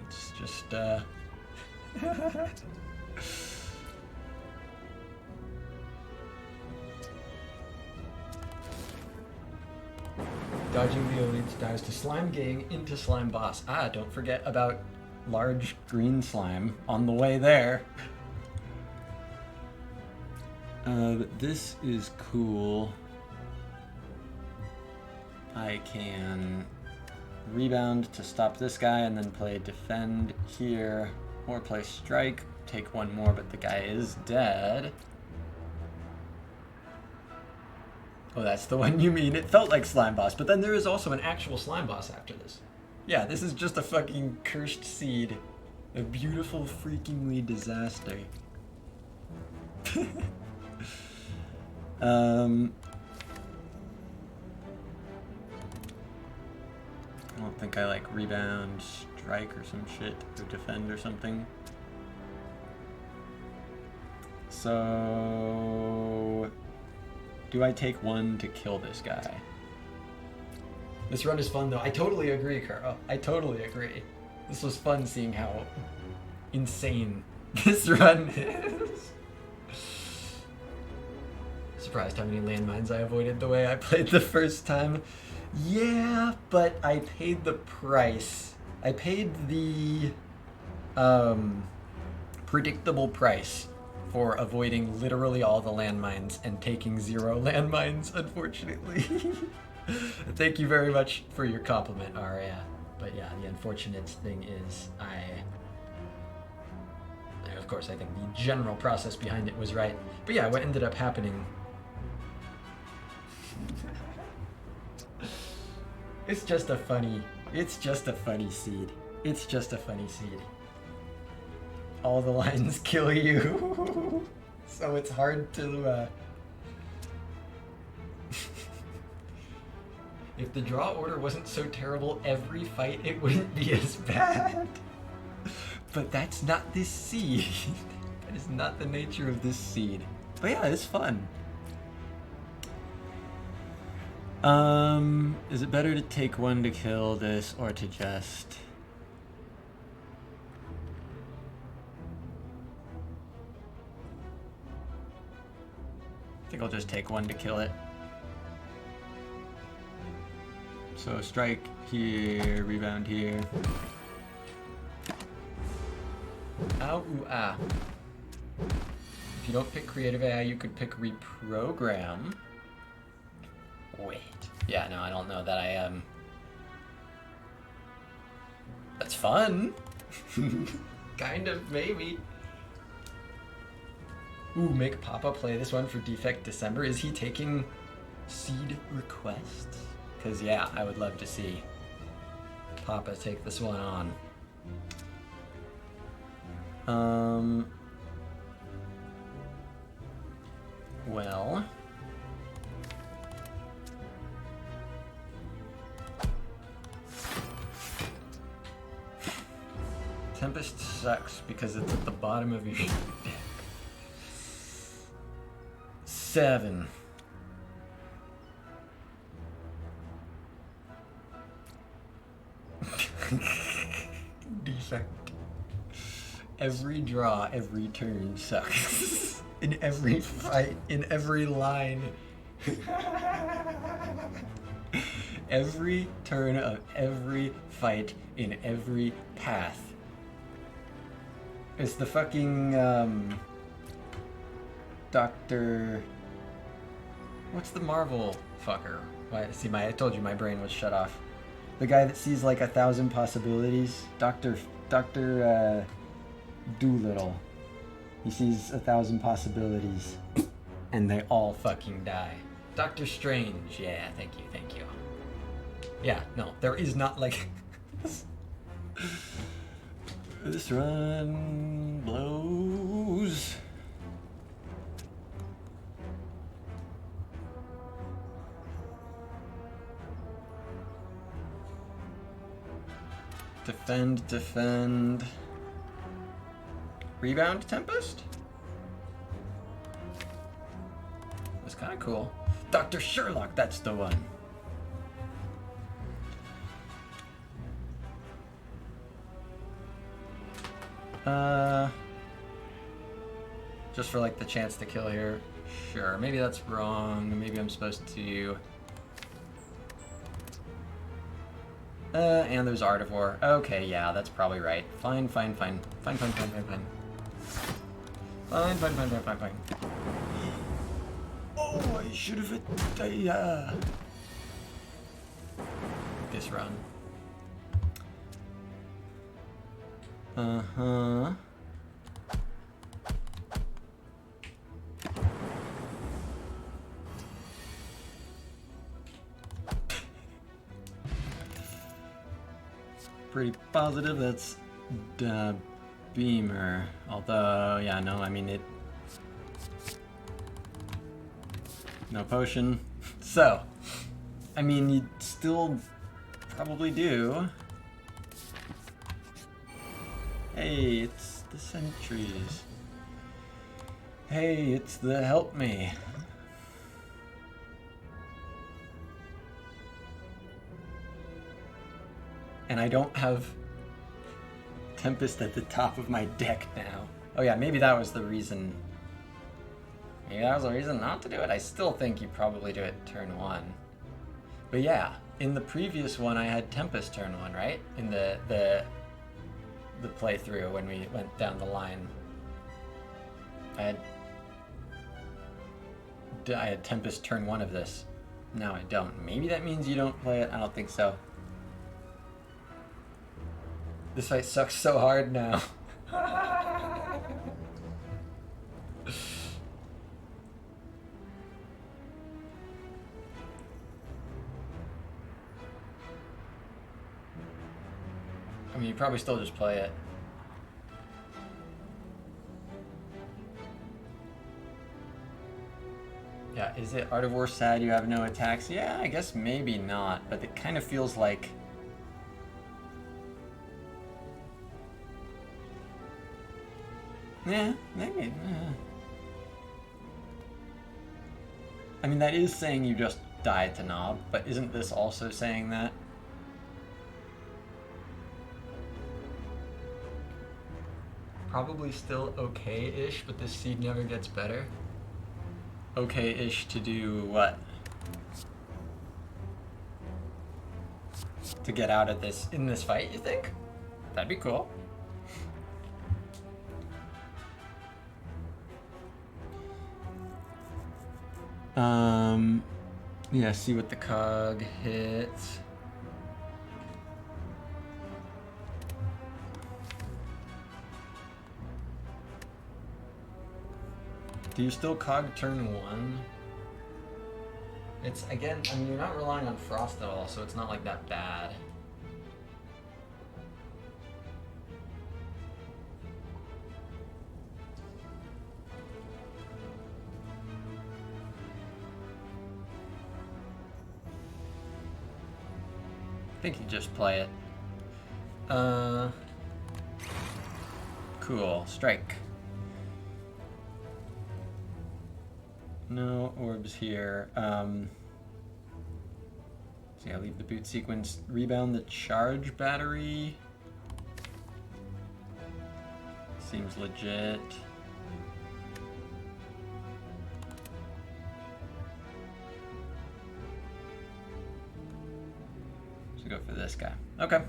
It's just, Dodging the elites dies to slime gang into slime boss. Ah, don't forget about large green slime on the way there. This is cool. I can rebound to stop this guy and then play defend here, or play strike, take one more, but the guy is dead. Oh, that's the one you mean. It felt like slime boss, but then there is also an actual slime boss after this. Yeah, this is just a fucking cursed seed. A beautiful freakingly disaster. I don't think I like rebound, strike or some shit, or defend or something. So, do I take one to kill this guy? This run is fun though. I totally agree, Carl. I totally agree. This was fun seeing how insane this run is. Surprised how many landmines I avoided the way I played the first time. Yeah, but I paid the price. I paid the predictable price for avoiding literally all the landmines and taking 0 landmines, unfortunately. Thank you very much for your compliment, Aria. But yeah, the unfortunate thing is of course, I think the general process behind it was right. But yeah, what ended up happening... It's just a funny seed. It's just a funny seed. All the lines kill you. So it's hard to, If the draw order wasn't so terrible, every fight it wouldn't be as bad. But that's not this seed. That is not the nature of this seed. But yeah, it's fun. Is it better to take one to kill this or to just... I think I'll just take one to kill it. So strike here, rebound here. Ow, ooh, ah. If you don't pick creative AI, you could pick reprogram. Wait. Yeah, no, I don't know that I, That's fun. Kind of, maybe. Ooh, make Papa play this one for Defect December. Is he taking seed requests? Because, yeah, I would love to see Papa take this one on. Well... Tempest sucks because it's at the bottom of your deck. 7. Defect. Every draw, every turn sucks. In every fight, in every line. Every turn of every fight in every path. It's the fucking, Dr. What's the Marvel fucker? See, I told you my brain was shut off. The guy that sees like 1,000 possibilities. Dr. Doolittle. He sees 1,000 possibilities. And they all fucking die. Doctor Strange. Yeah, thank you. Yeah, no, there is not like... This run blows. Defend. Rebound Tempest? That's kind of cool. Dr. Sherlock, that's the one. Just for like the chance to kill here. Sure, maybe that's wrong. Maybe I'm supposed to... and there's Art of War. Okay, yeah, that's probably right. Fine. Fine. Oh, I should have hit this run. Uh-huh. Pretty positive that's Beamer. Although, yeah, no, I mean it... No potion. So, I mean, you'd still probably do. Hey, it's the sentries. Hey, it's the help me. And I don't have Tempest at the top of my deck now. Oh yeah, maybe that was the reason. Maybe that was the reason not to do it. I still think you probably do it turn 1. But yeah, in the previous one I had Tempest turn 1, right? In the playthrough when we went down the line. I had Tempest turn 1 of this. Now I don't. Maybe that means you don't play it. I don't think so. This fight sucks so hard now. I mean, you probably still just play it. Yeah, is it Art of War sad you have no attacks? Yeah, I guess maybe not, but it kind of feels like... Yeah, maybe. I mean, that is saying you just died to Knob, but isn't this also saying that? Probably still okay-ish, but this seed never gets better. Okay-ish to do what? To get out of this, in this fight, you think? That'd be cool. Yeah, see what the cog hits. Do you still cog turn 1? It's, again, I mean, you're not relying on Frost at all, so it's not like that bad. I think you just play it. Cool. Strike. No orbs here. So yeah, leave the boot sequence. Rebound the charge battery. Seems legit. So go for this guy. Okay.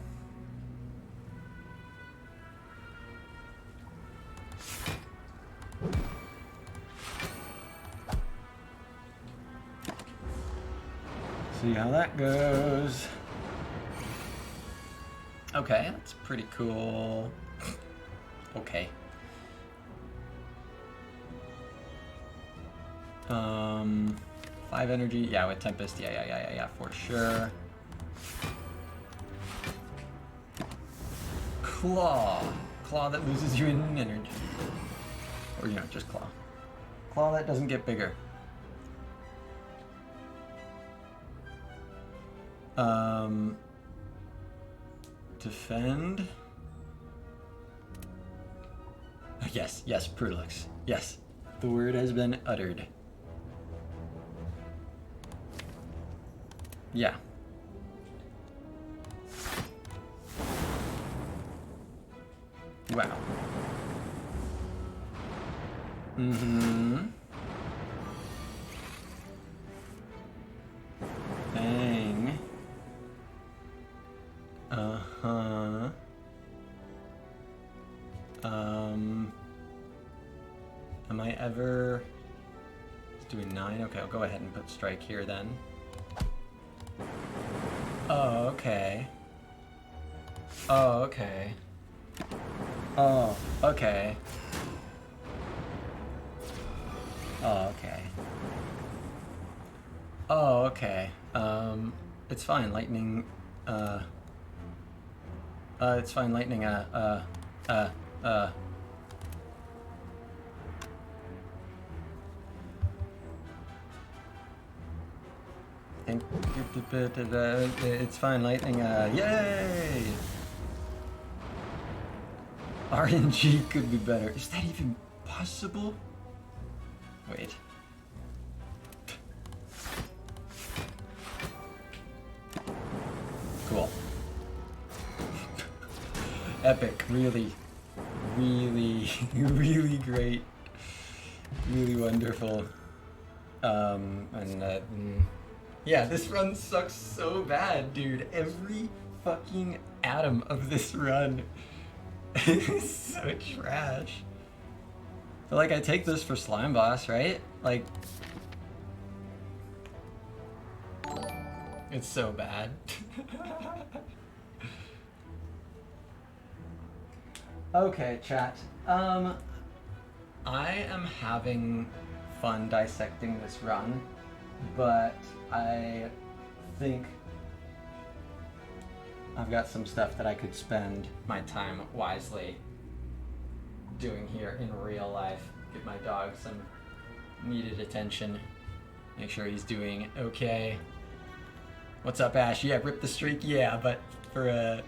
See how that goes. Okay, that's pretty cool. Okay. 5 energy, yeah, with Tempest, yeah, for sure. Claw that loses you in energy. Or, you know, just claw. Claw that doesn't get bigger. Defend. Yes, Prudilux. Yes, the word has been uttered. Yeah. Wow. Mm-hmm. Dang. Uh-huh. Am I ever doing 9? Okay, I'll go ahead and put strike here then. Oh, okay. Oh, okay. Oh, okay. Oh, okay. Oh, okay. It's fine, lightning, it's fine, lightning, think it's fine, lightning, yay! RNG could be better. Is that even possible? Wait. Cool. Epic, really great. Really wonderful. Yeah, this run sucks so bad, dude. Every fucking atom of this run is so trash. But like, I take this for Slime Boss, right? Like, it's so bad. Okay, chat. I am having fun dissecting this run, but I think I've got some stuff that I could spend my time wisely doing here in real life. Give my dog some needed attention. Make sure he's doing okay. What's up, Ash? Yeah, rip the streak, yeah, but for a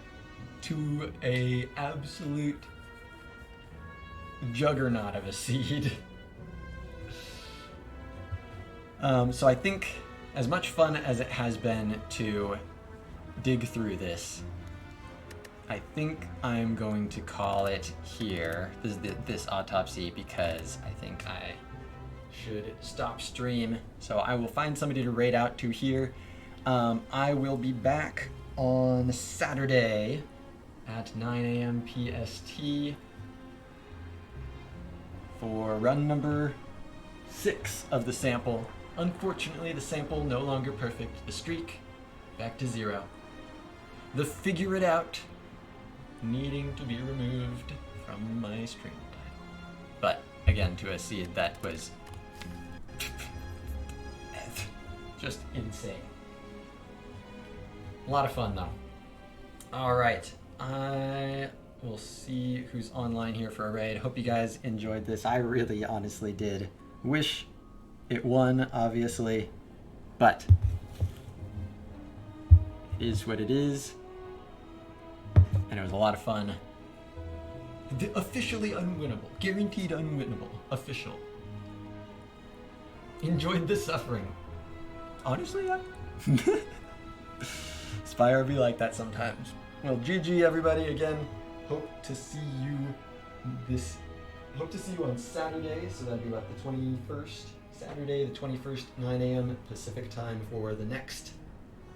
absolute juggernaut of a seed. So I think, as much fun as it has been to dig through this, I think I'm going to call it here, this autopsy, because I think I should stop stream. So I will find somebody to raid out to here. I will be back on Saturday at 9 a.m. PST for run number 6 of the sample. Unfortunately, the sample no longer perfect. The streak back to 0. The figure it out needing to be removed from my stream time. But again, to a seed that was just insane. A lot of fun though. All right, I will see who's online here for a raid. Hope you guys enjoyed this. I really honestly did. Wish it won, obviously, but it is what it is. And it was a lot of fun. Officially unwinnable. Guaranteed unwinnable. Official. Enjoyed the suffering. Honestly, yeah. Spire be like that sometimes. Well, GG everybody again. Hope to see you on Saturday, so that'd be about the 21st. Saturday the 21st, 9 a.m. Pacific time for the next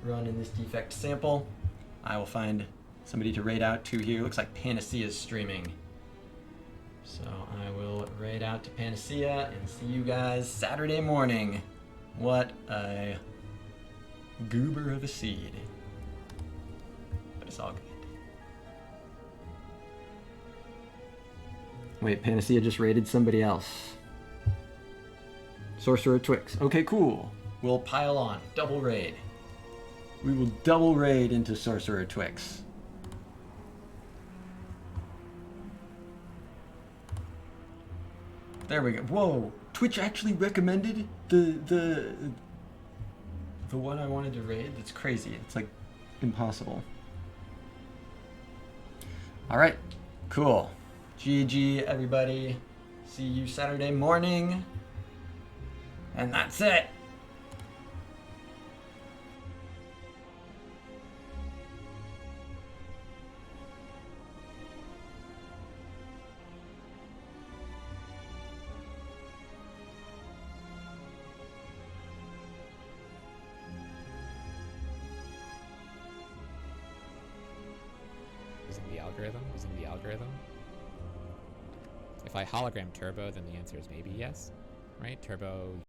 run in this Defect sample. I will find somebody to raid out to here. Looks like Panacea is streaming. So I will raid out to Panacea and see you guys Saturday morning. What a goober of a seed. But it's all good. Wait, Panacea just raided somebody else. Sorcerer Twix. Okay, cool. We'll pile on. Double raid. We will double raid into Sorcerer Twix. There we go. Whoa! Twitch actually recommended the one I wanted to raid? That's crazy. It's like impossible. Alright. Cool. GG everybody. See you Saturday morning. And that's it. Using the algorithm. If I hologram turbo, then the answer is maybe yes, right? Turbo